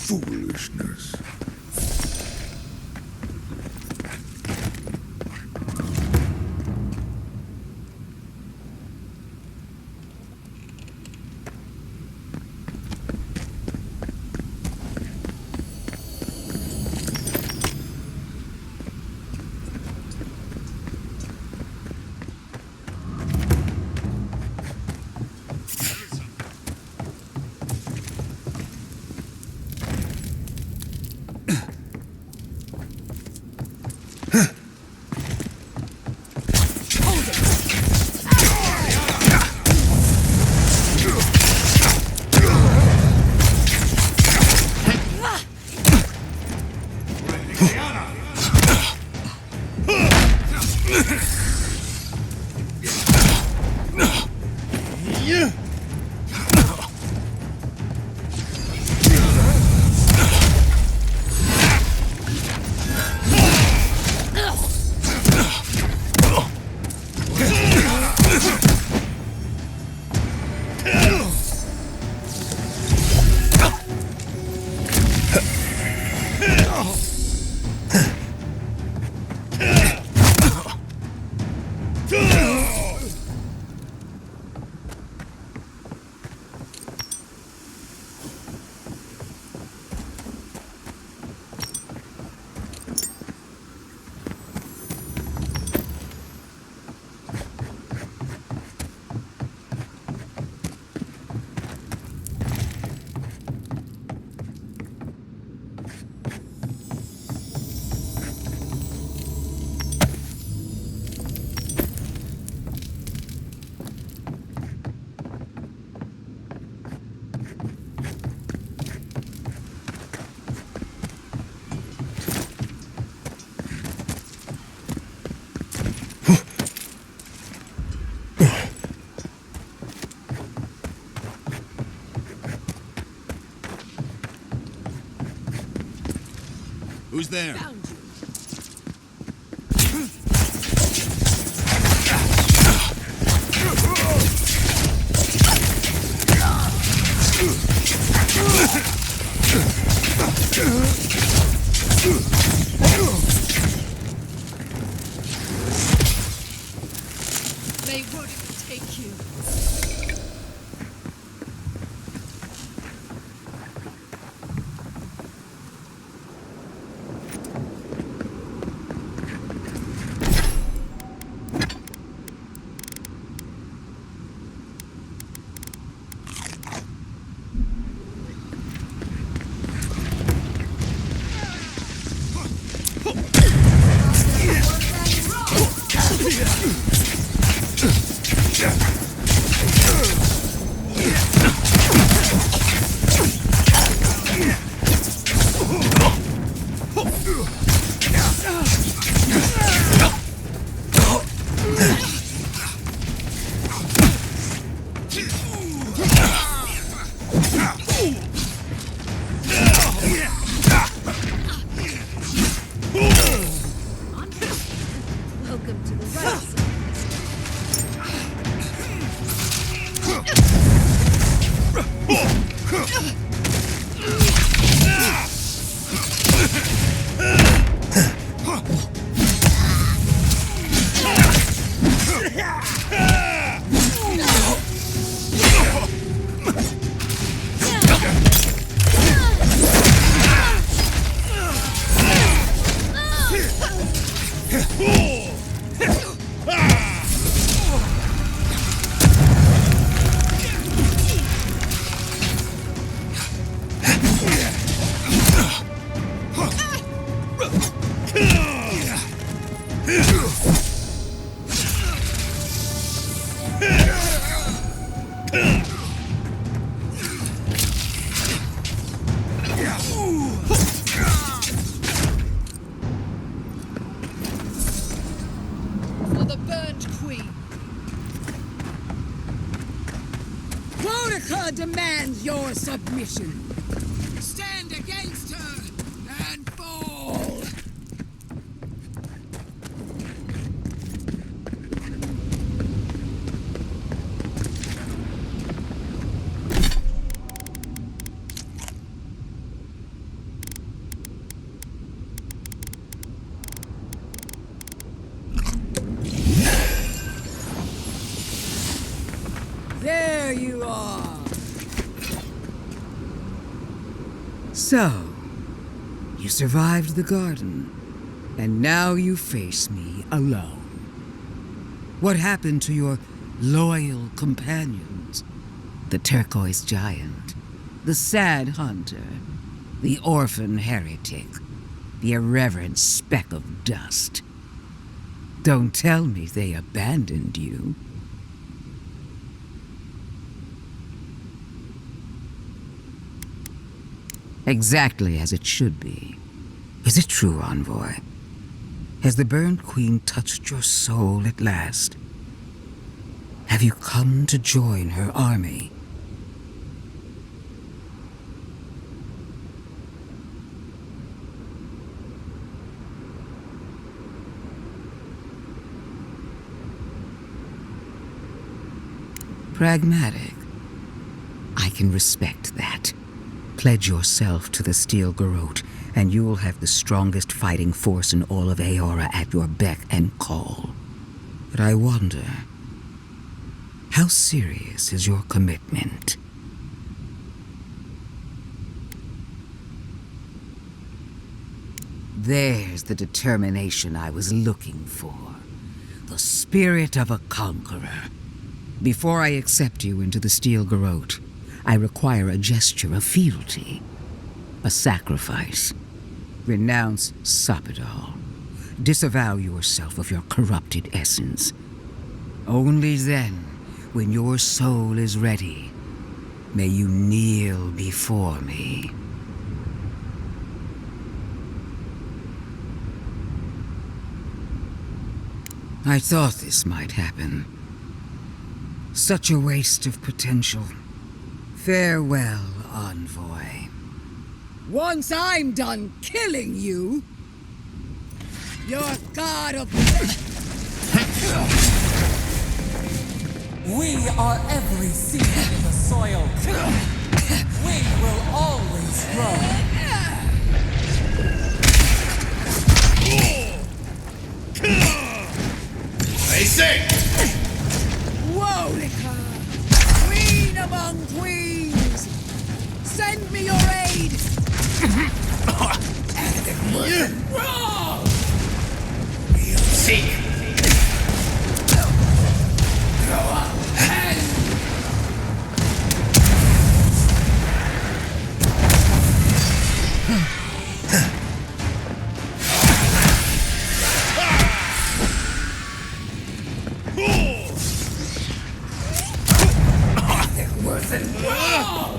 Foolishness. Who's there? May Woody take you. Welcome to the right side. For the burnt queen. Protocol demands your submission. Stand against her and fall. There you are. So, you survived the garden, and now you face me alone. What happened to your loyal companions? The turquoise giant, the sad hunter, the orphan heretic, the irreverent speck of dust. Don't tell me they abandoned you. Exactly as it should be. Is it true, Envoy? Has the Burned Queen touched your soul at last? Have you come to join her army? Pragmatic. I can respect that. Pledge yourself to the Steel Garrote, and you'll have the strongest fighting force in all of Eora at your beck and call. But I wonder, how serious is your commitment? There's the determination I was looking for. The spirit of a conqueror. Before I accept you into the Steel Garrote, I require a gesture of fealty. A sacrifice. Renounce Sapidal. Disavow yourself of your corrupted essence. Only then, when your soul is ready, may you kneel before me. I thought this might happen. Such a waste of potential. Farewell, envoy. Once I'm done killing you, your god of... We are every seed in the soil. We will always grow. I say! Wodika! Queen among queens! Send me your aid! And it wasn't wrong! Seek! Grow up and... It wasn't wrong!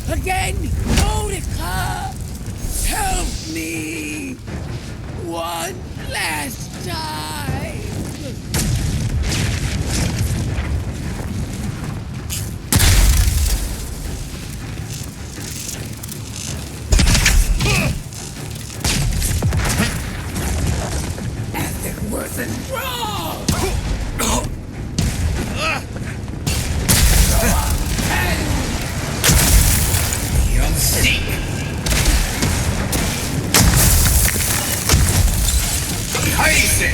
Again, Monica! Help me! One last time! And it wasn't wrong! Seek! Heise!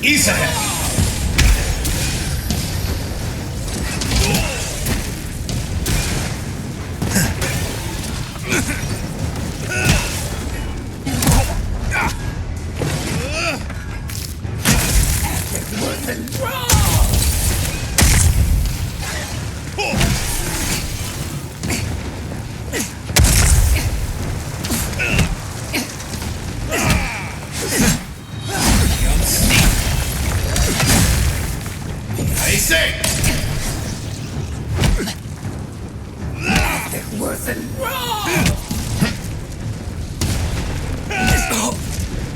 Israel! Wasn't wrong! I say! It wasn't wrong!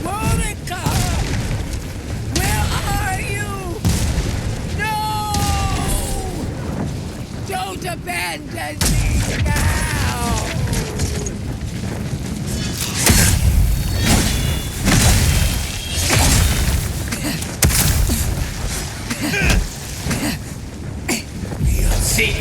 Monica! Where are you? No! Don't abandon me now! Seek!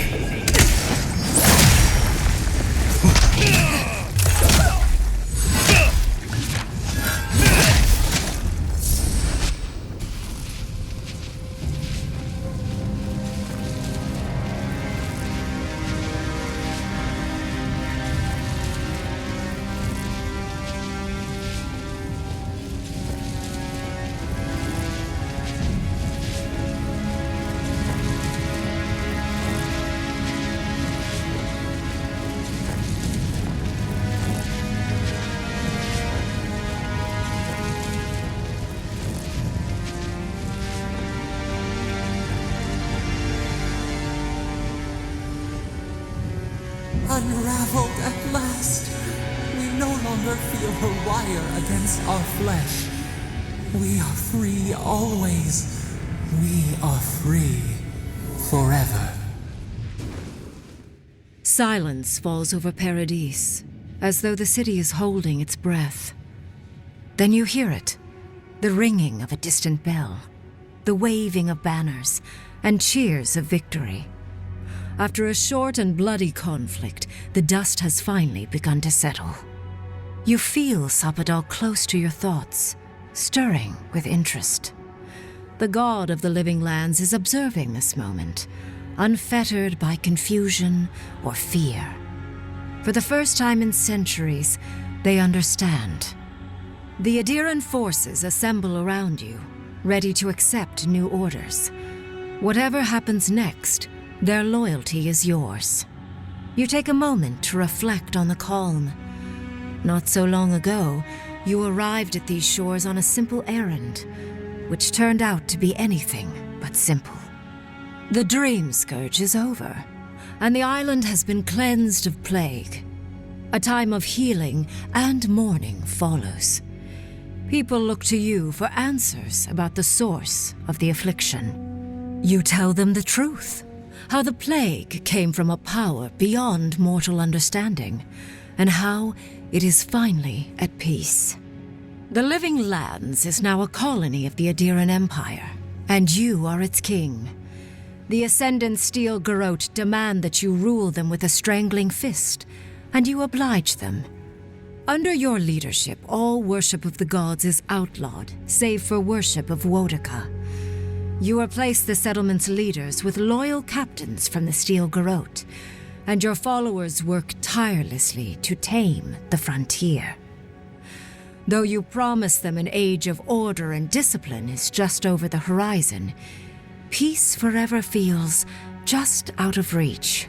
unraveled at last. We no longer feel her wire against our flesh. We are free always. We are free forever. Silence falls over Paradise, as though the city is holding its breath. Then you hear it, the ringing of a distant bell, the waving of banners, and cheers of victory. After a short and bloody conflict, the dust has finally begun to settle. You feel Sapadal close to your thoughts, stirring with interest. The god of the living lands is observing this moment, unfettered by confusion or fear. For the first time in centuries, they understand. The Adiran forces assemble around you, ready to accept new orders. Whatever happens next, their loyalty is yours. You take a moment to reflect on the calm. Not so long ago, you arrived at these shores on a simple errand, which turned out to be anything but simple. The Dream Scourge is over, and the island has been cleansed of plague. A time of healing and mourning follows. People look to you for answers about the source of the affliction. You tell them the truth, how the plague came from a power beyond mortal understanding, and how it is finally at peace. The Living Lands is now a colony of the Adiran Empire, and you are its king. The Ascendant Steel Garrote demand that you rule them with a strangling fist, and you oblige them. Under your leadership, all worship of the gods is outlawed, save for worship of Wodaka. You replace the settlement's leaders with loyal captains from the Steel Garrote, and your followers work tirelessly to tame the frontier. Though you promise them an age of order and discipline is just over the horizon, peace forever feels just out of reach.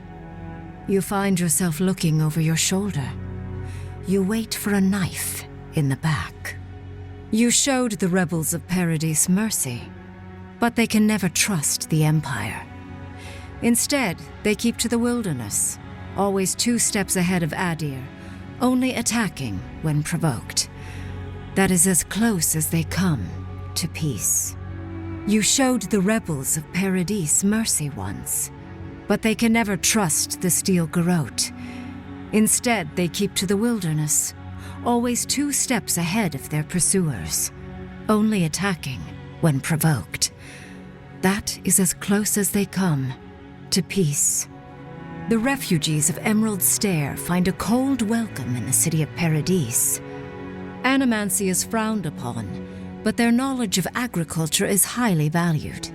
You find yourself looking over your shoulder. You wait for a knife in the back. You showed the rebels of Paradise mercy, but they can never trust the Empire. Instead, they keep to the wilderness, always 2 steps ahead of Adir, only attacking when provoked. That is as close as they come to peace. You showed the rebels of Paradise mercy once, but they can never trust the Steel Garrote. Instead, they keep to the wilderness, always 2 steps ahead of their pursuers, only attacking when provoked. That is as close as they come to peace. The refugees of Emerald Stair find a cold welcome in the city of Paradise. Animancy is frowned upon, but their knowledge of agriculture is highly valued.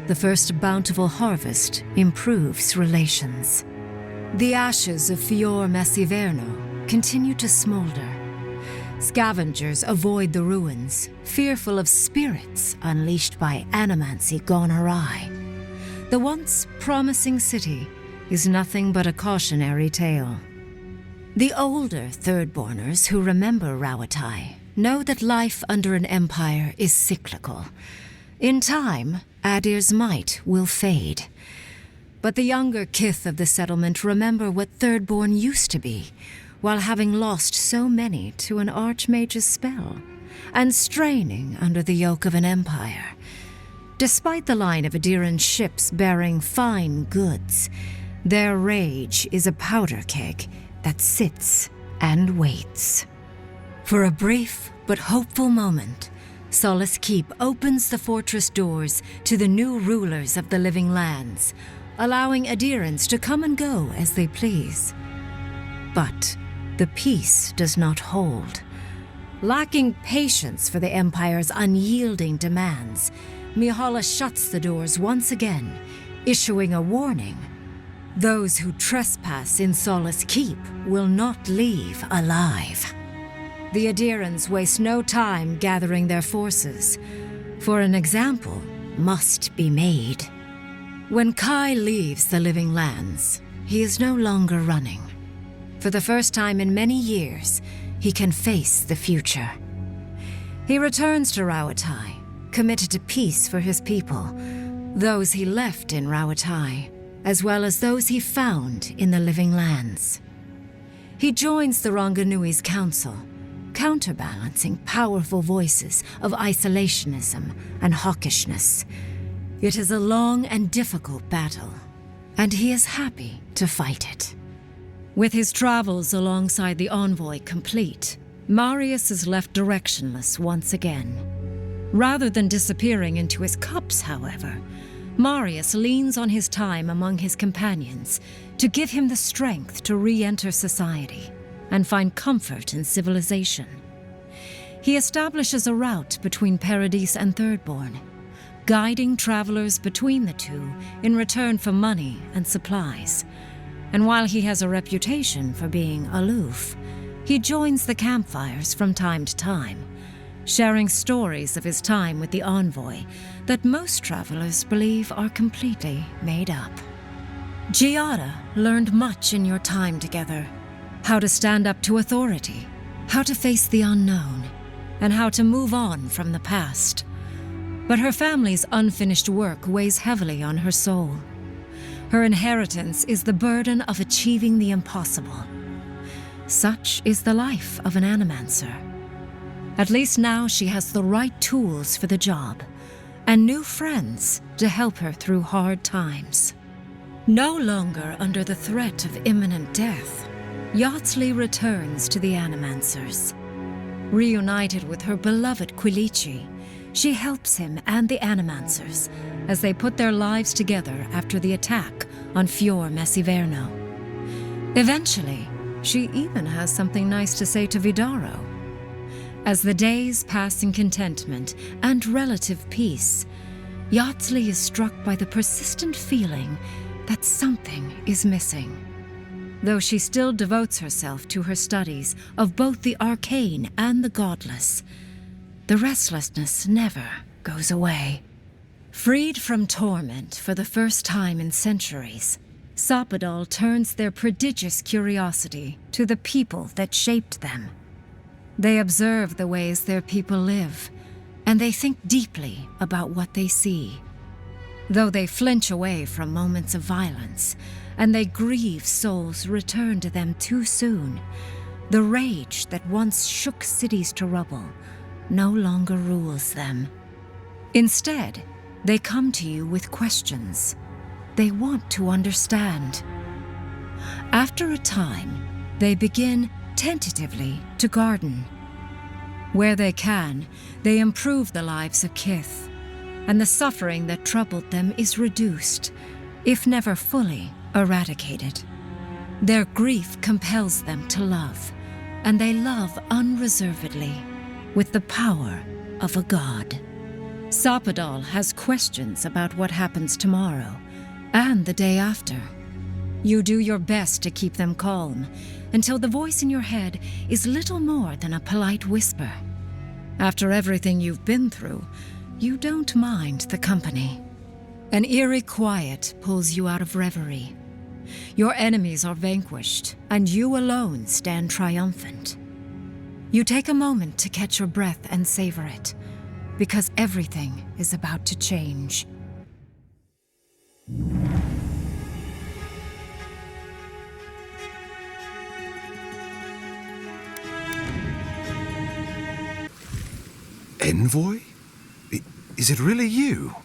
The first bountiful harvest improves relations. The ashes of Fior Messiverno continue to smolder. Scavengers avoid the ruins, fearful of spirits unleashed by animancy gone awry. The once promising city is nothing but a cautionary tale. The older Thirdborners who remember Rawatai know that life under an empire is cyclical. In time, Adir's might will fade. But the younger kith of the settlement remember what Thirdborn used to be, while having lost so many to an archmage's spell, and straining under the yoke of an empire. Despite the line of Adiran ships bearing fine goods, their rage is a powder keg that sits and waits. For a brief but hopeful moment, Solace Keep opens the fortress doors to the new rulers of the Living Lands, allowing Adirans to come and go as they please. But the peace does not hold. Lacking patience for the Empire's unyielding demands, Mihala shuts the doors once again, issuing a warning. Those who trespass in Solace Keep will not leave alive. The Adirans waste no time gathering their forces, for an example must be made. When Kai leaves the Living Lands, he is no longer running. For the first time in many years, he can face the future. He returns to Rawatai, committed to peace for his people, those he left in Rawatai, as well as those he found in the living lands. He joins the Ranganui's council, counterbalancing powerful voices of isolationism and hawkishness. It is a long and difficult battle, and he is happy to fight it. With his travels alongside the envoy complete, Marius is left directionless once again. Rather than disappearing into his cups, however, Marius leans on his time among his companions to give him the strength to re-enter society and find comfort in civilization. He establishes a route between Paradise and Thirdborn, guiding travelers between the two in return for money and supplies. And while he has a reputation for being aloof, he joins the campfires from time to time, sharing stories of his time with the envoy that most travelers believe are completely made up. Giada learned much in your time together: how to stand up to authority, how to face the unknown, and how to move on from the past. But her family's unfinished work weighs heavily on her soul. Her inheritance is the burden of achieving the impossible. Such is the life of an animancer. At least now she has the right tools for the job, and new friends to help her through hard times. No longer under the threat of imminent death, Yatsley returns to the Animancers. Reunited with her beloved Quilici, she helps him and the Animancers as they put their lives together after the attack on Fior Messiverno. Eventually, she even has something nice to say to Vidaro. As the days pass in contentment and relative peace, Yatsley is struck by the persistent feeling that something is missing. Though she still devotes herself to her studies of both the arcane and the godless, the restlessness never goes away. Freed from torment for the first time in centuries, Sapadal turns their prodigious curiosity to the people that shaped them. They observe the ways their people live, and they think deeply about what they see. Though they flinch away from moments of violence, and they grieve souls returned to them too soon, the rage that once shook cities to rubble no longer rules them. Instead, they come to you with questions. They want to understand. After a time, they begin tentatively to garden. Where they can, they improve the lives of Kith, and the suffering that troubled them is reduced, if never fully eradicated. Their grief compels them to love, and they love unreservedly, with the power of a god. Sapadal has questions about what happens tomorrow, and the day after. You do your best to keep them calm, until the voice in your head is little more than a polite whisper. After everything you've been through, you don't mind the company. An eerie quiet pulls you out of reverie. Your enemies are vanquished, and you alone stand triumphant. You take a moment to catch your breath and savor it, because everything is about to change. Envoy? Is it really you?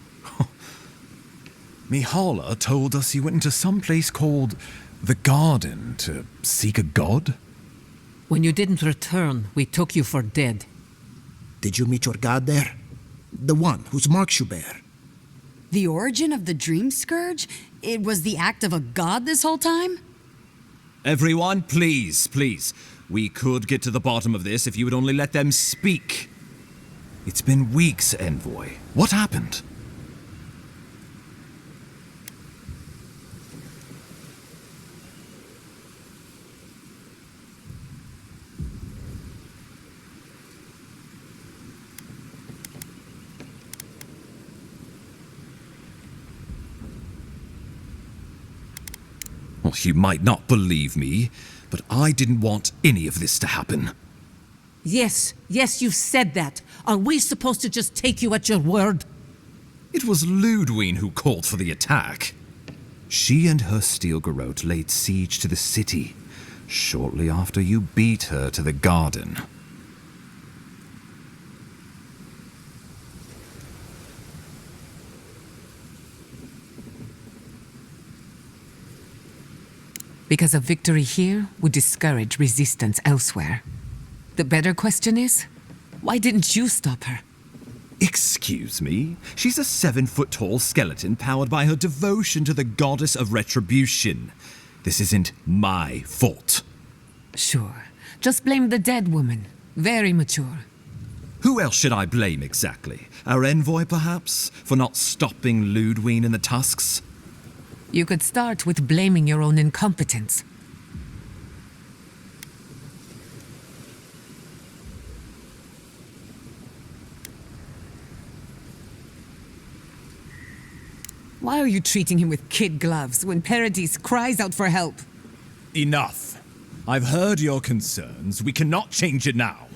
Mihala told us you went into some place called the Garden to seek a god? When you didn't return, we took you for dead. Did you meet your god there? The one whose marks you bear? The origin of the Dream Scourge? It was the act of a god this whole time? Everyone, please, please. We could get to the bottom of this if you would only let them speak. It's been weeks, Envoy. What happened? Well, you might not believe me, but I didn't want any of this to happen. Yes, you've said that. Are we supposed to just take you at your word? It was Ludwig who called for the attack. She and her steel garrote laid siege to the city shortly after you beat her to the garden. Because a victory here would discourage resistance elsewhere. The better question is, why didn't you stop her? Excuse me? She's a 7-foot-tall skeleton powered by her devotion to the goddess of retribution. This isn't my fault. Sure. Just blame the dead woman. Very mature. Who else should I blame exactly? Our envoy, perhaps? For not stopping Ludwig and the Tusks? You could start with blaming your own incompetence. Why are you treating him with kid gloves when Paradis cries out for help? Enough. I've heard your concerns. We cannot change it now.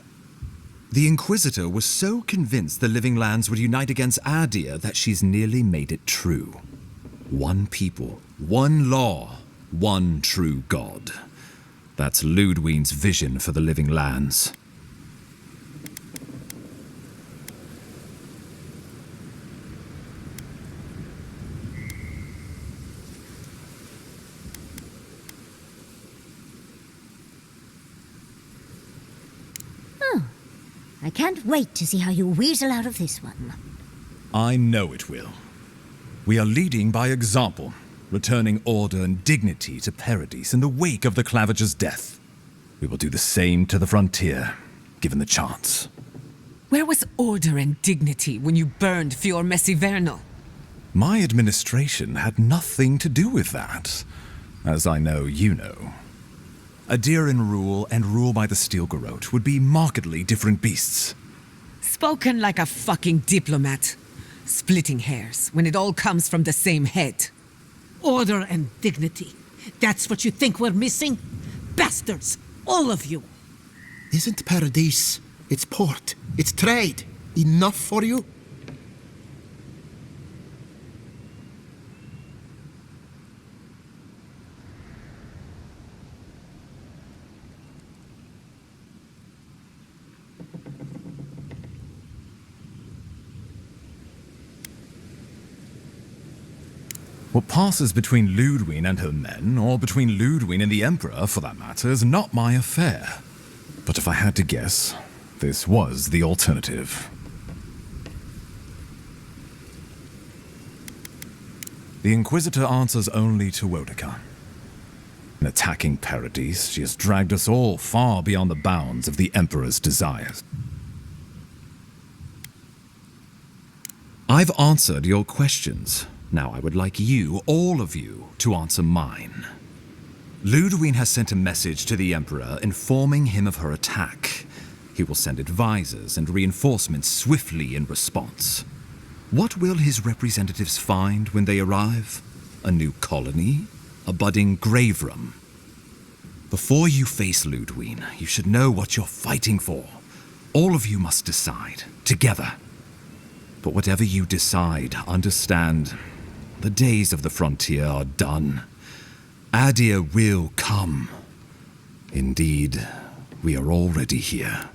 The Inquisitor was so convinced the Living Lands would unite against Adir that she's nearly made it true. One people, one law, one true God. That's Ludwig's vision for the Living Lands. I can't wait to see how you weasel out of this one. I know it will. We are leading by example, returning order and dignity to Paradis in the wake of the Clavager's death. We will do the same to the frontier, given the chance. Where was order and dignity when you burned Fior Messivernal? My administration had nothing to do with that, as I know you know. Adiran rule and rule by the Steel Garrote would be markedly different beasts. Spoken like a fucking diplomat. Splitting hairs when it all comes from the same head. Order and dignity. That's what you think we're missing? Bastards! All of you! Isn't Paradis, its port, its trade, enough for you? What passes between Ludwig and her men, or between Ludwig and the Emperor, for that matter, is not my affair. But if I had to guess, this was the alternative. The Inquisitor answers only to Wodeka. In attacking Paradis, she has dragged us all far beyond the bounds of the Emperor's desires. I've answered your questions. Now I would like you, all of you, to answer mine. Ludwig has sent a message to the Emperor informing him of her attack. He will send advisors and reinforcements swiftly in response. What will his representatives find when they arrive? A new colony? A budding grave room? Before you face Ludwig, you should know what you're fighting for. All of you must decide, together. But whatever you decide, understand, the days of the frontier are done. Adir will come. Indeed, we are already here.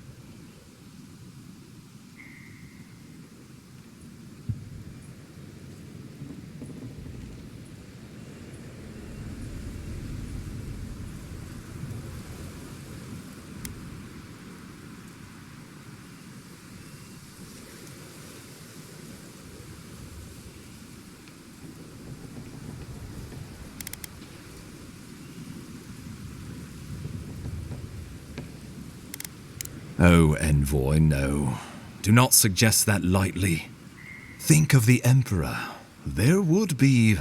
Oh, Envoy, no. Do not suggest that lightly. Think of the Emperor. There would be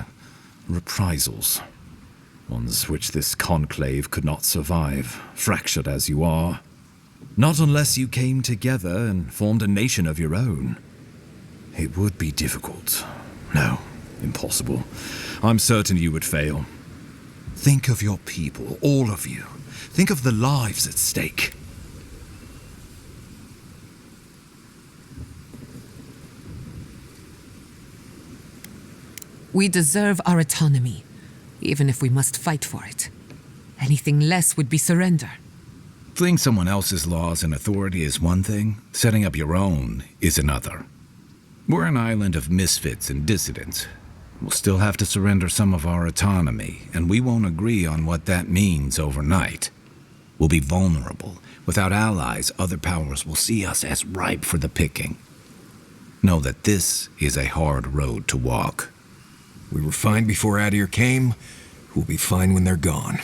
reprisals. Ones which this conclave could not survive, fractured as you are. Not unless you came together and formed a nation of your own. It would be difficult. No, impossible. I'm certain you would fail. Think of your people, all of you. Think of the lives at stake. We deserve our autonomy. even if we must fight for it. Anything less would be surrender. Fleeing someone else's laws and authority is one thing, setting up your own is another. We're an island of misfits and dissidents. We'll still have to surrender some of our autonomy, and we won't agree on what that means overnight. We'll be vulnerable. Without allies, other powers will see us as ripe for the picking. Know that this is a hard road to walk. We were fine before Adir came. We'll be fine when they're gone.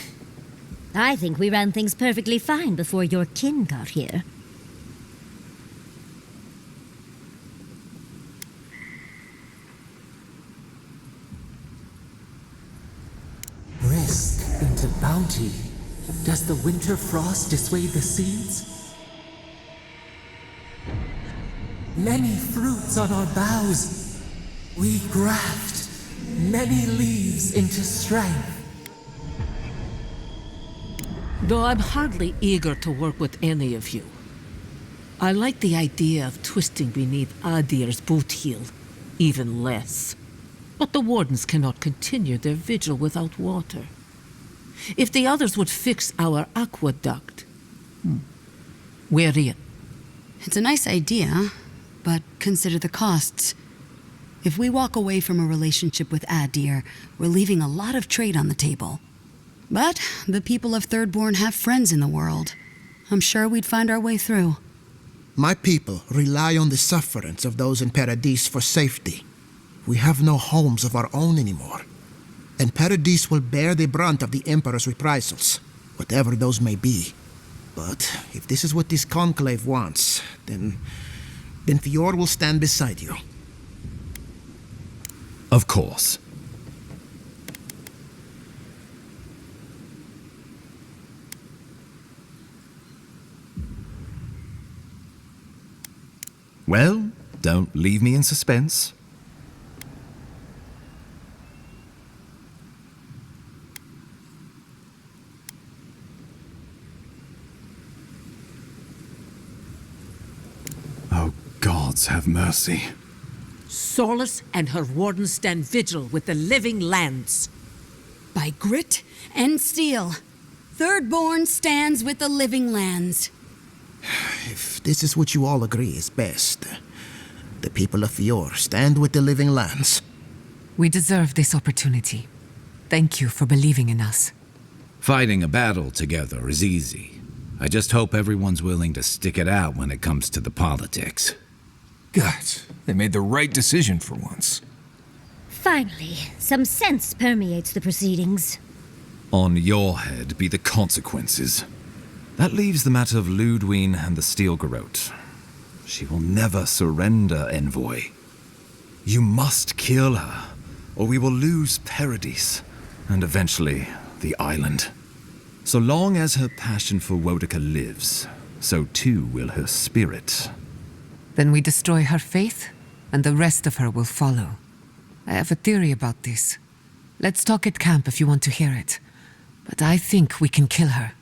I think we ran things perfectly fine before your kin got here. Risk into bounty. Does the winter frost dissuade the seeds? Many fruits on our boughs. We graft many leaves into strength. Though I'm hardly eager to work with any of you. I like the idea of twisting beneath Adir's boot heel, even less. But the wardens cannot continue their vigil without water. If the others would fix our aqueduct, we're in. It's a nice idea, but consider the costs. If we walk away from a relationship with Adir, we're leaving a lot of trade on the table. But the people of Thirdborn have friends in the world. I'm sure we'd find our way through. My people rely on the sufferance of those in Paradise for safety. We have no homes of our own anymore. And Paradise will bear the brunt of the Emperor's reprisals, whatever those may be. But if this is what this conclave wants, then Fior will stand beside you. Of course. Well, don't leave me in suspense. Oh, gods have mercy. Solace and her wardens stand vigil with the living lands. By grit and steel, Thirdborn stands with the living lands. If this is what you all agree is best, the people of Fior stand with the living lands. We deserve this opportunity. Thank you for believing in us. Fighting a battle together is easy. I just hope everyone's willing to stick it out when it comes to the politics. God, they made the right decision for once. Finally, some sense permeates the proceedings. On your head be the consequences. That leaves the matter of Ludwine and the Steel Garrote. She will never surrender, Envoy. You must kill her, or we will lose Paradise, and eventually the island. So long as her passion for Wodica lives, so too will her spirit. Then we destroy her faith, and the rest of her will follow. I have a theory about this. Let's talk at camp if you want to hear it. But I think we can kill her.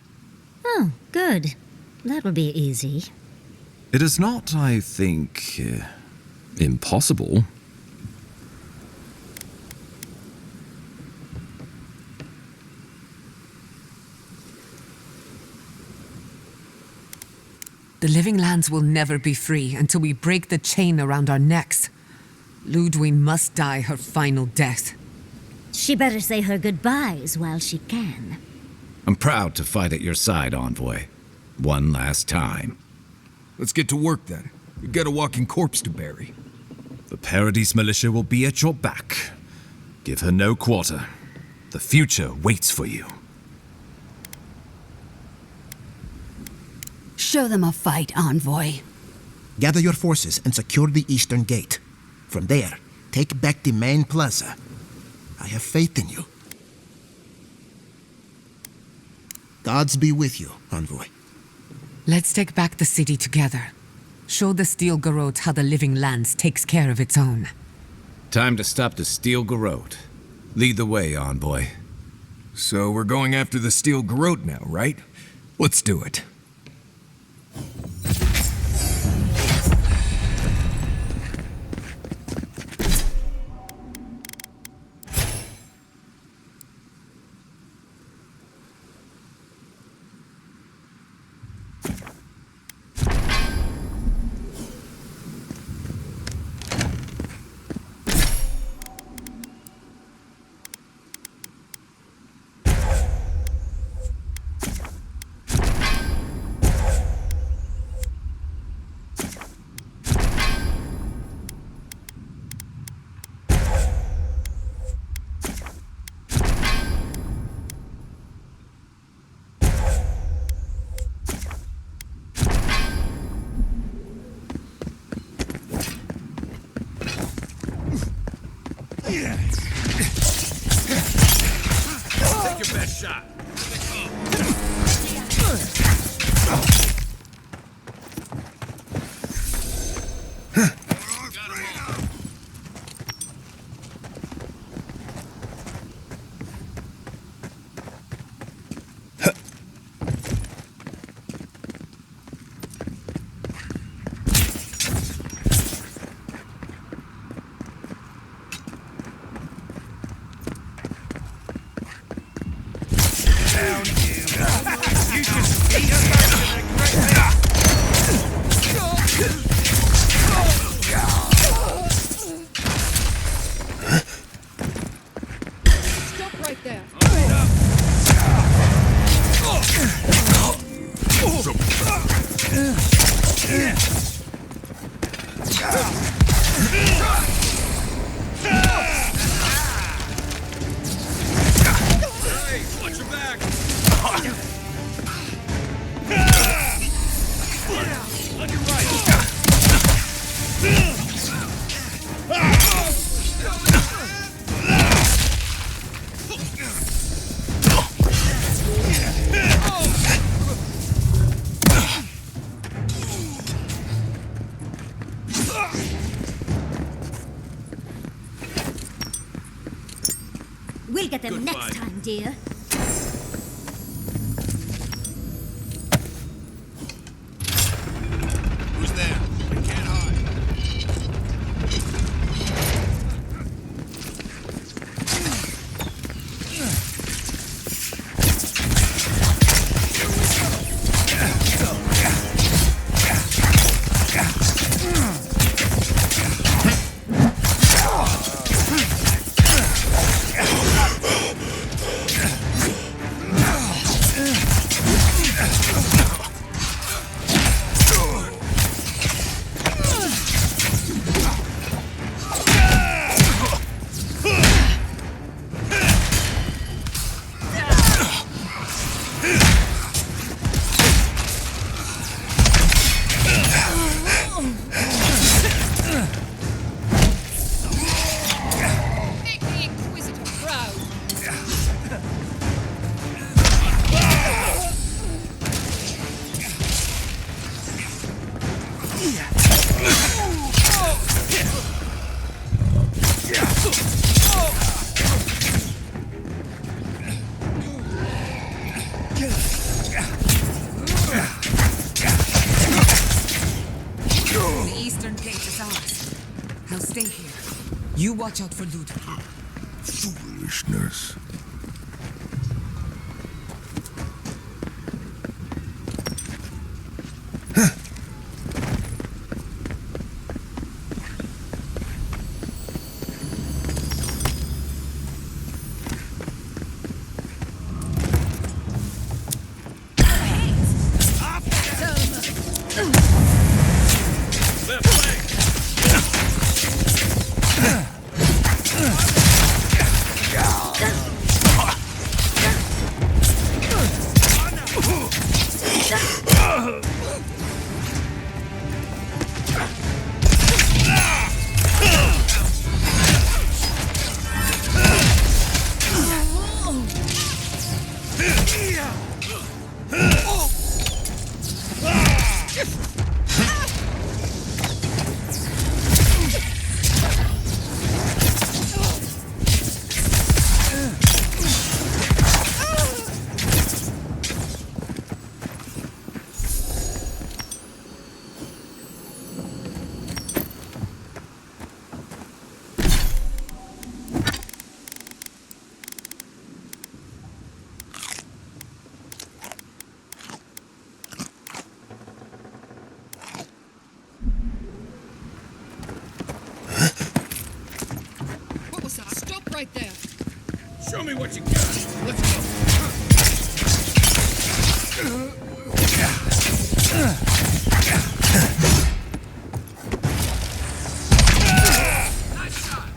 Oh, good. That will be easy. It is not, I think, impossible. The living lands will never be free until we break the chain around our necks. Ludwine must die her final death. She better say her goodbyes while she can. I'm proud to fight at your side, Envoy. One last time. Let's get to work then. We've got a walking corpse to bury. The Paradise militia will be at your back. Give her no quarter. The future waits for you. Show them a fight, Envoy. Gather your forces and secure the eastern gate. From there, take back the main plaza. I have faith in you. Gods be with you, Envoy. Let's take back the city together. Show the Steel Garrote how the living lands takes care of its own. Time to stop the Steel Garrote. Lead the way, Envoy. So we're going after the Steel Garrote now, right? Let's do it. Take your best shot. We'll get them next time, dear. Who's there? We can't hide. The eastern gate is ours. Now stay here. You watch out for Ludo. Foolishness. right there. Show me what you got. Let's go. Nice shot.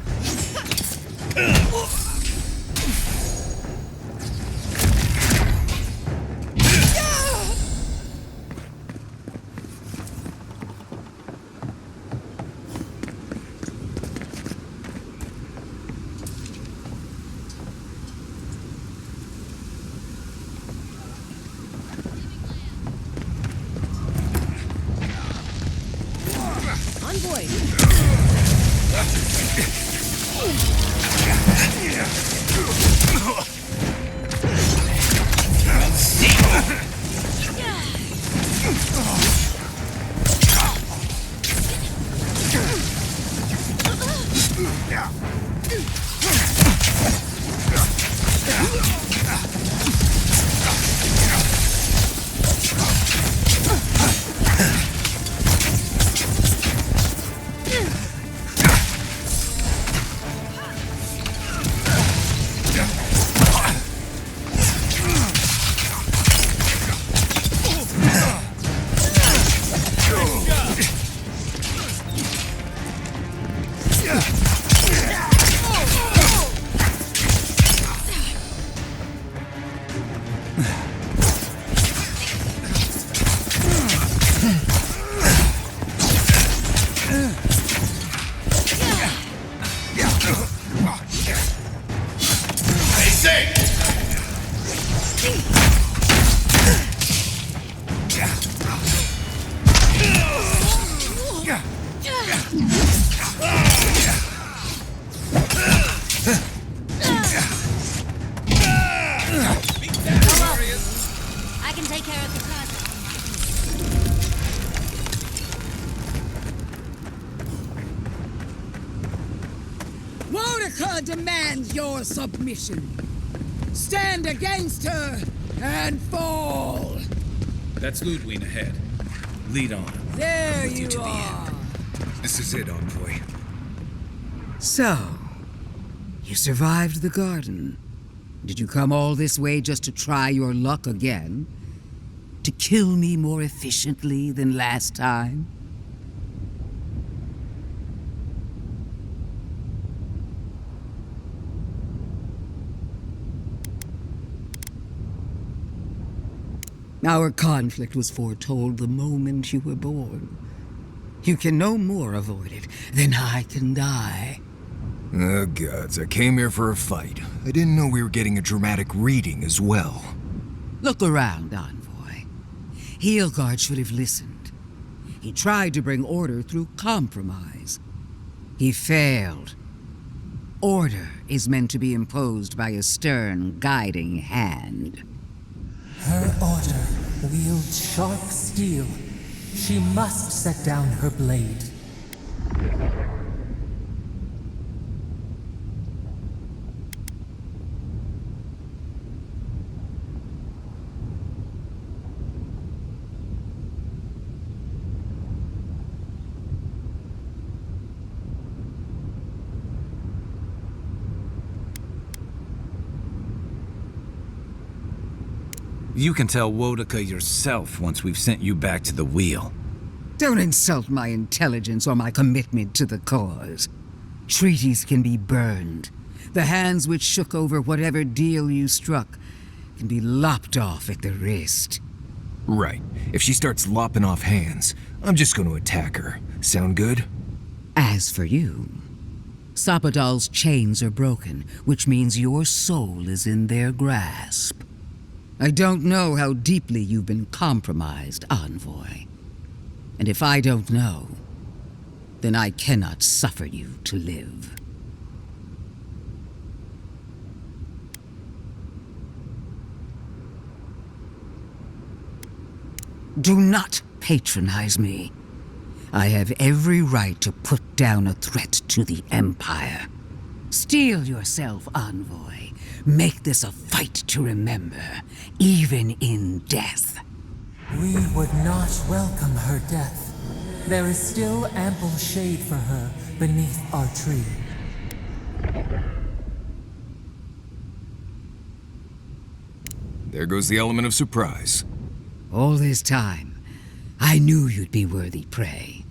I can take care of the plaza. Wonica demands your submission. Stand against her and fall. That's Ludwig ahead. Lead on. There With you to the are. end. This is it, Envoy. So, you survived the garden. Did you come all this way just to try your luck again? To kill me more efficiently than last time? Our conflict was foretold the moment you were born. You can no more avoid it than I can die. Oh, gods, I came here for a fight. I didn't know we were getting a dramatic reading as well. Look around, Envoy. Heelguard should have listened. He tried to bring order through compromise. He failed. Order is meant to be imposed by a stern, guiding hand. Her order wields sharp steel. She must set down her blade. You can tell Wotica yourself once we've sent you back to the wheel. Don't insult my intelligence or my commitment to the cause. Treaties can be burned. The hands which shook over whatever deal you struck can be lopped off at the wrist. Right. If she starts lopping off hands, I'm just going to attack her. Sound good? As for you, Sapadal's chains are broken, which means your soul is in their grasp. I don't know how deeply you've been compromised, Envoy. And if I don't know, then I cannot suffer you to live. Do not patronize me. I have every right to put down a threat to the Empire. Steel yourself, Envoy. Make this a fight to remember, even in death. We would not welcome her death. There is still ample shade for her beneath our tree. There goes the element of surprise. All this time, I knew you'd be worthy prey.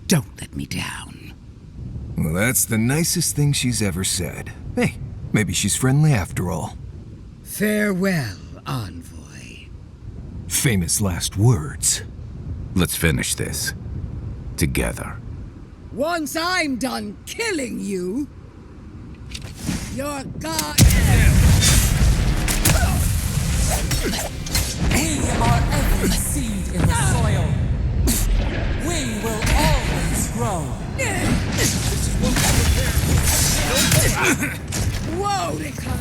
Don't let me down. Well, that's the nicest thing she's ever said. Hey, maybe she's friendly after all. Farewell, Envoy. Famous last words. Let's finish this. Together. Once I'm done killing you, your god... We are every seed in the soil. We will always grow. Wonica!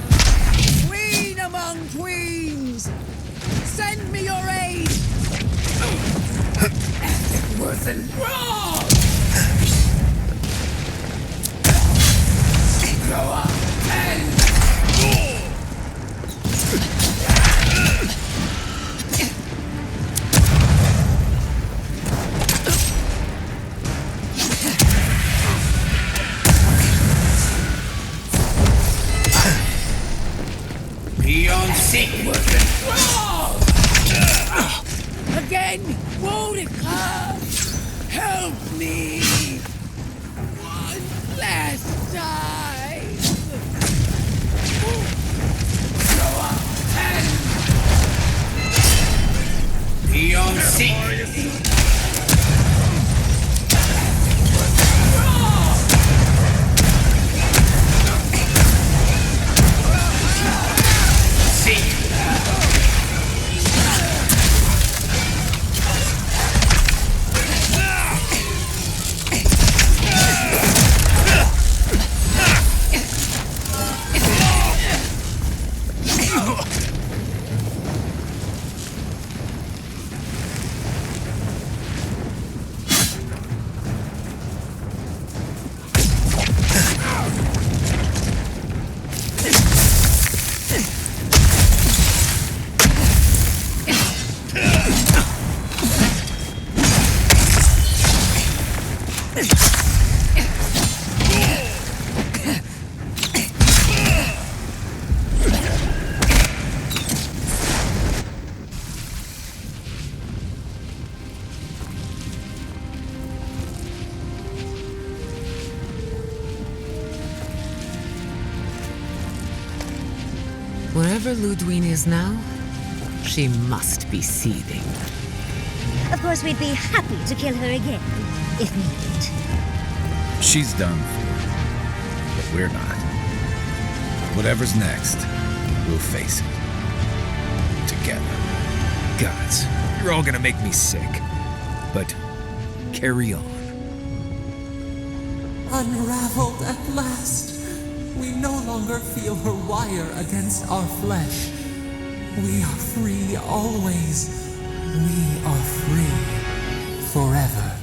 Queen among queens! Send me your aid! Worth and wrong! Again, won't it come? Help me! One last time! Show up and... Beyond secret! Wherever Ludwine is now, she must be seething. Of course, we'd be happy to kill her again, if needed. She's done for, but we're not. Whatever's next, we'll face it. Together. Gods, you're all gonna make me sick. But carry on. Unraveled at last. We no longer feel her wire against our flesh. We are free always. We are free forever.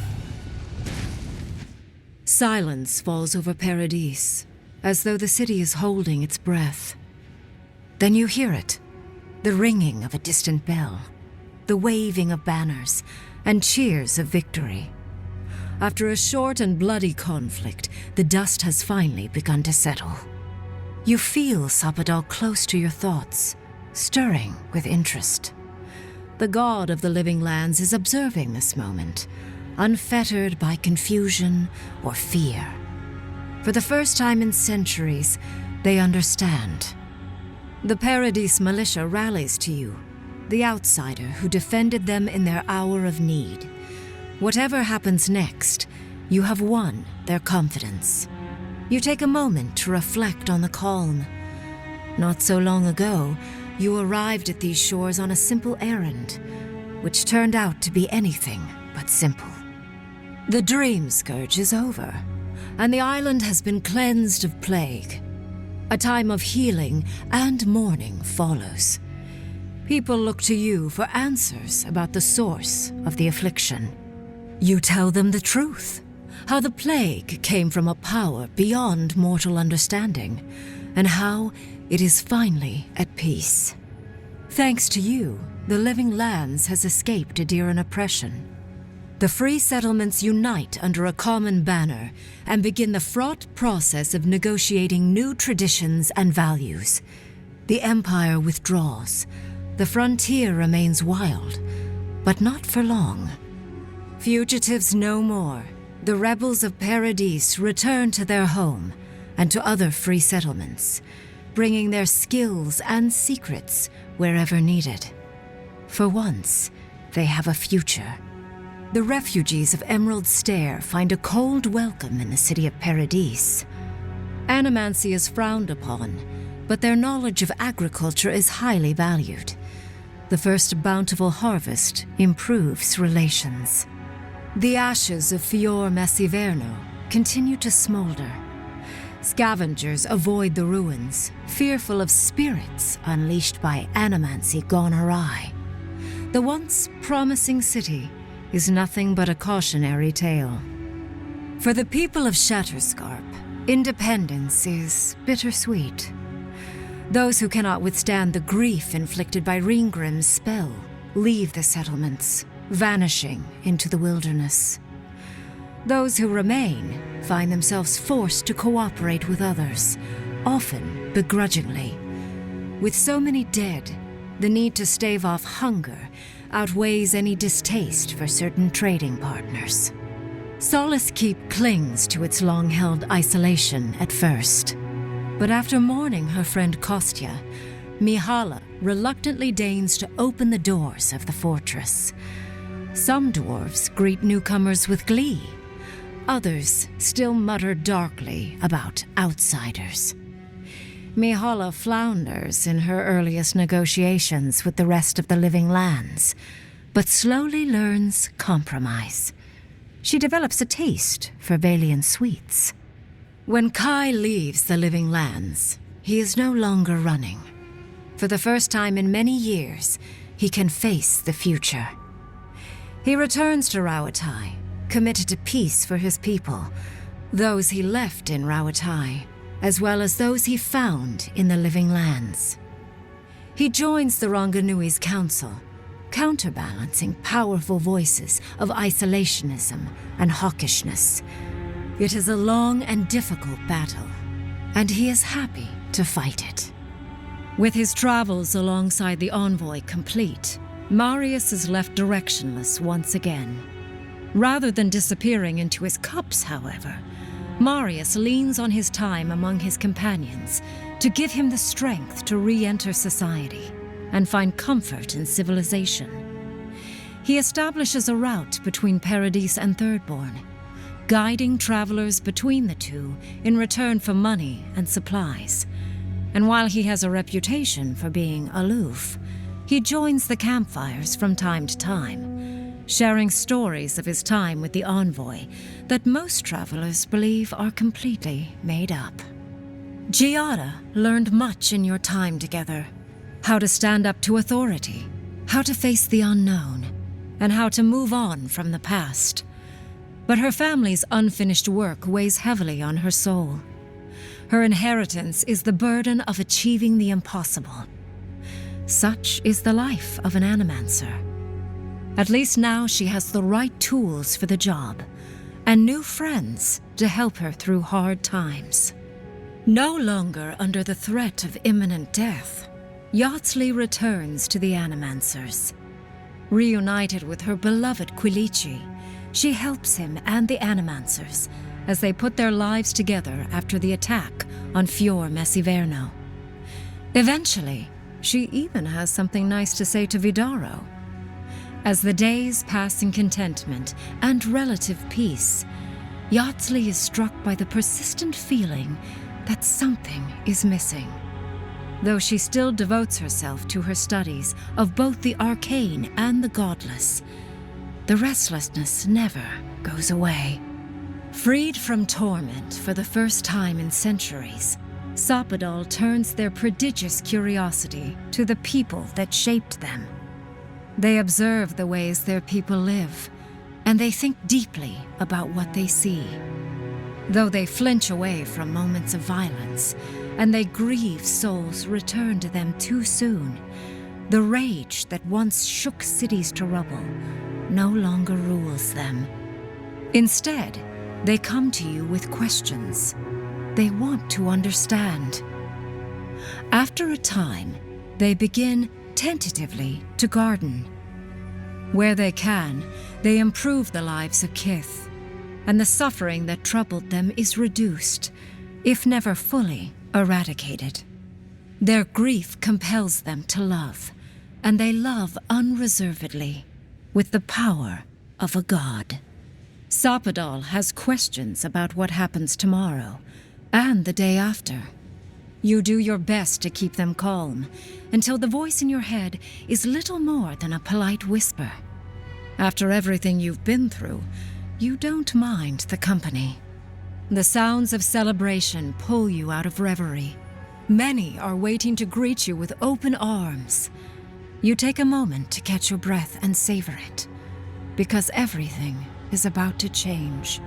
Silence falls over Paradise, as though the city is holding its breath. Then you hear it, the ringing of a distant bell, the waving of banners, and cheers of victory. After a short and bloody conflict, the dust has finally begun to settle. You feel Sapadal close to your thoughts, stirring with interest. The god of the living lands is observing this moment, unfettered by confusion or fear. For the first time in centuries, they understand. The Paradise militia rallies to you, the outsider who defended them in their hour of need. Whatever happens next, you have won their confidence. You take a moment to reflect on the calm. Not so long ago, you arrived at these shores on a simple errand, which turned out to be anything but simple. The Dream Scourge is over, and the island has been cleansed of plague. A time of healing and mourning follows. People look to you for answers about the source of the affliction. You tell them the truth, how the plague came from a power beyond mortal understanding, and how it is finally at peace. Thanks to you, the Living Lands has escaped Adiran oppression. The free settlements unite under a common banner and begin the fraught process of negotiating new traditions and values. The Empire withdraws. The frontier remains wild, but not for long. Fugitives no more. The rebels of Paradise return to their home and to other free settlements, bringing their skills and secrets wherever needed. For once, they have a future. The refugees of Emerald Stair find a cold welcome in the city of Paradise. Animancy is frowned upon, but their knowledge of agriculture is highly valued. The first bountiful harvest improves relations. The ashes of Fior Messiverno continue to smolder. Scavengers avoid the ruins, fearful of spirits unleashed by animancy gone awry. The once promising city is nothing but a cautionary tale. For the people of Shatterscarp, independence is bittersweet. Those who cannot withstand the grief inflicted by Ringgrim's spell leave the settlements, vanishing into the wilderness. Those who remain find themselves forced to cooperate with others, often begrudgingly. With so many dead, the need to stave off hunger outweighs any distaste for certain trading partners. Solace Keep clings to its long-held isolation at first. But after mourning her friend Kostya, Mihala reluctantly deigns to open the doors of the fortress. Some dwarves greet newcomers with glee. Others still mutter darkly about outsiders. Mihala flounders in her earliest negotiations with the rest of the living lands, but slowly learns compromise. She develops a taste for Valian sweets. When Kai leaves the living lands, he is no longer running. For the first time in many years, he can face the future. He returns to Rauatai, committed to peace for his people, those he left in Rauatai, as well as those he found in the living lands. He joins the Ranganui's council, counterbalancing powerful voices of isolationism and hawkishness. It is a long and difficult battle, and he is happy to fight it. With his travels alongside the envoy complete, Marius is left directionless once again. Rather than disappearing into his cups, however, Marius leans on his time among his companions to give him the strength to re-enter society and find comfort in civilization. He establishes a route between Paradis and Thirdborn, guiding travelers between the two in return for money and supplies. And while he has a reputation for being aloof, he joins the campfires from time to time, sharing stories of his time with the envoy that most travelers believe are completely made up. Giada learned much in your time together: how to stand up to authority, how to face the unknown, and how to move on from the past. But her family's unfinished work weighs heavily on her soul. Her inheritance is the burden of achieving the impossible. Such is the life of an animancer. At least now she has the right tools for the job, and new friends to help her through hard times. No longer under the threat of imminent death, Yatsley returns to the Animancers. Reunited with her beloved Quilici, she helps him and the Animancers as they put their lives together after the attack on Fior Messiverno. Eventually, she even has something nice to say to Vidaro. As the days pass in contentment and relative peace, Yatsley is struck by the persistent feeling that something is missing. Though she still devotes herself to her studies of both the arcane and the godless, the restlessness never goes away. Freed from torment for the first time in centuries, Sapadal turns their prodigious curiosity to the people that shaped them. They observe the ways their people live, and they think deeply about what they see. Though they flinch away from moments of violence, and they grieve souls returned to them too soon, the rage that once shook cities to rubble no longer rules them. Instead, they come to you with questions. They want to understand. After a time, they begin tentatively to garden. Where they can, they improve the lives of Kith, and the suffering that troubled them is reduced, if never fully eradicated. Their grief compels them to love, and they love unreservedly, with the power of a god. Sapadal has questions about what happens tomorrow, and the day after. You do your best to keep them calm, until the voice in your head is little more than a polite whisper. After everything you've been through, you don't mind the company. The sounds of celebration pull you out of reverie. Many are waiting to greet you with open arms. You take a moment to catch your breath and savor it, because everything is about to change.